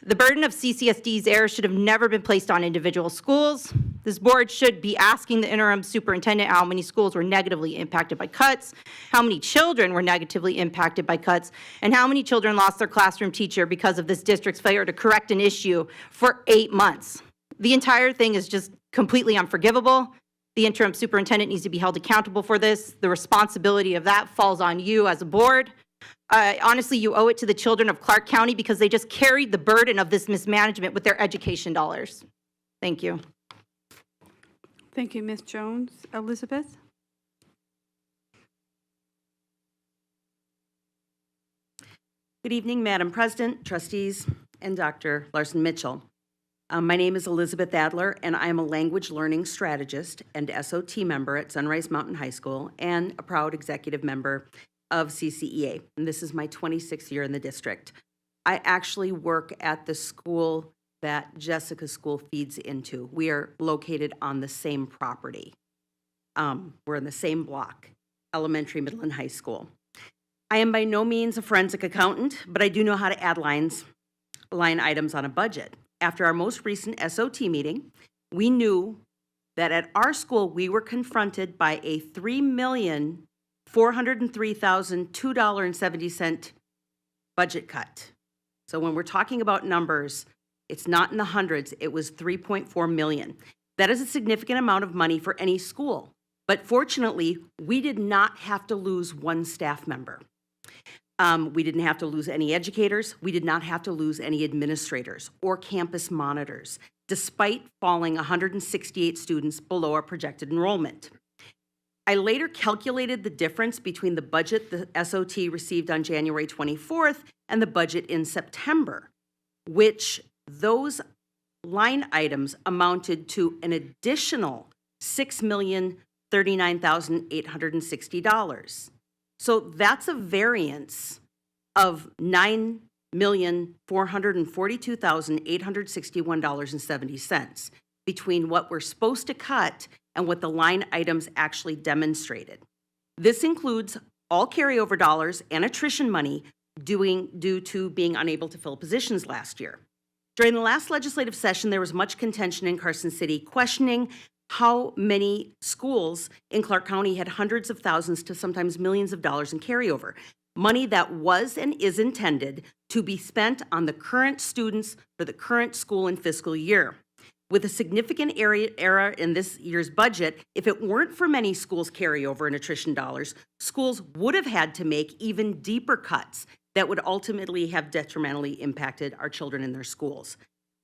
The burden of CCSD's errors should have never been placed on individual schools. This board should be asking the interim superintendent how many schools were negatively impacted by cuts, how many children were negatively impacted by cuts, and how many children lost their classroom teacher because of this district's failure to correct an issue for 8 months. The entire thing is just completely unforgivable. The interim superintendent needs to be held accountable for this. The responsibility of that falls on you as a board. Honestly, you owe it to the children of Clark County because they just carried the burden of this mismanagement with their education dollars. Thank you. Thank you, Ms. Jones. Elizabeth? Good evening, Madam President, trustees, and Dr. Larson Mitchell. My name is Elizabeth Adler, and I am a language learning strategist and SOT member at Sunrise Mountain High School and a proud executive member of CCEA, and this is my 26th year in the district. I actually work at the school that Jessica's school feeds into. We are located on the same property. We're in the same block, elementary, middle, and high school. I am by no means a forensic accountant, but I do know how to add line items on a budget. After our most recent SOT meeting, we knew that at our school, we were confronted by a $3,403,002.70 budget cut. So when we're talking about numbers, it's not in the hundreds, it was $3.4 million. That is a significant amount of money for any school. But fortunately, we did not have to lose one staff member. We didn't have to lose any educators. We did not have to lose any administrators or campus monitors, despite falling 168 students below our projected enrollment. I later calculated the difference between the budget the SOT received on January 24th and the budget in September, which those line items amounted to an additional $6,039,860. So that's a variance of $9,442,861.70 between what we're supposed to cut and what the line items actually demonstrated. This includes all carryover dollars and attrition money, due to being unable to fill positions last year. During the last legislative session, there was much contention in Carson City questioning how many schools in Clark County had hundreds of thousands to sometimes millions of dollars in carryover. Money that was and is intended to be spent on the current students for the current school and fiscal year. With a significant error in this year's budget, if it weren't for many schools' carryover and attrition dollars, schools would have had to make even deeper cuts that would ultimately have detrimentally impacted our children in their schools.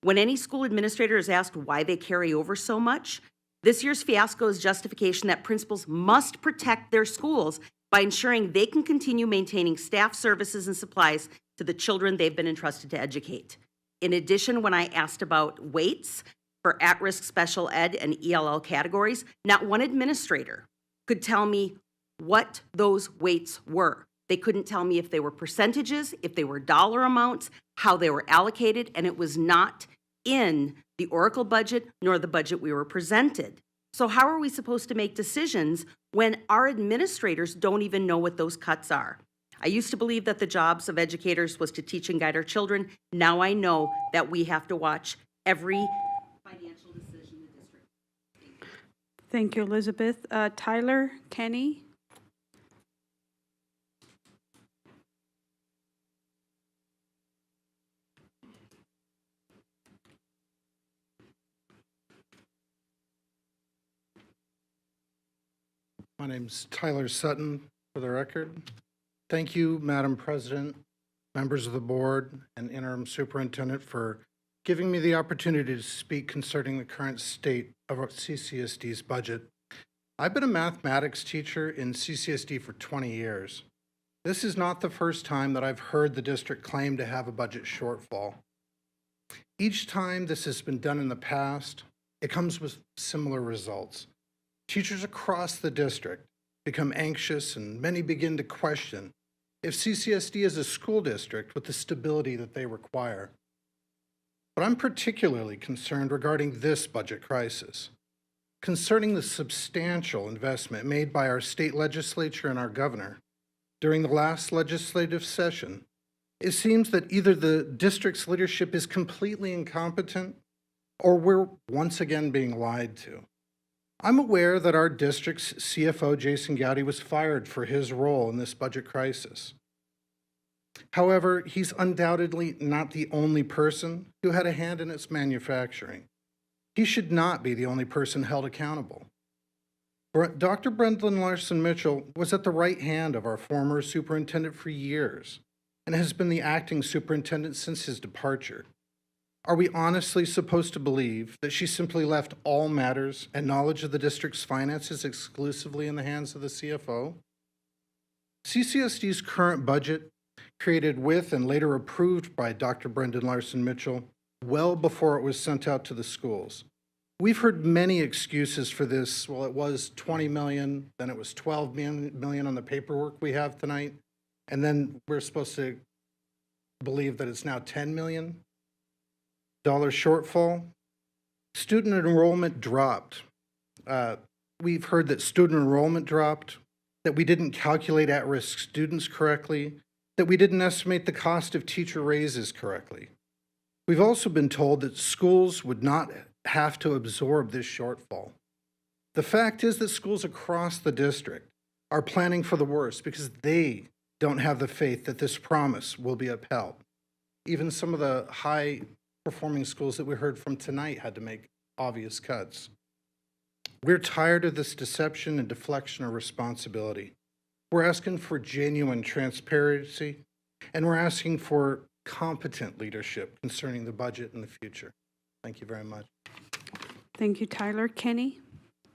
When any school administrator is asked why they carry over so much, this year's fiasco is justification that principals must protect their schools by ensuring they can continue maintaining staff, services, and supplies to the children they've been entrusted to educate. In addition, when I asked about weights for at-risk special ed and ELL categories, not one administrator could tell me what those weights were. They couldn't tell me if they were percentages, if they were dollar amounts, how they were allocated, and it was not in the Oracle budget nor the budget we were presented. So how are we supposed to make decisions when our administrators don't even know what those cuts are? I used to believe that the jobs of educators was to teach and guide our children. Now I know that we have to watch every financial decision in the district. Thank you, Elizabeth. Tyler, Kenny? My name's Tyler Sutton, for the record. Thank you, Madam President, members of the board, and interim superintendent for giving me the opportunity to speak concerning the current state of our CCSD's budget. I've been a mathematics teacher in CCSD for 20 years. This is not the first time that I've heard the district claim to have a budget shortfall. Each time this has been done in the past, it comes with similar results. Teachers across the district become anxious, and many begin to question if CCSD is a school district with the stability that they require. But I'm particularly concerned regarding this budget crisis, concerning the substantial investment made by our state legislature and our governor during the last legislative session. It seems that either the district's leadership is completely incompetent or we're once again being lied to. I'm aware that our district's CFO, Jason Gowdy, was fired for his role in this budget crisis. However, he's undoubtedly not the only person who had a hand in its manufacturing. He should not be the only person held accountable. Dr. Brendan Larson Mitchell was at the right hand of our former superintendent for years and has been the acting superintendent since his departure. Are we honestly supposed to believe that she simply left all matters and knowledge of the district's finances exclusively in the hands of the CFO? CCSD's current budget, created with and later approved by Dr. Brendan Larson Mitchell, well before it was sent out to the schools. We've heard many excuses for this. Well, it was 20 million, then it was 12 million on the paperwork we have tonight, and then we're supposed to believe that it's now $10 million shortfall. Student enrollment dropped. We've heard that student enrollment dropped, that we didn't calculate at-risk students correctly, that we didn't estimate the cost of teacher raises correctly. We've also been told that schools would not have to absorb this shortfall. The fact is that schools across the district are planning for the worst because they don't have the faith that this promise will be upheld. Even some of the high-performing schools that we heard from tonight had to make obvious cuts. We're tired of this deception and deflection of responsibility. We're asking for genuine transparency, and we're asking for competent leadership concerning the budget in the future. Thank you very much. Thank you, Tyler. Kenny?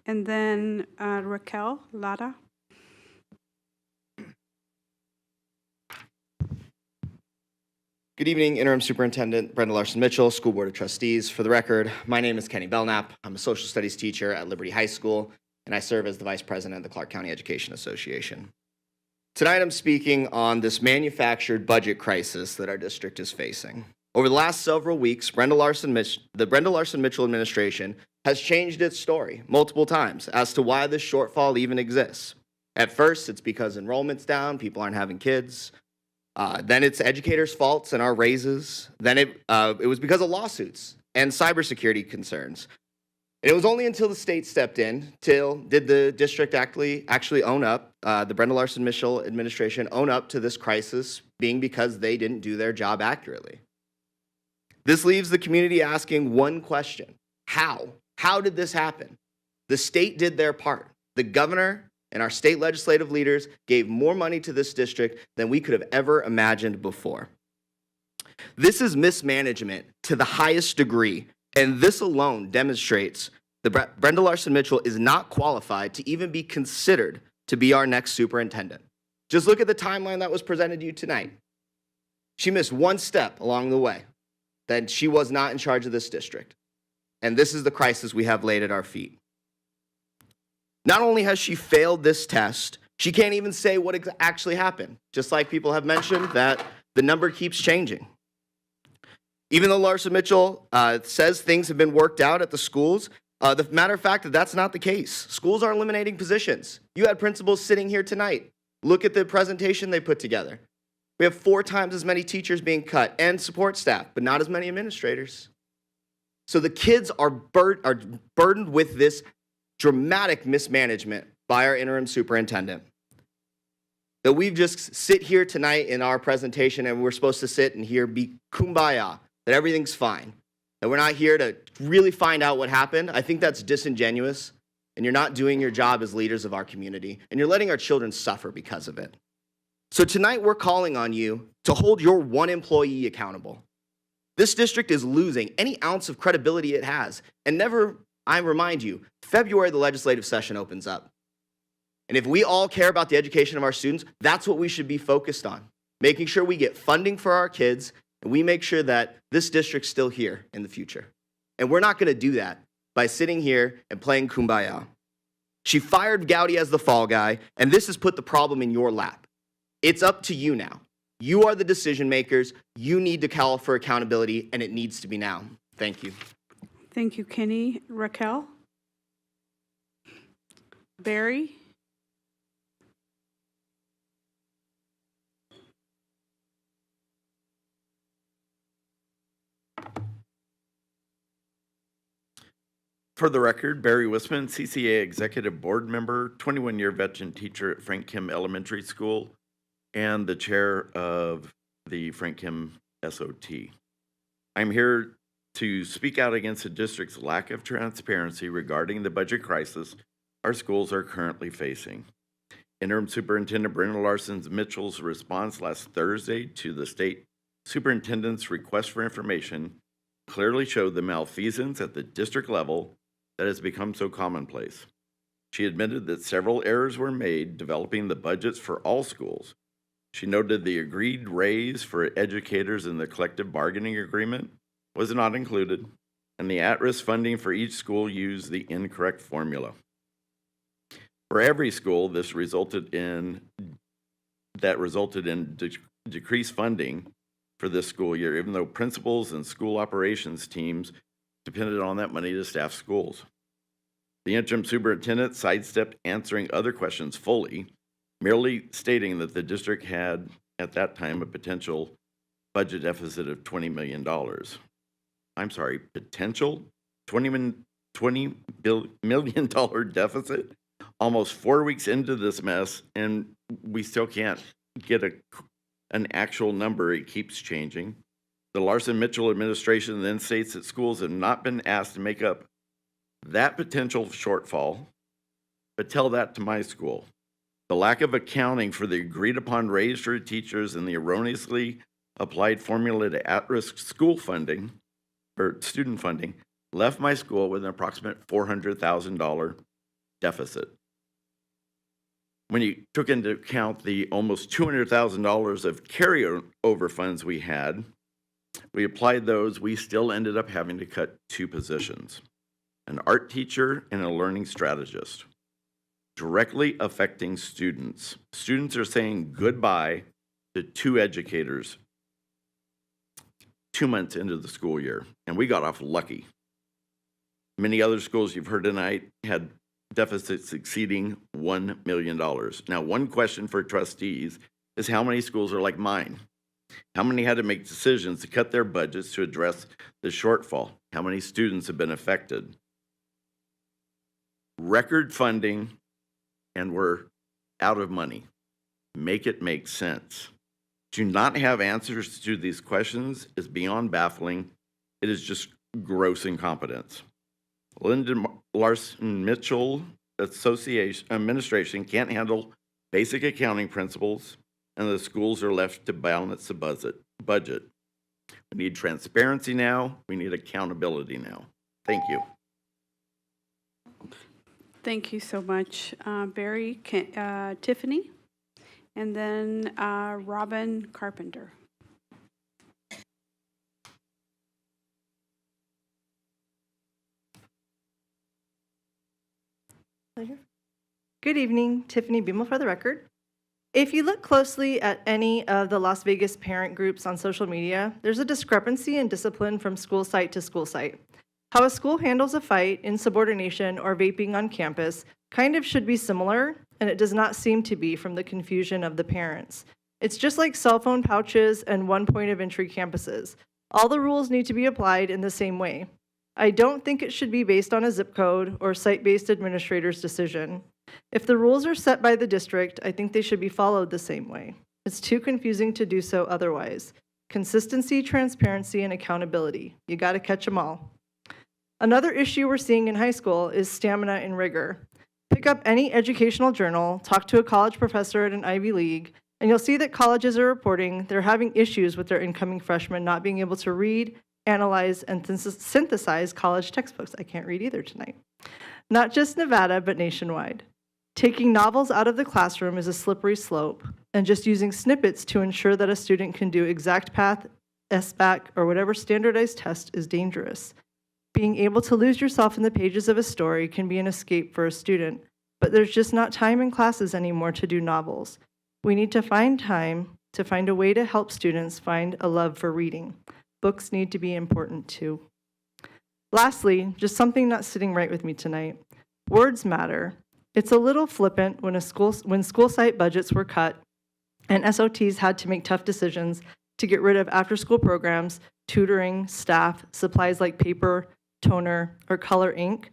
And then Raquel Lara. Good evening, Interim Superintendent Brendan Larson Mitchell, School Board of Trustees. For the record, my name is Kenny Belknap. I'm a social studies teacher at Liberty High School, and I serve as the Vice President of the Clark County Education Association. Tonight, I'm speaking on this manufactured budget crisis that our district is facing. Over the last several weeks, the Brendan Larson Mitchell administration has changed its story multiple times as to why this shortfall even exists. At first, it's because enrollment's down, people aren't having kids. Then it's educators' faults and our raises. Then it was because of lawsuits and cybersecurity concerns. And it was only until the state stepped in, did the district actually own up, the Brenda Larson Mitchell administration own up to this crisis being because they didn't do their job accurately. This leaves the community asking one question: how? How did this happen? The state did their part. The governor and our state legislative leaders gave more money to this district than we could have ever imagined before. This is mismanagement to the highest degree, and this alone demonstrates that Brenda Larson Mitchell is not qualified to even be considered to be our next superintendent. Just look at the timeline that was presented to you tonight. She missed one step along the way. Then she was not in charge of this district. And this is the crisis we have laid at our feet. Not only has she failed this test, she can't even say what actually happened. Just like people have mentioned, that the number keeps changing. Even though Larson Mitchell says things have been worked out at the schools, the matter of fact that's not the case. Schools are eliminating positions. You had principals sitting here tonight. Look at the presentation they put together. We have 4 times as many teachers being cut and support staff, but not as many administrators. So the kids are burdened with this dramatic mismanagement by our interim superintendent. That we've just sit here tonight in our presentation and we're supposed to sit and hear be kumbaya, that everything's fine, that we're not here to really find out what happened. I think that's disingenuous, and you're not doing your job as leaders of our community, and you're letting our children suffer because of it. So tonight we're calling on you to hold your one employee accountable. This district is losing any ounce of credibility it has, and I remind you, February the legislative session opens up. And if we all care about the education of our students, that's what we should be focused on, making sure we get funding for our kids, and we make sure that this district's still here in the future. And we're not going to do that by sitting here and playing kumbaya. She fired Gowdy as the fall guy, and this has put the problem in your lap. It's up to you now. You are the decision makers. You need to call for accountability, and it needs to be now. Thank you. Thank you, Kenny. Raquel? Barry? For the record, Barry Wisman, CCA Executive Board Member, 21-year veteran teacher at Frank Kim Elementary School, and the chair of the Frank Kim SOT. I'm here to speak out against the district's lack of transparency regarding the budget crisis our schools are currently facing. Interim Superintendent Brenda Larson Mitchell's response last Thursday to the state superintendent's request for information clearly showed the malfeasance at the district level that has become so commonplace. She admitted that several errors were made developing the budgets for all schools. She noted the agreed raise for educators in the collective bargaining agreement was not included, and the at-risk funding for each school used the incorrect formula. For every school, this resulted in decreased funding for this school year, even though principals and school operations teams depended on that money to staff schools. The interim superintendent sidestepped answering other questions fully, merely stating that the district had, at that time, a potential budget deficit of $20 million. I'm sorry, potential $20 million deficit? Almost 4 weeks into this mess, and we still can't get an actual number. It keeps changing. The Larson Mitchell administration then states that schools have not been asked to make up that potential shortfall, but tell that to my school. The lack of accounting for the agreed upon raise for teachers and the erroneously applied formula to at-risk school funding, or student funding, left my school with an approximate $400,000 deficit. When you took into account the almost $200,000 of carryover funds we had, we applied those, we still ended up having to cut 2 positions, an art teacher and a learning strategist, directly affecting students. Students are saying goodbye to 2 educators 2 months into the school year, and we got off lucky. Many other schools you've heard tonight had deficits exceeding $1 million. Now, one question for trustees is how many schools are like mine? How many had to make decisions to cut their budgets to address the shortfall? How many students have been affected? Record funding, and we're out of money. Make it make sense. To not have answers to these questions is beyond baffling. It is just gross incompetence. Lyndon Larson Mitchell Administration can't handle basic accounting principles, and the schools are left to balance the budget. We need transparency now. We need accountability now. Thank you. Thank you so much, Barry, Tiffany, and then Robin Carpenter. Good evening, Tiffany Beamel for the record. If you look closely at any of the Las Vegas parent groups on social media, there's a discrepancy in discipline from school site to school site. How a school handles a fight, insubordination, or vaping on campus kind of should be similar, and it does not seem to be from the confusion of the parents. It's just like cell phone pouches and one point of entry campuses. All the rules need to be applied in the same way. I don't think it should be based on a zip code or site-based administrator's decision. If the rules are set by the district, I think they should be followed the same way. It's too confusing to do so otherwise. Consistency, transparency, and accountability. You got to catch them all. Another issue we're seeing in high school is stamina and rigor. Pick up any educational journal, talk to a college professor at an Ivy League, and you'll see that colleges are reporting they're having issues with their incoming freshmen not being able to read, analyze, and synthesize college textbooks. I can't read either tonight. Not just Nevada, but nationwide. Taking novels out of the classroom is a slippery slope, and just using snippets to ensure that a student can do exact path, SBAC, or whatever standardized test is dangerous. Being able to lose yourself in the pages of a story can be an escape for a student, but there's just not time in classes anymore to do novels. We need to find time to find a way to help students find a love for reading. Books need to be important too. Lastly, just something not sitting right with me tonight. Words matter. It's a little flippant when school site budgets were cut and SOTs had to make tough decisions to get rid of after-school programs, tutoring, staff, supplies like paper, toner, or color ink,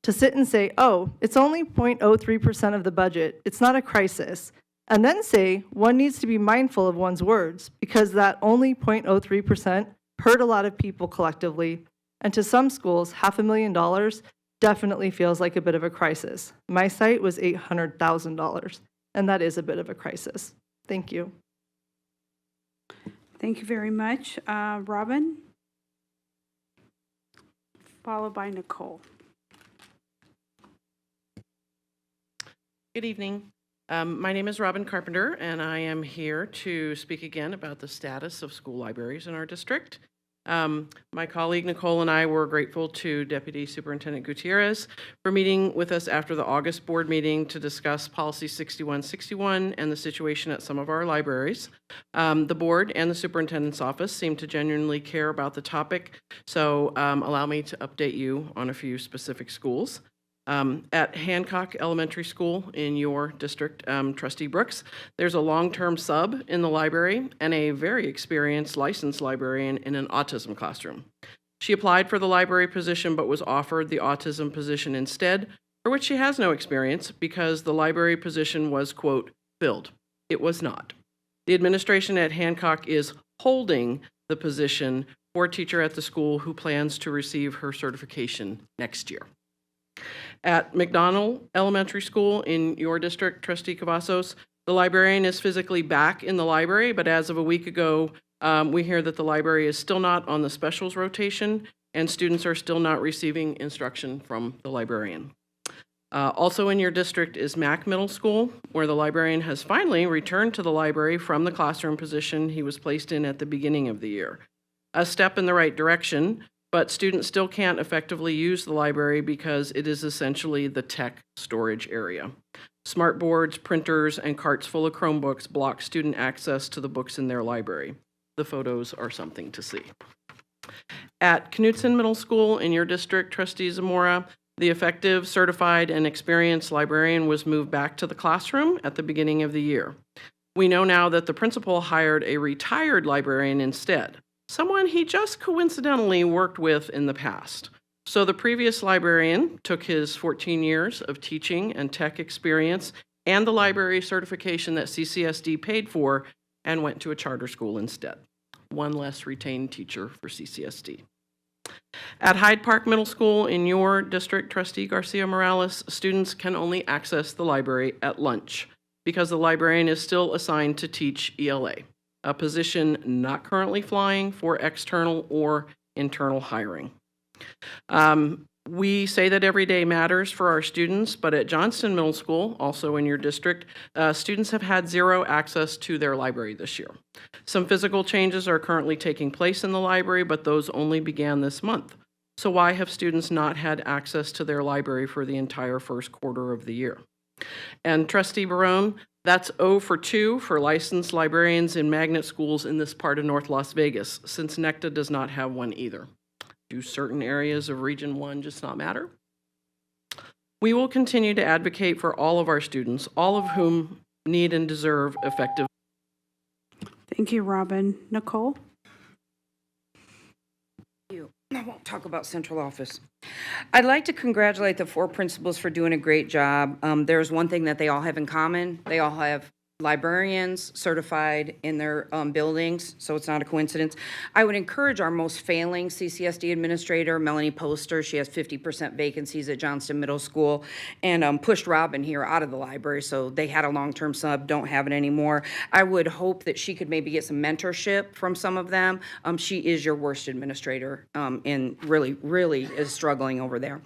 to sit and say, oh, it's only 0.03% of the budget, it's not a crisis, and then say one needs to be mindful of one's words because that only 0.03% hurt a lot of people collectively, and to some schools, $500,000 definitely feels like a bit of a crisis. My site was $800,000, and that is a bit of a crisis. Thank you. Thank you very much. Robin, followed by Nicole. Good evening. My name is Robin Carpenter, and I am here to speak again about the status of school libraries in our district. My colleague Nicole and I were grateful to Deputy Superintendent Gutierrez for meeting with us after the August board meeting to discuss Policy 6161 and the situation at some of our libraries. The board and the superintendent's office seem to genuinely care about the topic, so allow me to update you on a few specific schools. At Hancock Elementary School in your district, Trustee Brooks, there's a long-term sub in the library and a very experienced licensed librarian in an autism classroom. She applied for the library position but was offered the autism position instead, for which she has no experience because the library position was, quote, filled. It was not. The administration at Hancock is holding the position for a teacher at the school who plans to receive her certification next year. At McDonald Elementary School in your district, Trustee Cavazos, the librarian is physically back in the library, but as of a week ago, we hear that the library is still not on the specials rotation and students are still not receiving instruction from the librarian. Also in your district is Mack Middle School, where the librarian has finally returned to the library from the classroom position he was placed in at the beginning of the year. A step in the right direction, but students still can't effectively use the library because it is essentially the tech storage area. Smart boards, printers, and carts full of Chromebooks block student access to the books in their library. The photos are something to see. At Knutson Middle School in your district, Trustee Zamora, the effective, certified, and experienced librarian was moved back to the classroom at the beginning of the year. We know now that the principal hired a retired librarian instead, someone he just coincidentally worked with in the past. So the previous librarian took his 14 years of teaching and tech experience and the library certification that CCSD paid for and went to a charter school instead. One less retained teacher for CCSD. At Hyde Park Middle School in your district, Trustee Garcia Morales, students can only access the library at lunch because the librarian is still assigned to teach ELA, a position not currently flying for external or internal hiring. We say that every day matters for our students, but at Johnston Middle School, also in your district, students have had zero access to their library this year. Some physical changes are currently taking place in the library, but those only began this month. So why have students not had access to their library for the entire first quarter of the year? And Trustee Barone, that's 0 for 2 for licensed librarians in magnet schools in this part of North Las Vegas, since NECTA does not have one either. Do certain areas of Region 1 just not matter? We will continue to advocate for all of our students, all of whom need and deserve effective. Thank you, Robin. Nicole? I won't talk about central office. I'd like to congratulate the 4 principals for doing a great job. There's one thing that they all have in common. They all have librarians certified in their buildings, so it's not a coincidence. I would encourage our most failing CCSD administrator, Melanie Poster. She has 50% vacancies at Johnston Middle School, and pushed Robin here out of the library, so they had a long-term sub, don't have it anymore. I would hope that she could maybe get some mentorship from some of them. She is your worst administrator, and really is struggling over there.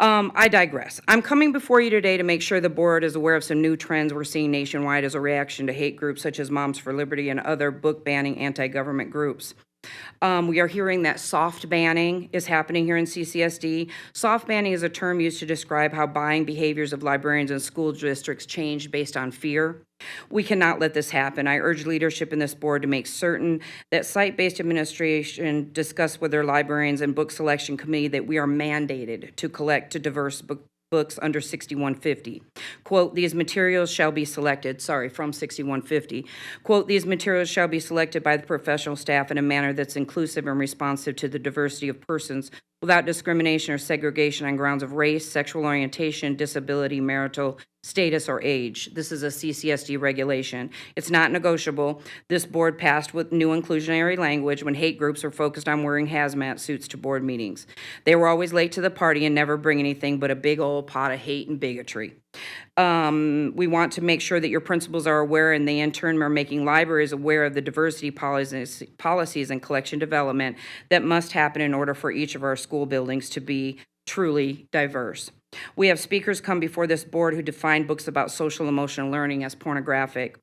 I digress. I'm coming before you today to make sure the board is aware of some new trends we're seeing nationwide as a reaction to hate groups such as Moms for Liberty and other book-banning anti-government groups. We are hearing that soft banning is happening here in CCSD. Soft banning is a term used to describe how buying behaviors of librarians and school districts changed based on fear. We cannot let this happen. I urge leadership in this board to make certain that site-based administration discuss with their librarians and book selection committee that we are mandated to collect to diverse books under 6150. Quote, these materials shall be selected, from 6150. Quote, these materials shall be selected by the professional staff in a manner that's inclusive and responsive to the diversity of persons without discrimination or segregation on grounds of race, sexual orientation, disability, marital status, or age. This is a CCSD regulation. It's not negotiable. This board passed with new inclusionary language when hate groups were focused on wearing hazmat suits to board meetings. They were always late to the party and never bring anything but a big old pot of hate and bigotry. We want to make sure that your principals are aware, and they in turn are making libraries aware of the diversity policies and collection development that must happen in order for each of our school buildings to be truly diverse. We have speakers come before this board who define books about social emotional learning as pornographic.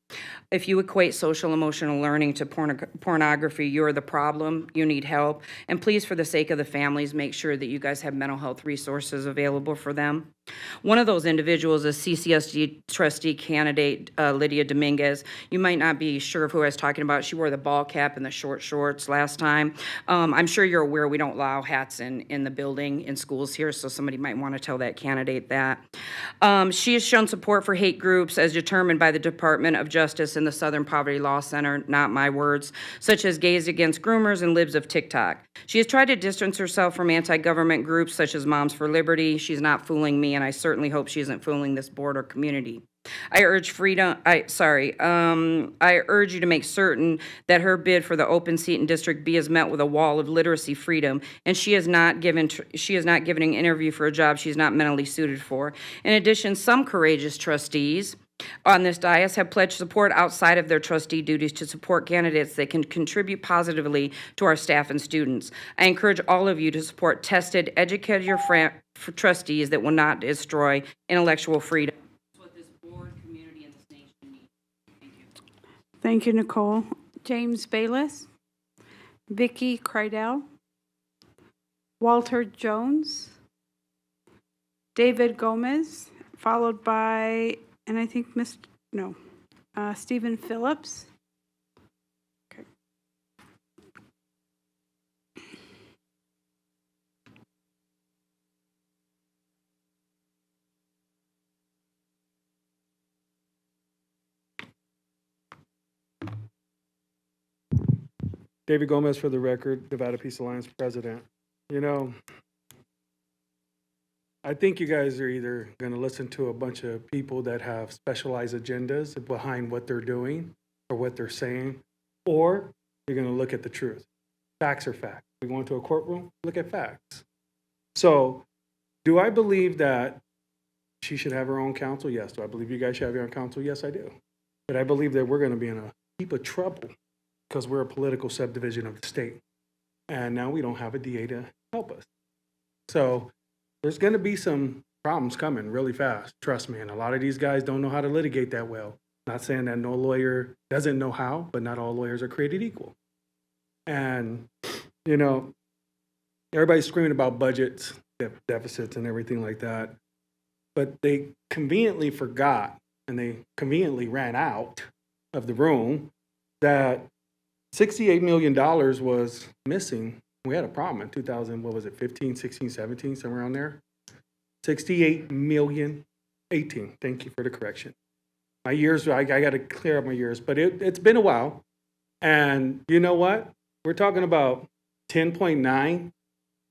If you equate social emotional learning to pornography, you're the problem, you need help, and please, for the sake of the families, make sure that you guys have mental health resources available for them. One of those individuals is CCSD trustee candidate Lydia Dominguez. You might not be sure of who I was talking about. She wore the ball cap and the short shorts last time. I'm sure you're aware we don't allow hats in the building in schools here, so somebody might want to tell that candidate that. She has shown support for hate groups as determined by the Department of Justice and the Southern Poverty Law Center, not my words, such as Gays Against Groomers and Libs of TikTok. She has tried to distance herself from anti-government groups such as Moms for Liberty. She's not fooling me, and I certainly hope she isn't fooling this board or community. I urge you to make certain that her bid for the open seat in District B is met with a wall of literacy freedom, and she is not given an interview for a job she's not mentally suited for. In addition, some courageous trustees on this dais have pledged support outside of their trustee duties to support candidates that can contribute positively to our staff and students. I encourage all of you to support tested, educated trustees that will not destroy intellectual freedom. Thank you, Nicole. James Bayless, Vicki Crydell, Walter Jones, David Gomez, followed by, and I think Stephen Phillips. Okay. David Gomez for the record, Nevada Peace Alliance president. You know, I think you guys are either going to listen to a bunch of people that have specialized agendas behind what they're doing or what they're saying, or you're going to look at the truth. Facts are facts. We go into a courtroom, look at facts. So, do I believe that she should have her own counsel? Yes. Do I believe you guys should have your own counsel? Yes, I do. But I believe that we're going to be in a heap of trouble because we're a political subdivision of the state. And now we don't have a DA to help us. So, there's going to be some problems coming really fast. Trust me. And a lot of these guys don't know how to litigate that well. Not saying that no lawyer doesn't know how, but not all lawyers are created equal. And, you know, everybody's screaming about budgets, deficits, and everything like that. But they conveniently forgot, and they conveniently ran out of the room, that $68 million was missing. We had a problem in 2000, what was it, 15, 16, 17, somewhere around there? 68 million, 18. Thank you for the correction. My years, I got to clear up my years, but it's been a while. And you know what? We're talking about 10.9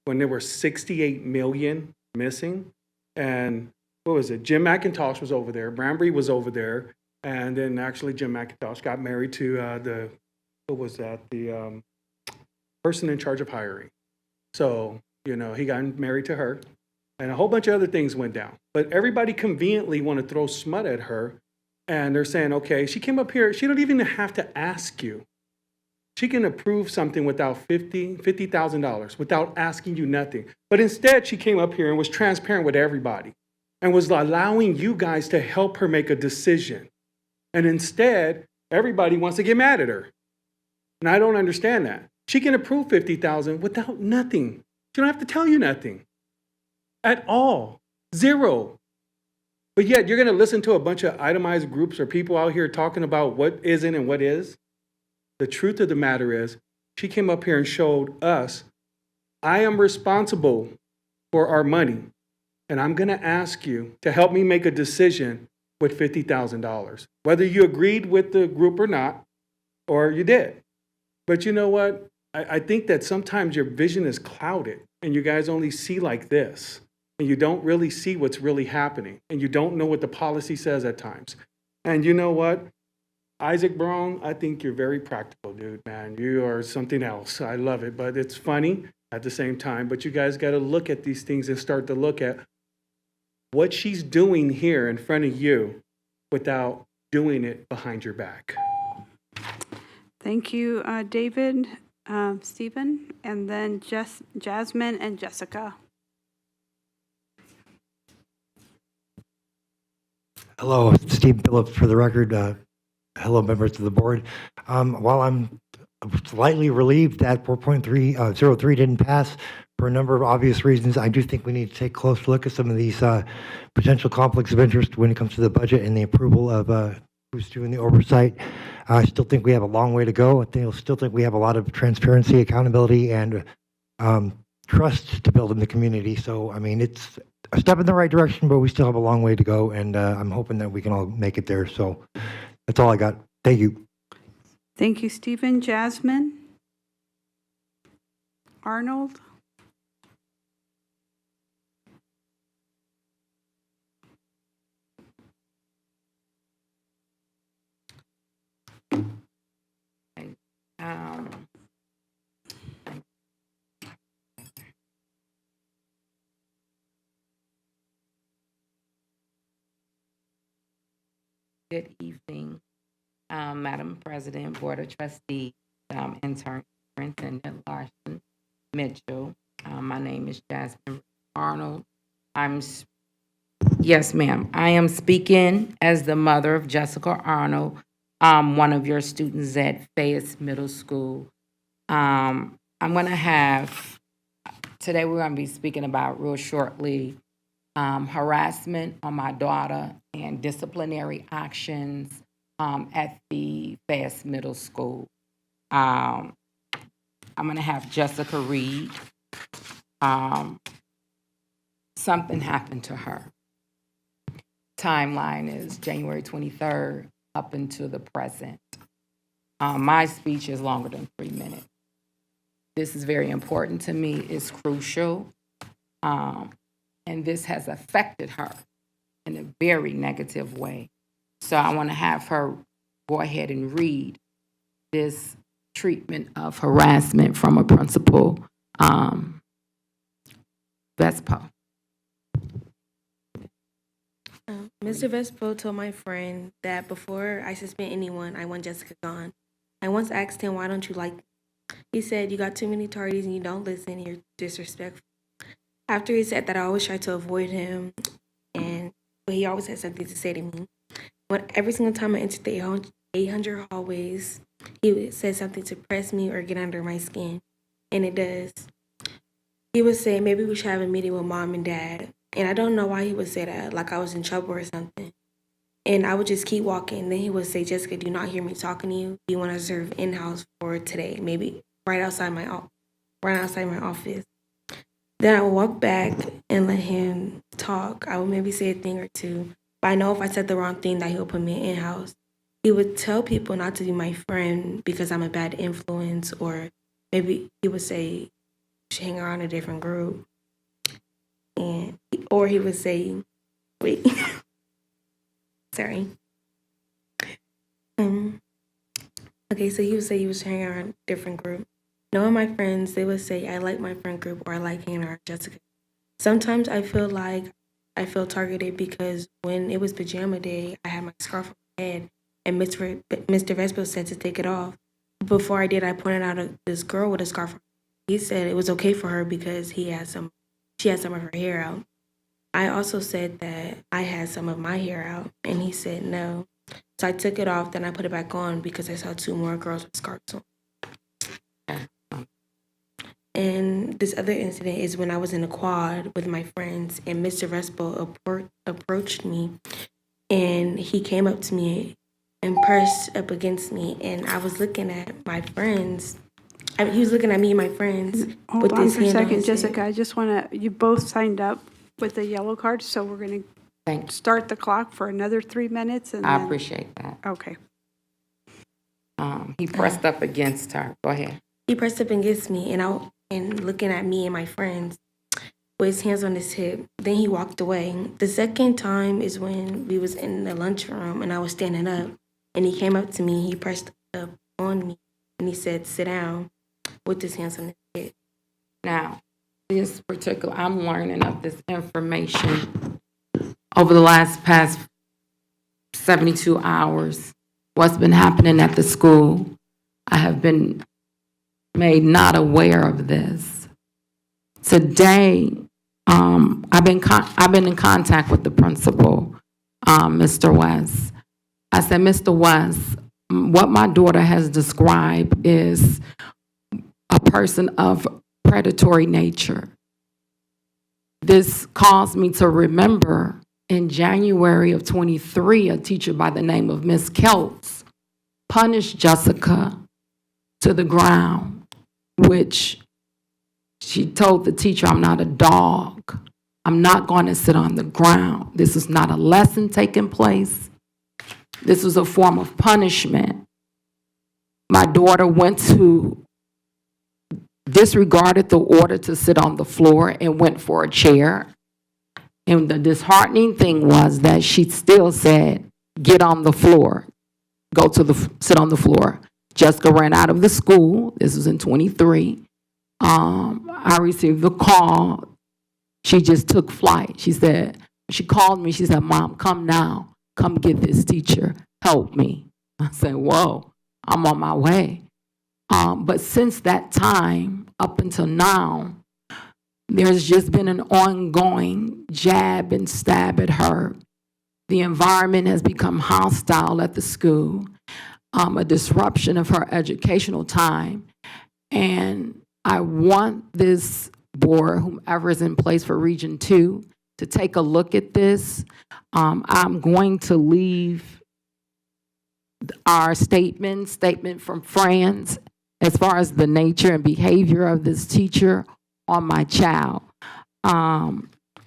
when there were 68 million missing. And what was it? Jim McIntosh was over there. Branbury was over there. And then actually Jim McIntosh got married to the person in charge of hiring. So, you know, he got married to her. And a whole bunch of other things went down. But everybody conveniently want to throw smut at her. And they're saying, okay, she came up here. She don't even have to ask you. She can approve something without $50,000, without asking you nothing. But instead, she came up here and was transparent with everybody and was allowing you guys to help her make a decision. And instead, everybody wants to get mad at her. And I don't understand that. She can approve $50,000 without nothing. She don't have to tell you nothing at all. Zero. But yet, you're going to listen to a bunch of itemized groups or people out here talking about what isn't and what is. The truth of the matter is, she came up here and showed us, I am responsible for our money, and I'm going to ask you to help me make a decision with $50,000, whether you agreed with the group or not, or you did. But you know what? I think that sometimes your vision is clouded, and you guys only see like this, and you don't really see what's really happening, and you don't know what the policy says at times. And you know what? Isaac Brown, I think you're very practical, dude, man. You are something else. I love it, but it's funny at the same time. But you guys got to look at these things and start to look at what she's doing here in front of you without doing it behind your back. Thank you, David, Stephen, and then Jasmine and Jessica. Hello, Steve Phillips for the record. Hello, members of the board. While I'm slightly relieved that 4.303 didn't pass for a number of obvious reasons, I do think we need to take a close look at some of these potential conflicts of interest when it comes to the budget and the approval of who's doing the oversight. I still think we have a long way to go. I still think we have a lot of transparency, accountability, and trust to build in the community. So, I mean, it's a step in the right direction, but we still have a long way to go, and I'm hoping that we can all make it there. So that's all I got. Thank you. Thank you, Stephen. Jasmine? Arnold? Good evening, Madam President, Board of Trustees, Intern Superintendent Larson Mitchell. My name is Jasmine Arnold. Yes, ma'am. I am speaking as the mother of Jessica Arnold, one of your students at Fayette Middle School. Today we're going to be speaking about real shortly harassment on my daughter and disciplinary actions at the Fayette Middle School. I'm going to have Jessica read. Something happened to her. Timeline is January 23rd up until the present. My speech is longer than 3 minutes. this is very important to me, it's crucial. And this has affected her in a very negative way. So I want to have her go ahead and read this treatment of harassment from a principal, Vespa. Mr. Vespo told my friend that before I suspend anyone, I want Jessica gone. I once asked him, why don't you like me? He said, you got too many tardies and you don't listen, you're disrespectful. After he said that, I always tried to avoid him, but he always had something to say to me. Every single time I entered the 800 hallways, he would say something to press me or get under my skin, and it does. He would say, maybe we should have a meeting with mom and dad. And I don't know why he would say that, like I was in trouble or something. And I would just keep walking. Then he would say, Jessica, do you not hear me talking to you? Do you want to serve in-house for today? Maybe right outside my office. Then I would walk back and let him talk. I would maybe say a thing or two. But I know if I said the wrong thing that he would put me in-house. He would tell people not to be my friend because I'm a bad influence, or maybe he would say, you should hang around a different group. Or he would say, wait, sorry. Okay, so he would say he was hanging around a different group. Knowing my friends, they would say, I like my friend group, or I like hanging around Jessica. Sometimes I feel like I feel targeted because when it was pajama day, I had my scarf on my head, and Mr. Vespo said to take it off. Before I did, I pointed out this girl with a scarf on. He said it was okay for her because she had some of her hair out. I also said that I had some of my hair out, and he said no. So I took it off, then I put it back on because I saw two more girls with scarves on. And this other incident is when I was in a quad with my friends, and Mr. Vespo approached me, and he came up to me and pressed up against me, and I was looking at my friends. He was looking at me and my friends. Hold on for a second, Jessica. I just want to, you both signed up with the yellow card, so we're going to start the clock for another 3 minutes. And I then, appreciate that. Okay. He pressed up against her. Go ahead. He pressed up against me, and looking at me and my friends with his hands on his hip. Then he walked away. The second time is when we was in the lunchroom, and I was standing up, and he came up to me. He pressed up on me, and he said, sit down, with his hands on his head. Now, this particular, I'm learning of this information over the past 72 hours. What's been happening at the school, I have been made not aware of this. Today, I've been in contact with the principal, Mr. West. I said, Mr. West, what my daughter has described is a person of predatory nature. This caused me to remember in January of 23, a teacher by the name of Miss Keltz punished Jessica to the ground, which she told the teacher, I'm not a dog. I'm not going to sit on the ground. This is not a lesson taking place. This was a form of punishment. My daughter disregarded the order to sit on the floor and went for a chair. And the disheartening thing was that she still said, get on the floor, sit on the floor. Jessica ran out of the school. This was in 23. I received the call. She just took flight. She called me. She said, Mom, come now. Come get this teacher. Help me. I said, whoa, I'm on my way. But since that time, up until now, there's just been an ongoing jab and stab at her. The environment has become hostile at the school, a disruption of her educational time. And I want this board, whomever is in place for Region 2, to take a look at this. I'm going to leave our statement from friends as far as the nature and behavior of this teacher on my child.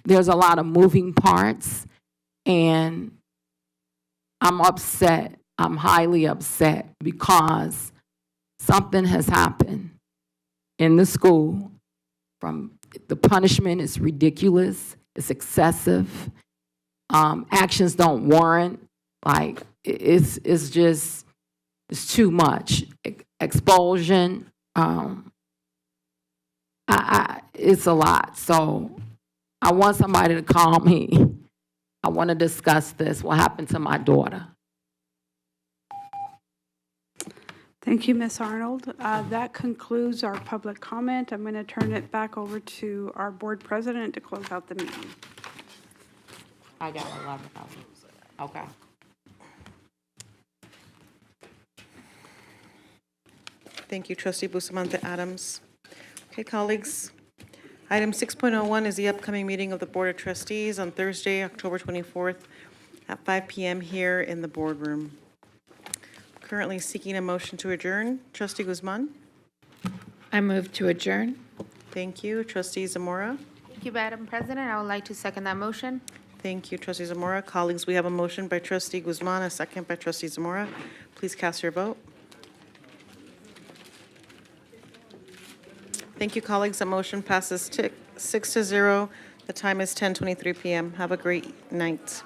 There's a lot of moving parts, and I'm upset. I'm highly upset because something has happened. in the school. From the punishment is ridiculous, it's excessive. Actions don't warrant. Like it's just it's too much. Expulsion. It's a lot. So I want somebody to call me. I want to discuss this. What happened to my daughter? Thank you, Ms. Arnold. That concludes our public comment. I'm going to turn it back over to our board president to close out the meeting. I got 11. Okay. Thank you, Trustee Bustamante Adams. Okay, colleagues. Item 6.01 is the upcoming meeting of the Board of Trustees on Thursday, October 24th at 5 p.m. here in the boardroom. Currently seeking a motion to adjourn. Trustee Guzman. I move to adjourn. Thank you. Trustee Zamora. Thank you, Madam President. I would like to second that motion. Thank you, Trustee Zamora. Colleagues, we have a motion by Trustee Guzman, a second by Trustee Zamora. Please cast your vote. Thank you, colleagues. The motion passes 6-0. The time is 10:23 p.m. Have a great night.